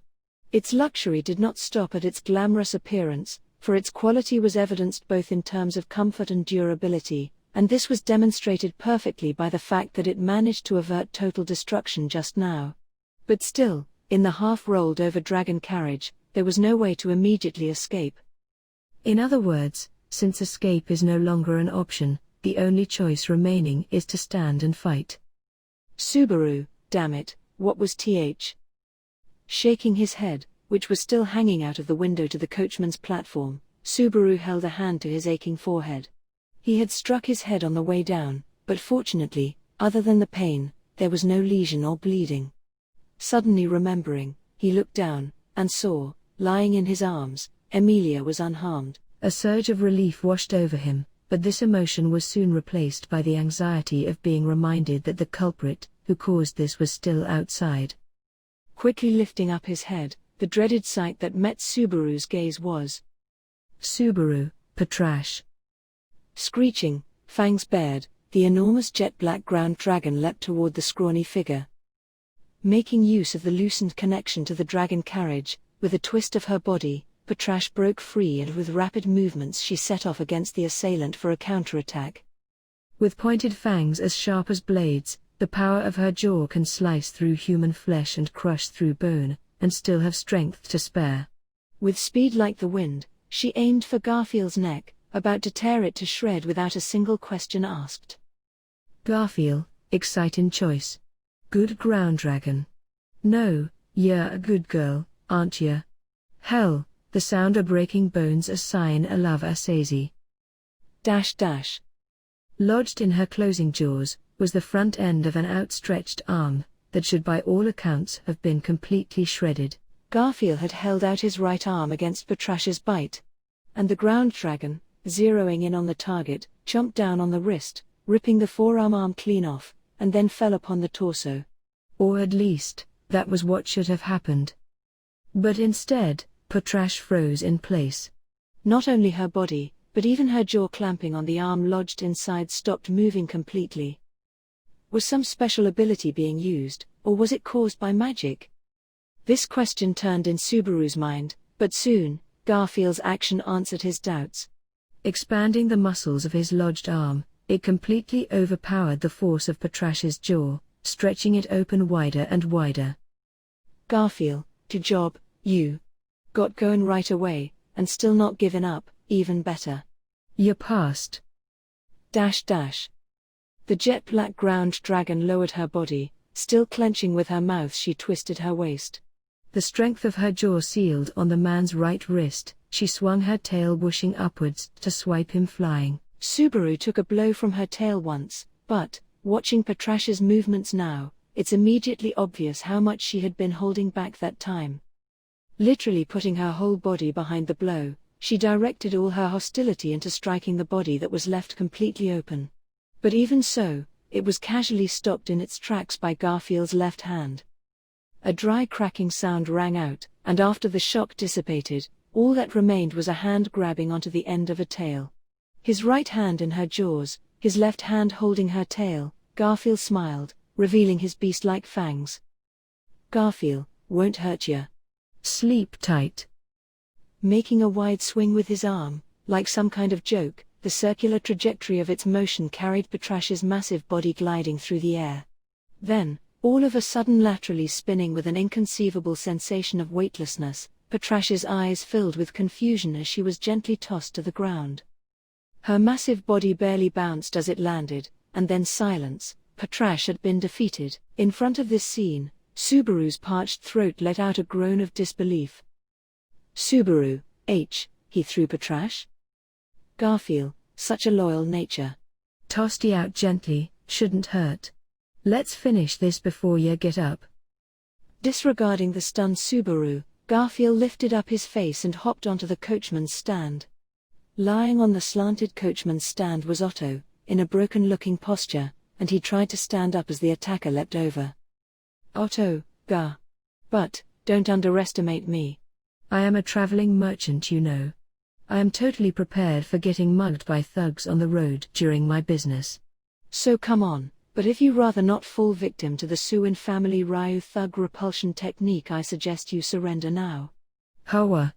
Its luxury did not stop at its glamorous appearance, for its quality was evidenced both in terms of comfort and durability, and this was demonstrated perfectly by the fact that it managed to avert total destruction just now. But still, in the half-rolled-over dragon carriage, there was no way to immediately escape. In other words, since escape is no longer an option, the only choice remaining is to stand and fight. Subaru, damn it, what was th? Shaking his head, which was still hanging out of the window to the coachman's platform, Subaru held a hand to his aching forehead. He had struck his head on the way down, but fortunately, other than the pain, there was no lesion or bleeding. Suddenly remembering, he looked down, and saw, lying in his arms, Emilia was unharmed. A surge of relief washed over him, but this emotion was soon replaced by the anxiety of being reminded that the culprit, who caused this, was still outside. Quickly lifting up his head, the dreaded sight that met Subaru's gaze was Subaru, Patrash. Screeching, fangs bared, the enormous jet-black ground dragon leapt toward the scrawny figure. Making use of the loosened connection to the dragon carriage, with a twist of her body, Patrash broke free, and with rapid movements she set off against the assailant for a counterattack. With pointed fangs as sharp as blades, the power of her jaw can slice through human flesh and crush through bone, and still have strength to spare. With speed like the wind, she aimed for Garfield's neck, about to tear it to shred without a single question asked. Garfield, exciting choice. Good ground dragon. No, you're a good girl, aren't ya? Hell, the sound of breaking bones a sign a love asazi. Dash dash. Lodged in her closing jaws, was the front end of an outstretched arm, that should by all accounts have been completely shredded. Garfield had held out his right arm against Patrash's bite. And the ground dragon, zeroing in on the target, chomped down on the wrist, ripping the forearm arm clean off, and then fell upon the torso. Or at least, that was what should have happened. But instead, Patrash froze in place. Not only her body, but even her jaw clamping on the arm lodged inside stopped moving completely. Was some special ability being used, or was it caused by magic? This question turned in Subaru's mind, but soon, Garfield's action answered his doubts. Expanding the muscles of his lodged arm, it completely overpowered the force of Patrash's jaw, stretching it open wider and wider. Garfield, to job, you. Got going right away, and still not giving up, even better. You passed. Dash dash. The jet black ground dragon lowered her body, still clenching with her mouth she twisted her waist. The strength of her jaw sealed on the man's right wrist, she swung her tail whooshing upwards to swipe him flying. Subaru took a blow from her tail once, but, watching Patrash's movements now, it's immediately obvious how much she had been holding back that time. Literally putting her whole body behind the blow, she directed all her hostility into striking the body that was left completely open. But even so, it was casually stopped in its tracks by Garfield's left hand. A dry cracking sound rang out, and after the shock dissipated, all that remained was a hand grabbing onto the end of a tail. His right hand in her jaws, his left hand holding her tail, Garfield smiled, revealing his beast-like fangs. Garfield, won't hurt ya. Sleep tight. Making a wide swing with his arm, like some kind of joke, the circular trajectory of its motion carried Patrash's massive body gliding through the air. Then, all of a sudden laterally spinning with an inconceivable sensation of weightlessness, Patrash's eyes filled with confusion as she was gently tossed to the ground. Her massive body barely bounced as it landed, and then silence. Patrash had been defeated. In front of this scene, Subaru's parched throat let out a groan of disbelief. Subaru, he threw Patrash? Garfield, such a loyal nature. Tossed ye out gently, shouldn't hurt. Let's finish this before ye get up. Disregarding the stunned Subaru, Garfield lifted up his face and hopped onto the coachman's stand. Lying on the slanted coachman's stand was Otto, in a broken-looking posture, and he tried to stand up as the attacker leapt over. Otto, Gar. But, don't underestimate me. I am a traveling merchant, you know. I am totally prepared for getting mugged by thugs on the road during my business. So come on, but if you rather not fall victim to the Suin family Ryu thug repulsion technique, I suggest you surrender now. Hoa.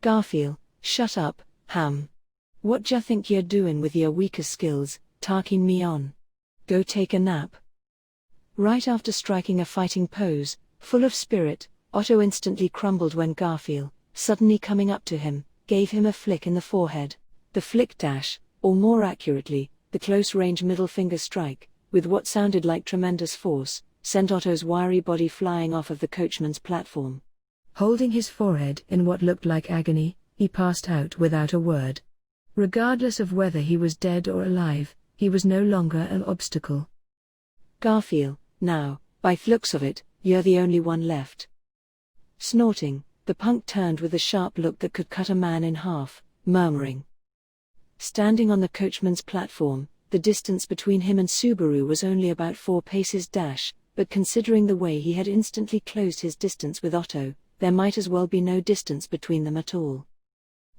Garfield, shut up, ham. What d'ya think you're doing with your weaker skills, tarking me on? Go take a nap. Right after striking a fighting pose, full of spirit, Otto instantly crumbled when Garfield, suddenly coming up to him, gave him a flick in the forehead. The flick dash, or more accurately, the close-range middle finger strike, with what sounded like tremendous force, sent Otto's wiry body flying off of the coachman's platform. Holding his forehead in what looked like agony, he passed out without a word. Regardless of whether he was dead or alive, he was no longer an obstacle. Garfield, now, by the looks of it, you're the only one left. Snorting, the punk turned with a sharp look that could cut a man in half, murmuring. Standing on the coachman's platform, the distance between him and Subaru was only about 4 paces dash, but considering the way he had instantly closed his distance with Otto, there might as well be no distance between them at all.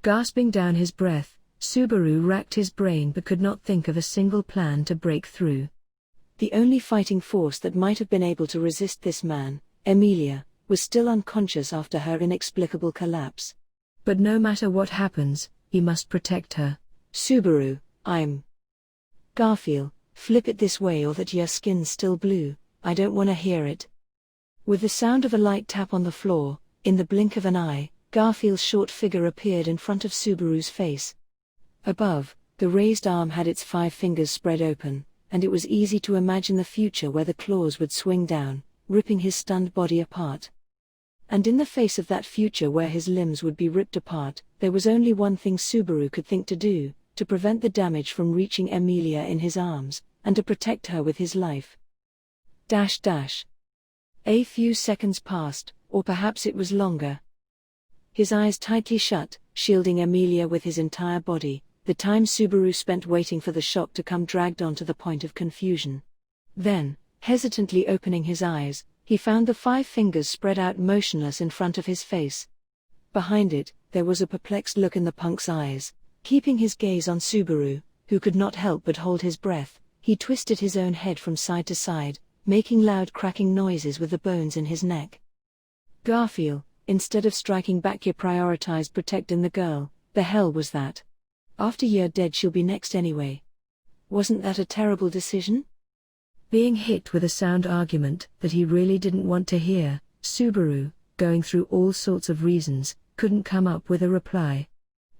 Gasping down his breath, Subaru racked his brain but could not think of a single plan to break through. The only fighting force that might have been able to resist this man, Emilia, was still unconscious after her inexplicable collapse. But no matter what happens, he must protect her. Subaru, I'm. Garfield, flip it this way or that your skin's still blue, I don't wanna hear it. With the sound of a light tap on the floor, in the blink of an eye, Garfield's short figure appeared in front of Subaru's face. Above, the raised arm had its 5 fingers spread open, and it was easy to imagine the future where the claws would swing down, ripping his stunned body apart. And in the face of that future where his limbs would be ripped apart, there was only one thing Subaru could think to do, to prevent the damage from reaching Emilia in his arms, and to protect her with his life. A few seconds passed, or perhaps it was longer. His eyes tightly shut, shielding Emilia with his entire body, the time Subaru spent waiting for the shock to come dragged on to the point of confusion. Then, hesitantly opening his eyes, he found the 5 fingers spread out motionless in front of his face. Behind it, there was a perplexed look in the punk's eyes. Keeping his gaze on Subaru, who could not help but hold his breath, he twisted his own head from side to side, making loud cracking noises with the bones in his neck. Garfield, instead of striking back, you prioritized protecting the girl. The hell was that? After you're dead she'll be next anyway. Wasn't that a terrible decision? Being hit with a sound argument that he really didn't want to hear, Subaru, going through all sorts of reasons, couldn't come up with a reply.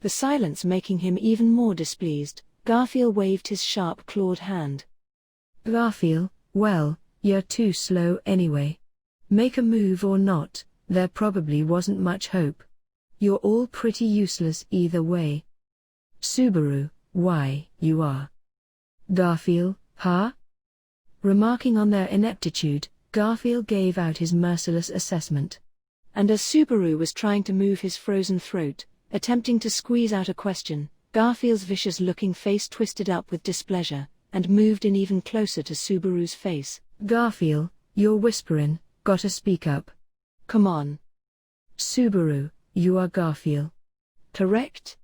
The silence making him even more displeased, Garfield waved his sharp clawed hand. Garfield, well, you're too slow anyway. Make a move or not, there probably wasn't much hope. You're all pretty useless either way. Subaru, why, you are. Garfield, huh? Remarking on their ineptitude, Garfield gave out his merciless assessment. And as Subaru was trying to move his frozen throat, attempting to squeeze out a question, Garfield's vicious-looking face twisted up with displeasure, and moved in even closer to Subaru's face. Garfield, you're whispering, gotta speak up. Come on. Subaru, you are Garfield. Correct?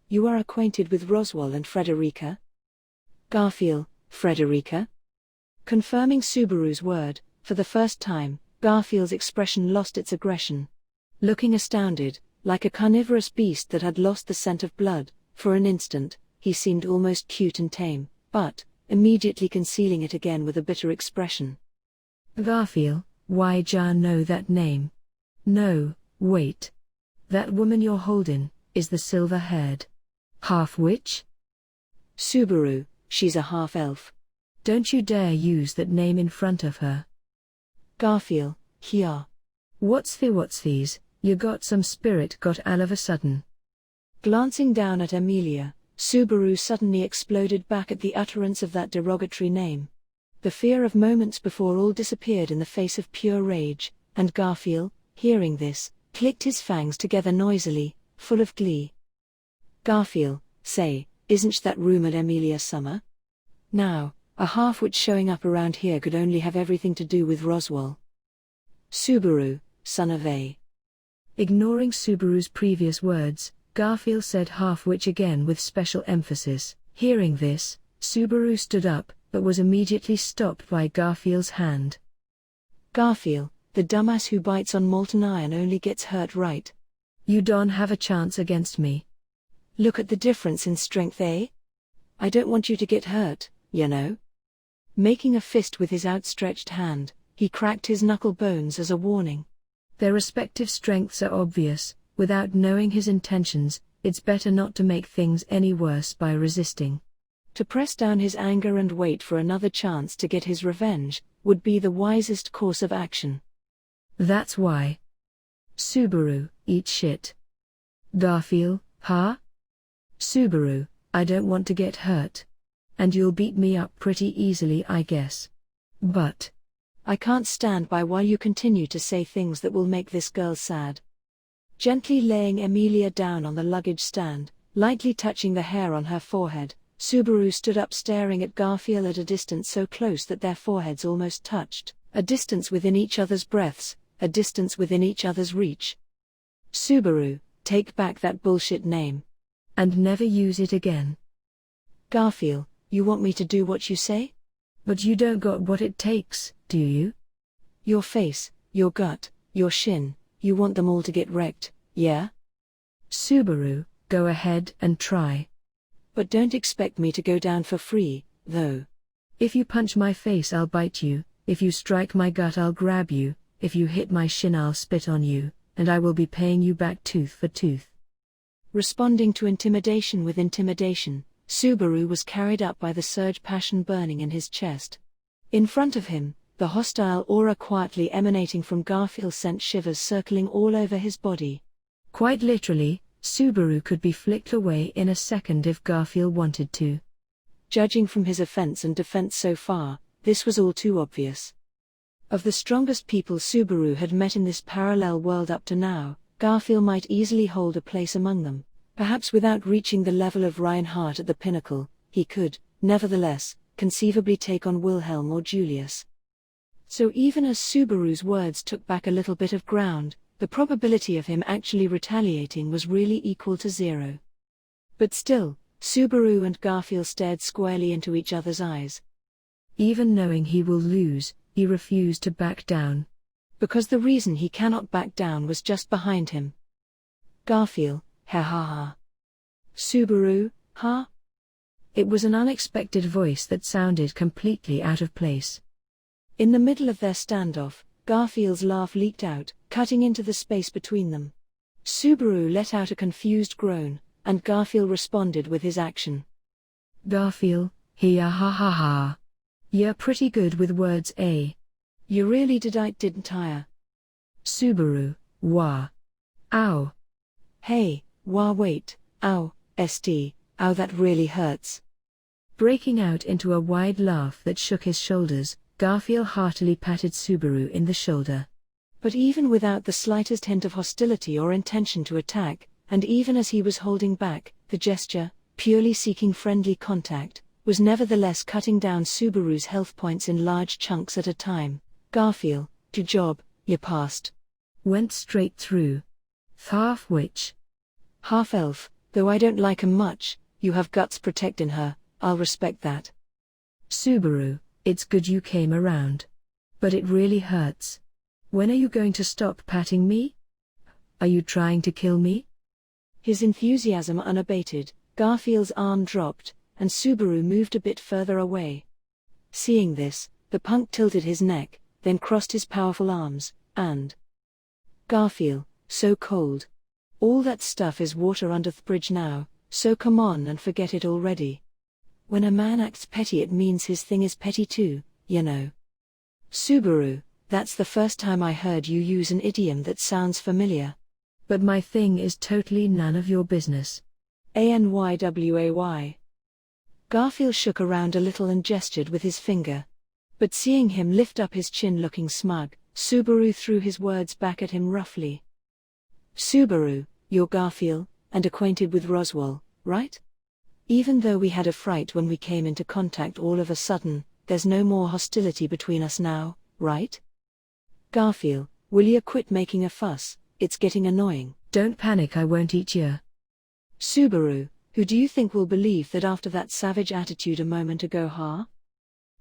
You are acquainted with Roswell and Frederica? Garfield, Frederica? Confirming Subaru's word, for the first time, Garfield's expression lost its aggression. Looking astounded, like a carnivorous beast that had lost the scent of blood, for an instant, he seemed almost cute and tame, but, immediately concealing it again with a bitter expression. Garfield, why ja know that name? No, wait. That woman you're holding, is the silver-haired half-witch? Subaru, she's a half-elf. Don't you dare use that name in front of her. Garfield, here. What's these, you got some spirit got all of a sudden. Glancing down at Emilia, Subaru suddenly exploded back at the utterance of that derogatory name. The fear of moments before all disappeared in the face of pure rage, and Garfield, hearing this, clicked his fangs together noisily, full of glee. Garfield, say, isn't that rumored Emilia Summer? Now, a half-witch showing up around here could only have everything to do with Roswell. Subaru, son of a. Ignoring Subaru's previous words, Garfield said half-witch again with special emphasis. Hearing this, Subaru stood up, but was immediately stopped by Garfield's hand. Garfield, the dumbass who bites on molten iron only gets hurt, right? You don't have a chance against me. Look at the difference in strength, eh? I don't want you to get hurt, you know. Making a fist with his outstretched hand, he cracked his knuckle bones as a warning. Their respective strengths are obvious. Without knowing his intentions, it's better not to make things any worse by resisting. To press down his anger and wait for another chance to get his revenge, would be the wisest course of action. That's why. Subaru, eat shit. Garfield, huh? Subaru, I don't want to get hurt. And you'll beat me up pretty easily, I guess. But I can't stand by while you continue to say things that will make this girl sad. Gently laying Emilia down on the luggage stand, lightly touching the hair on her forehead, Subaru stood up staring at Garfield at a distance so close that their foreheads almost touched, a distance within each other's breaths, a distance within each other's reach. Subaru, take back that bullshit name. And never use it again. Garfield, you want me to do what you say? But you don't got what it takes, do you? Your face, your gut, your shin, you want them all to get wrecked, yeah? Subaru, go ahead and try. But don't expect me to go down for free, though. If you punch my face I'll bite you, if you strike my gut I'll grab you, if you hit my shin I'll spit on you, and I will be paying you back tooth for tooth. Responding to intimidation with intimidation, Subaru was carried up by the surge passion burning in his chest. In front of him, the hostile aura quietly emanating from Garfield sent shivers circling all over his body. Quite literally, Subaru could be flicked away in a second if Garfield wanted to. Judging from his offense and defense so far, this was all too obvious. Of the strongest people Subaru had met in this parallel world up to now, Garfield might easily hold a place among them. Perhaps without reaching the level of Reinhardt at the pinnacle, he could, nevertheless, conceivably take on Wilhelm or Julius. So even as Subaru's words took back a little bit of ground, the probability of him actually retaliating was really equal to 0. But still, Subaru and Garfield stared squarely into each other's eyes. Even knowing he will lose, he refused to back down. Because the reason he cannot back down was just behind him. Garfield, ha ha ha. Subaru, ha? It was an unexpected voice that sounded completely out of place. In the middle of their standoff, Garfield's laugh leaked out, cutting into the space between them. Subaru let out a confused groan, and Garfield responded with his action. Garfield, ha ha ha ha. You're pretty good with words, eh? You really didn't I? Subaru, wah. Ow. Hey, wah wait, ow, st, ow that really hurts. Breaking out into a wide laugh that shook his shoulders, Garfield heartily patted Subaru in the shoulder. But even without the slightest hint of hostility or intention to attack, and even as he was holding back, the gesture, purely seeking friendly contact, was nevertheless cutting down Subaru's health points in large chunks at a time. Garfield, to job, you passed. Went straight through. Half witch. Half elf, though I don't like 'em much, you have guts protecting her, I'll respect that. Subaru, it's good you came around. But it really hurts. When are you going to stop patting me? Are you trying to kill me? His enthusiasm unabated, Garfield's arm dropped, and Subaru moved a bit further away. Seeing this, the punk tilted his neck, then crossed his powerful arms, and Garfield, so cold. All that stuff is water under the bridge now, so come on and forget it already. When a man acts petty it means his thing is petty too, you know. Subaru, that's the first time I heard you use an idiom that sounds familiar. But my thing is totally none of your business. Anyway. Garfield shook around a little and gestured with his finger. But seeing him lift up his chin looking smug, Subaru threw his words back at him roughly. Subaru, you're Garfield, and acquainted with Roswell, right? Even though we had a fright when we came into contact all of a sudden, there's no more hostility between us now, right? Garfield, will you quit making a fuss? It's getting annoying. Don't panic, I won't eat you. Subaru, who do you think will believe that after that savage attitude a moment ago, huh?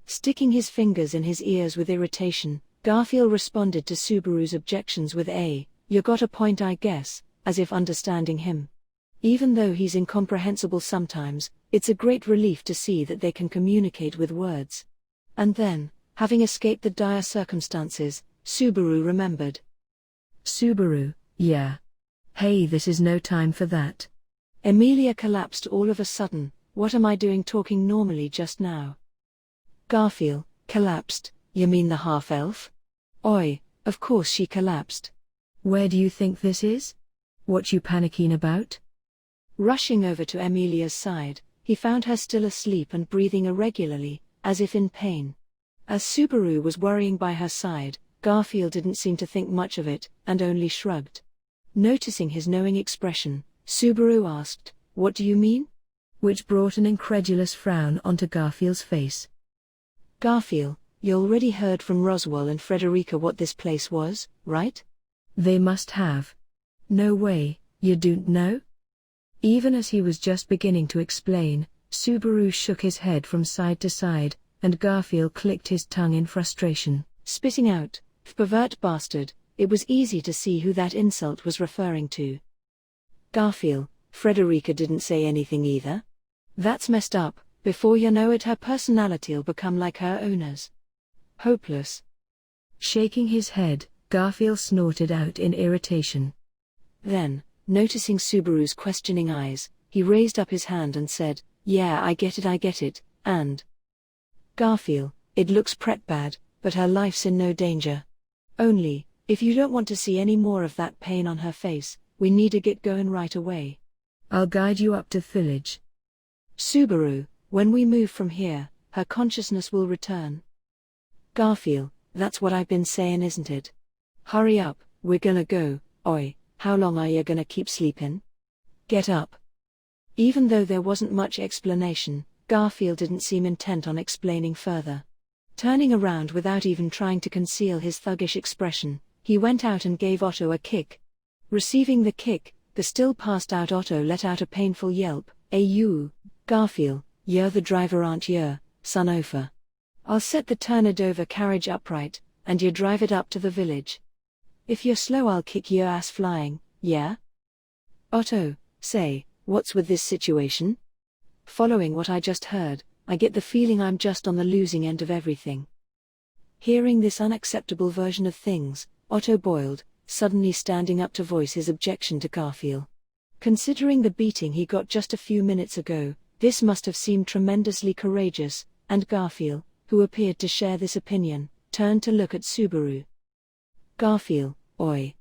Sticking his fingers in his ears with irritation, Garfield responded to Subaru's objections with you got a point I guess, as if understanding him. Even though he's incomprehensible sometimes, it's a great relief to see that they can communicate with words. And then, having escaped the dire circumstances, Subaru remembered. Subaru, yeah. Hey, this is no time for that. Emilia collapsed all of a sudden. What am I doing talking normally just now? Garfield, collapsed, you mean the half-elf? Oi, of course she collapsed. Where do you think this is? What you panicking about? Rushing over to Emilia's side, he found her still asleep and breathing irregularly, as if in pain. As Subaru was worrying by her side, Garfield didn't seem to think much of it, and only shrugged. Noticing his knowing expression, Subaru asked, "What do you mean?" Which brought an incredulous frown onto Garfield's face. Garfield, you already heard from Roswell and Frederica what this place was, right? They must have. No way, you don't know? Even as he was just beginning to explain, Subaru shook his head from side to side, and Garfield clicked his tongue in frustration, spitting out, "Pervert bastard." It was easy to see who that insult was referring to. Garfield, Frederica didn't say anything either? That's messed up. Before you know it her personality'll become like her owner's. Hopeless. Shaking his head, Garfield snorted out in irritation. Then, noticing Subaru's questioning eyes, he raised up his hand and said, Yeah, I get it, and Garfield, it looks pret bad, but her life's in no danger. Only, if you don't want to see any more of that pain on her face, we need to get going right away. I'll guide you up to village. Subaru, when we move from here, her consciousness will return. Garfield, that's what I've been saying, isn't it? Hurry up, we're gonna go. Oi, how long are you gonna keep sleeping? Get up. Even though there wasn't much explanation, Garfield didn't seem intent on explaining further. Turning around without even trying to conceal his thuggish expression, he went out and gave Otto a kick. Receiving the kick, the still passed out Otto let out a painful yelp. You, Garfield, you're the driver, aren't you, son Ofer? I'll set the turn-it-over carriage upright, and you drive it up to the village. If you're slow, I'll kick your ass flying, yeah? Otto, say, what's with this situation? Following what I just heard, I get the feeling I'm just on the losing end of everything. Hearing this unacceptable version of things, Otto boiled, suddenly standing up to voice his objection to Garfield. Considering the beating he got just a few minutes ago, this must have seemed tremendously courageous, and Garfield, who appeared to share this opinion, turned to look at Subaru. Garfield, oi.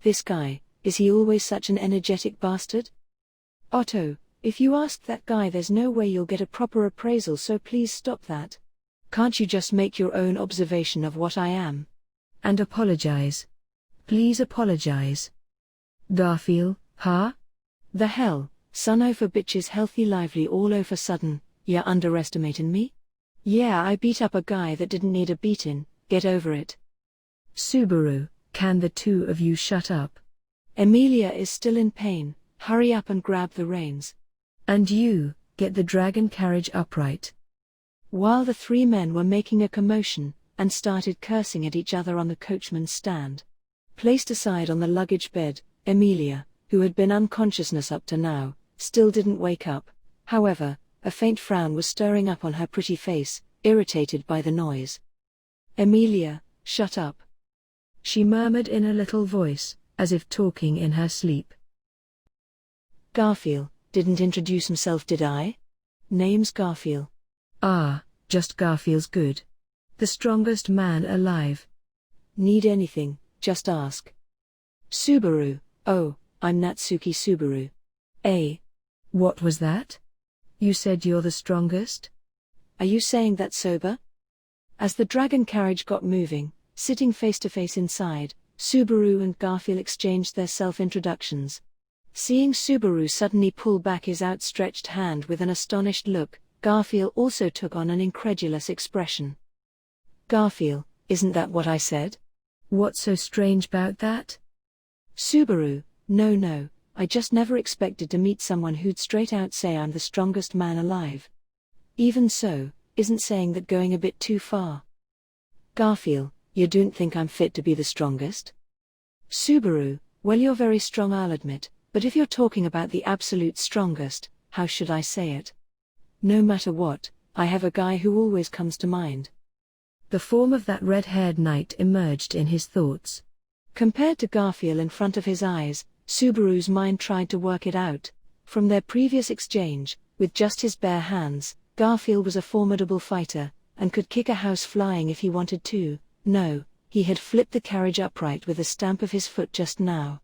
This guy, is he always such an energetic bastard? Otto, if you ask that guy, there's no way you'll get a proper appraisal, so please stop that. Can't you just make your own observation of what I am? And apologize. Please apologize. Garfield, huh? The hell, son of a bitch is healthy lively all of a sudden, ya underestimating me? Yeah, I beat up a guy that didn't need a beating, get over it. Subaru, can the two of you shut up? Emilia is still in pain, hurry up and grab the reins. And you, get the dragon carriage upright. While the three men were making a commotion, and started cursing at each other on the coachman's stand. Placed aside on the luggage bed, Emilia, who had been unconscious up to now, still didn't wake up. However, a faint frown was stirring up on her pretty face, irritated by the noise. Emilia, shut up. She murmured in a little voice, as if talking in her sleep. Garfield, didn't introduce himself, did I? Name's Garfield. Ah, just Garfield's good. The strongest man alive. Need anything, just ask. Subaru, oh, I'm Natsuki Subaru. What was that? You said you're the strongest? Are you saying that sober? As the dragon carriage got moving, sitting face to face inside, Subaru and Garfield exchanged their self-introductions. Seeing Subaru suddenly pull back his outstretched hand with an astonished look, Garfield also took on an incredulous expression. Garfield, isn't that what I said? What's so strange about that? Subaru, no, I just never expected to meet someone who'd straight out say I'm the strongest man alive. Even so, isn't saying that going a bit too far? Garfield, you don't think I'm fit to be the strongest? Subaru, well, you're very strong, I'll admit, but if you're talking about the absolute strongest, how should I say it? No matter what, I have a guy who always comes to mind. The form of that red-haired knight emerged in his thoughts. Compared to Garfield in front of his eyes, Subaru's mind tried to work it out. From their previous exchange, with just his bare hands, Garfield was a formidable fighter, and could kick a house flying if he wanted to. No, he had flipped the carriage upright with a stamp of his foot just now.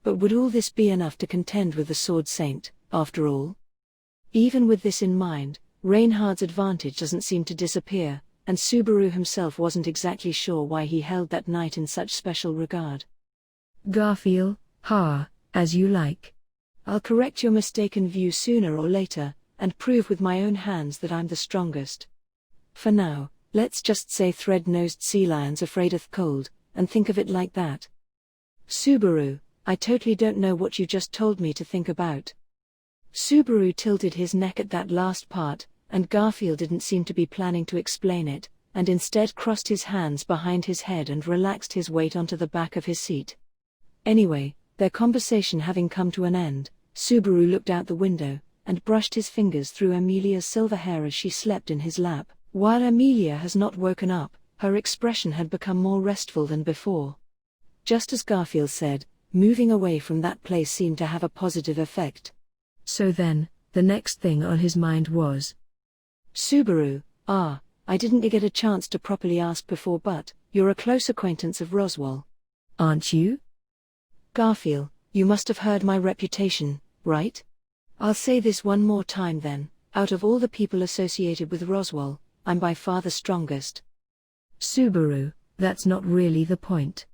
But would all this be enough to contend with the Sword Saint, after all? Even with this in mind, Reinhardt's advantage doesn't seem to disappear, and Subaru himself wasn't exactly sure why he held that knight in such special regard. Garfield, as you like. I'll correct your mistaken view sooner or later, and prove with my own hands that I'm the strongest. For now, let's just say thread-nosed sea lions afraid of cold, and think of it like that. Subaru, I totally don't know what you just told me to think about. Subaru tilted his neck at that last part, and Garfield didn't seem to be planning to explain it, and instead crossed his hands behind his head and relaxed his weight onto the back of his seat. Anyway, their conversation having come to an end, Subaru looked out the window, and brushed his fingers through Emilia's silver hair as she slept in his lap. While Emilia has not woken up, her expression had become more restful than before. Just as Garfield said, moving away from that place seemed to have a positive effect. So then, The next thing on his mind was, Subaru, I didn't get a chance to properly ask before, but you're a close acquaintance of Roswell. aren't you? Garfield, you must have heard my reputation, right? I'll say this one more time then, out of all the people associated with Roswell, I'm by far the strongest. Subaru, that's not really the point.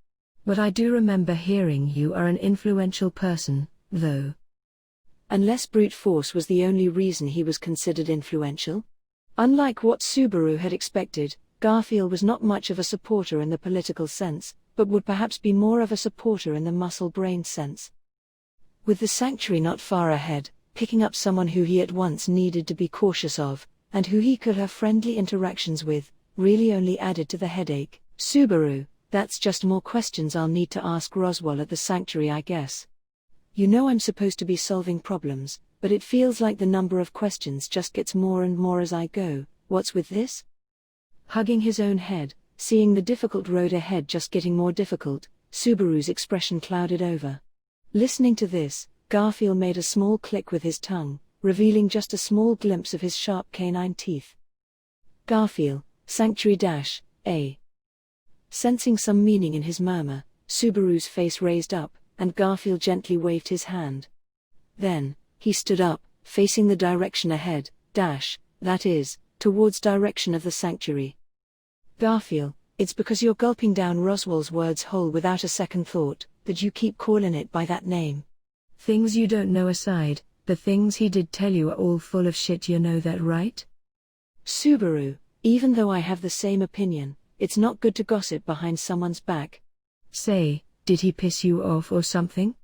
But I do remember hearing you are an influential person, though. Unless brute force was the only reason he was considered influential? Unlike what Subaru had expected, Garfield was not much of a supporter in the political sense, but would perhaps be more of a supporter in the muscle-brain sense. With the sanctuary not far ahead, picking up someone who he at once needed to be cautious of, and who he could have friendly interactions with, really only added to the headache. Subaru, that's just more questions I'll need to ask Roswell at the sanctuary, I guess. You know I'm supposed to be solving problems, but it feels like the number of questions just gets more and more as I go. What's with this? Hugging his own head, seeing the difficult road ahead just getting more difficult, Subaru's expression clouded over. Listening to this, Garfield made a small click with his tongue, revealing just a small glimpse of his sharp canine teeth. Garfield, Sanctuary-A. Sensing some meaning in his murmur, Subaru's face raised up, and Garfield gently waved his hand. Then, he stood up, facing the direction ahead, that is, towards direction of the sanctuary. Garfield, it's because you're gulping down Roswell's words whole without a second thought, that you keep calling it by that name. Things you don't know aside, the things he did tell you are all full of shit, you know that, right? Subaru, even though I have the same opinion, it's not good to gossip behind someone's back. Say, did he piss you off or something?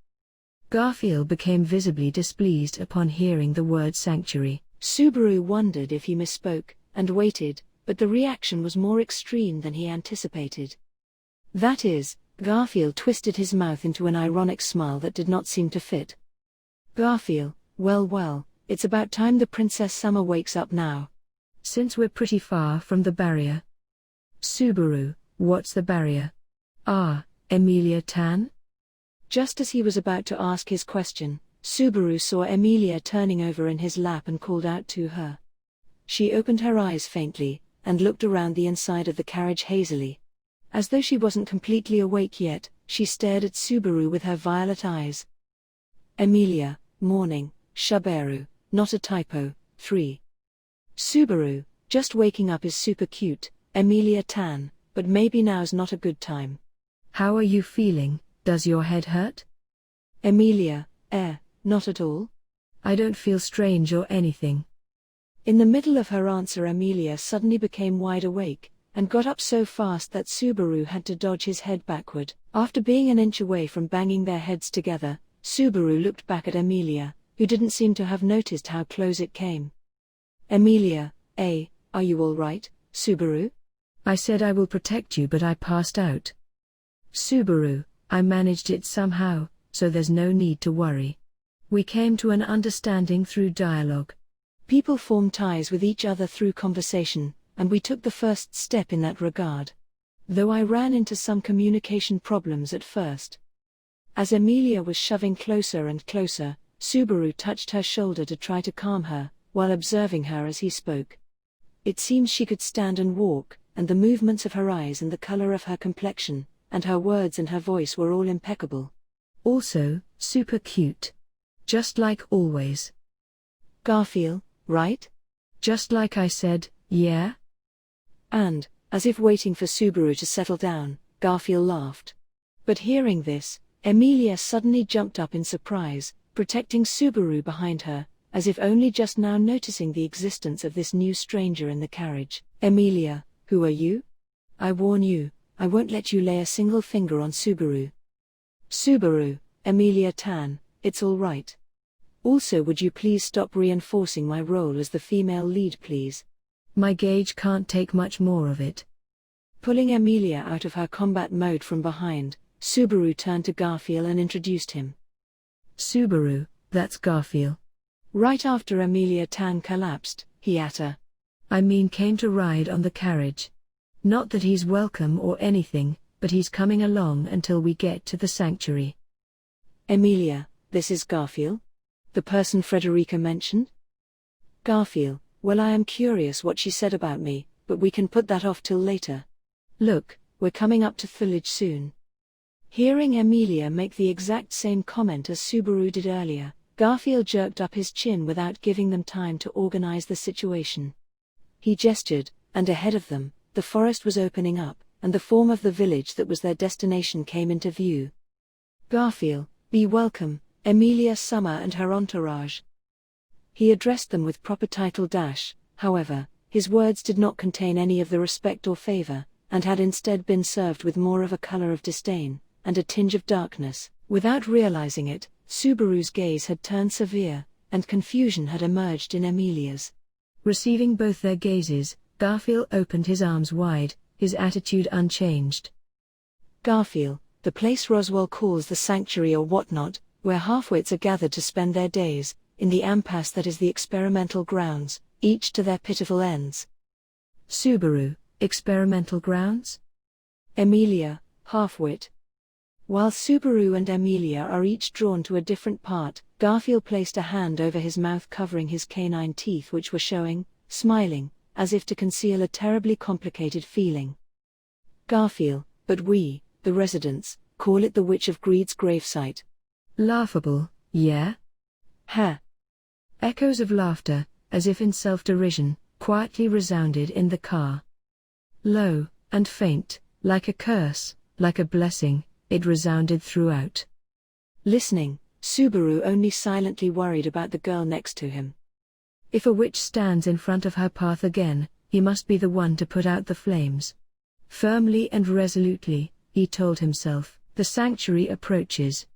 Garfield became visibly displeased upon hearing the word sanctuary. Subaru wondered if he misspoke, and waited, but the reaction was more extreme than he anticipated. That is, Garfield twisted his mouth into an ironic smile that did not seem to fit. Garfield, well, it's about time the Princess Summer wakes up now. Since we're pretty far from the barrier. Subaru, what's the barrier? Emilia Tan? Just as he was about to ask his question, Subaru saw Emilia turning over in his lap and called out to her. She opened her eyes faintly, and looked around the inside of the carriage hazily. As though she wasn't completely awake yet, she stared at Subaru with her violet eyes. Emilia, morning, Shubaru, not a typo, 3. Subaru, just waking up is super cute, Emilia Tan, but maybe now's not a good time. How are you feeling? Does your head hurt? Emilia, not at all. I don't feel strange or anything. In the middle of her answer, Emilia suddenly became wide awake, and got up so fast that Subaru had to dodge his head backward. After being an inch away from banging their heads together, Subaru looked back at Emilia, who didn't seem to have noticed how close it came. Emilia, are you all right, Subaru? I said I will protect you, but I passed out. Subaru, I managed it somehow, so there's no need to worry. We came to an understanding through dialogue. People form ties with each other through conversation, and we took the first step in that regard. Though I ran into some communication problems at first. As Emilia was shoving closer and closer, Subaru touched her shoulder to try to calm her, while observing her as he spoke. It seems she could stand and walk, and the movements of her eyes and the color of her complexion, and her words and her voice were all impeccable. Also, super cute. Just like always. Garfield, right? Just like I said, yeah? And, as if waiting for Subaru to settle down, Garfield laughed. But hearing this, Emilia suddenly jumped up in surprise, protecting Subaru behind her, as if only just now noticing the existence of this new stranger in the carriage. Emilia, who are you? I warn you, I won't let you lay a single finger on Subaru. Subaru, Emilia Tan, it's all right. Also, would you please stop reinforcing my role as the female lead, please? My gauge can't take much more of it. Pulling Emilia out of her combat mode from behind, Subaru turned to Garfield and introduced him. Subaru, that's Garfield. Right after Emilia Tan collapsed, he came to ride on the carriage. Not that he's welcome or anything, but he's coming along until we get to the sanctuary. Emilia, this is Garfield? The person Frederica mentioned? Garfield, well, I am curious what she said about me, but we can put that off till later. Look, we're coming up to village soon. Hearing Emilia make the exact same comment as Subaru did earlier, Garfield jerked up his chin without giving them time to organize the situation. He gestured, and ahead of them, the forest was opening up, and the form of the village that was their destination came into view. Garfield, be welcome, Emilia Summer and her entourage. He addressed them with proper title dash, however, his words did not contain any of the respect or favor, and had instead been served with more of a color of disdain, and a tinge of darkness. Without realizing it, Subaru's gaze had turned severe, and confusion had emerged in Emilia's. Receiving both their gazes, Garfield opened his arms wide, his attitude unchanged. Garfield, the place Roswell calls the sanctuary or whatnot, where halfwits are gathered to spend their days, in the impasse that is the experimental grounds, each to their pitiful ends. Subaru, experimental grounds? Emilia, halfwit. While Subaru and Emilia are each drawn to a different part, Garfield placed a hand over his mouth covering his canine teeth which were showing, smiling, as if to conceal a terribly complicated feeling. Garfield, but we, the residents, call it the Witch of Greed's gravesite. Laughable, yeah? Ha! Echoes of laughter, as if in self-derision, quietly resounded in the car. Low, and faint, like a curse, like a blessing, it resounded throughout. Listening, Subaru only silently worried about the girl next to him. If a witch stands in front of her path again, he must be the one to put out the flames. Firmly and resolutely, he told himself, the sanctuary approaches.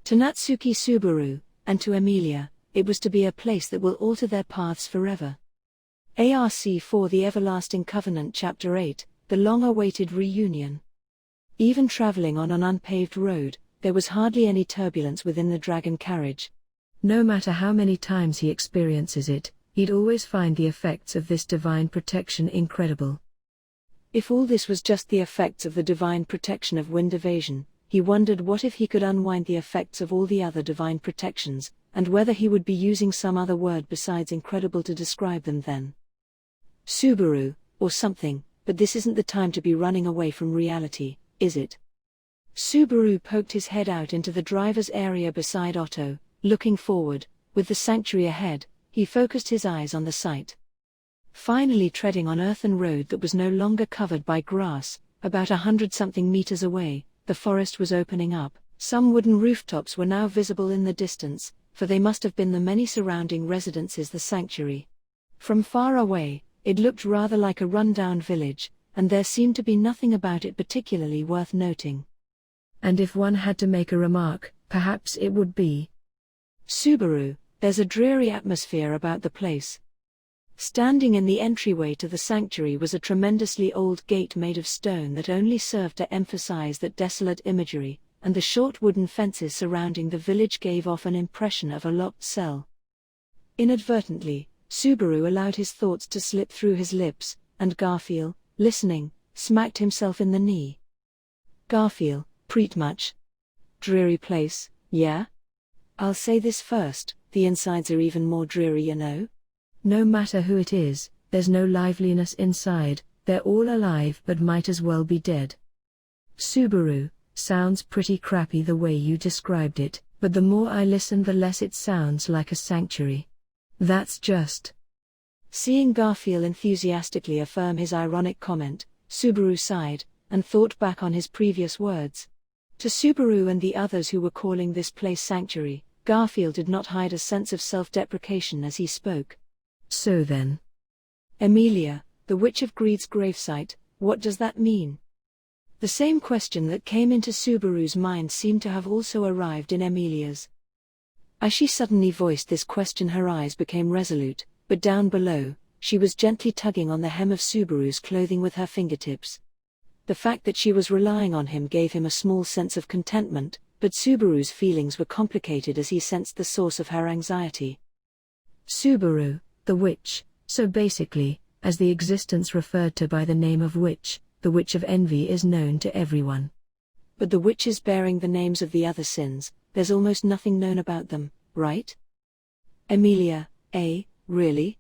To Natsuki Subaru, and to Emilia, it was to be a place that will alter their paths forever. ARC4 The Everlasting Covenant Chapter 8, The Long-Awaited Reunion. Even traveling on an unpaved road, there was hardly any turbulence within the dragon carriage. No matter how many times he experiences it, he'd always find the effects of this divine protection incredible. If all this was just the effects of the divine protection of wind evasion, he wondered what if he could unwind the effects of all the other divine protections, and whether he would be using some other word besides incredible to describe them then. Subaru, or something, but this isn't the time to be running away from reality, is it? Subaru poked his head out into the driver's area beside Otto, looking forward. With the sanctuary ahead, he focused his eyes on the site. Finally treading on earthen road that was no longer covered by grass, about 100-something meters away, the forest was opening up. Some wooden rooftops were now visible in the distance, for they must have been the many surrounding residences the sanctuary. From far away, it looked rather like a run-down village, and there seemed to be nothing about it particularly worth noting. And if one had to make a remark, perhaps it would be, Subaru, there's a dreary atmosphere about the place. Standing in the entryway to the sanctuary was a tremendously old gate made of stone that only served to emphasize that desolate imagery, and the short wooden fences surrounding the village gave off an impression of a locked cell. Inadvertently, Subaru allowed his thoughts to slip through his lips, and Garfield, listening, smacked himself in the knee. Garfield, preet much. Dreary place, yeah? I'll say this first, the insides are even more dreary, you know? No matter who it is, there's no liveliness inside, they're all alive but might as well be dead. Subaru, sounds pretty crappy the way you described it, but the more I listen the less it sounds like a sanctuary. That's just. Seeing Garfield enthusiastically affirm his ironic comment, Subaru sighed, and thought back on his previous words. To Subaru and the others who were calling this place sanctuary, Garfield did not hide a sense of self-deprecation as he spoke. So then. Emilia, the Witch of Greed's gravesite, what does that mean? The same question that came into Subaru's mind seemed to have also arrived in Emilia's. As she suddenly voiced this question, her eyes became resolute, but down below, she was gently tugging on the hem of Subaru's clothing with her fingertips. The fact that she was relying on him gave him a small sense of contentment, but Subaru's feelings were complicated as he sensed the source of her anxiety. Subaru, the witch, so basically, as the existence referred to by the name of witch, the witch of envy is known to everyone. But the witches bearing the names of the other sins, there's almost nothing known about them, right? Emilia, really?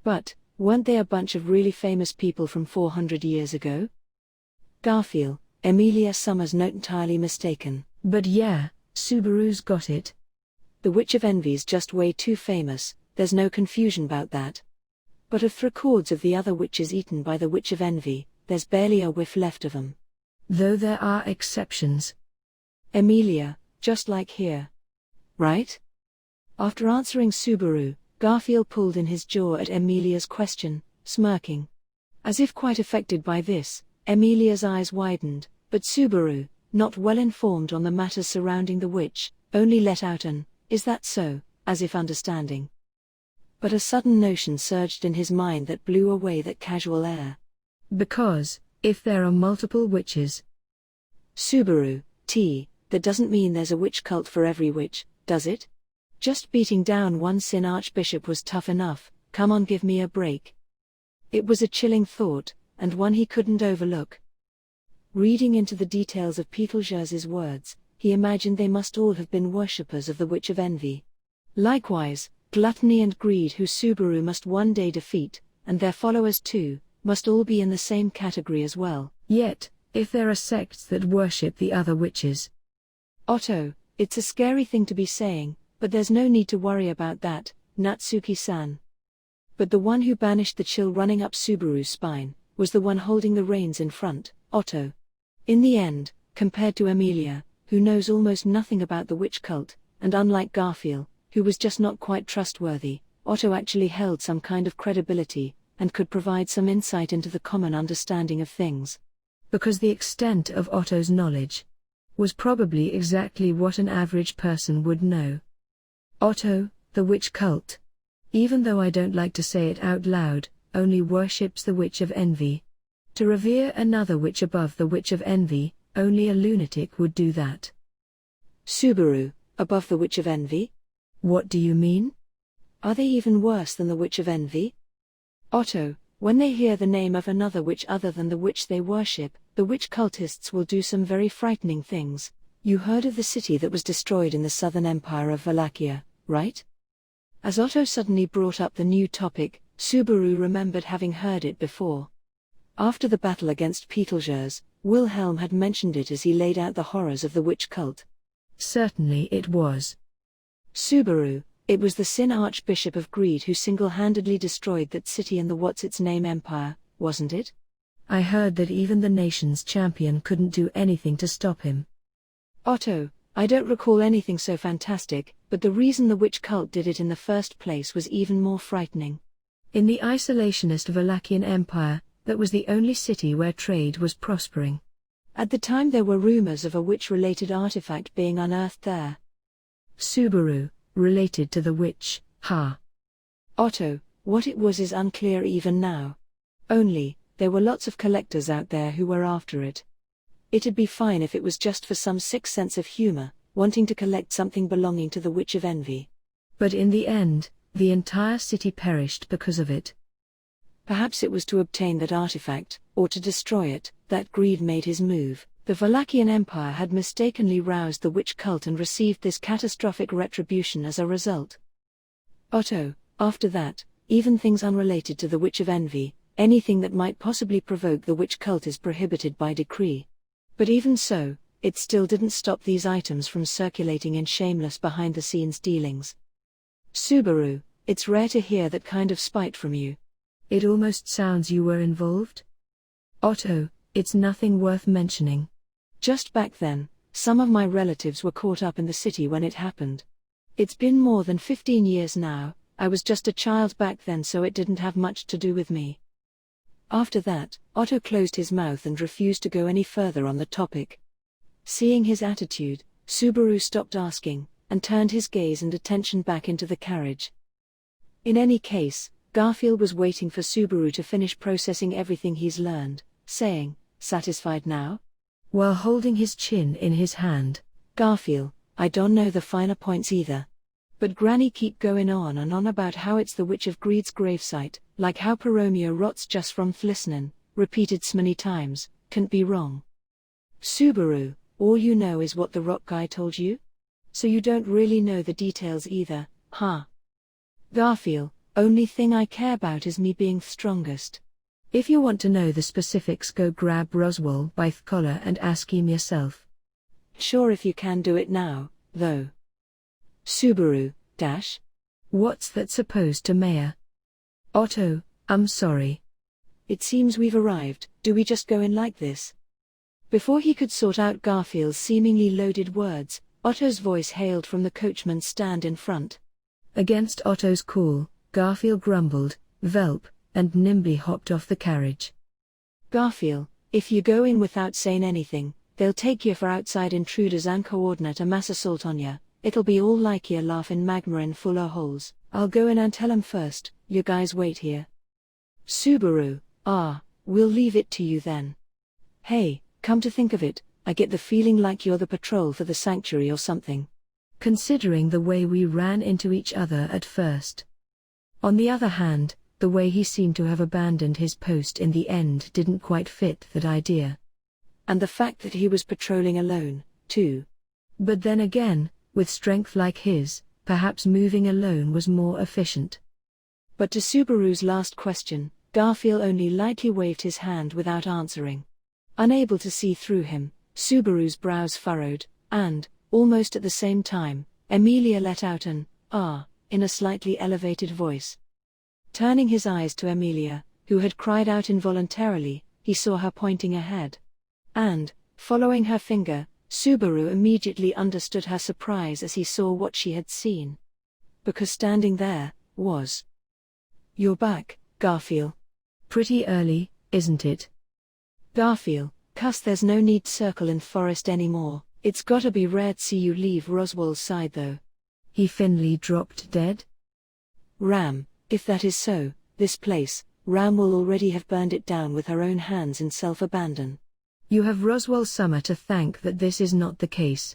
But, weren't they a bunch of really famous people from 400 years ago? Garfield, Emilia Summers not entirely mistaken. But yeah, Subaru's got it. The Witch of Envy's just way too famous, there's no confusion about that. But of 3/4 of the other witches eaten by the Witch of Envy, there's barely a whiff left of 'em. Though there are exceptions. Emilia, just like here. Right? After answering Subaru, Garfield pulled in his jaw at Emilia's question, smirking. As if quite affected by this, Emilia's eyes widened, but Subaru, not well informed on the matters surrounding the witch, only let out an, "Is that so?" as if understanding. But a sudden notion surged in his mind that blew away that casual air. Because, if there are multiple witches. Subaru, that doesn't mean there's a witch cult for every witch, does it? Just beating down one Sin Archbishop was tough enough, come on, give me a break. It was a chilling thought, and one he couldn't overlook. Reading into the details of Betelgeuse's words, he imagined they must all have been worshippers of the Witch of Envy. Likewise, gluttony and greed, who Subaru must one day defeat, and their followers too, must all be in the same category as well. Yet, if there are sects that worship the other witches. Otto, it's a scary thing to be saying, but there's no need to worry about that, Natsuki-san. But the one who banished the chill running up Subaru's spine, was the one holding the reins in front, Otto. In the end, compared to Emilia, who knows almost nothing about the witch cult, and unlike Garfield, who was just not quite trustworthy, Otto actually held some kind of credibility, and could provide some insight into the common understanding of things. Because the extent of Otto's knowledge was probably exactly what an average person would know. Otto, the witch cult, even though I don't like to say it out loud, only worships the Witch of Envy. To revere another witch above the Witch of Envy, only a lunatic would do that. Subaru, above the Witch of Envy? What do you mean? Are they even worse than the Witch of Envy? Otto, when they hear the name of another witch other than the witch they worship, the witch cultists will do some very frightening things. You heard of the city that was destroyed in the southern empire of Wallachia, right? As Otto suddenly brought up the new topic, Subaru remembered having heard it before. After the battle against Betelgeuse, Wilhelm had mentioned it as he laid out the horrors of the witch cult. Certainly it was. Subaru, it was the Sin Archbishop of Greed who single-handedly destroyed that city and the what's-its-name empire, wasn't it? I heard that even the nation's champion couldn't do anything to stop him. Otto, I don't recall anything so fantastic, but the reason the witch cult did it in the first place was even more frightening. In the isolationist Wallachian Empire, that was the only city where trade was prospering. At the time there were rumors of a witch-related artifact being unearthed there. Subaru, related to the witch, ha. Otto, what it was is unclear even now. Only, there were lots of collectors out there who were after it. It'd be fine if it was just for some sick sense of humor, wanting to collect something belonging to the Witch of Envy. But in the end, the entire city perished because of it. Perhaps it was to obtain that artifact, or to destroy it, that greed made his move. The Wallachian Empire had mistakenly roused the witch cult and received this catastrophic retribution as a result. Otto, after that, even things unrelated to the Witch of Envy, anything that might possibly provoke the witch cult is prohibited by decree. But even so, it still didn't stop these items from circulating in shameless behind-the-scenes dealings. Subaru, it's rare to hear that kind of spite from you. It almost sounds you were involved. Otto, it's nothing worth mentioning. Just back then, some of my relatives were caught up in the city when it happened. It's been more than 15 years now, I was just a child back then, so it didn't have much to do with me. After that, Otto closed his mouth and refused to go any further on the topic. Seeing his attitude, Subaru stopped asking, and turned his gaze and attention back into the carriage. In any case, Garfield was waiting for Subaru to finish processing everything he's learned, saying, "Satisfied now?" While holding his chin in his hand. "Garfield, I don't know the finer points either. But Granny keep going on and on about how it's the Witch of Greed's gravesite, like how Peromia rots just from listening, repeated so many times, can't be wrong." Subaru, all you know is what the rock guy told you? So you don't really know the details either, huh? Garfield, Only thing I care about is me being strongest. If you want to know the specifics, go grab Roswell by the collar and ask him yourself. Sure, if you can do it now, though. Subaru, dash. What's that supposed to Maya? Otto, I'm sorry. It seems we've arrived, do we just go in like this? Before he could sort out Garfield's seemingly loaded words, Otto's voice hailed from the coachman's stand in front. Against Otto's call, Garfield grumbled, "Velp," and nimbly hopped off the carriage. Garfield, if you go in without saying anything, they'll take you for outside intruders and coordinate a mass assault on ya. It'll be all like you laughin' magma in full of holes. I'll go in and tell 'em first, you guys wait here. Subaru, we'll leave it to you then. Hey, come to think of it, I get the feeling like you're the patrol for the sanctuary or something. Considering the way we ran into each other at first. On the other hand, the way he seemed to have abandoned his post in the end didn't quite fit that idea. And the fact that he was patrolling alone, too. But then again, with strength like his, perhaps moving alone was more efficient. But to Subaru's last question, Garfield only lightly waved his hand without answering. Unable to see through him, Subaru's brows furrowed, and, almost at the same time, Emilia let out an in a slightly elevated voice. Turning his eyes to Emilia, who had cried out involuntarily, he saw her pointing ahead. And, following her finger, Subaru immediately understood her surprise as he saw what she had seen. Because standing there, was. "You're back, Garfield." Pretty early, isn't it? Garfield, cuss, there's no need circle in forest anymore. It's gotta be rare to see you leave Roswell's side though. He Finley dropped dead? Ram, if that is so, this place, Ram will already have burned it down with her own hands in self-abandon. You have Roswell Summer to thank that this is not the case.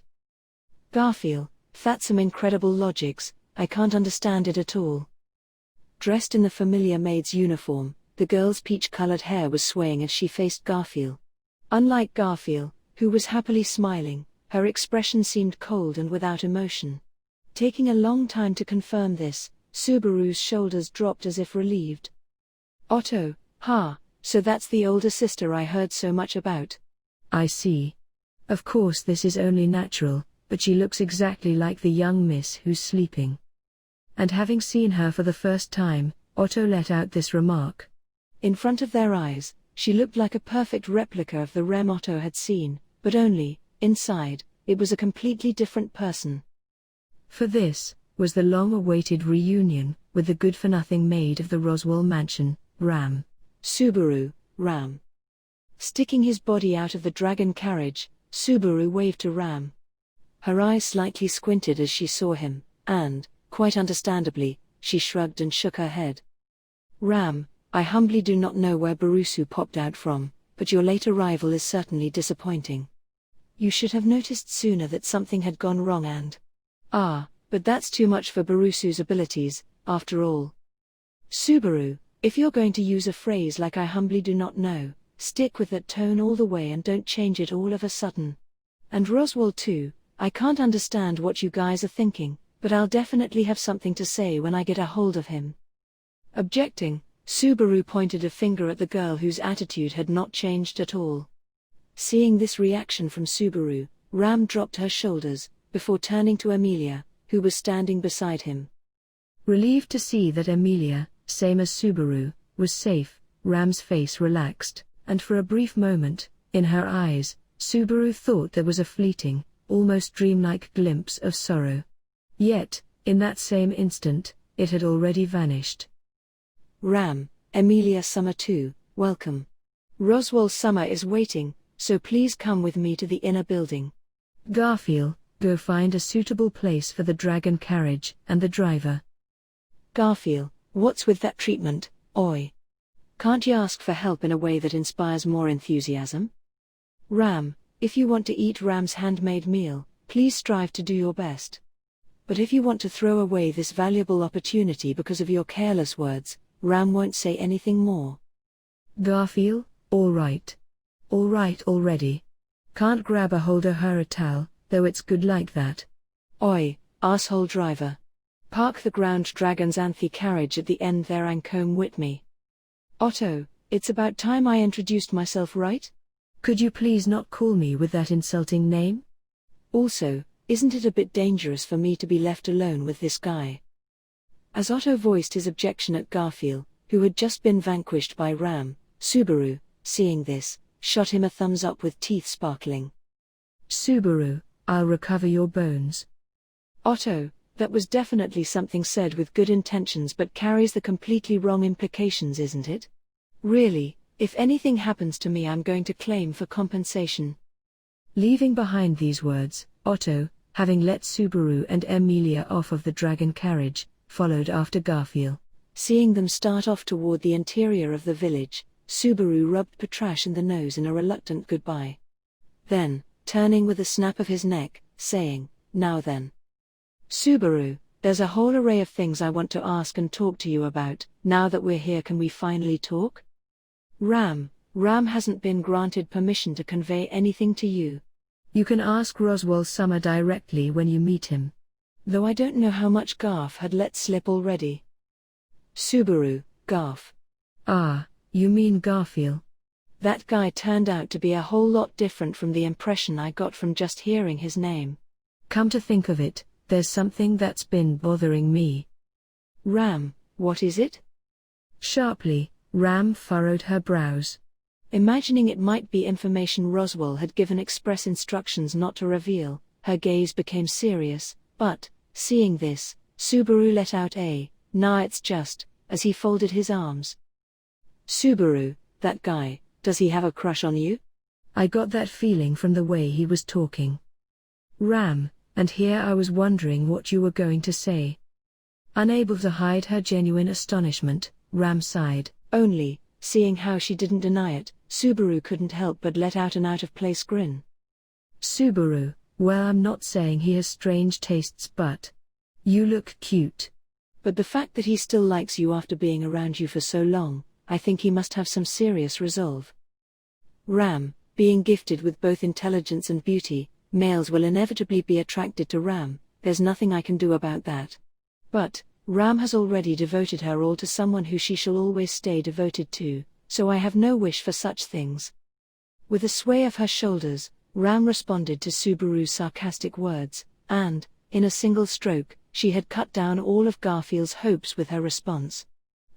Garfield, that's some incredible logics, I can't understand it at all. Dressed in the familiar maid's uniform, the girl's peach-colored hair was swaying as she faced Garfield. Unlike Garfield, who was happily smiling, her expression seemed cold and without emotion. Taking a long time to confirm this, Subaru's shoulders dropped as if relieved. Otto, so that's the older sister I heard so much about. I see. Of course this is only natural, but she looks exactly like the young miss who's sleeping. And having seen her for the first time, Otto let out this remark. In front of their eyes, she looked like a perfect replica of the Rem Otto had seen, but only, inside, it was a completely different person. For this, was the long-awaited reunion, with the good-for-nothing maid of the Roswell mansion, Ram. Subaru, Ram. Sticking his body out of the dragon carriage, Subaru waved to Ram. Her eyes slightly squinted as she saw him, and, quite understandably, she shrugged and shook her head. Ram, I humbly do not know where Barusu popped out from, but your late arrival is certainly disappointing. You should have noticed sooner that something had gone wrong and… but that's too much for Barusu's abilities, after all. Subaru, if you're going to use a phrase like I humbly do not know, stick with that tone all the way and don't change it all of a sudden. And Roswell too, I can't understand what you guys are thinking, but I'll definitely have something to say when I get a hold of him. Objecting, Subaru pointed a finger at the girl whose attitude had not changed at all. Seeing this reaction from Subaru, Ram dropped her shoulders, before turning to Emilia, who was standing beside him. Relieved to see that Emilia, same as Subaru, was safe, Ram's face relaxed, and for a brief moment, in her eyes, Subaru thought there was a fleeting, almost dreamlike glimpse of sorrow. Yet, in that same instant, it had already vanished. Ram, Emilia Summer too, welcome. Roswell Summer is waiting, so please come with me to the inner building. Garfield, go find a suitable place for the dragon carriage and the driver. Garfield, what's with that treatment, oi? Can't you ask for help in a way that inspires more enthusiasm? Ram, if you want to eat Ram's handmade meal, please strive to do your best. But if you want to throw away this valuable opportunity because of your careless words, Ram won't say anything more. Garfield, all right. All right already. Can't grab a hold of her at all, though it's good like that. Oi, asshole driver. Park the ground dragon's anthe carriage at the end there and come with me. Otto, it's about time I introduced myself, right? Could you please not call me with that insulting name? Also, isn't it a bit dangerous for me to be left alone with this guy? As Otto voiced his objection at Garfield, who had just been vanquished by Ram, Subaru, seeing this, shot him a thumbs up with teeth sparkling. Subaru, I'll recover your bones. Otto, that was definitely something said with good intentions but carries the completely wrong implications, isn't it? Really, if anything happens to me I'm going to claim for compensation. Leaving behind these words, Otto, having let Subaru and Emilia off of the dragon carriage, followed after Garfield. Seeing them start off toward the interior of the village, Subaru rubbed Patrash in the nose in a reluctant goodbye. Then, turning with a snap of his neck, saying, "Now then. Subaru, there's a whole array of things I want to ask and talk to you about. Now that we're here, can we finally talk?" Ram hasn't been granted permission to convey anything to you. You can ask Roswell Summer directly when you meet him. Though I don't know how much Garf had let slip already. Subaru, Garf. Ah, you mean Garfield. That guy turned out to be a whole lot different from the impression I got from just hearing his name. Come to think of it, there's something that's been bothering me. Ram, what is it? Sharply, Ram furrowed her brows. Imagining it might be information Roswell had given express instructions not to reveal, her gaze became serious, but, seeing this, Subaru let out a, "Nah, it's just," as he folded his arms. Subaru, that guy, does he have a crush on you? I got that feeling from the way he was talking. Ram, and here I was wondering what you were going to say. Unable to hide her genuine astonishment, Ram sighed. Only, seeing how she didn't deny it, Subaru couldn't help but let out an out-of-place grin. Subaru, well, I'm not saying he has strange tastes, but you look cute. But the fact that he still likes you after being around you for so long, I think he must have some serious resolve. Ram, being gifted with both intelligence and beauty, males will inevitably be attracted to Ram, there's nothing I can do about that. But, Ram has already devoted her all to someone who she shall always stay devoted to, so I have no wish for such things. With a sway of her shoulders, Ram responded to Subaru's sarcastic words, and, in a single stroke, she had cut down all of Garfield's hopes with her response.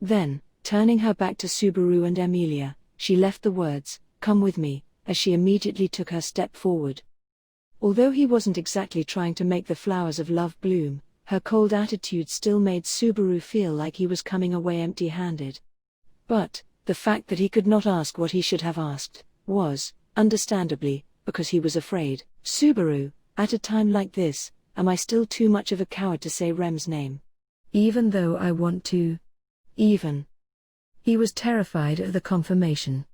Then, turning her back to Subaru and Emilia, she left the words, "Come with me," as she immediately took her step forward. Although he wasn't exactly trying to make the flowers of love bloom, her cold attitude still made Subaru feel like he was coming away empty-handed. But, the fact that he could not ask what he should have asked, was, understandably, because he was afraid. "Subaru, at a time like this, am I still too much of a coward to say Rem's name? Even though I want to." Even. He was terrified of the confirmation.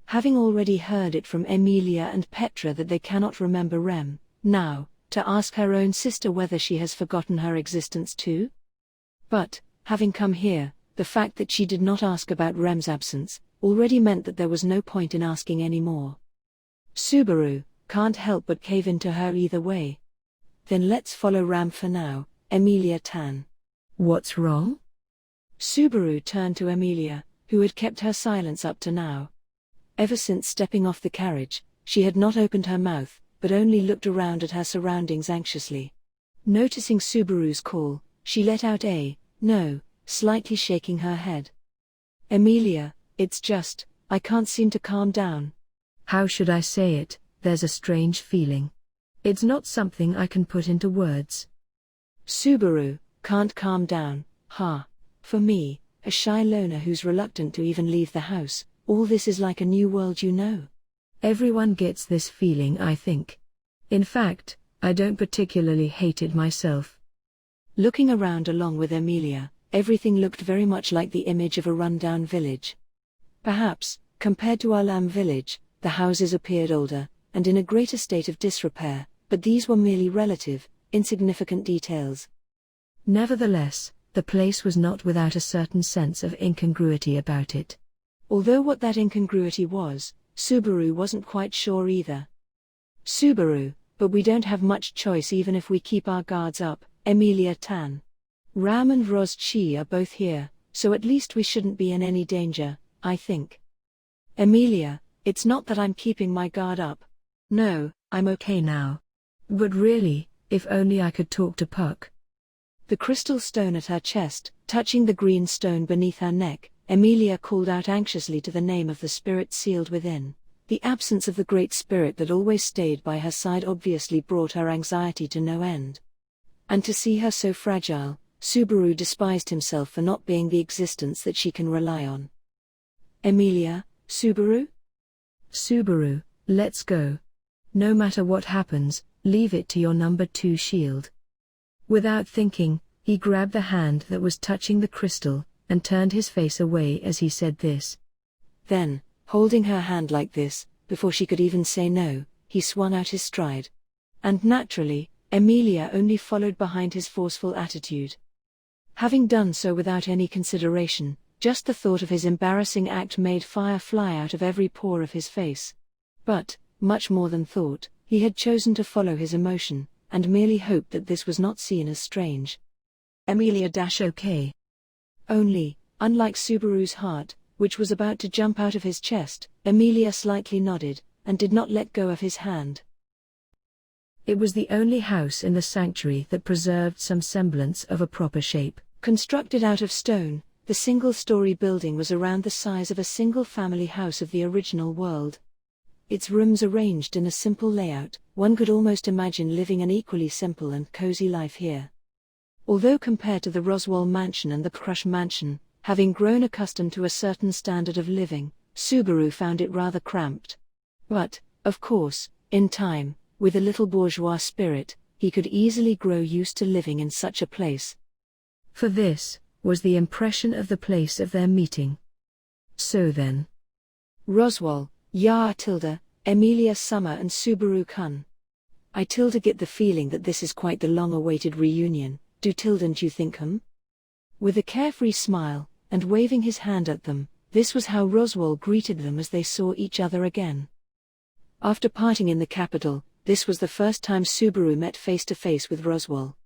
Having already heard it from Emilia and Petra that they cannot remember Rem, now, to ask her own sister whether she has forgotten her existence too? But, having come here, the fact that she did not ask about Rem's absence, already meant that there was no point in asking any more. Subaru, can't help but cave into her either way. Then let's follow Ram for now, Emilia Tan. What's wrong? Subaru turned to Emilia, who had kept her silence up to now. Ever since stepping off the carriage, she had not opened her mouth, but only looked around at her surroundings anxiously. Noticing Subaru's call, she let out a, "No," slightly shaking her head. "Emilia, it's just, I can't seem to calm down." How should I say it? There's a strange feeling. It's not something I can put into words. Subaru, can't calm down, ha. For me, a shy loner who's reluctant to even leave the house, all this is like a new world, you know. Everyone gets this feeling, I think. In fact, I don't particularly hate it myself. Looking around along with Emilia, everything looked very much like the image of a rundown village. Perhaps, compared to our lamb village, the houses appeared older, and in a greater state of disrepair, but these were merely relative, insignificant details. Nevertheless, the place was not without a certain sense of incongruity about it. Although what that incongruity was, Subaru wasn't quite sure either. "Subaru, but we don't have much choice even if we keep our guards up, Emilia Tan." Ram and Ros Chi are both here, so at least we shouldn't be in any danger, I think. Emilia, it's not that I'm keeping my guard up. No, I'm okay now. But really, if only I could talk to Puck. The crystal stone at her chest, touching the green stone beneath her neck, Emilia called out anxiously to the name of the spirit sealed within. The absence of the great spirit that always stayed by her side obviously brought her anxiety to no end. And to see her so fragile, Subaru despised himself for not being the existence that she can rely on. Emilia, Subaru? Subaru, let's go. No matter what happens, leave it to your number 2 shield. Without thinking, he grabbed the hand that was touching the crystal, and turned his face away as he said this. Then, holding her hand like this, before she could even say no, he swung out his stride. And naturally, Emilia only followed behind his forceful attitude. Having done so without any consideration, just the thought of his embarrassing act made fire fly out of every pore of his face. But, much more than thought, he had chosen to follow his emotion, and merely hoped that this was not seen as strange. Emilia-okay. Only, unlike Subaru's heart, which was about to jump out of his chest, Emilia slightly nodded, and did not let go of his hand. It was the only house in the sanctuary that preserved some semblance of a proper shape. Constructed out of stone, the single-story building was around the size of a single-family house of the original world. Its rooms arranged in a simple layout, one could almost imagine living an equally simple and cozy life here. Although compared to the Roswell mansion and the Crush mansion, having grown accustomed to a certain standard of living, Subaru found it rather cramped. But, of course, in time, with a little bourgeois spirit, he could easily grow used to living in such a place. For this was the impression of the place of their meeting. So then. Roswell, Ya tilde, Emilia Summer and Subaru-kun. I tilde get the feeling that this is quite the long-awaited reunion, don't you think? With a carefree smile, and waving his hand at them, this was how Roswell greeted them as they saw each other again. After parting in the capital, this was the first time Subaru met face-to-face with Roswell.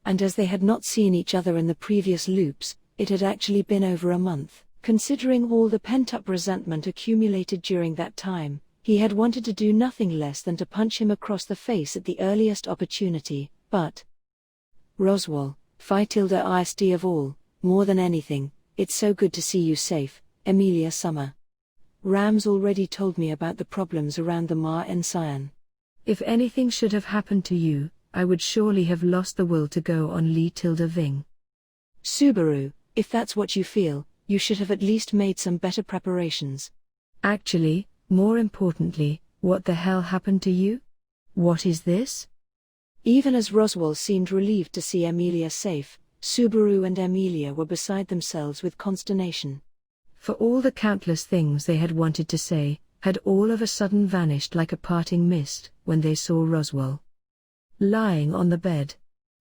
And as they had not seen each other in the previous loops, it had actually been over a month. Considering all the pent-up resentment accumulated during that time, he had wanted to do nothing less than to punch him across the face at the earliest opportunity, but… Roswell, Phi tilde ist of all, more than anything, it's so good to see you safe, Emilia Summer. Ram's already told me about the problems around the Ma en Sion. If anything should have happened to you, I would surely have lost the will to go on Li tilde Ving. Subaru, if that's what you feel, you should have at least made some better preparations. Actually, more importantly, what the hell happened to you? What is this? Even as Roswell seemed relieved to see Emilia safe, Subaru and Emilia were beside themselves with consternation. For all the countless things they had wanted to say, had all of a sudden vanished like a parting mist when they saw Roswell lying on the bed.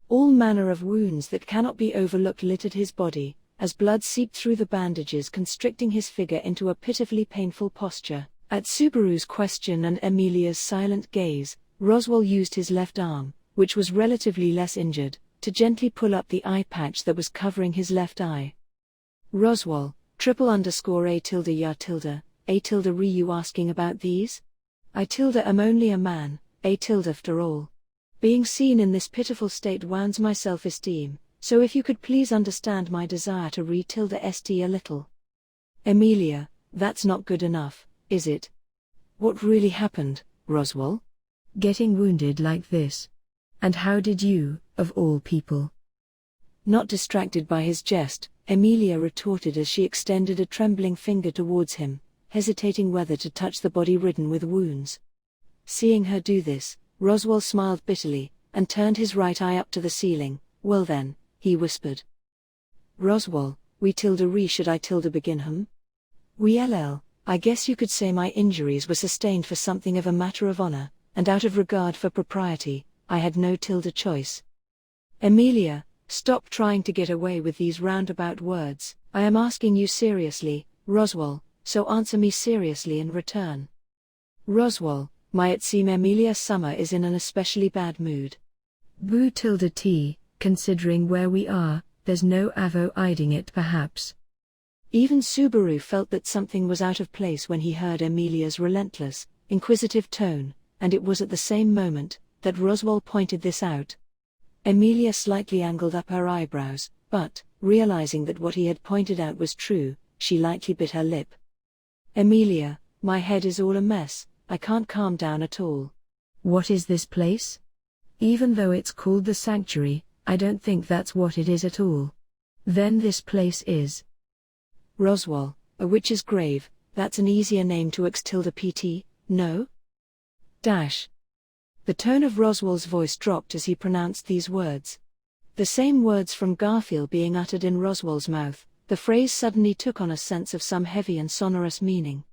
All manner of wounds that cannot be overlooked littered his body, as blood seeped through the bandages, constricting his figure into a pitifully painful posture. At Subaru's question and Emilia's silent gaze, Roswell used his left arm, which was relatively less injured, to gently pull up the eye patch that was covering his left eye. Roswell, _A tilde ya tilde, A tilde re you asking about these? I tilde am only a man, A tilde after all. Being seen in this pitiful state wounds my self-esteem, so if you could please understand my desire to re tilde st a little. Emilia, that's not good enough, is it? What really happened, Roswell? Getting wounded like this. And how did you, of all people? Not distracted by his jest, Emilia retorted as she extended a trembling finger towards him, hesitating whether to touch the body ridden with wounds. Seeing her do this, Roswell smiled bitterly, and turned his right eye up to the ceiling. Well then, he whispered. Roswell, we tilde re should I tilde begin? We ll, I guess you could say my injuries were sustained for something of a matter of honor, and out of regard for propriety, I had no tilde choice. Emilia, stop trying to get away with these roundabout words. I am asking you seriously, Roswell, so answer me seriously in return. Roswell, it seem Emilia Summer is in an especially bad mood. Boo tilde t, considering where we are, there's no avoiding it perhaps. Even Subaru felt that something was out of place when he heard Emilia's relentless, inquisitive tone, and it was at the same moment that Roswell pointed this out. Emilia slightly angled up her eyebrows, but, realizing that what he had pointed out was true, she lightly bit her lip. "Emilia, my head is all a mess, I can't calm down at all." "What is this place? Even though it's called the Sanctuary, I don't think that's what it is at all." "Then this place is." "Roswell, a witch's grave, that's an easier name to XTilda-PT, no? Dash." The tone of Roswell's voice dropped as he pronounced these words. The same words from Garfield being uttered in Roswell's mouth, the phrase suddenly took on a sense of some heavy and sonorous meaning.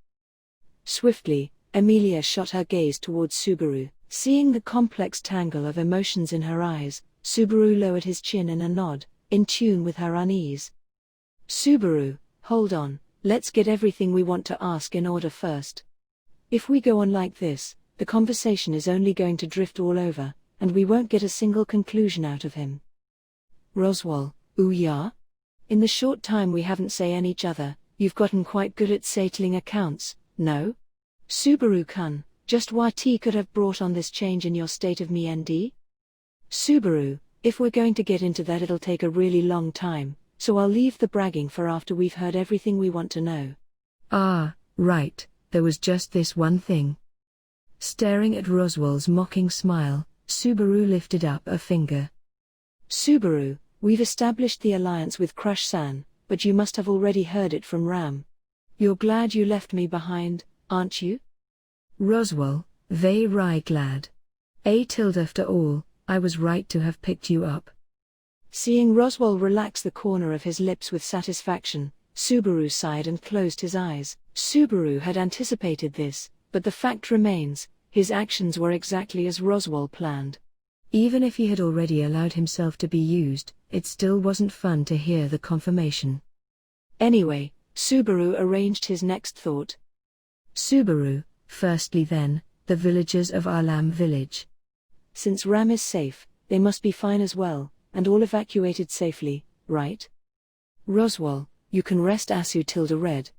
Swiftly, Emilia shot her gaze towards Subaru. Seeing the complex tangle of emotions in her eyes, Subaru lowered his chin in a nod, in tune with her unease. "Subaru, hold on, let's get everything we want to ask in order first. If we go on like this, the conversation is only going to drift all over, and we won't get a single conclusion out of him." "Roswell, ooh yeah? In the short time we haven't seen each other, you've gotten quite good at settling accounts, no? Subaru-kun, just what could have brought on this change in your state of me? Subaru, if we're going to get into that it'll take a really long time, so I'll leave the bragging for after we've heard everything we want to know." "Ah, right, there was just this one thing." Staring at Roswell's mocking smile, Subaru lifted up a finger. "Subaru, we've established the alliance with Crush-san, but you must have already heard it from Ram. You're glad you left me behind, aren't you?" "Roswell, very glad. After all, I was right to have picked you up." Seeing Roswell relax the corner of his lips with satisfaction, Subaru sighed and closed his eyes. Subaru had anticipated this, but the fact remains, his actions were exactly as Roswell planned. Even if he had already allowed himself to be used, it still wasn't fun to hear the confirmation. Anyway, Subaru arranged his next thought. "Subaru, firstly then, the villagers of Arlam village. Since Ram is safe, they must be fine as well, and all evacuated safely, right? Roswell, you can rest Tilda Red.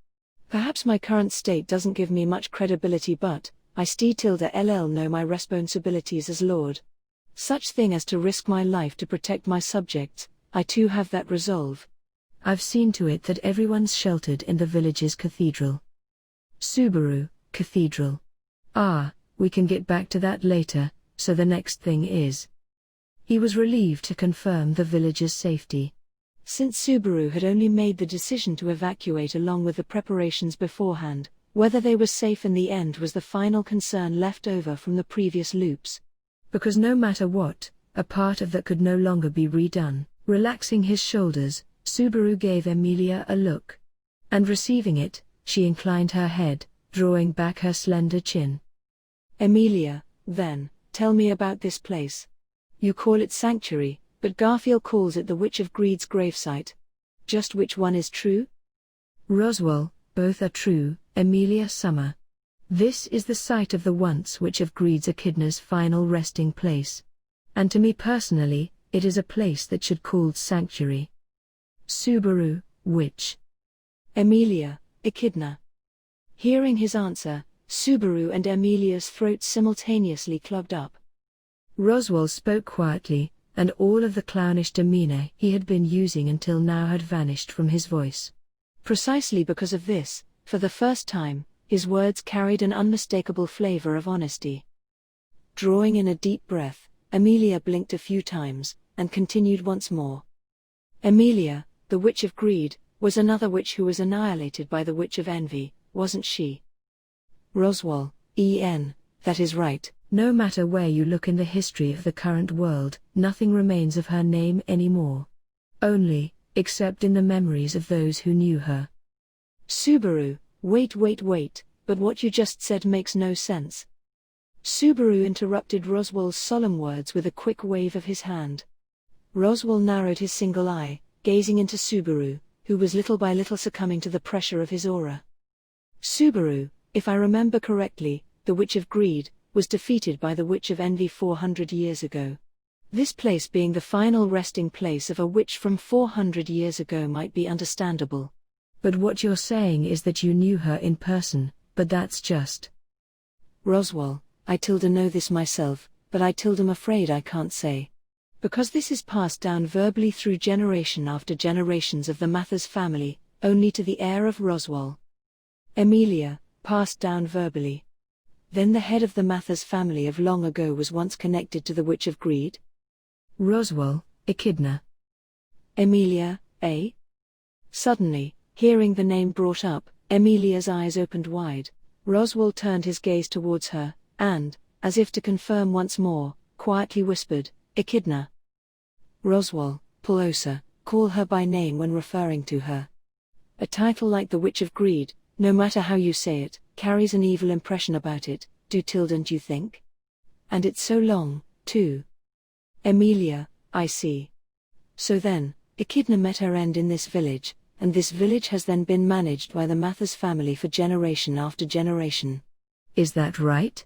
Perhaps my current state doesn't give me much credibility, but I Tilda know my responsibilities as Lord. Such thing as to risk my life to protect my subjects, I too have that resolve. I've seen to it that everyone's sheltered in the village's cathedral." "Subaru, cathedral. Ah, we can get back to that later, so the next thing is." He was relieved to confirm the villagers' safety. Since Subaru had only made the decision to evacuate along with the preparations beforehand, whether they were safe in the end was the final concern left over from the previous loops. Because no matter what, a part of that could no longer be redone. Relaxing his shoulders, Subaru gave Emilia a look. And receiving it, she inclined her head, drawing back her slender chin. "Emilia, then, tell me about this place. You call it Sanctuary, but Garfield calls it the Witch of Greed's gravesite. Just which one is true?" "Roswell, both are true, Emilia Summer. This is the site of the once Witch of Greed's Echidna's final resting place. And to me personally, it is a place that should called Sanctuary." "Subaru, witch." "Emilia, Echidna." Hearing his answer, Subaru and Emilia's throats simultaneously clogged up. Roswell spoke quietly, and all of the clownish demeanor he had been using until now had vanished from his voice. Precisely because of this, for the first time, his words carried an unmistakable flavor of honesty. Drawing in a deep breath, Emilia blinked a few times, and continued once more. "Emilia, the Witch of Greed, was another witch who was annihilated by the Witch of Envy, wasn't she?" "Roswell, that is right. No matter where you look in the history of the current world, nothing remains of her name anymore. Only, except in the memories of those who knew her." "Subaru, wait, but what you just said makes no sense." Subaru interrupted Roswell's solemn words with a quick wave of his hand. Roswell narrowed his single eye, gazing into Subaru, who was little by little succumbing to the pressure of his aura. "Subaru, if I remember correctly, the Witch of Greed was defeated by the Witch of Envy 400 years ago. This place being the final resting place of a witch from 400 years ago might be understandable. But what you're saying is that you knew her in person, but that's just. Roswell, I tilde know this myself, but I tilde am afraid I can't say. Because this is passed down verbally through generation after generations of the Mathers family, only to the heir of Roswell. Emilia, passed down verbally. Then the head of the Mathers family of long ago was once connected to the Witch of Greed? Roswell, Echidna. Emilia, eh? Suddenly, hearing the name brought up, Emilia's eyes opened wide. Roswell turned his gaze towards her, and, as if to confirm once more, quietly whispered, Echidna. Roswell, Pelosa, call her by name when referring to her. A title like the Witch of Greed, no matter how you say it, carries an evil impression about it, don't you think? And it's so long, too. Emilia, I see. So then, Echidna met her end in this village, and this village has then been managed by the Mathers family for generation after generation. Is that right?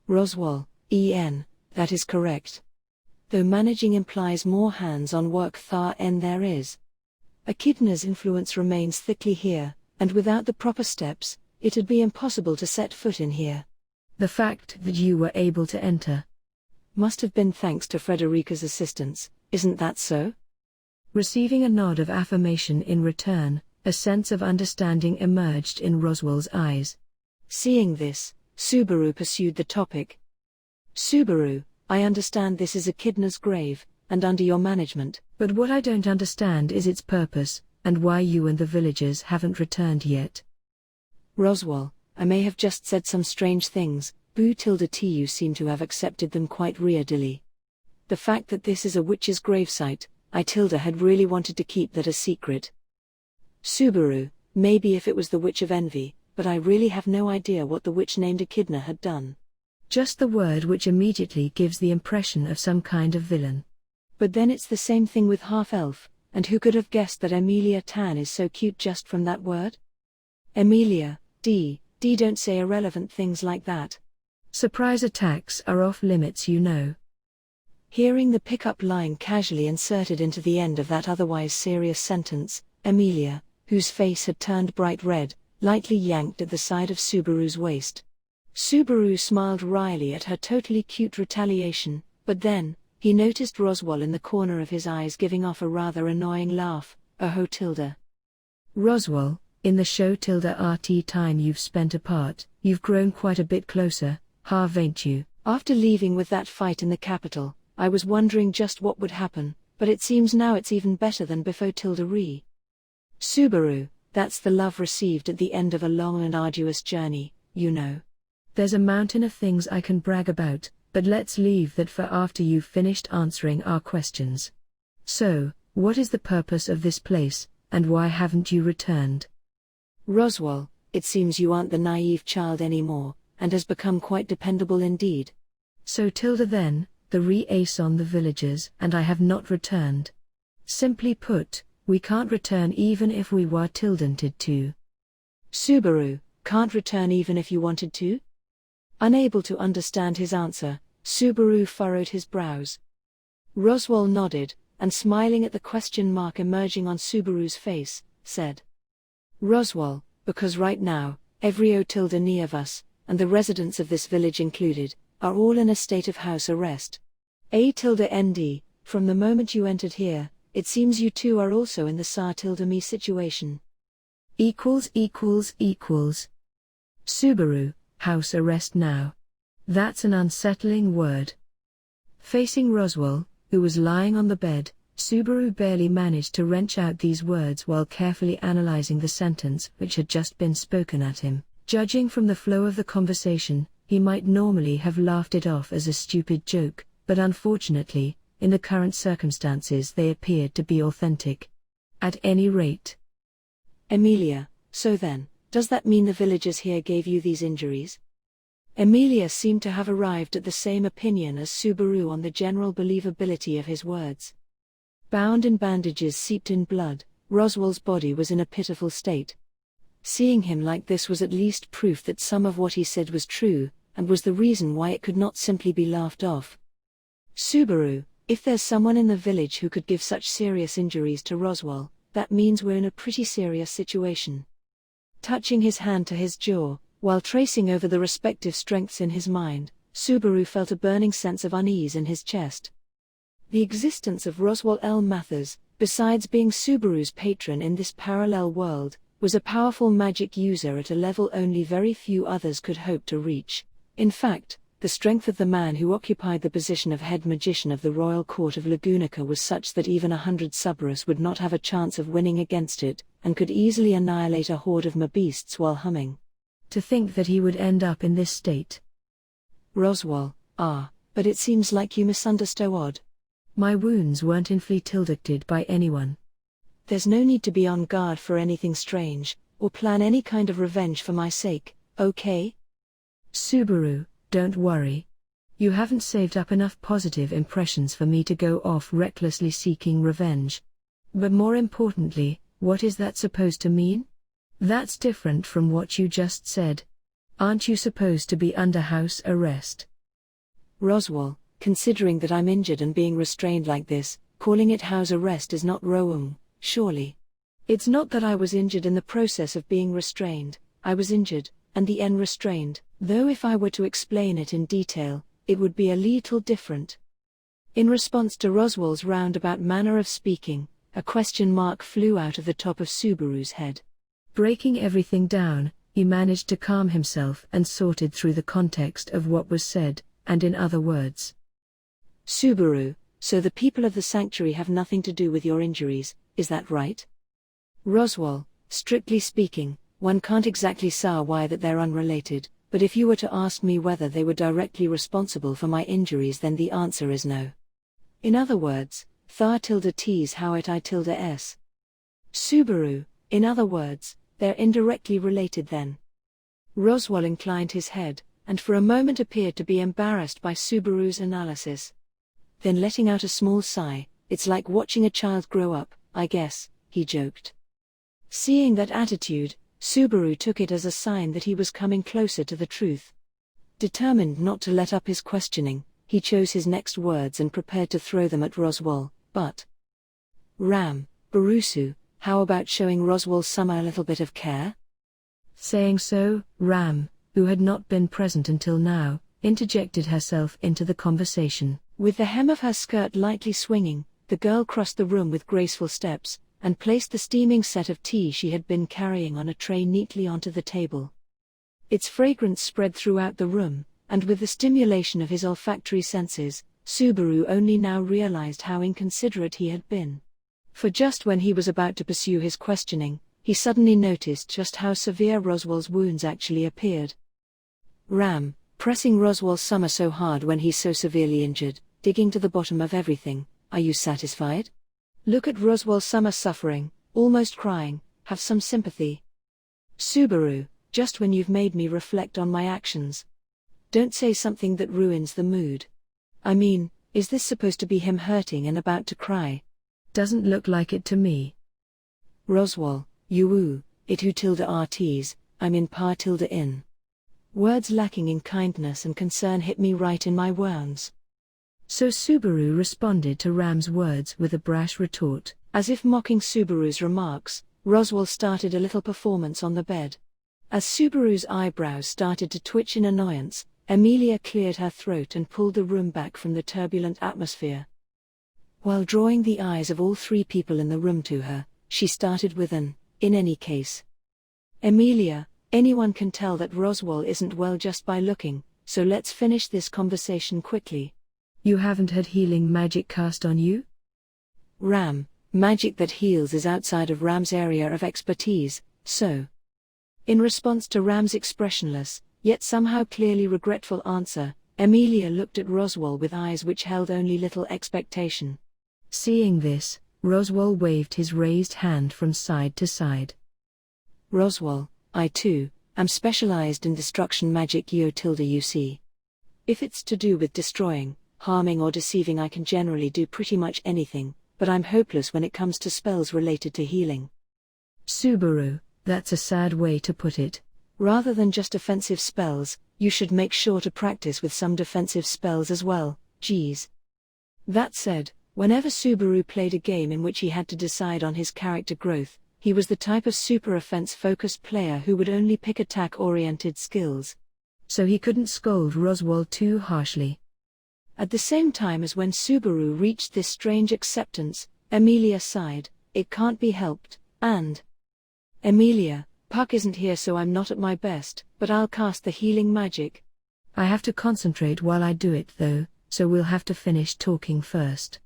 Roswell, that is correct. Though managing implies more hands-on work than there is. Echidna's influence remains thickly here, and without the proper steps, it'd be impossible to set foot in here. The fact that you were able to enter must have been thanks to Frederica's assistance, isn't that so? Receiving a nod of affirmation in return, a sense of understanding emerged in Roswell's eyes. Seeing this, Subaru pursued the topic. Subaru, I understand this is Echidna's grave, and under your management. But what I don't understand is its purpose, and why you and the villagers haven't returned yet. Roswell, I may have just said some strange things, you seem to have accepted them quite readily. The fact that this is a witch's gravesite, I had really wanted to keep that a secret. Subaru, maybe if it was the Witch of Envy, but I really have no idea what the witch named Echidna had done. Just the word which immediately gives the impression of some kind of villain. But then it's the same thing with half-elf, and who could have guessed that Emilia Tan is so cute just from that word? Emilia, don't say irrelevant things like that. Surprise attacks are off limits, you know. Hearing the pickup line casually inserted into the end of that otherwise serious sentence, Emilia, whose face had turned bright red, lightly yanked at the side of Subaru's waist. Subaru smiled wryly at her totally cute retaliation, but then, he noticed Roswell in the corner of his eyes giving off a rather annoying laugh, tilde. Roswell, in the show RT time you've spent apart, you've grown quite a bit closer, haven't you? After leaving with that fight in the capital, I was wondering just what would happen, but it seems now it's even better than before re. Subaru, that's the love received at the end of a long and arduous journey, you know. There's a mountain of things I can brag about, but let's leave that for after you've finished answering our questions. So, what is the purpose of this place, and why haven't you returned? Roswell, it seems you aren't the naive child anymore, and has become quite dependable indeed. So then, the re-ace on the villagers and I have not returned. Simply put, we can't return even if we were tildented to. Subaru, can't return even if you wanted to? Unable to understand his answer, Subaru furrowed his brows. Roswell nodded, and smiling at the question mark emerging on Subaru's face, said. Roswell, because right now, every any of us, and the residents of this village included, are all in a state of house arrest. ND, from the moment you entered here, it seems you two are also in the me situation. Subaru, house arrest now. That's an unsettling word. Facing Roswell, who was lying on the bed, Subaru barely managed to wrench out these words while carefully analyzing the sentence which had just been spoken at him. Judging from the flow of the conversation, he might normally have laughed it off as a stupid joke, but unfortunately, in the current circumstances they appeared to be authentic. At any rate. Emilia, so then, does that mean the villagers here gave you these injuries? Emilia seemed to have arrived at the same opinion as Subaru on the general believability of his words. Bound in bandages seeped in blood, Roswell's body was in a pitiful state. Seeing him like this was at least proof that some of what he said was true, and was the reason why it could not simply be laughed off. Subaru, If there's someone in the village who could give such serious injuries to Roswell, that means we're in a pretty serious situation. Touching his hand to his jaw, while tracing over the respective strengths in his mind, Subaru felt a burning sense of unease in his chest. The existence of Roswell L. Mathers, besides being Subaru's patron in this parallel world, was a powerful magic user at a level only very few others could hope to reach. In fact, the strength of the man who occupied the position of head magician of the royal court of Lagunica was such that even 100 Subarus would not have a chance of winning against it, and could easily annihilate a horde of mabeasts while humming. To think that he would end up in this state. Roswell, but it seems like you misunderstood. My wounds weren't inflicted by anyone. There's no need to be on guard for anything strange, or plan any kind of revenge for my sake, okay? Subaru, don't worry. You haven't saved up enough positive impressions for me to go off recklessly seeking revenge. But more importantly, what is that supposed to mean? That's different from what you just said. Aren't you supposed to be under house arrest? Roswell, considering that I'm injured and being restrained like this, calling it house arrest is not wrong, surely. It's not that I was injured in the process of being restrained, I was injured, and the end restrained, though if I were to explain it in detail, it would be a little different. In response to Roswell's roundabout manner of speaking, a question mark flew out of the top of Subaru's head. Breaking everything down, he managed to calm himself and sorted through the context of what was said, and in other words. Subaru, so the people of the sanctuary have nothing to do with your injuries, is that right? Roswell, strictly speaking, one can't exactly say why that they're unrelated, but if you were to ask me whether they were directly responsible for my injuries, then the answer is no. In other words, Thar tilde T's how it I tilde S. Subaru, in other words, they're indirectly related then. Roswell inclined his head, and for a moment appeared to be embarrassed by Subaru's analysis. Then letting out a small sigh, it's like watching a child grow up, I guess, he joked. Seeing that attitude, Subaru took it as a sign that he was coming closer to the truth. Determined not to let up his questioning, he chose his next words and prepared to throw them at Roswell, but Ram, Barusu, how about showing Roswell-sama a little bit of care? Saying so, Ram, who had not been present until now, interjected herself into the conversation. With the hem of her skirt lightly swinging, the girl crossed the room with graceful steps, and placed the steaming set of tea she had been carrying on a tray neatly onto the table. Its fragrance spread throughout the room, and with the stimulation of his olfactory senses, Subaru only now realized how inconsiderate he had been. For just when he was about to pursue his questioning, he suddenly noticed just how severe Roswell's wounds actually appeared. Ram, pressing Roswell-sama so hard when he's so severely injured, digging to the bottom of everything, are you satisfied? Look at Roswell-sama suffering, almost crying, have some sympathy. Subaru, just when you've made me reflect on my actions. Don't say something that ruins the mood. I mean, is this supposed to be him hurting and about to cry? Doesn't look like it to me. Roswell, you it who tilde RTs, I'm in par tilde in. Words lacking in kindness and concern hit me right in my wounds. So Subaru responded to Ram's words with a brash retort. As if mocking Subaru's remarks, Roswell started a little performance on the bed. As Subaru's eyebrows started to twitch in annoyance, Emilia cleared her throat and pulled the room back from the turbulent atmosphere. While drawing the eyes of all three people in the room to her, she started with in any case. Emilia, anyone can tell that Roswell isn't well just by looking, so let's finish this conversation quickly. You haven't had healing magic cast on you? Ram, magic that heals is outside of Ram's area of expertise, so. In response to Ram's expressionless, yet somehow clearly regretful answer, Emilia looked at Roswell with eyes which held only little expectation. Seeing this, Roswell waved his raised hand from side to side. Roswell, I too, am specialized in destruction magic you see. If it's to do with destroying, harming or deceiving, I can generally do pretty much anything, but I'm hopeless when it comes to spells related to healing. Subaru, that's a sad way to put it. Rather than just offensive spells, you should make sure to practice with some defensive spells as well, geez. That said, whenever Subaru played a game in which he had to decide on his character growth, he was the type of super offense-focused player who would only pick attack-oriented skills. So he couldn't scold Roswaal too harshly. At the same time as when Subaru reached this strange acceptance, Emilia sighed, "It can't be helped, and Emilia, Puck isn't here so I'm not at my best, but I'll cast the healing magic." I have to concentrate while I do it though, so we'll have to finish talking first.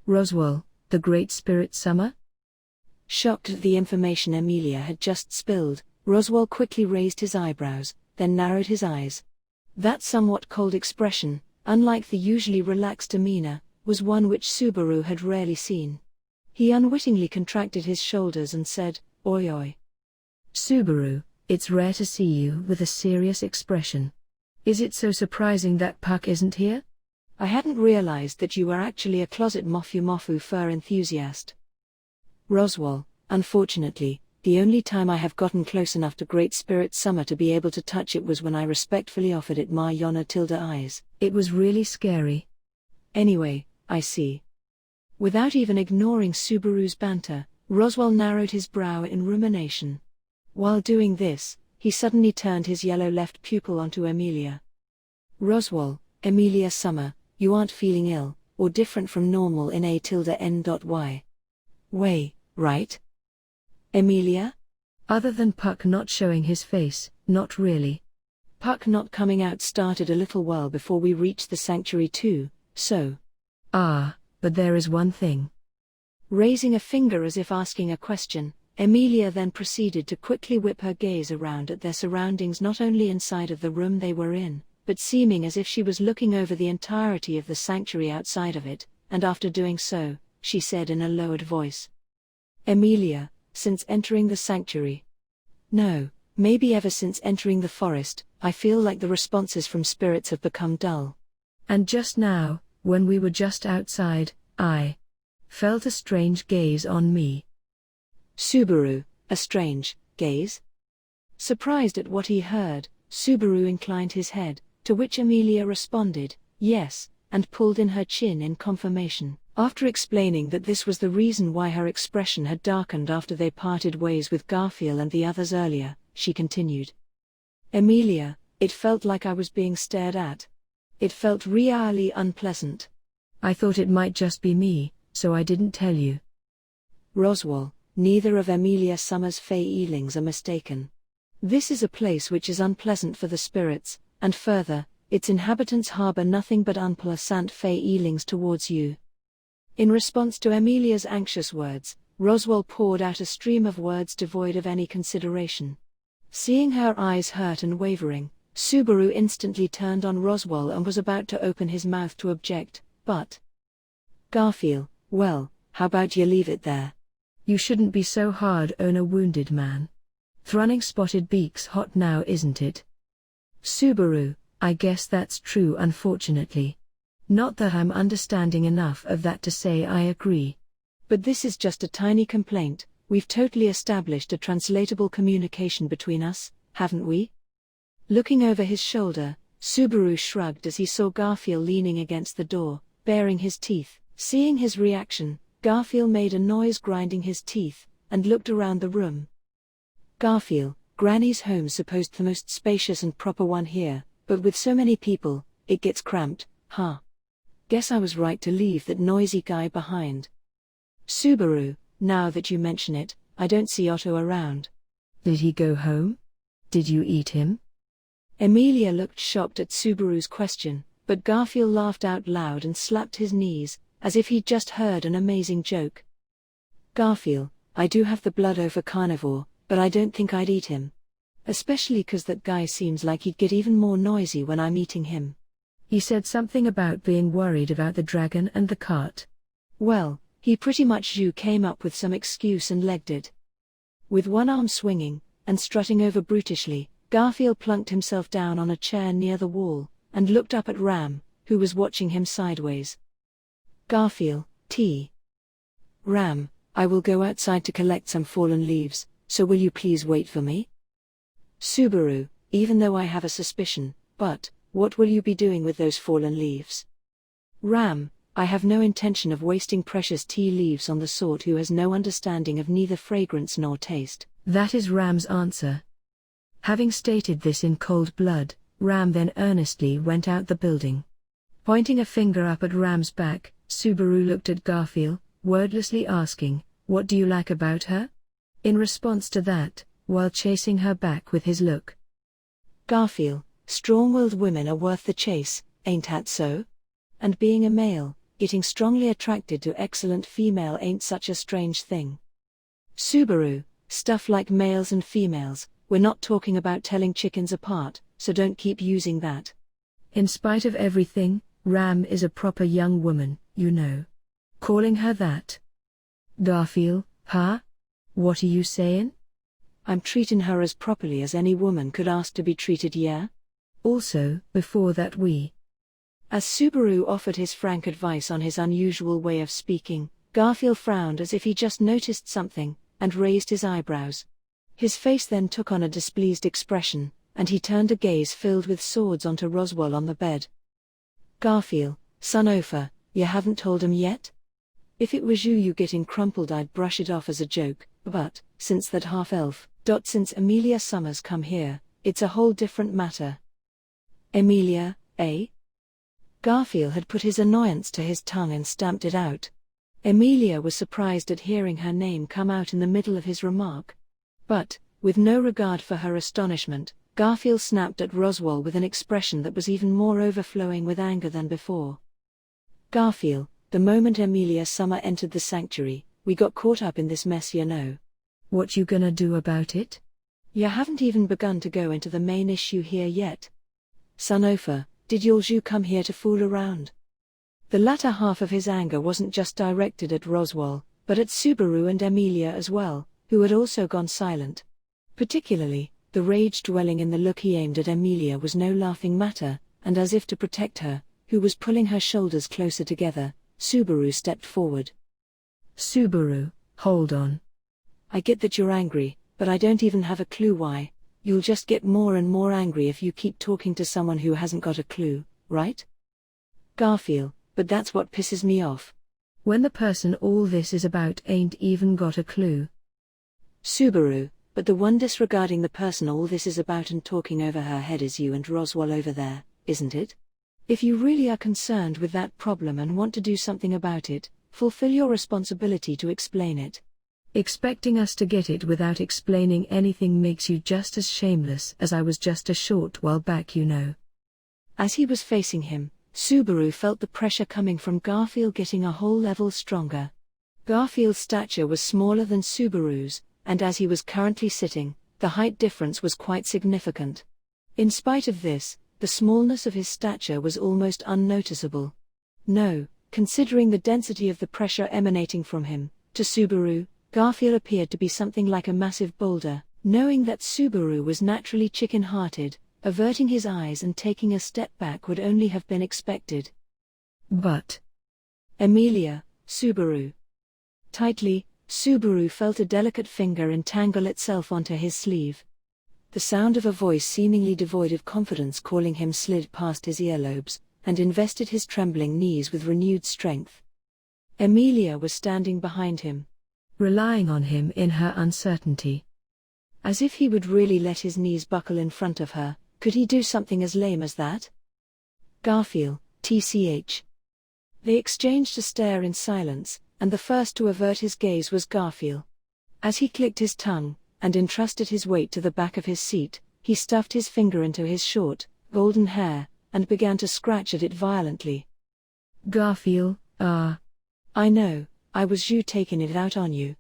Roswaal, the Great Spirit Summer? Shocked at the information Emilia had just spilled, Roswaal quickly raised his eyebrows, then narrowed his eyes. That somewhat cold expression, unlike the usually relaxed demeanor, was one which Subaru had rarely seen. He unwittingly contracted his shoulders and said, "Oi oi. Subaru, it's rare to see you with a serious expression. Is it so surprising that Puck isn't here? I hadn't realized that you were actually a closet Mofu fur enthusiast." Roswaal, unfortunately, the only time I have gotten close enough to Great Spirit Summer to be able to touch it was when I respectfully offered it my Yona tilde eyes. It was really scary. Anyway, I see. Without even ignoring Subaru's banter, Roswaal narrowed his brow in rumination. While doing this, he suddenly turned his yellow left pupil onto Emilia. "Roswaal, Emilia Summer, you aren't feeling ill, or different from normal in A tilde N.Y. way, right? Emilia?" Other than Puck not showing his face, not really. Puck not coming out started a little while before we reached the sanctuary too, so. But there is one thing. Raising a finger as if asking a question, Emilia then proceeded to quickly whip her gaze around at their surroundings, not only inside of the room they were in, but seeming as if she was looking over the entirety of the sanctuary outside of it, and after doing so, she said in a lowered voice, "Emilia, since entering the sanctuary. No, maybe ever since entering the forest, I feel like the responses from spirits have become dull. And just now, when we were just outside, I felt a strange gaze on me." Subaru, a strange gaze? Surprised at what he heard, Subaru inclined his head, to which Emilia responded, "Yes," and pulled in her chin in confirmation. After explaining that this was the reason why her expression had darkened after they parted ways with Garfield and the others earlier, she continued. "Emilia, it felt like I was being stared at. It felt really unpleasant." I thought it might just be me, so I didn't tell you. Roswaal, neither of Emilia Summer's Fey Eelings are mistaken. This is a place which is unpleasant for the spirits, and further, its inhabitants harbor nothing but unpleasant Fey Eelings towards you. In response to Emilia's anxious words, Roswaal poured out a stream of words devoid of any consideration. Seeing her eyes hurt and wavering, Subaru instantly turned on Roswaal and was about to open his mouth to object, but Garfield, well, how about you leave it there? You shouldn't be so hard on a wounded man. Thrunning spotted beaks hot now, isn't it? Subaru, I guess that's true, unfortunately. Not that I'm understanding enough of that to say I agree. But this is just a tiny complaint. We've totally established a translatable communication between us, haven't we? Looking over his shoulder, Subaru shrugged as he saw Garfield leaning against the door, baring his teeth. Seeing his reaction, Garfield made a noise grinding his teeth, and looked around the room. "Garfield, Granny's home's supposed the most spacious and proper one here, but with so many people, it gets cramped, huh? Guess I was right to leave that noisy guy behind." "Subaru, now that you mention it, I don't see Otto around." Did he go home? Did you eat him? Emilia looked shocked at Subaru's question, but Garfield laughed out loud and slapped his knees, as if he'd just heard an amazing joke. "Garfield, I do have the blood over carnivore, but I don't think I'd eat him. Especially 'cause that guy seems like he'd get even more noisy when I'm eating him." He said something about being worried about the dragon and the cart. "Well, he pretty much came up with some excuse and legged it." With one arm swinging, and strutting over brutishly, Garfield plunked himself down on a chair near the wall, and looked up at Ram, who was watching him sideways. "Garfield, Ram, I will go outside to collect some fallen leaves, so will you please wait for me?" "Subaru, even though I have a suspicion, but what will you be doing with those fallen leaves?" "Ram, I have no intention of wasting precious tea leaves on the sort who has no understanding of neither fragrance nor taste. That is Ram's answer. Having stated this in cold blood, Ram then earnestly went out the building. Pointing a finger up at Ram's back, Subaru looked at Garfield, wordlessly asking, "What do you like about her?" In response to that, while chasing her back with his look. Garfield, strong-willed women are worth the chase, ain't that so? And being a male, getting strongly attracted to excellent female ain't such a strange thing. Subaru, stuff like males and females, we're not talking about telling chickens apart, so don't keep using that. In spite of everything, Ram is a proper young woman, you know. Calling her that. Garfield, huh? What are you saying? I'm treating her as properly as any woman could ask to be treated, yeah? Also, before that As Subaru offered his frank advice on his unusual way of speaking, Garfield frowned as if he just noticed something, and raised his eyebrows. His face then took on a displeased expression, and he turned a gaze filled with swords onto Roswell on the bed. Garfield, son Ofer, you haven't told him yet? If it was you getting crumpled I'd brush it off as a joke, but, since that half-elf, since Emilia Summers come here, it's a whole different matter. Emilia, eh? Garfield had put his annoyance to his tongue and stamped it out. Emilia was surprised at hearing her name come out in the middle of his remark. But, with no regard for her astonishment, Garfield snapped at Roswell with an expression that was even more overflowing with anger than before. Garfield, the moment Emilia Summer entered the sanctuary, we got caught up in this mess, you know. What you gonna do about it? You haven't even begun to go into the main issue here yet. Son Ofer, did you come here to fool around? The latter half of his anger wasn't just directed at Roswell, but at Subaru and Emilia as well, who had also gone silent. Particularly, the rage dwelling in the look he aimed at Emilia was no laughing matter, and as if to protect her, who was pulling her shoulders closer together, Subaru stepped forward. Subaru, hold on. I get that you're angry, but I don't even have a clue why. You'll just get more and more angry if you keep talking to someone who hasn't got a clue, right? Garfield, but that's what pisses me off. When the person all this is about ain't even got a clue. Subaru, but the one disregarding the person all this is about and talking over her head is you and Roswell over there, isn't it? If you really are concerned with that problem and want to do something about it, fulfill your responsibility to explain it. Expecting us to get it without explaining anything makes you just as shameless as I was just a short while back, you know. As he was facing him, Subaru felt the pressure coming from Garfield getting a whole level stronger. Garfield's stature was smaller than Subaru's, and as he was currently sitting, the height difference was quite significant. In spite of this, the smallness of his stature was almost unnoticeable. No, considering the density of the pressure emanating from him, to Subaru, Garfield appeared to be something like a massive boulder. Knowing that Subaru was naturally chicken-hearted, averting his eyes and taking a step back would only have been expected. But Emilia, Subaru. Tightly, Subaru felt a delicate finger entangle itself onto his sleeve. The sound of a voice seemingly devoid of confidence calling him slid past his earlobes, and invested his trembling knees with renewed strength. Emilia was standing behind him, relying on him in her uncertainty. As if he would really let his knees buckle in front of her, could he do something as lame as that? Garfield, TCH. They exchanged a stare in silence, and the first to avert his gaze was Garfield. As he clicked his tongue, and entrusted his weight to the back of his seat, he stuffed his finger into his short, golden hair, and began to scratch at it violently. Garfield, I know, I was you taking it out on you.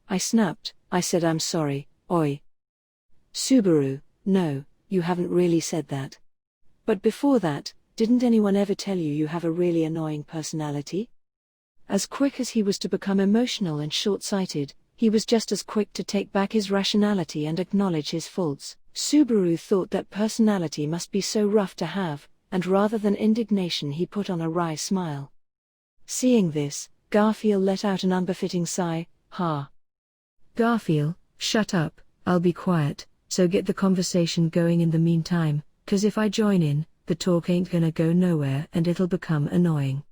I snapped, I said I'm sorry, oi. Subaru, no, you haven't really said that. But before that, didn't anyone ever tell you you have a really annoying personality? As quick as he was to become emotional and short-sighted, he was just as quick to take back his rationality and acknowledge his faults. Subaru thought that personality must be so rough to have, and rather than indignation he put on a wry smile. Seeing this, Garfield let out an unbefitting sigh, ha. Garfield, shut up, I'll be quiet, so get the conversation going in the meantime, 'cause if I join in, the talk ain't gonna go nowhere and it'll become annoying.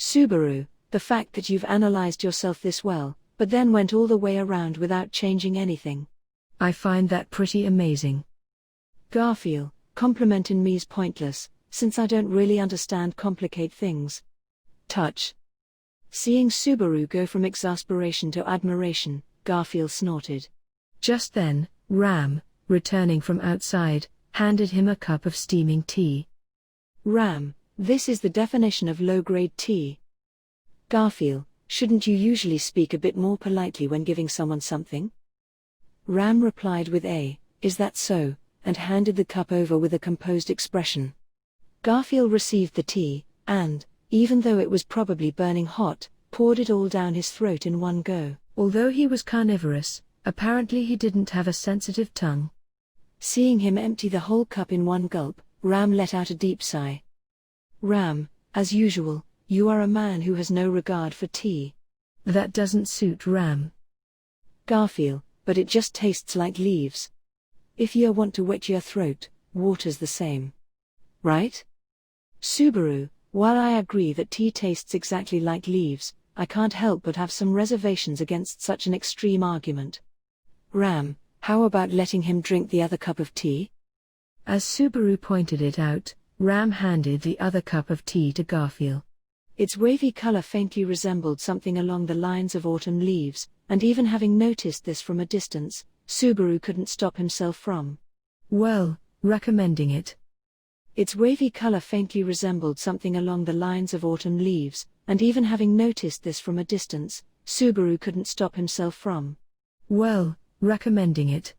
Subaru, the fact that you've analyzed yourself this well, but then went all the way around without changing anything. I find that pretty amazing. Garfield, complimenting me's pointless, since I don't really understand complicate things. Touch. Seeing Subaru go from exasperation to admiration, Garfield snorted. Just then, Ram, returning from outside, handed him a cup of steaming tea. Ram, this is the definition of low-grade tea. Garfield, shouldn't you usually speak a bit more politely when giving someone something? Ram replied with is that so, and handed the cup over with a composed expression. Garfield received the tea, and, even though it was probably burning hot, poured it all down his throat in one go. Although he was carnivorous, apparently he didn't have a sensitive tongue. Seeing him empty the whole cup in one gulp, Ram let out a deep sigh. Ram, as usual, you are a man who has no regard for tea. That doesn't suit Ram. Garfield, but it just tastes like leaves. If you want to wet your throat, water's the same. Right? Subaru, while I agree that tea tastes exactly like leaves, I can't help but have some reservations against such an extreme argument. Ram, how about letting him drink the other cup of tea? As Subaru pointed it out, Ram handed the other cup of tea to Garfield. Its wavy color faintly resembled something along the lines of autumn leaves, and even having noticed this from a distance, Subaru couldn't stop himself from, well, recommending it. Its wavy color faintly resembled something along the lines of autumn leaves, and even having noticed this from a distance, Subaru couldn't stop himself from, well, recommending it.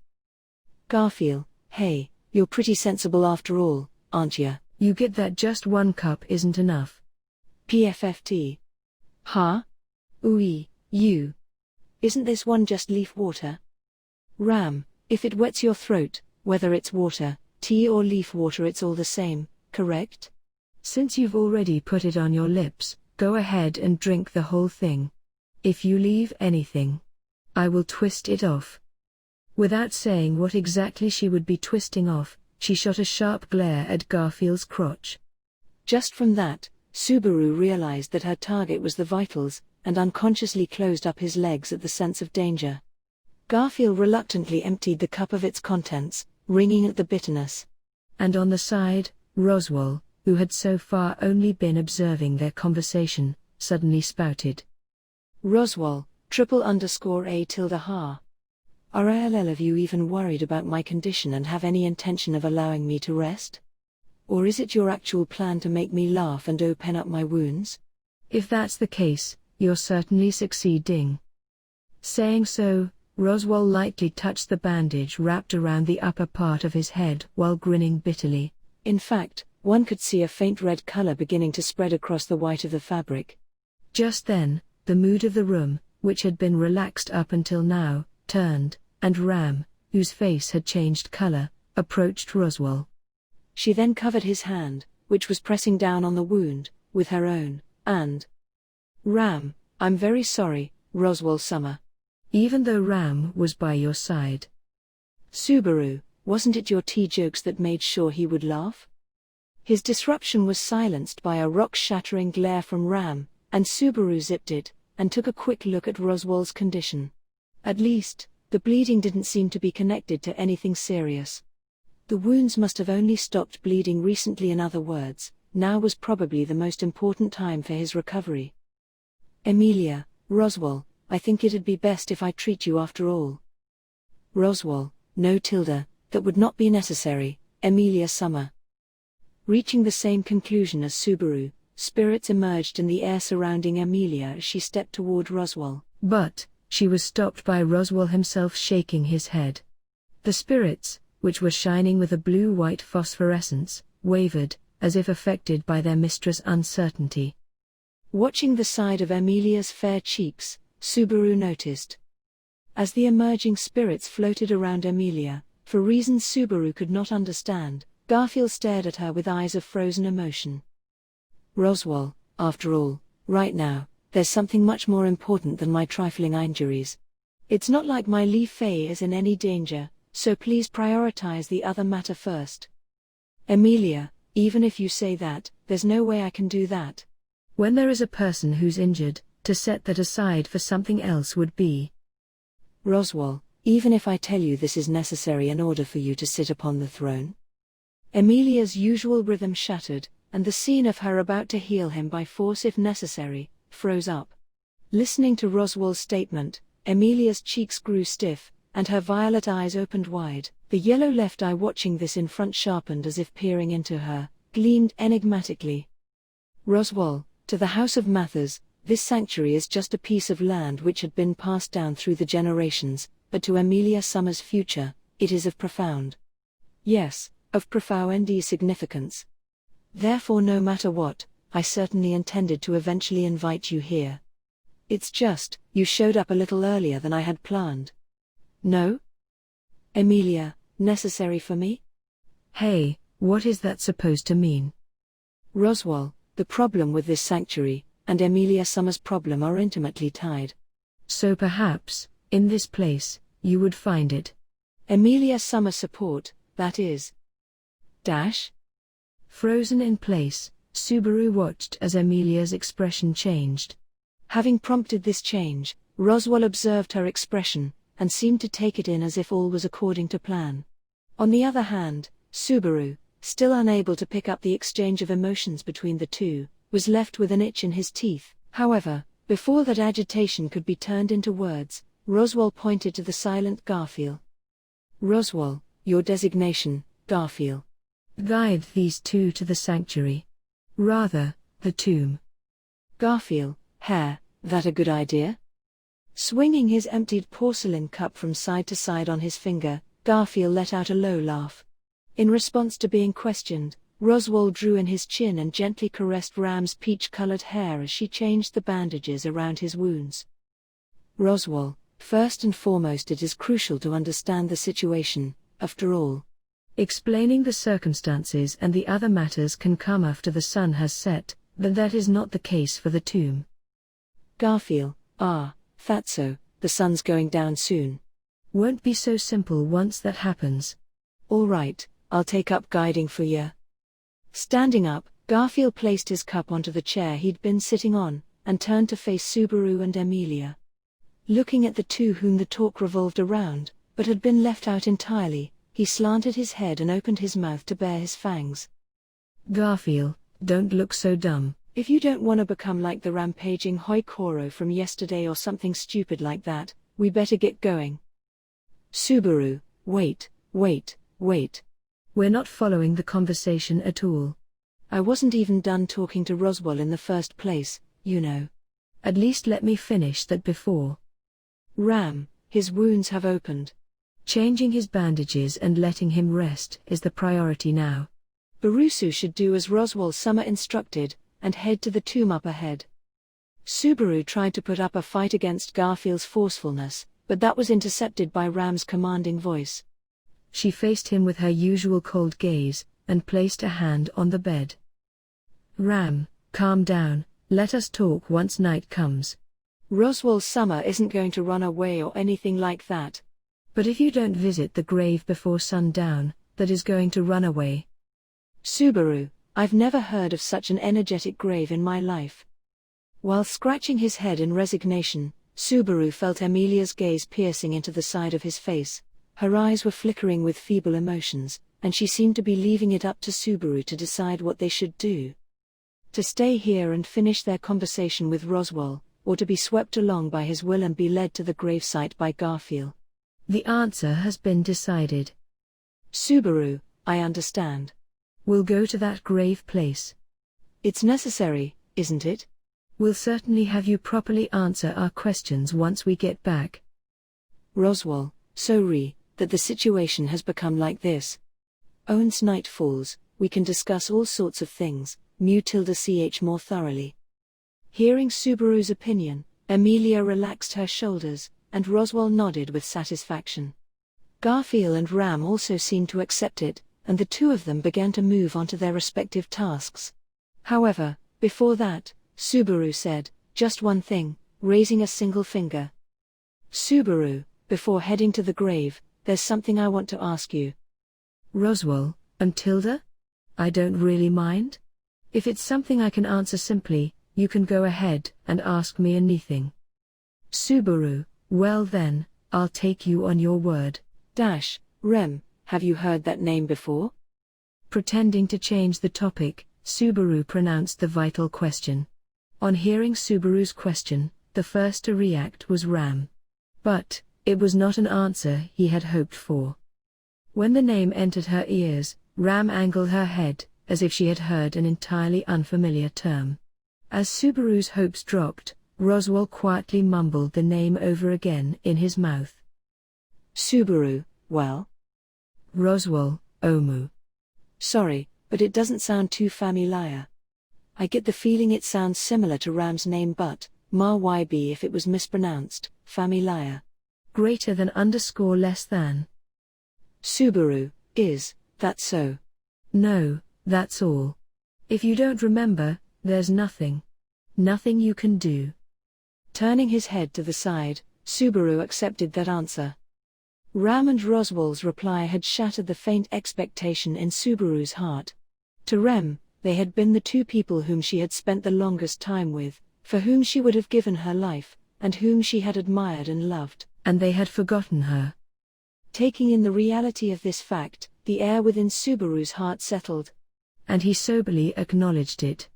Garfield, hey, you're pretty sensible after all, aren't ya? You get that just one cup isn't enough. PFFT. Huh? Ooh, you. Isn't this one just leaf water? Ram, if it wets your throat, whether it's water, tea or leaf water, it's all the same, correct? Since you've already put it on your lips, go ahead and drink the whole thing. If you leave anything, I will twist it off. Without saying what exactly she would be twisting off, she shot a sharp glare at Garfield's crotch. Just from that, Subaru realized that her target was the vitals, and unconsciously closed up his legs at the sense of danger. Garfield reluctantly emptied the cup of its contents, wringing at the bitterness. And on the side, Roswell, who had so far only been observing their conversation, suddenly spouted. Roswell, _A tilde ha. RLL, have you even worried about my condition and have any intention of allowing me to rest? Or is it your actual plan to make me laugh and open up my wounds? If that's the case, you're certainly succeeding. Saying so, Roswell lightly touched the bandage wrapped around the upper part of his head while grinning bitterly. In fact, one could see a faint red color beginning to spread across the white of the fabric. Just then, the mood of the room, which had been relaxed up until now, turned, and Ram, whose face had changed color, approached Roswell. She then covered his hand, which was pressing down on the wound, with her own, and Ram, I'm very sorry, Roswell Summer. Even though Ram was by your side. Subaru, wasn't it your tea jokes that made sure he would laugh? His disruption was silenced by a rock-shattering glare from Ram, and Subaru zipped it, and took a quick look at Roswell's condition. At least, the bleeding didn't seem to be connected to anything serious. The wounds must have only stopped bleeding recently. In other words, now was probably the most important time for his recovery. Emilia, Roswell, I think it'd be best if I treat you after all. Roswell, no tilde, that would not be necessary, Emilia Summer. Reaching the same conclusion as Subaru, spirits emerged in the air surrounding Emilia as she stepped toward Roswell. But she was stopped by Roswell himself shaking his head. The spirits, which were shining with a blue-white phosphorescence, wavered, as if affected by their mistress' uncertainty. Watching the side of Emilia's fair cheeks, Subaru noticed. As the emerging spirits floated around Emilia, for reasons Subaru could not understand, Garfield stared at her with eyes of frozen emotion. Roswell, after all, right now, there's something much more important than my trifling injuries. It's not like my Li Fei is in any danger, so please prioritize the other matter first. Emilia, even if you say that, there's no way I can do that. When there is a person who's injured, to set that aside for something else would be. Roswell, even if I tell you this is necessary in order for you to sit upon the throne? Emilia's usual rhythm shattered, and the scene of her about to heal him by force if necessary, froze up. Listening to Roswell's statement, Emilia's cheeks grew stiff, and her violet eyes opened wide. The yellow left eye, watching this in front, sharpened as if peering into her, gleamed enigmatically. Roswell, to the House of Mathers, this sanctuary is just a piece of land which had been passed down through the generations, but to Emilia Summers' future, it is of profound. Yes, of profound significance. Therefore, no matter what, I certainly intended to eventually invite you here. It's just, you showed up a little earlier than I had planned. No? Emilia, necessary for me? Hey, what is that supposed to mean? Roswell, the problem with this sanctuary, and Emilia Summers' problem are intimately tied. So perhaps, in this place, you would find it. Emilia Summers' support, that is. Frozen in place, Subaru watched as Emilia's expression changed. Having prompted this change, Roswell observed her expression, and seemed to take it in as if all was according to plan. On the other hand, Subaru, still unable to pick up the exchange of emotions between the two, was left with an itch in his teeth. However, before that agitation could be turned into words, Roswell pointed to the silent Garfield. Roswell, your designation, Garfield. Guide these two to the sanctuary. Rather, the tomb. Garfield, hair, that a good idea? Swinging his emptied porcelain cup from side to side on his finger, Garfield let out a low laugh. In response to being questioned, Roswell drew in his chin and gently caressed Ram's peach-colored hair as she changed the bandages around his wounds. Roswell, first and foremost, it is crucial to understand the situation, after all. Explaining the circumstances and the other matters can come after the sun has set, but that is not the case for the tomb. Garfield, Fatso, the sun's going down soon. Won't be so simple once that happens. All right, I'll take up guiding for you. Standing up, Garfield placed his cup onto the chair he'd been sitting on, and turned to face Subaru and Emilia. Looking at the two whom the talk revolved around, but had been left out entirely, he slanted his head and opened his mouth to bare his fangs. Garfield, don't look so dumb. If you don't want to become like the rampaging Hoikoro from yesterday or something stupid like that, we better get going. Subaru, wait. We're not following the conversation at all. I wasn't even done talking to Roswell in the first place, you know. At least let me finish that before. Ram, his wounds have opened. Changing his bandages and letting him rest is the priority now. Barusu should do as Roswell Summer instructed, and head to the tomb up ahead. Subaru tried to put up a fight against Garfield's forcefulness, but that was intercepted by Ram's commanding voice. She faced him with her usual cold gaze, and placed a hand on the bed. Ram, calm down, let us talk once night comes. Roswell Summer isn't going to run away or anything like that. But if you don't visit the grave before sundown, that is going to run away. Subaru, I've never heard of such an energetic grave in my life. While scratching his head in resignation, Subaru felt Emilia's gaze piercing into the side of his face. Her eyes were flickering with feeble emotions, and she seemed to be leaving it up to Subaru to decide what they should do. To stay here and finish their conversation with Roswell, or to be swept along by his will and be led to the gravesite by Garfield. The answer has been decided. Subaru, I understand. We'll go to that grave place. It's necessary, isn't it? We'll certainly have you properly answer our questions once we get back. Roswell, sorry that the situation has become like this. Once night falls, we can discuss all sorts of things, ch more thoroughly. Hearing Subaru's opinion, Emilia relaxed her shoulders, and Roswell nodded with satisfaction. Garfield and Ram also seemed to accept it, and the two of them began to move on to their respective tasks. However, before that, Subaru said, just one thing, raising a single finger. Subaru, before heading to the grave, there's something I want to ask you. Roswell, and Tilda? I don't really mind. If it's something I can answer simply, you can go ahead and ask me anything. Subaru, well then, I'll take you on your word. Rem, have you heard that name before? Pretending to change the topic, Subaru pronounced the vital question. On hearing Subaru's question, the first to react was Ram. But it was not an answer he had hoped for. When the name entered her ears, Ram angled her head, as if she had heard an entirely unfamiliar term. As Subaru's hopes dropped, Roswell quietly mumbled the name over again in his mouth. Subaru, well? Roswell, Omu. Sorry, but it doesn't sound too familiar. I get the feeling it sounds similar to Ram's name, but ma YB if it was mispronounced, familiar. Greater than _ less than. Subaru, is that so? No, that's all. If you don't remember, there's nothing you can do. Turning his head to the side, Subaru accepted that answer. Ram and Roswell's reply had shattered the faint expectation in Subaru's heart. To Rem, they had been the two people whom she had spent the longest time with, for whom she would have given her life, and whom she had admired and loved. And they had forgotten her. Taking in the reality of this fact, the air within Subaru's heart settled. And he soberly acknowledged it.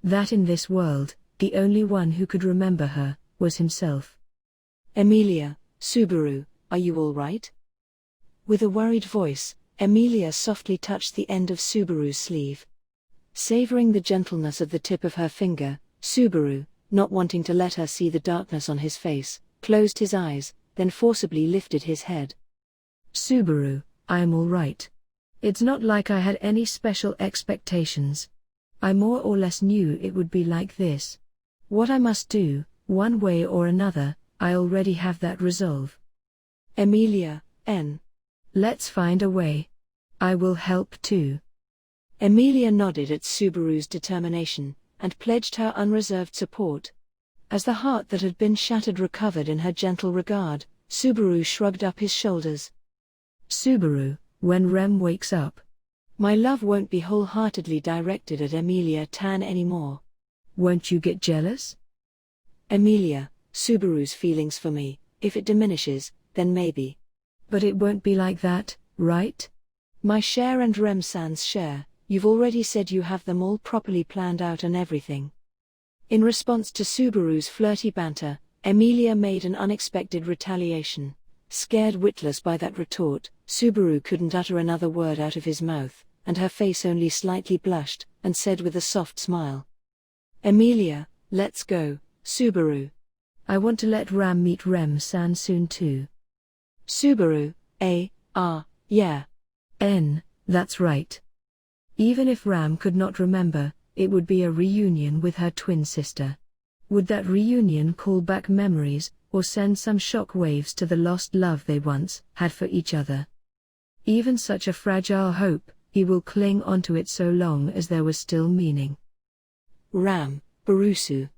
That in this world, the only one who could remember her was himself. Emilia, Subaru, are you all right? With a worried voice, Emilia softly touched the end of Subaru's sleeve. Savoring the gentleness of the tip of her finger, Subaru, not wanting to let her see the darkness on his face, closed his eyes, then forcibly lifted his head. Subaru, I am all right. It's not like I had any special expectations. I more or less knew it would be like this. What I must do, one way or another, I already have that resolve. Emilia, N. Let's find a way. I will help too. Emilia nodded at Subaru's determination, and pledged her unreserved support. As the heart that had been shattered recovered in her gentle regard, Subaru shrugged up his shoulders. Subaru, when Rem wakes up, my love won't be wholeheartedly directed at Emilia Tan anymore. Won't you get jealous? Emilia, Subaru's feelings for me, if it diminishes, then maybe. But it won't be like that, right? My share and Rem-san's share, you've already said you have them all properly planned out and everything. In response to Subaru's flirty banter, Emilia made an unexpected retaliation. Scared witless by that retort, Subaru couldn't utter another word out of his mouth, and her face only slightly blushed, and said with a soft smile. Emilia, let's go, Subaru. I want to let Ram meet Rem-san soon too. Subaru, yeah. N, that's right. Even if Ram could not remember, it would be a reunion with her twin sister. Would that reunion call back memories, or send some shock waves to the lost love they once had for each other? Even such a fragile hope, he will cling onto it so long as there was still meaning. Ram, Barusu.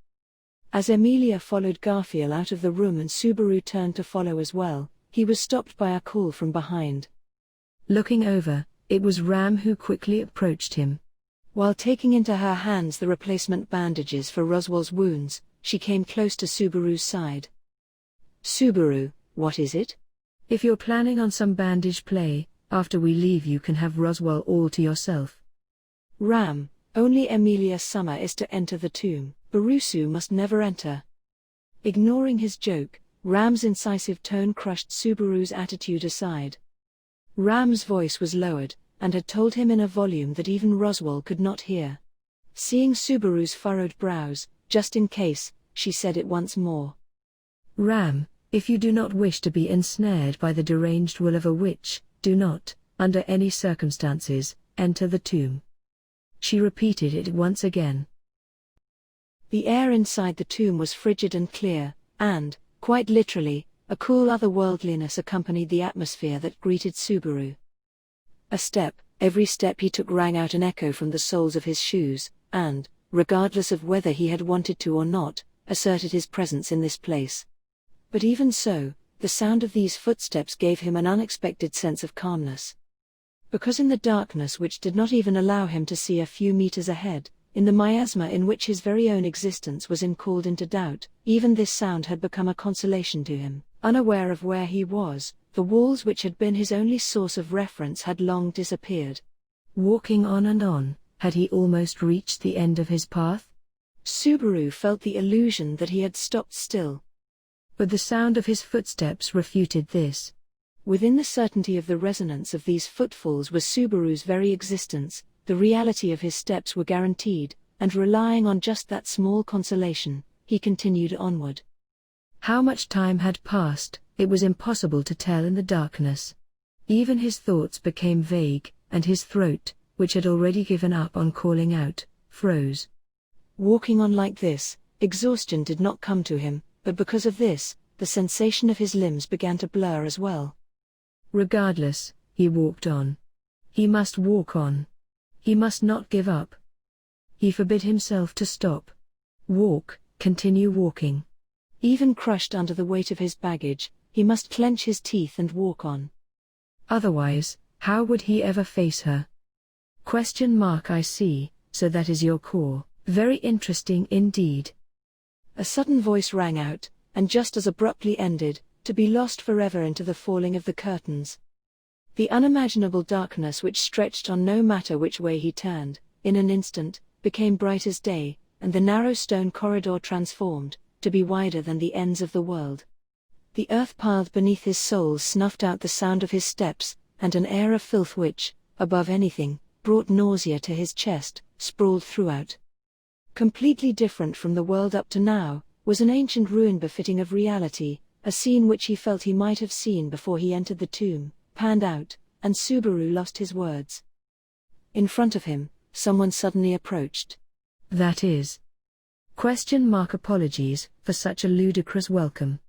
As Emilia followed Garfield out of the room and Subaru turned to follow as well, he was stopped by a call from behind. Looking over, it was Ram who quickly approached him. While taking into her hands the replacement bandages for Roswell's wounds, she came close to Subaru's side. Subaru, what is it? If you're planning on some bandage play, after we leave you can have Roswell all to yourself. Ram, only Emilia Summer is to enter the tomb, Barusu must never enter. Ignoring his joke, Ram's incisive tone crushed Subaru's attitude aside. Ram's voice was lowered, and had told him in a volume that even Roswell could not hear. Seeing Subaru's furrowed brows, just in case, she said it once more. Ram, if you do not wish to be ensnared by the deranged will of a witch, do not, under any circumstances, enter the tomb. She repeated it once again. The air inside the tomb was frigid and clear, and, quite literally, a cool otherworldliness accompanied the atmosphere that greeted Subaru. Every step he took rang out an echo from the soles of his shoes, and, regardless of whether he had wanted to or not, asserted his presence in this place. But even so, the sound of these footsteps gave him an unexpected sense of calmness. Because in the darkness which did not even allow him to see a few meters ahead, in the miasma in which his very own existence was called into doubt, even this sound had become a consolation to him. Unaware of where he was, the walls which had been his only source of reference had long disappeared. Walking on and on, had he almost reached the end of his path? Subaru felt the illusion that he had stopped still. But the sound of his footsteps refuted this. Within the certainty of the resonance of these footfalls was Subaru's very existence. The reality of his steps were guaranteed, and relying on just that small consolation, he continued onward. How much time had passed, it was impossible to tell in the darkness. Even his thoughts became vague, and his throat, which had already given up on calling out, froze. Walking on like this, exhaustion did not come to him, but because of this, the sensation of his limbs began to blur as well. Regardless, he walked on. He must walk on. He must not give up. He forbid himself to stop. Continue walking. Even crushed under the weight of his baggage, he must clench his teeth and walk on. Otherwise, how would he ever face her? I see, so that is your core. Very interesting indeed. A sudden voice rang out, and just as abruptly ended, to be lost forever into the falling of the curtains. The unimaginable darkness which stretched on no matter which way he turned, in an instant, became bright as day, and the narrow stone corridor transformed, to be wider than the ends of the world. The earth piled beneath his soles snuffed out the sound of his steps, and an air of filth which, above anything, brought nausea to his chest, sprawled throughout. Completely different from the world up to now, was an ancient ruin befitting of reality, a scene which he felt he might have seen before he entered the tomb, panned out, and Subaru lost his words. In front of him, someone suddenly approached. That is. Apologies for such a ludicrous welcome.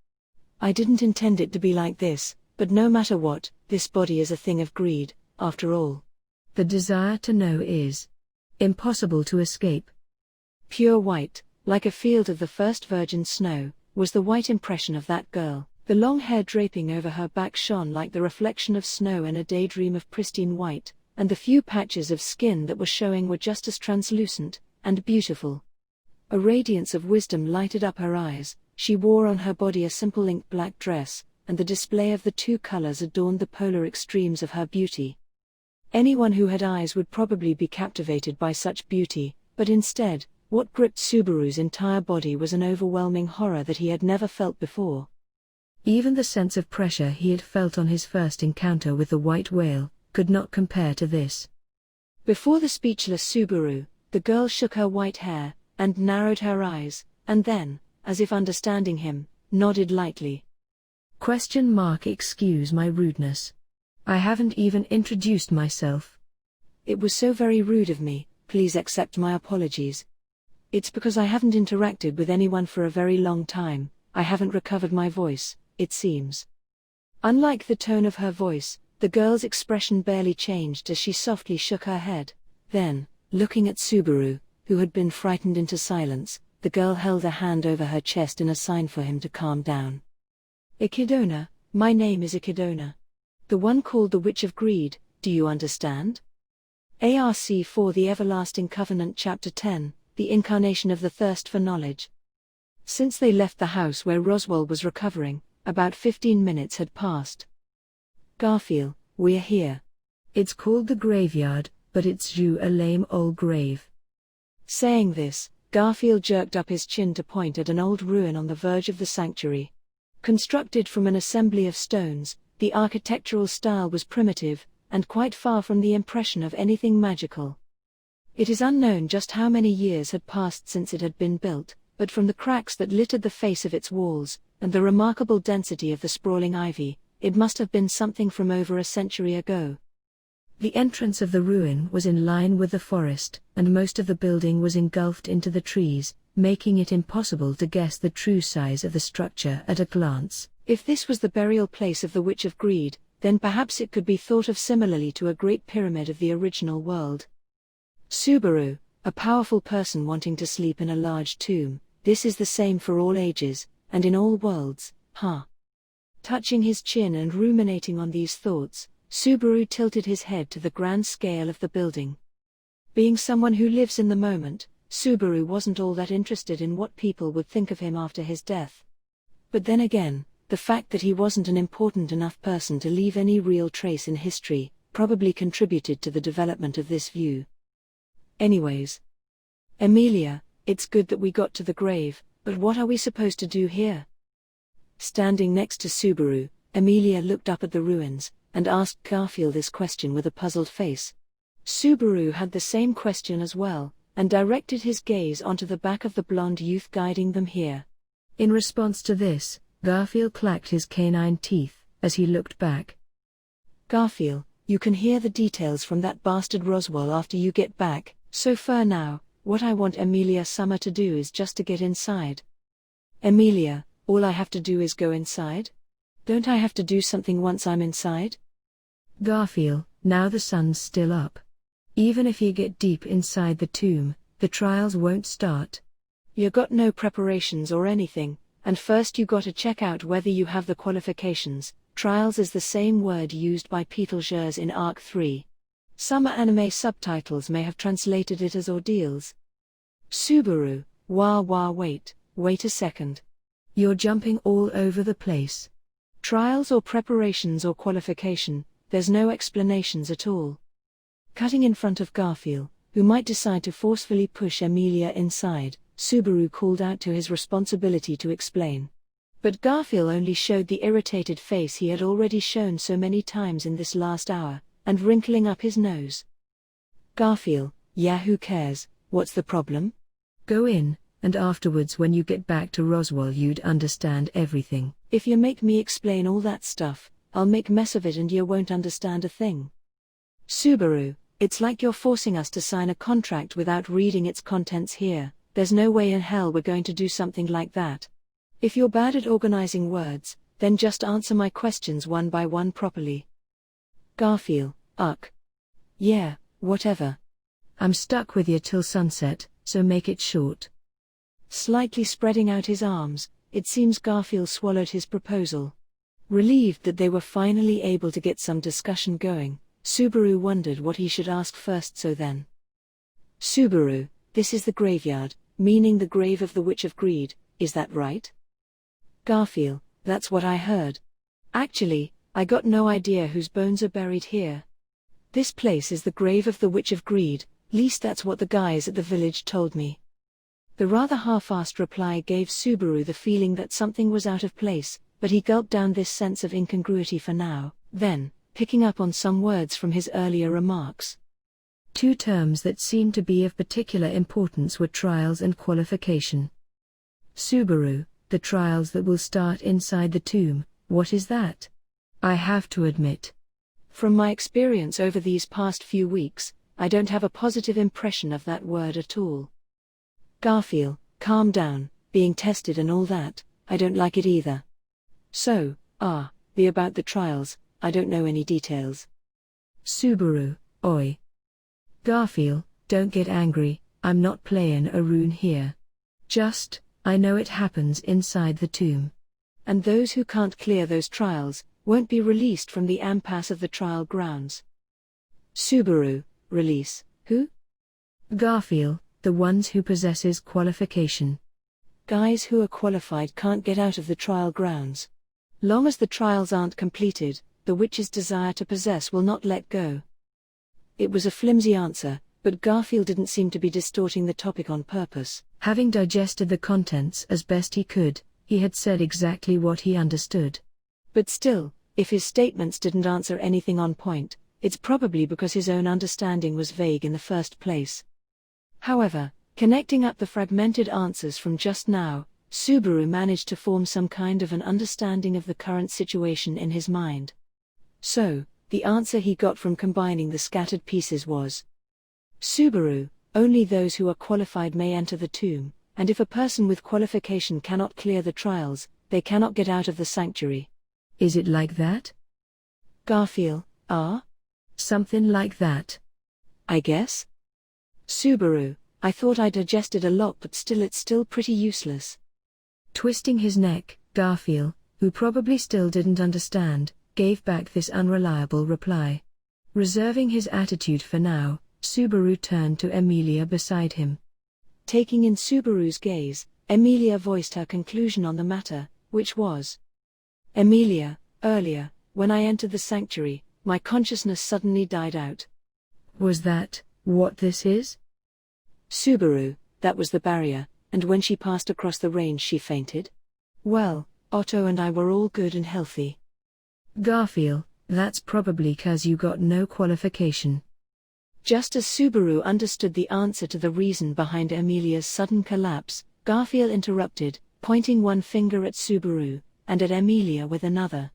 I didn't intend it to be like this, but no matter what, this body is a thing of greed, after all. The desire to know is impossible to escape. Pure white, like a field of the first virgin snow, was the white impression of that girl. The long hair draping over her back shone like the reflection of snow in a daydream of pristine white, and the few patches of skin that were showing were just as translucent and beautiful. A radiance of wisdom lighted up her eyes. She wore on her body a simple ink black dress, and the display of the two colors adorned the polar extremes of her beauty. Anyone who had eyes would probably be captivated by such beauty, but instead, what gripped Subaru's entire body was an overwhelming horror that he had never felt before. Even the sense of pressure he had felt on his first encounter with the white whale could not compare to this. Before the speechless Subaru, the girl shook her white hair, and narrowed her eyes, and then, as if understanding him, nodded lightly. Excuse my rudeness. I haven't even introduced myself. It was so very rude of me, please accept my apologies. It's because I haven't interacted with anyone for a very long time, I haven't recovered my voice, it seems. Unlike the tone of her voice, the girl's expression barely changed as she softly shook her head. Then, looking at Subaru, who had been frightened into silence, the girl held a hand over her chest in a sign for him to calm down. Ikidona, my name is Ikidona. The one called the Witch of Greed, do you understand? ARC 4 The Everlasting Covenant Chapter 10, The Incarnation of the Thirst for Knowledge. Since they left the house where Roswell was recovering, about 15 minutes had passed. Garfield, we're here. It's called the graveyard, but it's a lame old grave. Saying this, Garfield jerked up his chin to point at an old ruin on the verge of the sanctuary. Constructed from an assembly of stones, the architectural style was primitive, and quite far from the impression of anything magical. It is unknown just how many years had passed since it had been built, but from the cracks that littered the face of its walls, and the remarkable density of the sprawling ivy, it must have been something from over a century ago. The entrance of the ruin was in line with the forest, and most of the building was engulfed into the trees, making it impossible to guess the true size of the structure at a glance. If this was the burial place of the Witch of Greed, then perhaps it could be thought of similarly to a great pyramid of the original world. Subaru, a powerful person wanting to sleep in a large tomb, this is the same for all ages, and in all worlds, huh? Touching his chin and ruminating on these thoughts, Subaru tilted his head to the grand scale of the building. Being someone who lives in the moment, Subaru wasn't all that interested in what people would think of him after his death. But then again, the fact that he wasn't an important enough person to leave any real trace in history probably contributed to the development of this view. Anyways, Emilia, it's good that we got to the grave, but what are we supposed to do here? Standing next to Subaru, Emilia looked up at the ruins, and asked Garfield this question with a puzzled face. Subaru had the same question as well, and directed his gaze onto the back of the blonde youth guiding them here. In response to this, Garfield clacked his canine teeth, as he looked back. Garfield, you can hear the details from that bastard Roswell after you get back, so for now, what I want Emilia Summer to do is just to get inside. Emilia, all I have to do is go inside? Don't I have to do something once I'm inside? Garfield, now the sun's still up. Even if you get deep inside the tomb, the trials won't start. You got no preparations or anything, and first you gotta check out whether you have the qualifications. Trials is the same word used by Betelgeuse in Arc 3. Some anime subtitles may have translated it as ordeals. Subaru, wait a second. You're jumping all over the place. Trials or preparations or qualification, there's no explanations at all. Cutting in front of Garfield, who might decide to forcefully push Emilia inside, Subaru called out to his responsibility to explain. But Garfield only showed the irritated face he had already shown so many times in this last hour, and wrinkling up his nose. Garfield, yeah, who cares, what's the problem? Go in, and afterwards when you get back to Roswell you'd understand everything. If you make me explain all that stuff, I'll make mess of it and you won't understand a thing. Subaru, it's like you're forcing us to sign a contract without reading its contents here. There's no way in hell we're going to do something like that. If you're bad at organizing words, then just answer my questions one by one properly. Garfield, yeah, whatever. I'm stuck with you till sunset, so make it short. Slightly spreading out his arms, it seems Garfield swallowed his proposal. Relieved that they were finally able to get some discussion going, Subaru wondered what he should ask first. So then, Subaru, this is the graveyard, meaning the grave of the Witch of Greed, is that right? Garfield, that's what I heard. Actually, I got no idea whose bones are buried here. This place is the grave of the Witch of Greed, least that's what the guys at the village told me. The rather half-assed reply gave Subaru the feeling that something was out of place, but he gulped down this sense of incongruity for now, then, picking up on some words from his earlier remarks. Two terms that seemed to be of particular importance were trials and qualification. Subaru, the trials that will start inside the tomb, what is that? I have to admit, from my experience over these past few weeks, I don't have a positive impression of that word at all. Garfield, calm down, being tested and all that, I don't like it either. So, about the trials, I don't know any details. Subaru, oi. Garfield, don't get angry, I'm not playing a rune here. Just, I know it happens inside the tomb. And those who can't clear those trials, won't be released from the impasse of the trial grounds. Subaru, release, who? Garfield, the ones who possesses qualification. Guys who are qualified can't get out of the trial grounds. Long as the trials aren't completed, the witch's desire to possess will not let go. It was a flimsy answer, but Garfield didn't seem to be distorting the topic on purpose. Having digested the contents as best he could, he had said exactly what he understood. But still, if his statements didn't answer anything on point, it's probably because his own understanding was vague in the first place. However, connecting up the fragmented answers from just now, Subaru managed to form some kind of an understanding of the current situation in his mind. So, the answer he got from combining the scattered pieces was: Subaru, only those who are qualified may enter the tomb, and if a person with qualification cannot clear the trials, they cannot get out of the sanctuary. Is it like that? Garfield, something like that. I guess. Subaru, I thought I digested a lot, but still it's still pretty useless. Twisting his neck, Garfield, who probably still didn't understand, gave back this unreliable reply. Reserving his attitude for now, Subaru turned to Emilia beside him. Taking in Subaru's gaze, Emilia voiced her conclusion on the matter, which was, "Emilia, earlier, when I entered the sanctuary, my consciousness suddenly died out." Was that what this is? Subaru, that was the barrier, and when she passed across the range she fainted. Well, Otto and I were all good and healthy. Garfield, that's probably 'cause you got no qualification. Just as Subaru understood the answer to the reason behind Emilia's sudden collapse, Garfield interrupted, pointing one finger at Subaru, and at Emilia with another.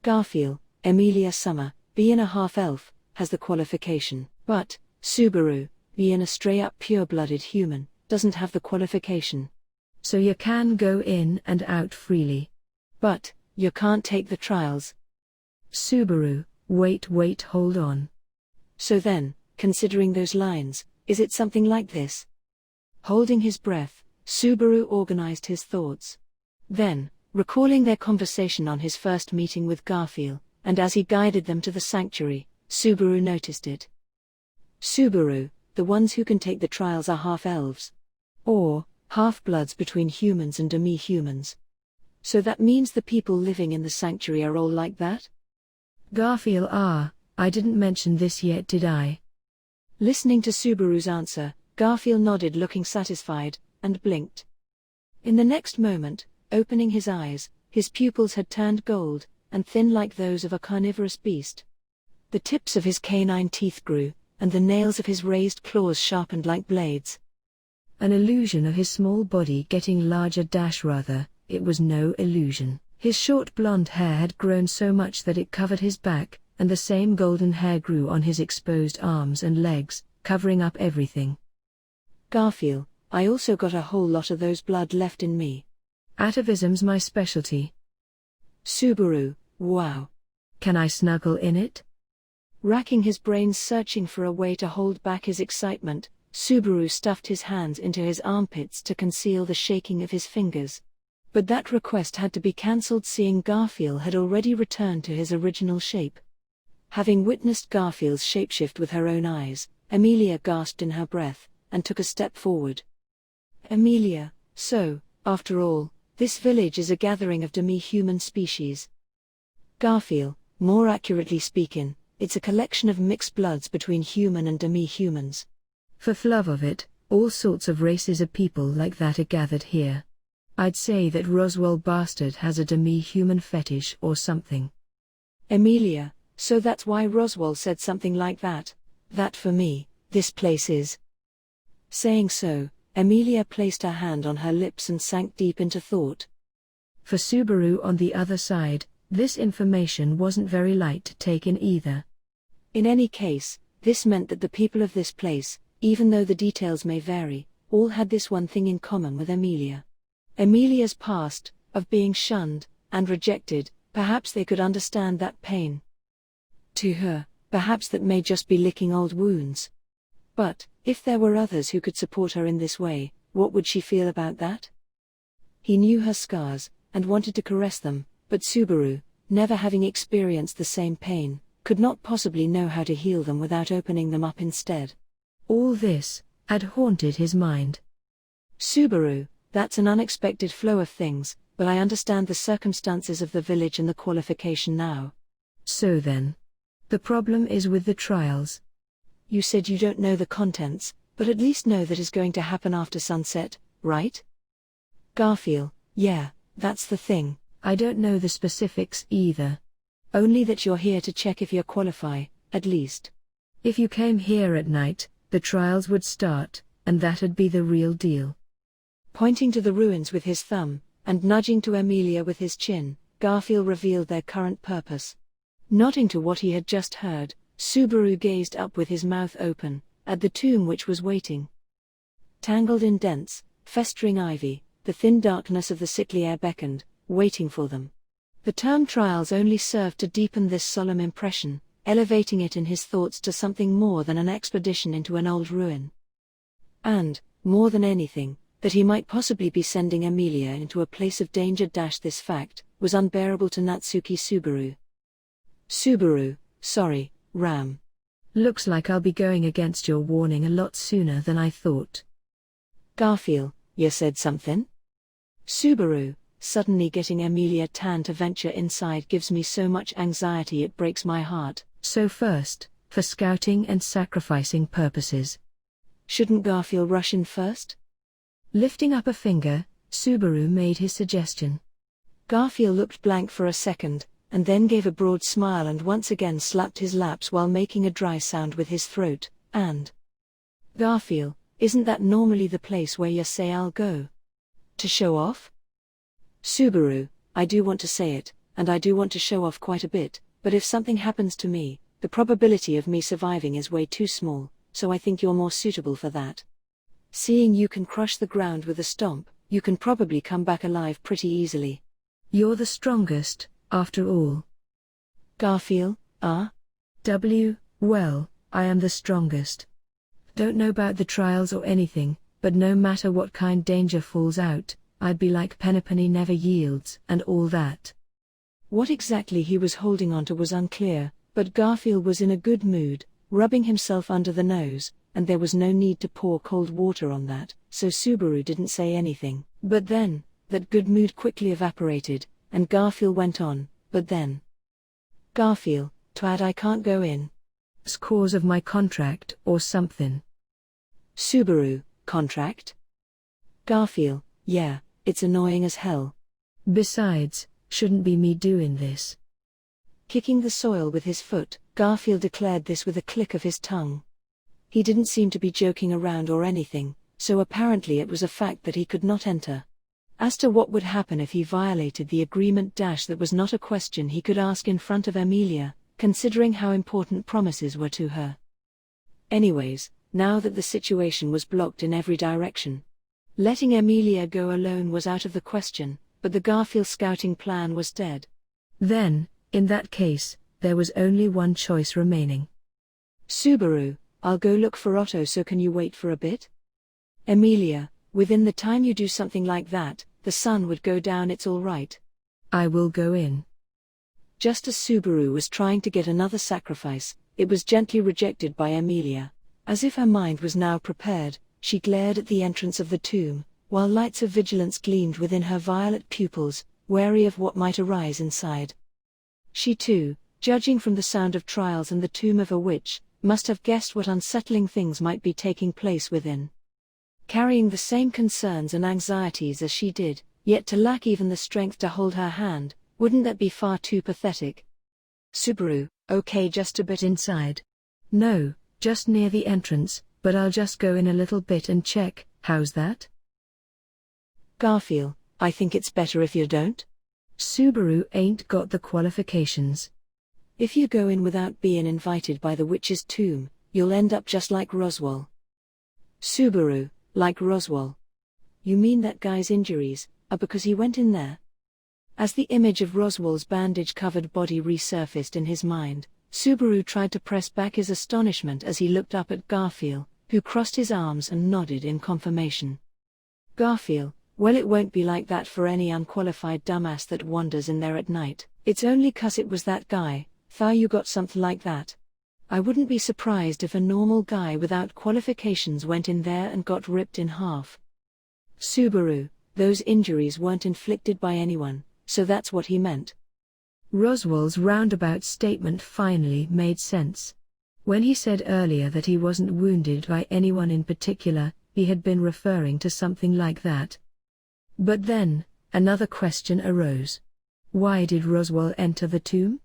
Garfield, Emilia Summer, being a half-elf, has the qualification, but Subaru, being a straight-up pure-blooded human, doesn't have the qualification. So you can go in and out freely. But you can't take the trials. Subaru, wait, hold on. So then, considering those lines, is it something like this? Holding his breath, Subaru organized his thoughts. Then, recalling their conversation on his first meeting with Garfield, and as he guided them to the sanctuary, Subaru noticed it. Subaru, the ones who can take the trials are half-elves. Or, half-bloods between humans and demi-humans. So that means the people living in the sanctuary are all like that? Garfield, I didn't mention this yet, did I? Listening to Subaru's answer, Garfield nodded, looking satisfied, and blinked. In the next moment, opening his eyes, his pupils had turned gold, and thin like those of a carnivorous beast. The tips of his canine teeth grew, and the nails of his raised claws sharpened like blades. An illusion of his small body getting larger — rather, it was no illusion. His short blonde hair had grown so much that it covered his back, and the same golden hair grew on his exposed arms and legs, covering up everything. Garfield, I also got a whole lot of those blood left in me. Atavism's my specialty. Subaru, wow. Can I snuggle in it? Racking his brains searching for a way to hold back his excitement, Subaru stuffed his hands into his armpits to conceal the shaking of his fingers. But that request had to be cancelled, seeing Garfield had already returned to his original shape. Having witnessed Garfield's shapeshift with her own eyes, Emilia gasped in her breath, and took a step forward. Emilia, so, after all, this village is a gathering of demi-human species. Garfield, more accurately speaking, it's a collection of mixed bloods between human and demi-humans. For love of it, all sorts of races of people like that are gathered here. I'd say that Roswell bastard has a demi-human fetish or something. Emilia, so that's why Roswell said something like that. That for me, this place is. Saying so, Emilia placed her hand on her lips and sank deep into thought. For Subaru on the other side, this information wasn't very light to take in either. In any case, this meant that the people of this place, even though the details may vary, all had this one thing in common with Emilia. Emilia's past, of being shunned and rejected. Perhaps they could understand that pain. To her, perhaps that may just be licking old wounds. But, if there were others who could support her in this way, what would she feel about that? He knew her scars, and wanted to caress them, but Subaru, never having experienced the same pain, could not possibly know how to heal them without opening them up instead. All this had haunted his mind. Subaru, that's an unexpected flow of things, but I understand the circumstances of the village and the qualification now. So then, the problem is with the trials. You said you don't know the contents, but at least know that is going to happen after sunset, right? Garfield, yeah, that's the thing. I don't know the specifics either. Only that you're here to check if you qualify, at least. If you came here at night, the trials would start, and that'd be the real deal. Pointing to the ruins with his thumb, and nudging to Emilia with his chin, Garfield revealed their current purpose. Nodding to what he had just heard, Subaru gazed up with his mouth open, at the tomb which was waiting. Tangled in dense, festering ivy, the thin darkness of the sickly air beckoned, waiting for them. The term trials only served to deepen this solemn impression, elevating it in his thoughts to something more than an expedition into an old ruin. And, more than anything, that he might possibly be sending Emilia into a place of danger. This fact was unbearable to Natsuki Subaru. Subaru, sorry, Ram. Looks like I'll be going against your warning a lot sooner than I thought. Garfield, you said something? Subaru, suddenly getting Emilia Tan to venture inside gives me so much anxiety it breaks my heart. So first, for scouting and sacrificing purposes. Shouldn't Garfield rush in first? Lifting up a finger, Subaru made his suggestion. Garfield looked blank for a second, and then gave a broad smile and once again slapped his laps while making a dry sound with his throat, and Garfield, isn't that normally the place where you say I'll go? To show off? Subaru, I do want to say it, and I do want to show off quite a bit, but if something happens to me, the probability of me surviving is way too small, so I think you're more suitable for that. Seeing you can crush the ground with a stomp, you can probably come back alive pretty easily. You're the strongest, after all. Garfield, Well, I am the strongest. Don't know about the trials or anything, but no matter what kind danger falls out, I'd be like Pennypenny never yields and all that. What exactly he was holding on to was unclear, but Garfield was in a good mood, rubbing himself under the nose, and there was no need to pour cold water on that, so Subaru didn't say anything. But then, that good mood quickly evaporated, and Garfield went on, but then. Garfield, twat, I can't go in. It's cause of my contract or something. Subaru, contract? Garfield, yeah, it's annoying as hell. Besides, shouldn't be me doing this. Kicking the soil with his foot, Garfield declared this with a click of his tongue. He didn't seem to be joking around or anything, so apparently it was a fact that he could not enter. As to what would happen if he violated the agreement, that was not a question he could ask in front of Emilia, considering how important promises were to her. Anyways, now that the situation was blocked in every direction, letting Emilia go alone was out of the question, but the Garfield scouting plan was dead. Then, in that case, there was only one choice remaining. Subaru, I'll go look for Otto, so can you wait for a bit? Emilia, within the time you do something like that, the sun would go down, it's all right. I will go in. Just as Subaru was trying to get another sacrifice, it was gently rejected by Emilia. As if her mind was now prepared, she glared at the entrance of the tomb, while lights of vigilance gleamed within her violet pupils, wary of what might arise inside. She too, judging from the sound of trials and the tomb of a witch, must have guessed what unsettling things might be taking place within. Carrying the same concerns and anxieties as she did, yet to lack even the strength to hold her hand, wouldn't that be far too pathetic? Subaru, okay, just a bit inside. No, just near the entrance, but I'll just go in a little bit and check, how's that? Garfield, I think it's better if you don't. Subaru ain't got the qualifications. If you go in without being invited by the witch's tomb, you'll end up just like Roswell. Subaru, like Roswell? You mean that guy's injuries are because he went in there? As the image of Roswell's bandage-covered body resurfaced in his mind, Subaru tried to press back his astonishment as he looked up at Garfield, who crossed his arms and nodded in confirmation. Garfield, well, it won't be like that for any unqualified dumbass that wanders in there at night. It's only 'cause it was that guy, thought you got something like that. I wouldn't be surprised if a normal guy without qualifications went in there and got ripped in half. Subaru, those injuries weren't inflicted by anyone, so that's what he meant. Roswell's roundabout statement finally made sense. When he said earlier that he wasn't wounded by anyone in particular, he had been referring to something like that. But then, another question arose. Why did Roswell enter the tomb?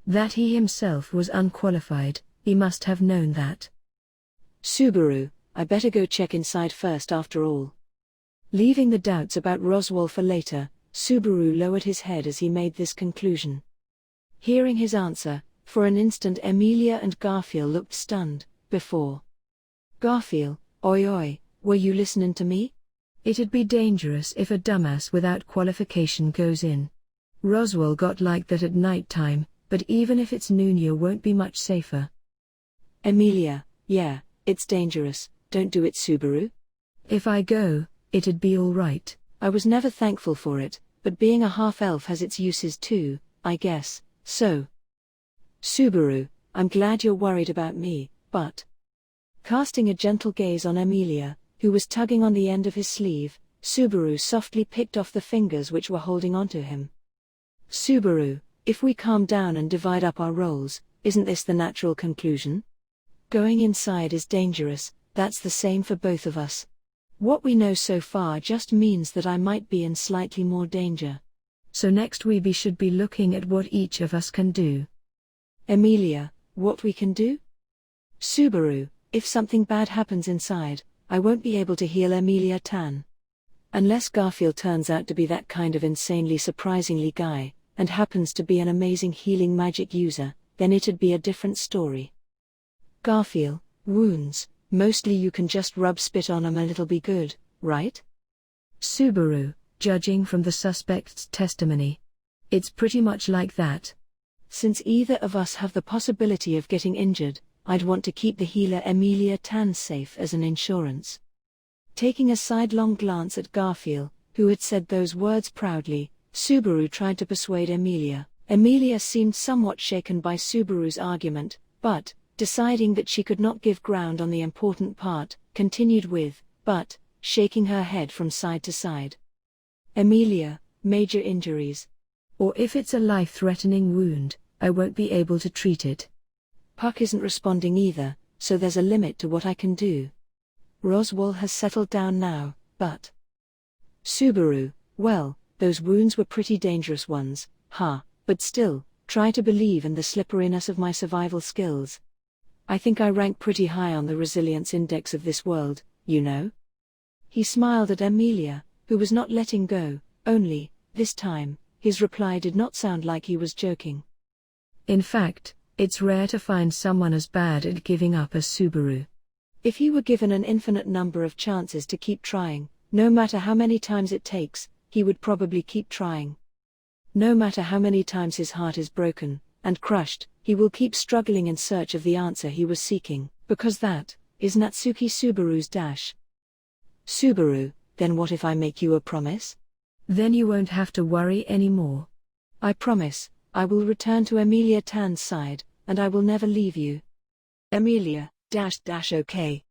That he himself was unqualified, he must have known that. Subaru, I better go check inside first after all. Leaving the doubts about Roswell for later, Subaru lowered his head as he made this conclusion. Hearing his answer, for an instant Emilia and Garfield looked stunned, before. Garfield, oi oi, were you listening to me? It'd be dangerous if a dumbass without qualification goes in. Roswell got like that at night time, but even if it's noon you won't be much safer. Emilia, yeah, it's dangerous, don't do it, Subaru. If I go, it'd be all right. I was never thankful for it, but being a half-elf has its uses too, I guess, so. Subaru, I'm glad you're worried about me, but. Casting a gentle gaze on Emilia, who was tugging on the end of his sleeve, Subaru softly picked off the fingers which were holding onto him. Subaru, if we calm down and divide up our roles, isn't this the natural conclusion? Going inside is dangerous, that's the same for both of us. What we know so far just means that I might be in slightly more danger. So next we should be looking at what each of us can do. Emilia, what we can do? Subaru, if something bad happens inside, I won't be able to heal Emilia Tan. Unless Garfield turns out to be that kind of insanely surprisingly guy, and happens to be an amazing healing magic user, then it'd be a different story. Garfield, wounds, mostly you can just rub spit on 'em and it'll be good, right? Subaru, judging from the suspect's testimony, it's pretty much like that. Since either of us have the possibility of getting injured, I'd want to keep the healer Emilia Tan safe as an insurance. Taking a sidelong glance at Garfield, who had said those words proudly, Subaru tried to persuade Emilia. Emilia seemed somewhat shaken by Subaru's argument, but, deciding that she could not give ground on the important part, continued with, but, shaking her head from side to side. Emilia, major injuries. Or if it's a life-threatening wound, I won't be able to treat it. Puck isn't responding either, so there's a limit to what I can do. Roswell has settled down now, but... Subaru, well, those wounds were pretty dangerous ones, but still, try to believe in the slipperiness of my survival skills. I think I rank pretty high on the resilience index of this world, you know? He smiled at Emilia, who was not letting go, only, this time, his reply did not sound like he was joking. In fact, it's rare to find someone as bad at giving up as Subaru. If he were given an infinite number of chances to keep trying, no matter how many times it takes, he would probably keep trying. No matter how many times his heart is broken and crushed, he will keep struggling in search of the answer he was seeking, because that is Natsuki Subaru's dash. Subaru, then what if I make you a promise? Then you won't have to worry anymore. I promise, I will return to Emilia Tan's side, and I will never leave you. Emilia, okay.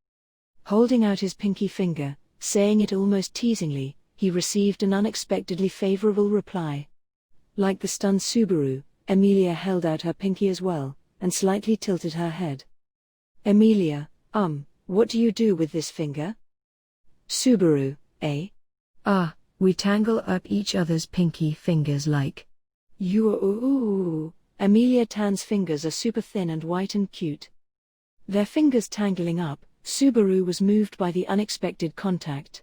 Holding out his pinky finger, saying it almost teasingly, he received an unexpectedly favorable reply. Like the stunned Subaru, Emilia held out her pinky as well, and slightly tilted her head. Emilia, what do you do with this finger? Subaru, eh? We tangle up each other's pinky fingers like. Emilia Tan's fingers are super thin and white and cute. Their fingers tangling up, Subaru was moved by the unexpected contact.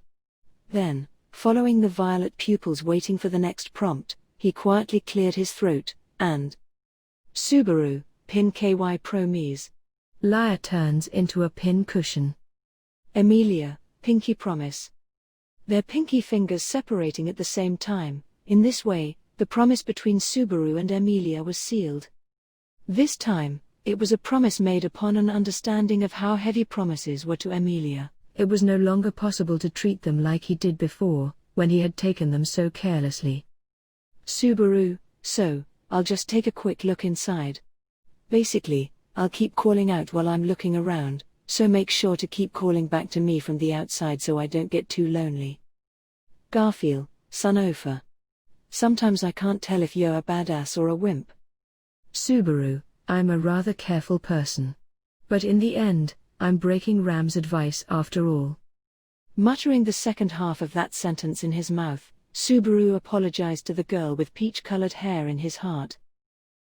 Then, following the violet pupils waiting for the next prompt, he quietly cleared his throat, and... Subaru, pin KY Promise. Lyre turns into a pin cushion. Emilia, pinky promise. Their pinky fingers separating at the same time, in this way, the promise between Subaru and Emilia was sealed. This time, it was a promise made upon an understanding of how heavy promises were to Emilia. It was no longer possible to treat them like he did before, when he had taken them so carelessly. Subaru, so, I'll just take a quick look inside. Basically, I'll keep calling out while I'm looking around, so make sure to keep calling back to me from the outside so I don't get too lonely. Garfield, Sunofa. Sometimes I can't tell if you're a badass or a wimp. Subaru, I'm a rather careful person. But in the end, I'm breaking Ram's advice after all. Muttering the second half of that sentence in his mouth, Subaru apologized to the girl with peach-colored hair in his heart.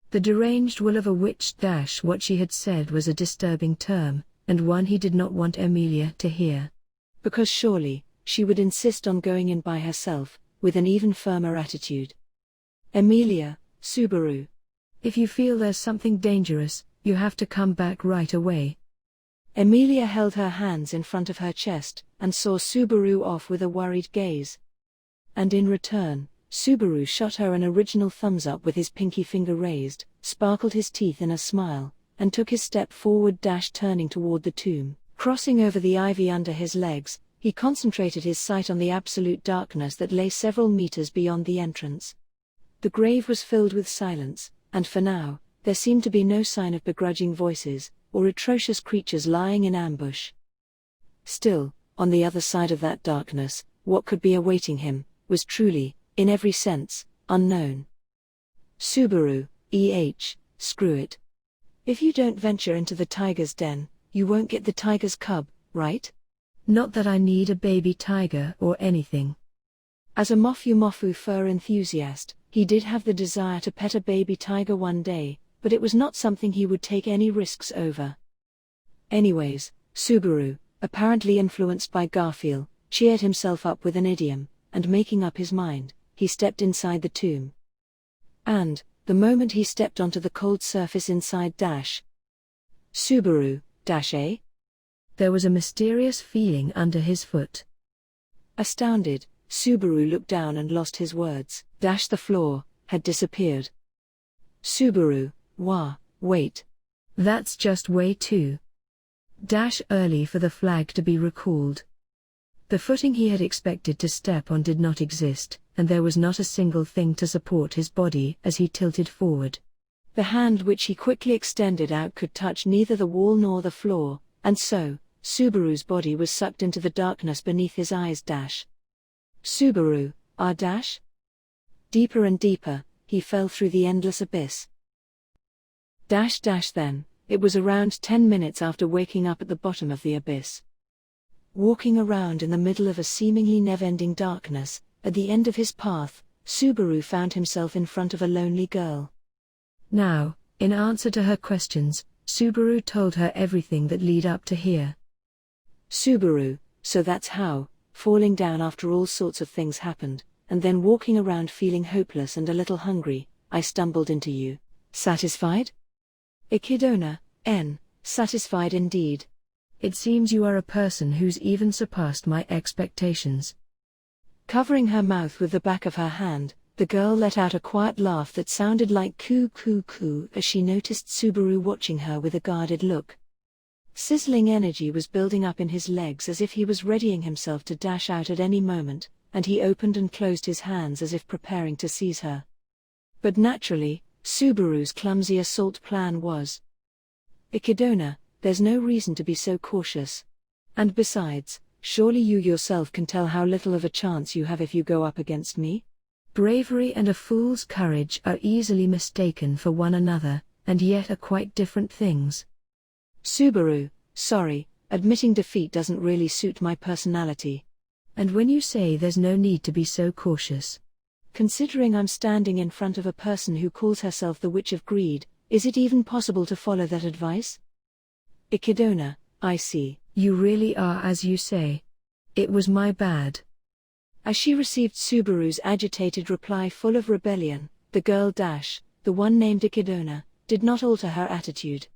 The deranged will of a witch - what she had said was a disturbing term, and one he did not want Emilia to hear. Because surely, she would insist on going in by herself, with an even firmer attitude. Emilia, Subaru. If you feel there's something dangerous, you have to come back right away. Emilia held her hands in front of her chest, and saw Subaru off with a worried gaze. And in return, Subaru shot her an original thumbs up with his pinky finger raised, sparkled his teeth in a smile, and took his step forward turning toward the tomb. Crossing over the ivy under his legs, he concentrated his sight on the absolute darkness that lay several meters beyond the entrance. The grave was filled with silence, and for now, there seemed to be no sign of begrudging voices, or atrocious creatures lying in ambush. Still, on the other side of that darkness, what could be awaiting him, was truly, in every sense, unknown. Subaru, screw it. If you don't venture into the tiger's den, you won't get the tiger's cub, right? Not that I need a baby tiger or anything. As a mofu fur enthusiast, he did have the desire to pet a baby tiger one day, but it was not something he would take any risks over. Anyways, Subaru, apparently influenced by Garfield, cheered himself up with an idiom, and making up his mind, he stepped inside the tomb. And, the moment he stepped onto the cold surface inside Subaru, there was a mysterious feeling under his foot. Astounded, Subaru looked down and lost his words. The floor had disappeared. Subaru, wait. That's just way too early for the flag to be recalled. The footing he had expected to step on did not exist, and there was not a single thing to support his body as he tilted forward. The hand which he quickly extended out could touch neither the wall nor the floor, and so, Subaru's body was sucked into the darkness beneath his eyes. Subaru, Deeper and deeper, he fell through the endless abyss. Then, it was around 10 minutes after waking up at the bottom of the abyss. Walking around in the middle of a seemingly never-ending darkness, at the end of his path, Subaru found himself in front of a lonely girl. Now, in answer to her questions, Subaru told her everything that led up to here. Subaru, so that's how, falling down after all sorts of things happened, and then walking around feeling hopeless and a little hungry, I stumbled into you. Satisfied? Ikidona, satisfied indeed. It seems you are a person who's even surpassed my expectations. Covering her mouth with the back of her hand, the girl let out a quiet laugh that sounded like coo coo coo as she noticed Subaru watching her with a guarded look. Sizzling energy was building up in his legs as if he was readying himself to dash out at any moment, and he opened and closed his hands as if preparing to seize her. But naturally, Subaru's clumsy assault plan was, Ikidona, there's no reason to be so cautious. And besides, surely you yourself can tell how little of a chance you have if you go up against me? Bravery and a fool's courage are easily mistaken for one another, and yet are quite different things. Subaru, sorry, admitting defeat doesn't really suit my personality. And when you say there's no need to be so cautious. Considering I'm standing in front of a person who calls herself the Witch of Greed, is it even possible to follow that advice? Ikidona, I see. You really are as you say. It was my bad. As she received Subaru's agitated reply full of rebellion, the girl the one named Ikidona, did not alter her attitude.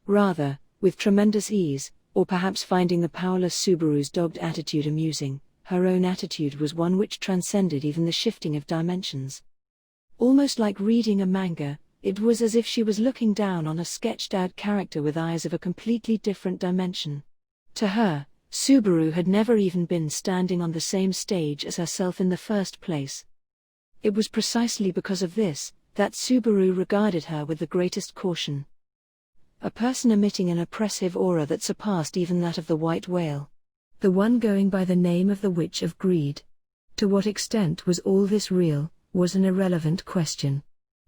Rather, with tremendous ease, or perhaps finding the powerless Subaru's dogged attitude amusing, her own attitude was one which transcended even the shifting of dimensions. Almost like reading a manga, it was as if she was looking down on a sketched-out character with eyes of a completely different dimension. To her, Subaru had never even been standing on the same stage as herself in the first place. It was precisely because of this, that Subaru regarded her with the greatest caution. A person emitting an oppressive aura that surpassed even that of the white whale. The one going by the name of the Witch of Greed. To what extent was all this real, was an irrelevant question.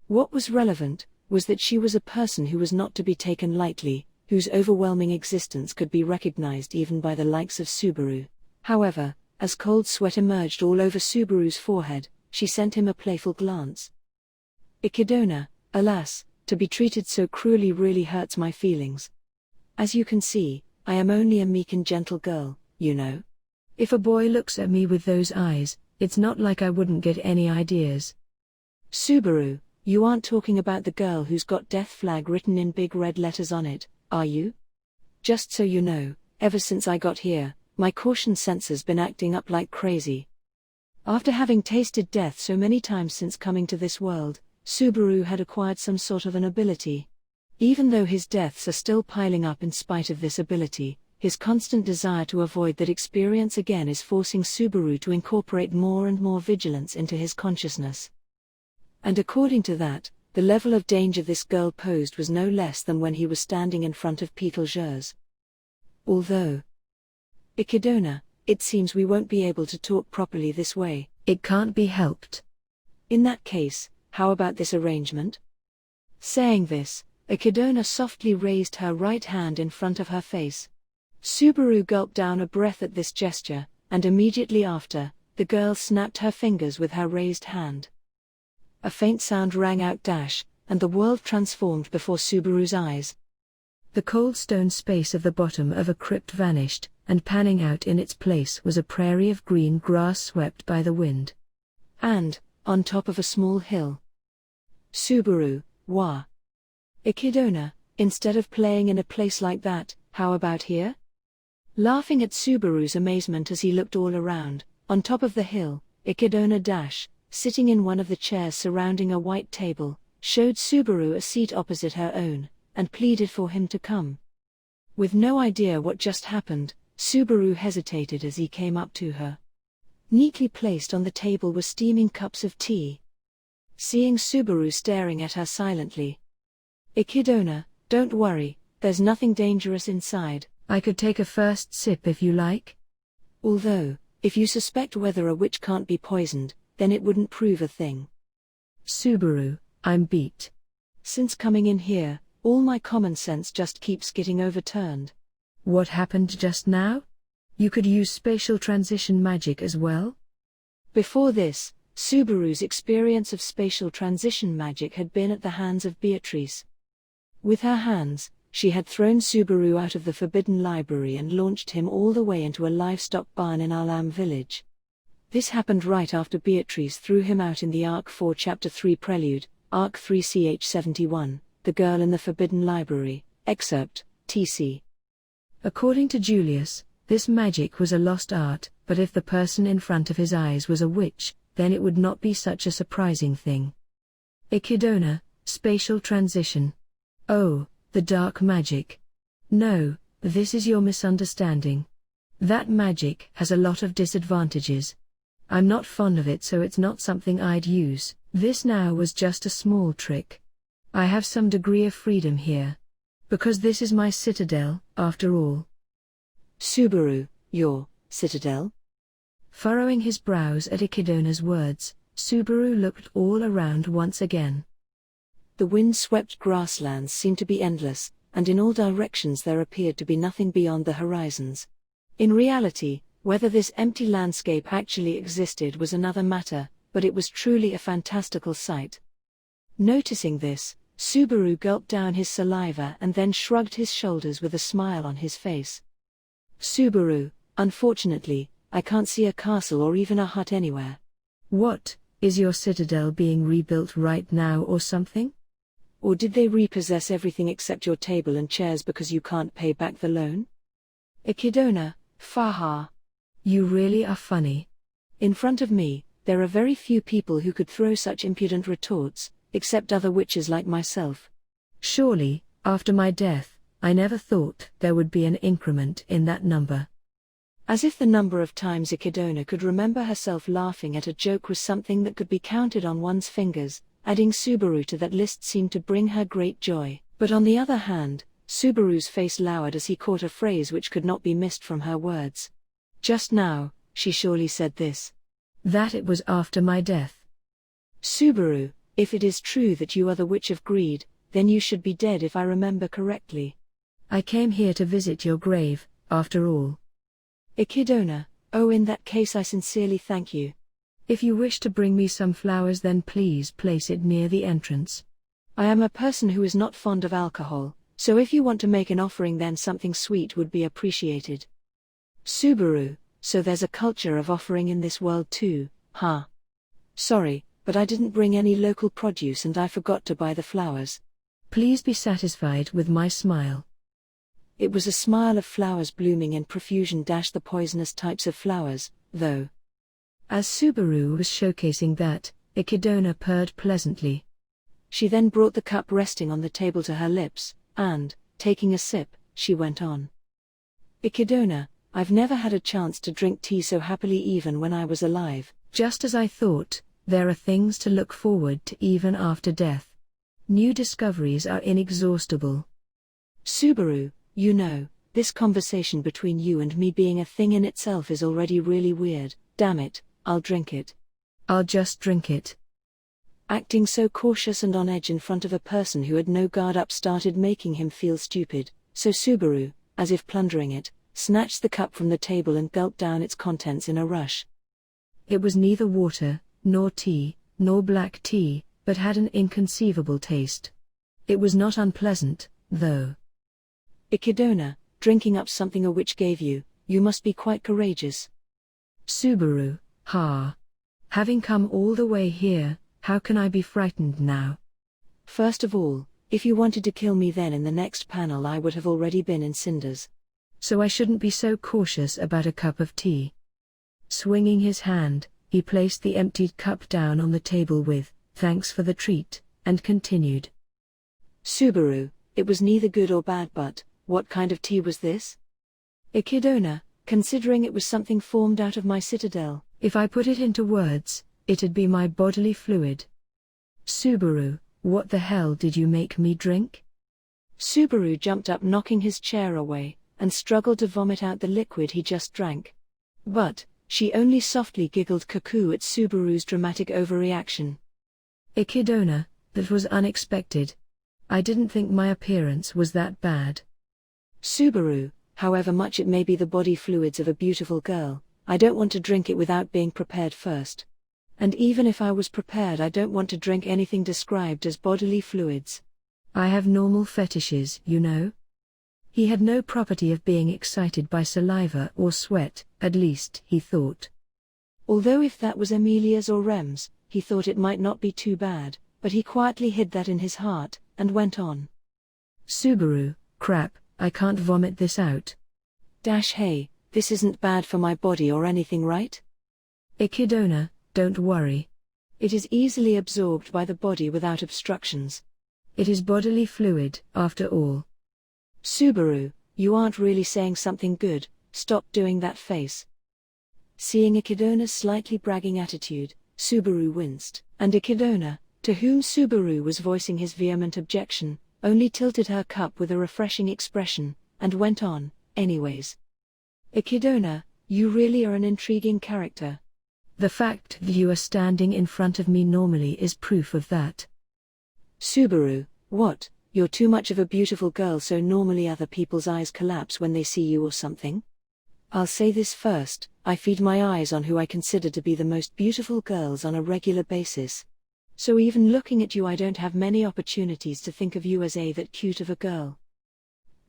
What was relevant, was that she was a person who was not to be taken lightly, whose overwhelming existence could be recognized even by the likes of Subaru. However, as cold sweat emerged all over Subaru's forehead, she sent him a playful glance. Ikidona, alas, to be treated so cruelly really hurts my feelings. As you can see, I am only a meek and gentle girl, you know. If a boy looks at me with those eyes, it's not like I wouldn't get any ideas. Subaru, you aren't talking about the girl who's got death flag written in big red letters on it, are you? Just so you know, ever since I got here, my caution sensor's been acting up like crazy. After having tasted death so many times since coming to this world, Subaru had acquired some sort of an ability. Even though his deaths are still piling up in spite of this ability, his constant desire to avoid that experience again is forcing Subaru to incorporate more and more vigilance into his consciousness. And according to that, the level of danger this girl posed was no less than when he was standing in front of Betelgeuse. Although, Ikidona, it seems we won't be able to talk properly this way. It can't be helped. In that case, how about this arrangement? Saying this, Echidna softly raised her right hand in front of her face. Subaru gulped down a breath at this gesture, and immediately after, the girl snapped her fingers with her raised hand. A faint sound rang out and the world transformed before Subaru's eyes. The cold stone space of the bottom of a crypt vanished, and panning out in its place was a prairie of green grass swept by the wind. And, on top of a small hill. Subaru, wah. Echidna, instead of playing in a place like that, how about here? Laughing at Subaru's amazement as he looked all around, on top of the hill, Echidna sitting in one of the chairs surrounding a white table, showed Subaru a seat opposite her own, and pleaded for him to come. With no idea what just happened, Subaru hesitated as he came up to her. Neatly placed on the table were steaming cups of tea. Seeing Subaru staring at her silently. Echidna, don't worry, there's nothing dangerous inside. I could take a first sip if you like. Although, if you suspect whether a witch can't be poisoned, then it wouldn't prove a thing. Subaru, I'm beat. Since coming in here, all my common sense just keeps getting overturned. What happened just now? You could use spatial transition magic as well? Before this, Subaru's experience of spatial transition magic had been at the hands of Beatrice. With her hands, she had thrown Subaru out of the Forbidden Library and launched him all the way into a livestock barn in Alam village. This happened right after Beatrice threw him out in the Arc 4 Chapter 3 Prelude, Arc 3 Ch 71, The Girl in the Forbidden Library, Excerpt, TC. According to Julius, this magic was a lost art, but if the person in front of his eyes was a witch, then it would not be such a surprising thing. Echidna, spatial transition. Oh, the dark magic. No, this is your misunderstanding. That magic has a lot of disadvantages. I'm not fond of it, so it's not something I'd use. This now was just a small trick. I have some degree of freedom here. Because this is my citadel, after all. Subaru, your citadel? Furrowing his brows at Echidna's words, Subaru looked all around once again. The wind-swept grasslands seemed to be endless, and in all directions there appeared to be nothing beyond the horizons. In reality, whether this empty landscape actually existed was another matter, but it was truly a fantastical sight. Noticing this, Subaru gulped down his saliva and then shrugged his shoulders with a smile on his face. Subaru, unfortunately, I can't see a castle or even a hut anywhere. What, is your citadel being rebuilt right now or something? Or did they repossess everything except your table and chairs because you can't pay back the loan? Echidna, faha. You really are funny. In front of me, there are very few people who could throw such impudent retorts, except other witches like myself. Surely, after my death, I never thought there would be an increment in that number. As if the number of times Echidna could remember herself laughing at a joke was something that could be counted on one's fingers, adding Subaru to that list seemed to bring her great joy. But on the other hand, Subaru's face lowered as he caught a phrase which could not be missed from her words. Just now, she surely said this. That it was after my death. Subaru, if it is true that you are the Witch of Greed, then you should be dead if I remember correctly. I came here to visit your grave, after all. Echidna, oh, in that case I sincerely thank you. If you wish to bring me some flowers, then please place it near the entrance. I am a person who is not fond of alcohol, so if you want to make an offering, then something sweet would be appreciated. Subaru, so there's a culture of offering in this world too, huh? Sorry, but I didn't bring any local produce and I forgot to buy the flowers. Please be satisfied with my smile. It was a smile of flowers blooming in profusion. The poisonous types of flowers, though. As Subaru was showcasing that, Echidna purred pleasantly. She then brought the cup resting on the table to her lips, and, taking a sip, she went on. Echidna, I've never had a chance to drink tea so happily even when I was alive. Just as I thought, there are things to look forward to even after death. New discoveries are inexhaustible. Subaru, you know, This conversation between you and me being a thing in itself is already really weird. Damn it, I'll drink it. I'll just drink it. Acting so cautious and on edge in front of a person who had no guard up started making him feel stupid, so Subaru, as if plundering it, snatched the cup from the table and gulped down its contents in a rush. It was neither water, nor tea, nor black tea, but had an inconceivable taste. It was not unpleasant, though. Ikidona, drinking up something a witch gave you, you must be quite courageous. Subaru, ha. Having come all the way here, how can I be frightened now? First of all, if you wanted to kill me then in the next panel I would have already been in cinders. So I shouldn't be so cautious about a cup of tea. Swinging his hand, he placed the emptied cup down on the table with, "Thanks for the treat," and continued. Subaru, it was neither good or bad, but what kind of tea was this? Ikidona, considering it was something formed out of my citadel. If I put it into words, it'd be my bodily fluid. Subaru, what the hell did you make me drink? Subaru jumped up, knocking his chair away, and struggled to vomit out the liquid he just drank. But she only softly giggled cuckoo at Subaru's dramatic overreaction. Ikidona, that was unexpected. I didn't think my appearance was that bad. Subaru, however much it may be the body fluids of a beautiful girl, I don't want to drink it without being prepared first. And even if I was prepared, I don't want to drink anything described as bodily fluids. I have normal fetishes, you know. He had no property of being excited by saliva or sweat, at least, he thought. Although if that was Emilia's or Rem's, he thought it might not be too bad, but he quietly hid that in his heart, and went on. Subaru, crap, I can't vomit this out. Hey, this isn't bad for my body or anything, right? Ikidona, don't worry. It is easily absorbed by the body without obstructions. It is bodily fluid, after all. Subaru, you aren't really saying something good, stop doing that face. Seeing Ikidona's slightly bragging attitude, Subaru winced, and Ikidona, to whom Subaru was voicing his vehement objection, only tilted her cup with a refreshing expression, and went on, anyways. Ikidona, you really are an intriguing character. The fact that you are standing in front of me normally is proof of that. Subaru, what? You're too much of a beautiful girl so normally other people's eyes collapse when they see you or something? I'll say this first, I feed my eyes on who I consider to be the most beautiful girls on a regular basis. So even looking at you I don't have many opportunities to think of you as that cute of a girl.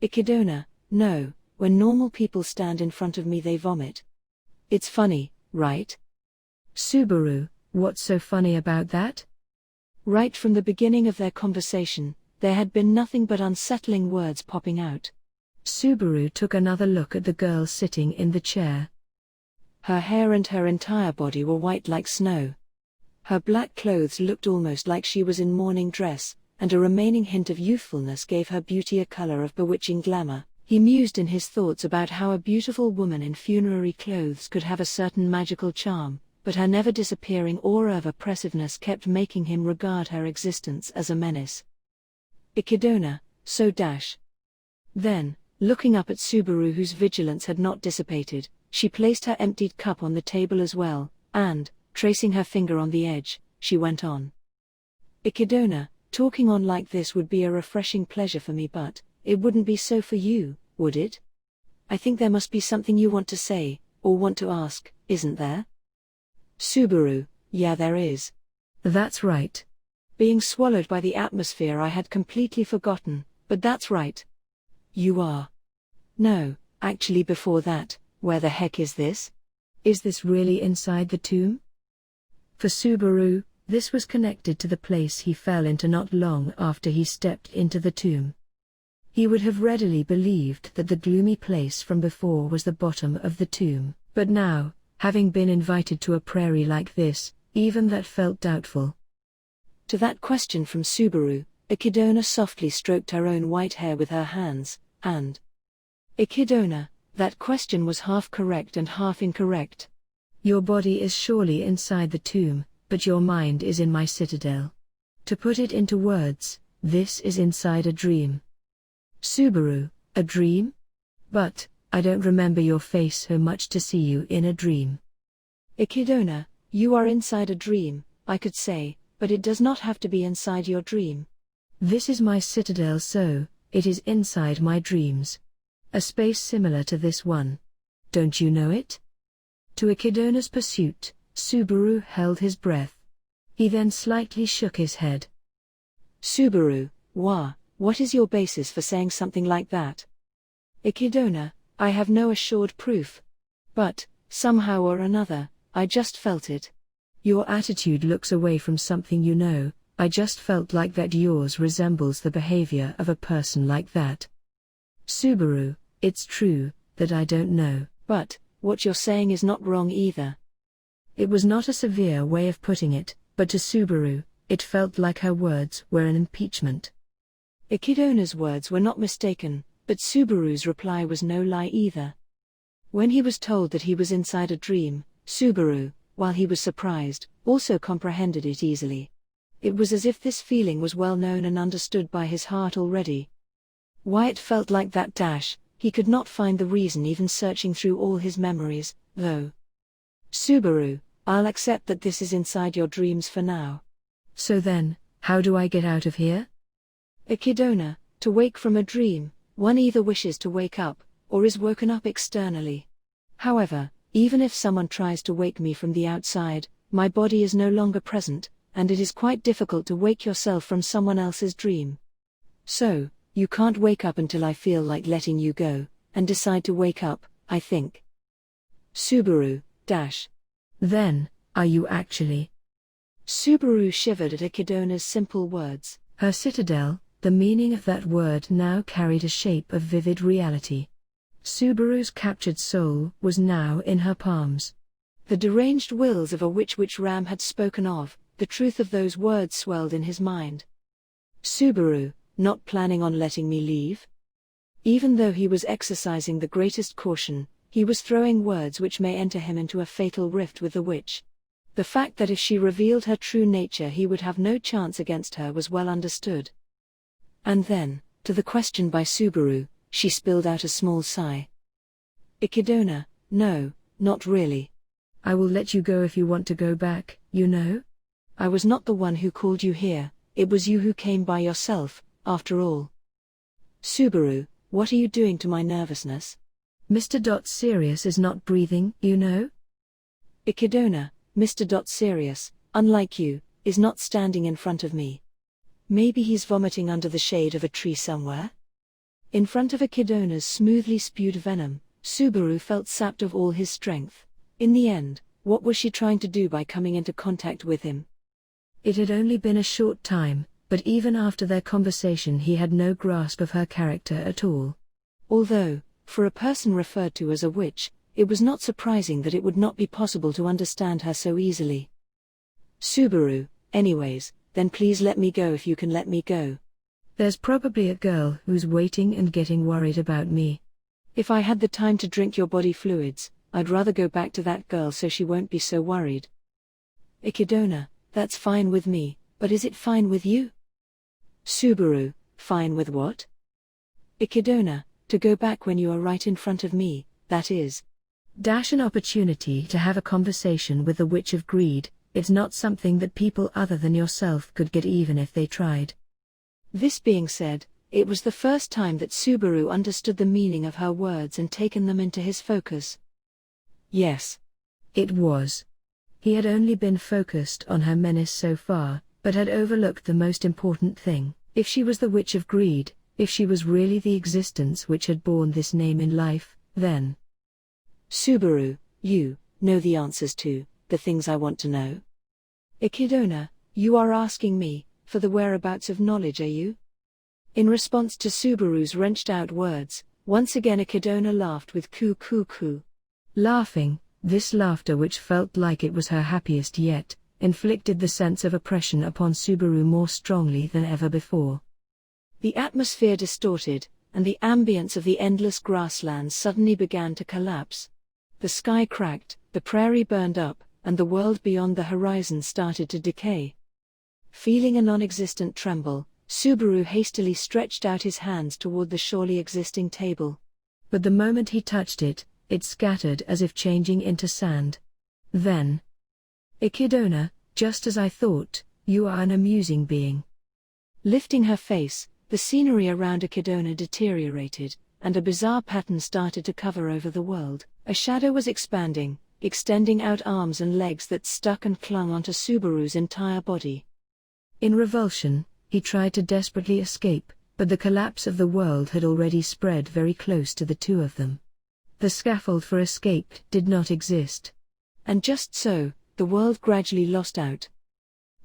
Ikidona, no, when normal people stand in front of me they vomit. It's funny, right? Subaru, what's so funny about that? Right from the beginning of their conversation, there had been nothing but unsettling words popping out. Subaru took another look at the girl sitting in the chair. Her hair and her entire body were white like snow. Her black clothes looked almost like she was in morning dress, and a remaining hint of youthfulness gave her beauty a color of bewitching glamour. He mused in his thoughts about how a beautiful woman in funerary clothes could have a certain magical charm, but her never disappearing aura of oppressiveness kept making him regard her existence as a menace. Ikidona, so dash. Then, looking up at Subaru whose vigilance had not dissipated, she placed her emptied cup on the table as well, and, tracing her finger on the edge, she went on. Ikidona, talking on like this would be a refreshing pleasure for me, but it wouldn't be so for you, would it? I think there must be something you want to say, or want to ask, isn't there? Subaru, yeah there is. That's right. Being swallowed by the atmosphere I had completely forgotten, but that's right. You are. No, actually before that, where the heck is this? Is this really inside the tomb? For Subaru, this was connected to the place he fell into not long after he stepped into the tomb. He would have readily believed that the gloomy place from before was the bottom of the tomb, but now, having been invited to a prairie like this, even that felt doubtful. To that question from Subaru, Ikidona softly stroked her own white hair with her hands, and Ikidona, that question was half correct and half incorrect. Your body is surely inside the tomb, but your mind is in my citadel. To put it into words, this is inside a dream. Subaru, a dream? But, I don't remember your face so much to see you in a dream. Ikidona, you are inside a dream, I could say, but it does not have to be inside your dream. This is my citadel, so it is inside my dreams. A space similar to this one. Don't you know it? To Ikidona's pursuit, Subaru held his breath. He then slightly shook his head. Subaru, what is your basis for saying something like that? Ikidona, I have no assured proof. But, somehow or another, I just felt it. Your attitude looks away from something you know. I just felt like that yours resembles the behavior of a person like that. Subaru, it's true that I don't know. But, what you're saying is not wrong either. It was not a severe way of putting it, but to Subaru, it felt like her words were an impeachment. Ikidona's words were not mistaken, but Subaru's reply was no lie either. When he was told that he was inside a dream, Subaru, while he was surprised, also comprehended it easily. It was as if this feeling was well known and understood by his heart already. Why it felt like that he could not find the reason even searching through all his memories, though. Subaru, I'll accept that this is inside your dreams for now. So then, how do I get out of here? Ikidona, to wake from a dream, one either wishes to wake up, or is woken up externally. However, even if someone tries to wake me from the outside, my body is no longer present, and it is quite difficult to wake yourself from someone else's dream. So, you can't wake up until I feel like letting you go, and decide to wake up, I think. Subaru, Then, are you actually? Subaru shivered at Ikidona's simple words. Her citadel, the meaning of that word now carried a shape of vivid reality. Subaru's captured soul was now in her palms. The deranged wills of a witch which Ram had spoken of, the truth of those words swelled in his mind. Subaru, not planning on letting me leave? Even though he was exercising the greatest caution, he was throwing words which may enter him into a fatal rift with the witch. The fact that if she revealed her true nature he would have no chance against her was well understood. And then, to the question by Subaru, she spilled out a small sigh. Ikidona, no, not really. I will let you go if you want to go back, you know? I was not the one who called you here, it was you who came by yourself, after all. Subaru, what are you doing to my nervousness? Mr. Sirius is not breathing, you know? Ikidona, Mr. Sirius, unlike you, is not standing in front of me. Maybe he's vomiting under the shade of a tree somewhere? In front of Ikidona's smoothly spewed venom, Subaru felt sapped of all his strength. In the end, what was she trying to do by coming into contact with him? It had only been a short time, but even after their conversation he had no grasp of her character at all. Although, for a person referred to as a witch, it was not surprising that it would not be possible to understand her so easily. Subaru, anyways, then please let me go if you can let me go. There's probably a girl who's waiting and getting worried about me. If I had the time to drink your body fluids, I'd rather go back to that girl so she won't be so worried. Ikidona, that's fine with me, but is it fine with you? Subaru, fine with what? Ikidona, to go back when you are right in front of me, that is. An opportunity to have a conversation with the Witch of Greed, it's not something that people other than yourself could get even if they tried. This being said, it was the first time that Subaru understood the meaning of her words and taken them into his focus. Yes. It was. He had only been focused on her menace so far, but had overlooked the most important thing. If she was the Witch of Greed, if she was really the existence which had borne this name in life, then. Subaru, you know the answers to the things I want to know. Ikidona, you are asking me for the whereabouts of knowledge, are you? In response to Subaru's wrenched out words, once again Ikidona laughed with coo. Laughing, this laughter which felt like it was her happiest yet, inflicted the sense of oppression upon Subaru more strongly than ever before. The atmosphere distorted, and the ambience of the endless grasslands suddenly began to collapse. The sky cracked, the prairie burned up, and the world beyond the horizon started to decay. Feeling a non-existent tremble, Subaru hastily stretched out his hands toward the surely existing table. But the moment he touched it, it scattered as if changing into sand. Then, Echidna, just as I thought, you are an amusing being. Lifting her face, the scenery around Echidna deteriorated, and a bizarre pattern started to cover over the world. A shadow was expanding, extending out arms and legs that stuck and clung onto Subaru's entire body. In revulsion, he tried to desperately escape, but the collapse of the world had already spread very close to the two of them. The scaffold for escape did not exist. And just so, the world gradually lost out.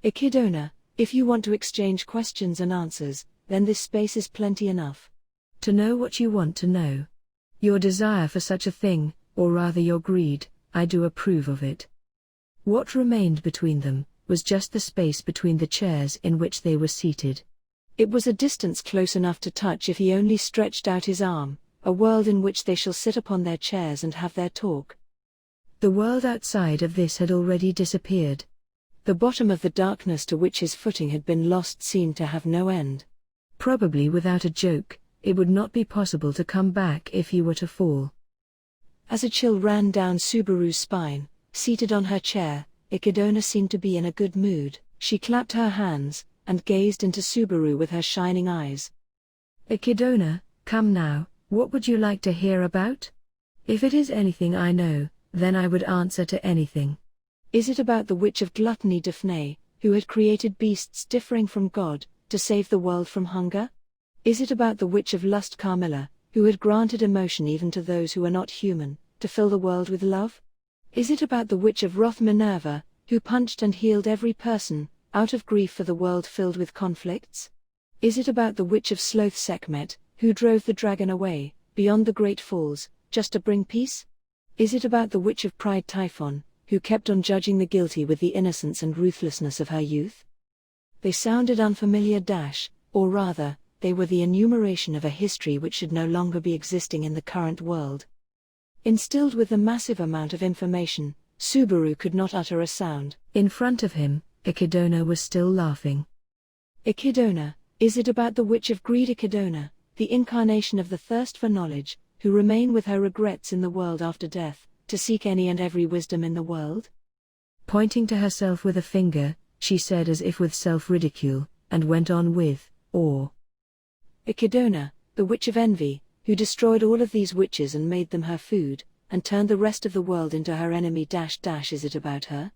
Echidna, if you want to exchange questions and answers, then this space is plenty enough. To know what you want to know. Your desire for such a thing, or rather your greed, I do approve of it. What remained between them was just the space between the chairs in which they were seated. It was a distance close enough to touch if he only stretched out his arm, a world in which they shall sit upon their chairs and have their talk. The world outside of this had already disappeared. The bottom of the darkness to which his footing had been lost seemed to have no end. Probably without a joke, it would not be possible to come back if he were to fall. As a chill ran down Subaru's spine, seated on her chair, Echidna seemed to be in a good mood. She clapped her hands, and gazed into Subaru with her shining eyes. Echidna, come now, what would you like to hear about? If it is anything I know, then I would answer to anything. Is it about the witch of gluttony Daphne, who had created beasts differing from God, to save the world from hunger? Is it about the witch of lust Carmilla, who had granted emotion even to those who are not human, to fill the world with love? Is it about the witch of wrath Minerva, who punched and healed every person, out of grief for the world filled with conflicts? Is it about the witch of sloth Sekhmet, who drove the dragon away, beyond the great falls, just to bring peace? Is it about the witch of pride Typhon, who kept on judging the guilty with the innocence and ruthlessness of her youth? They sounded unfamiliar or rather, they were the enumeration of a history which should no longer be existing in the current world. Instilled with the massive amount of information, Subaru could not utter a sound. In front of him, Echidna was still laughing. Echidna, is it about the witch of greed Echidna, the incarnation of the thirst for knowledge, who remain with her regrets in the world after death, to seek any and every wisdom in the world? Pointing to herself with a finger, she said as if with self-ridicule, and went on with, or. Echidna, the witch of envy, who destroyed all of these witches and made them her food, and turned the rest of the world into her enemy. Is it about her?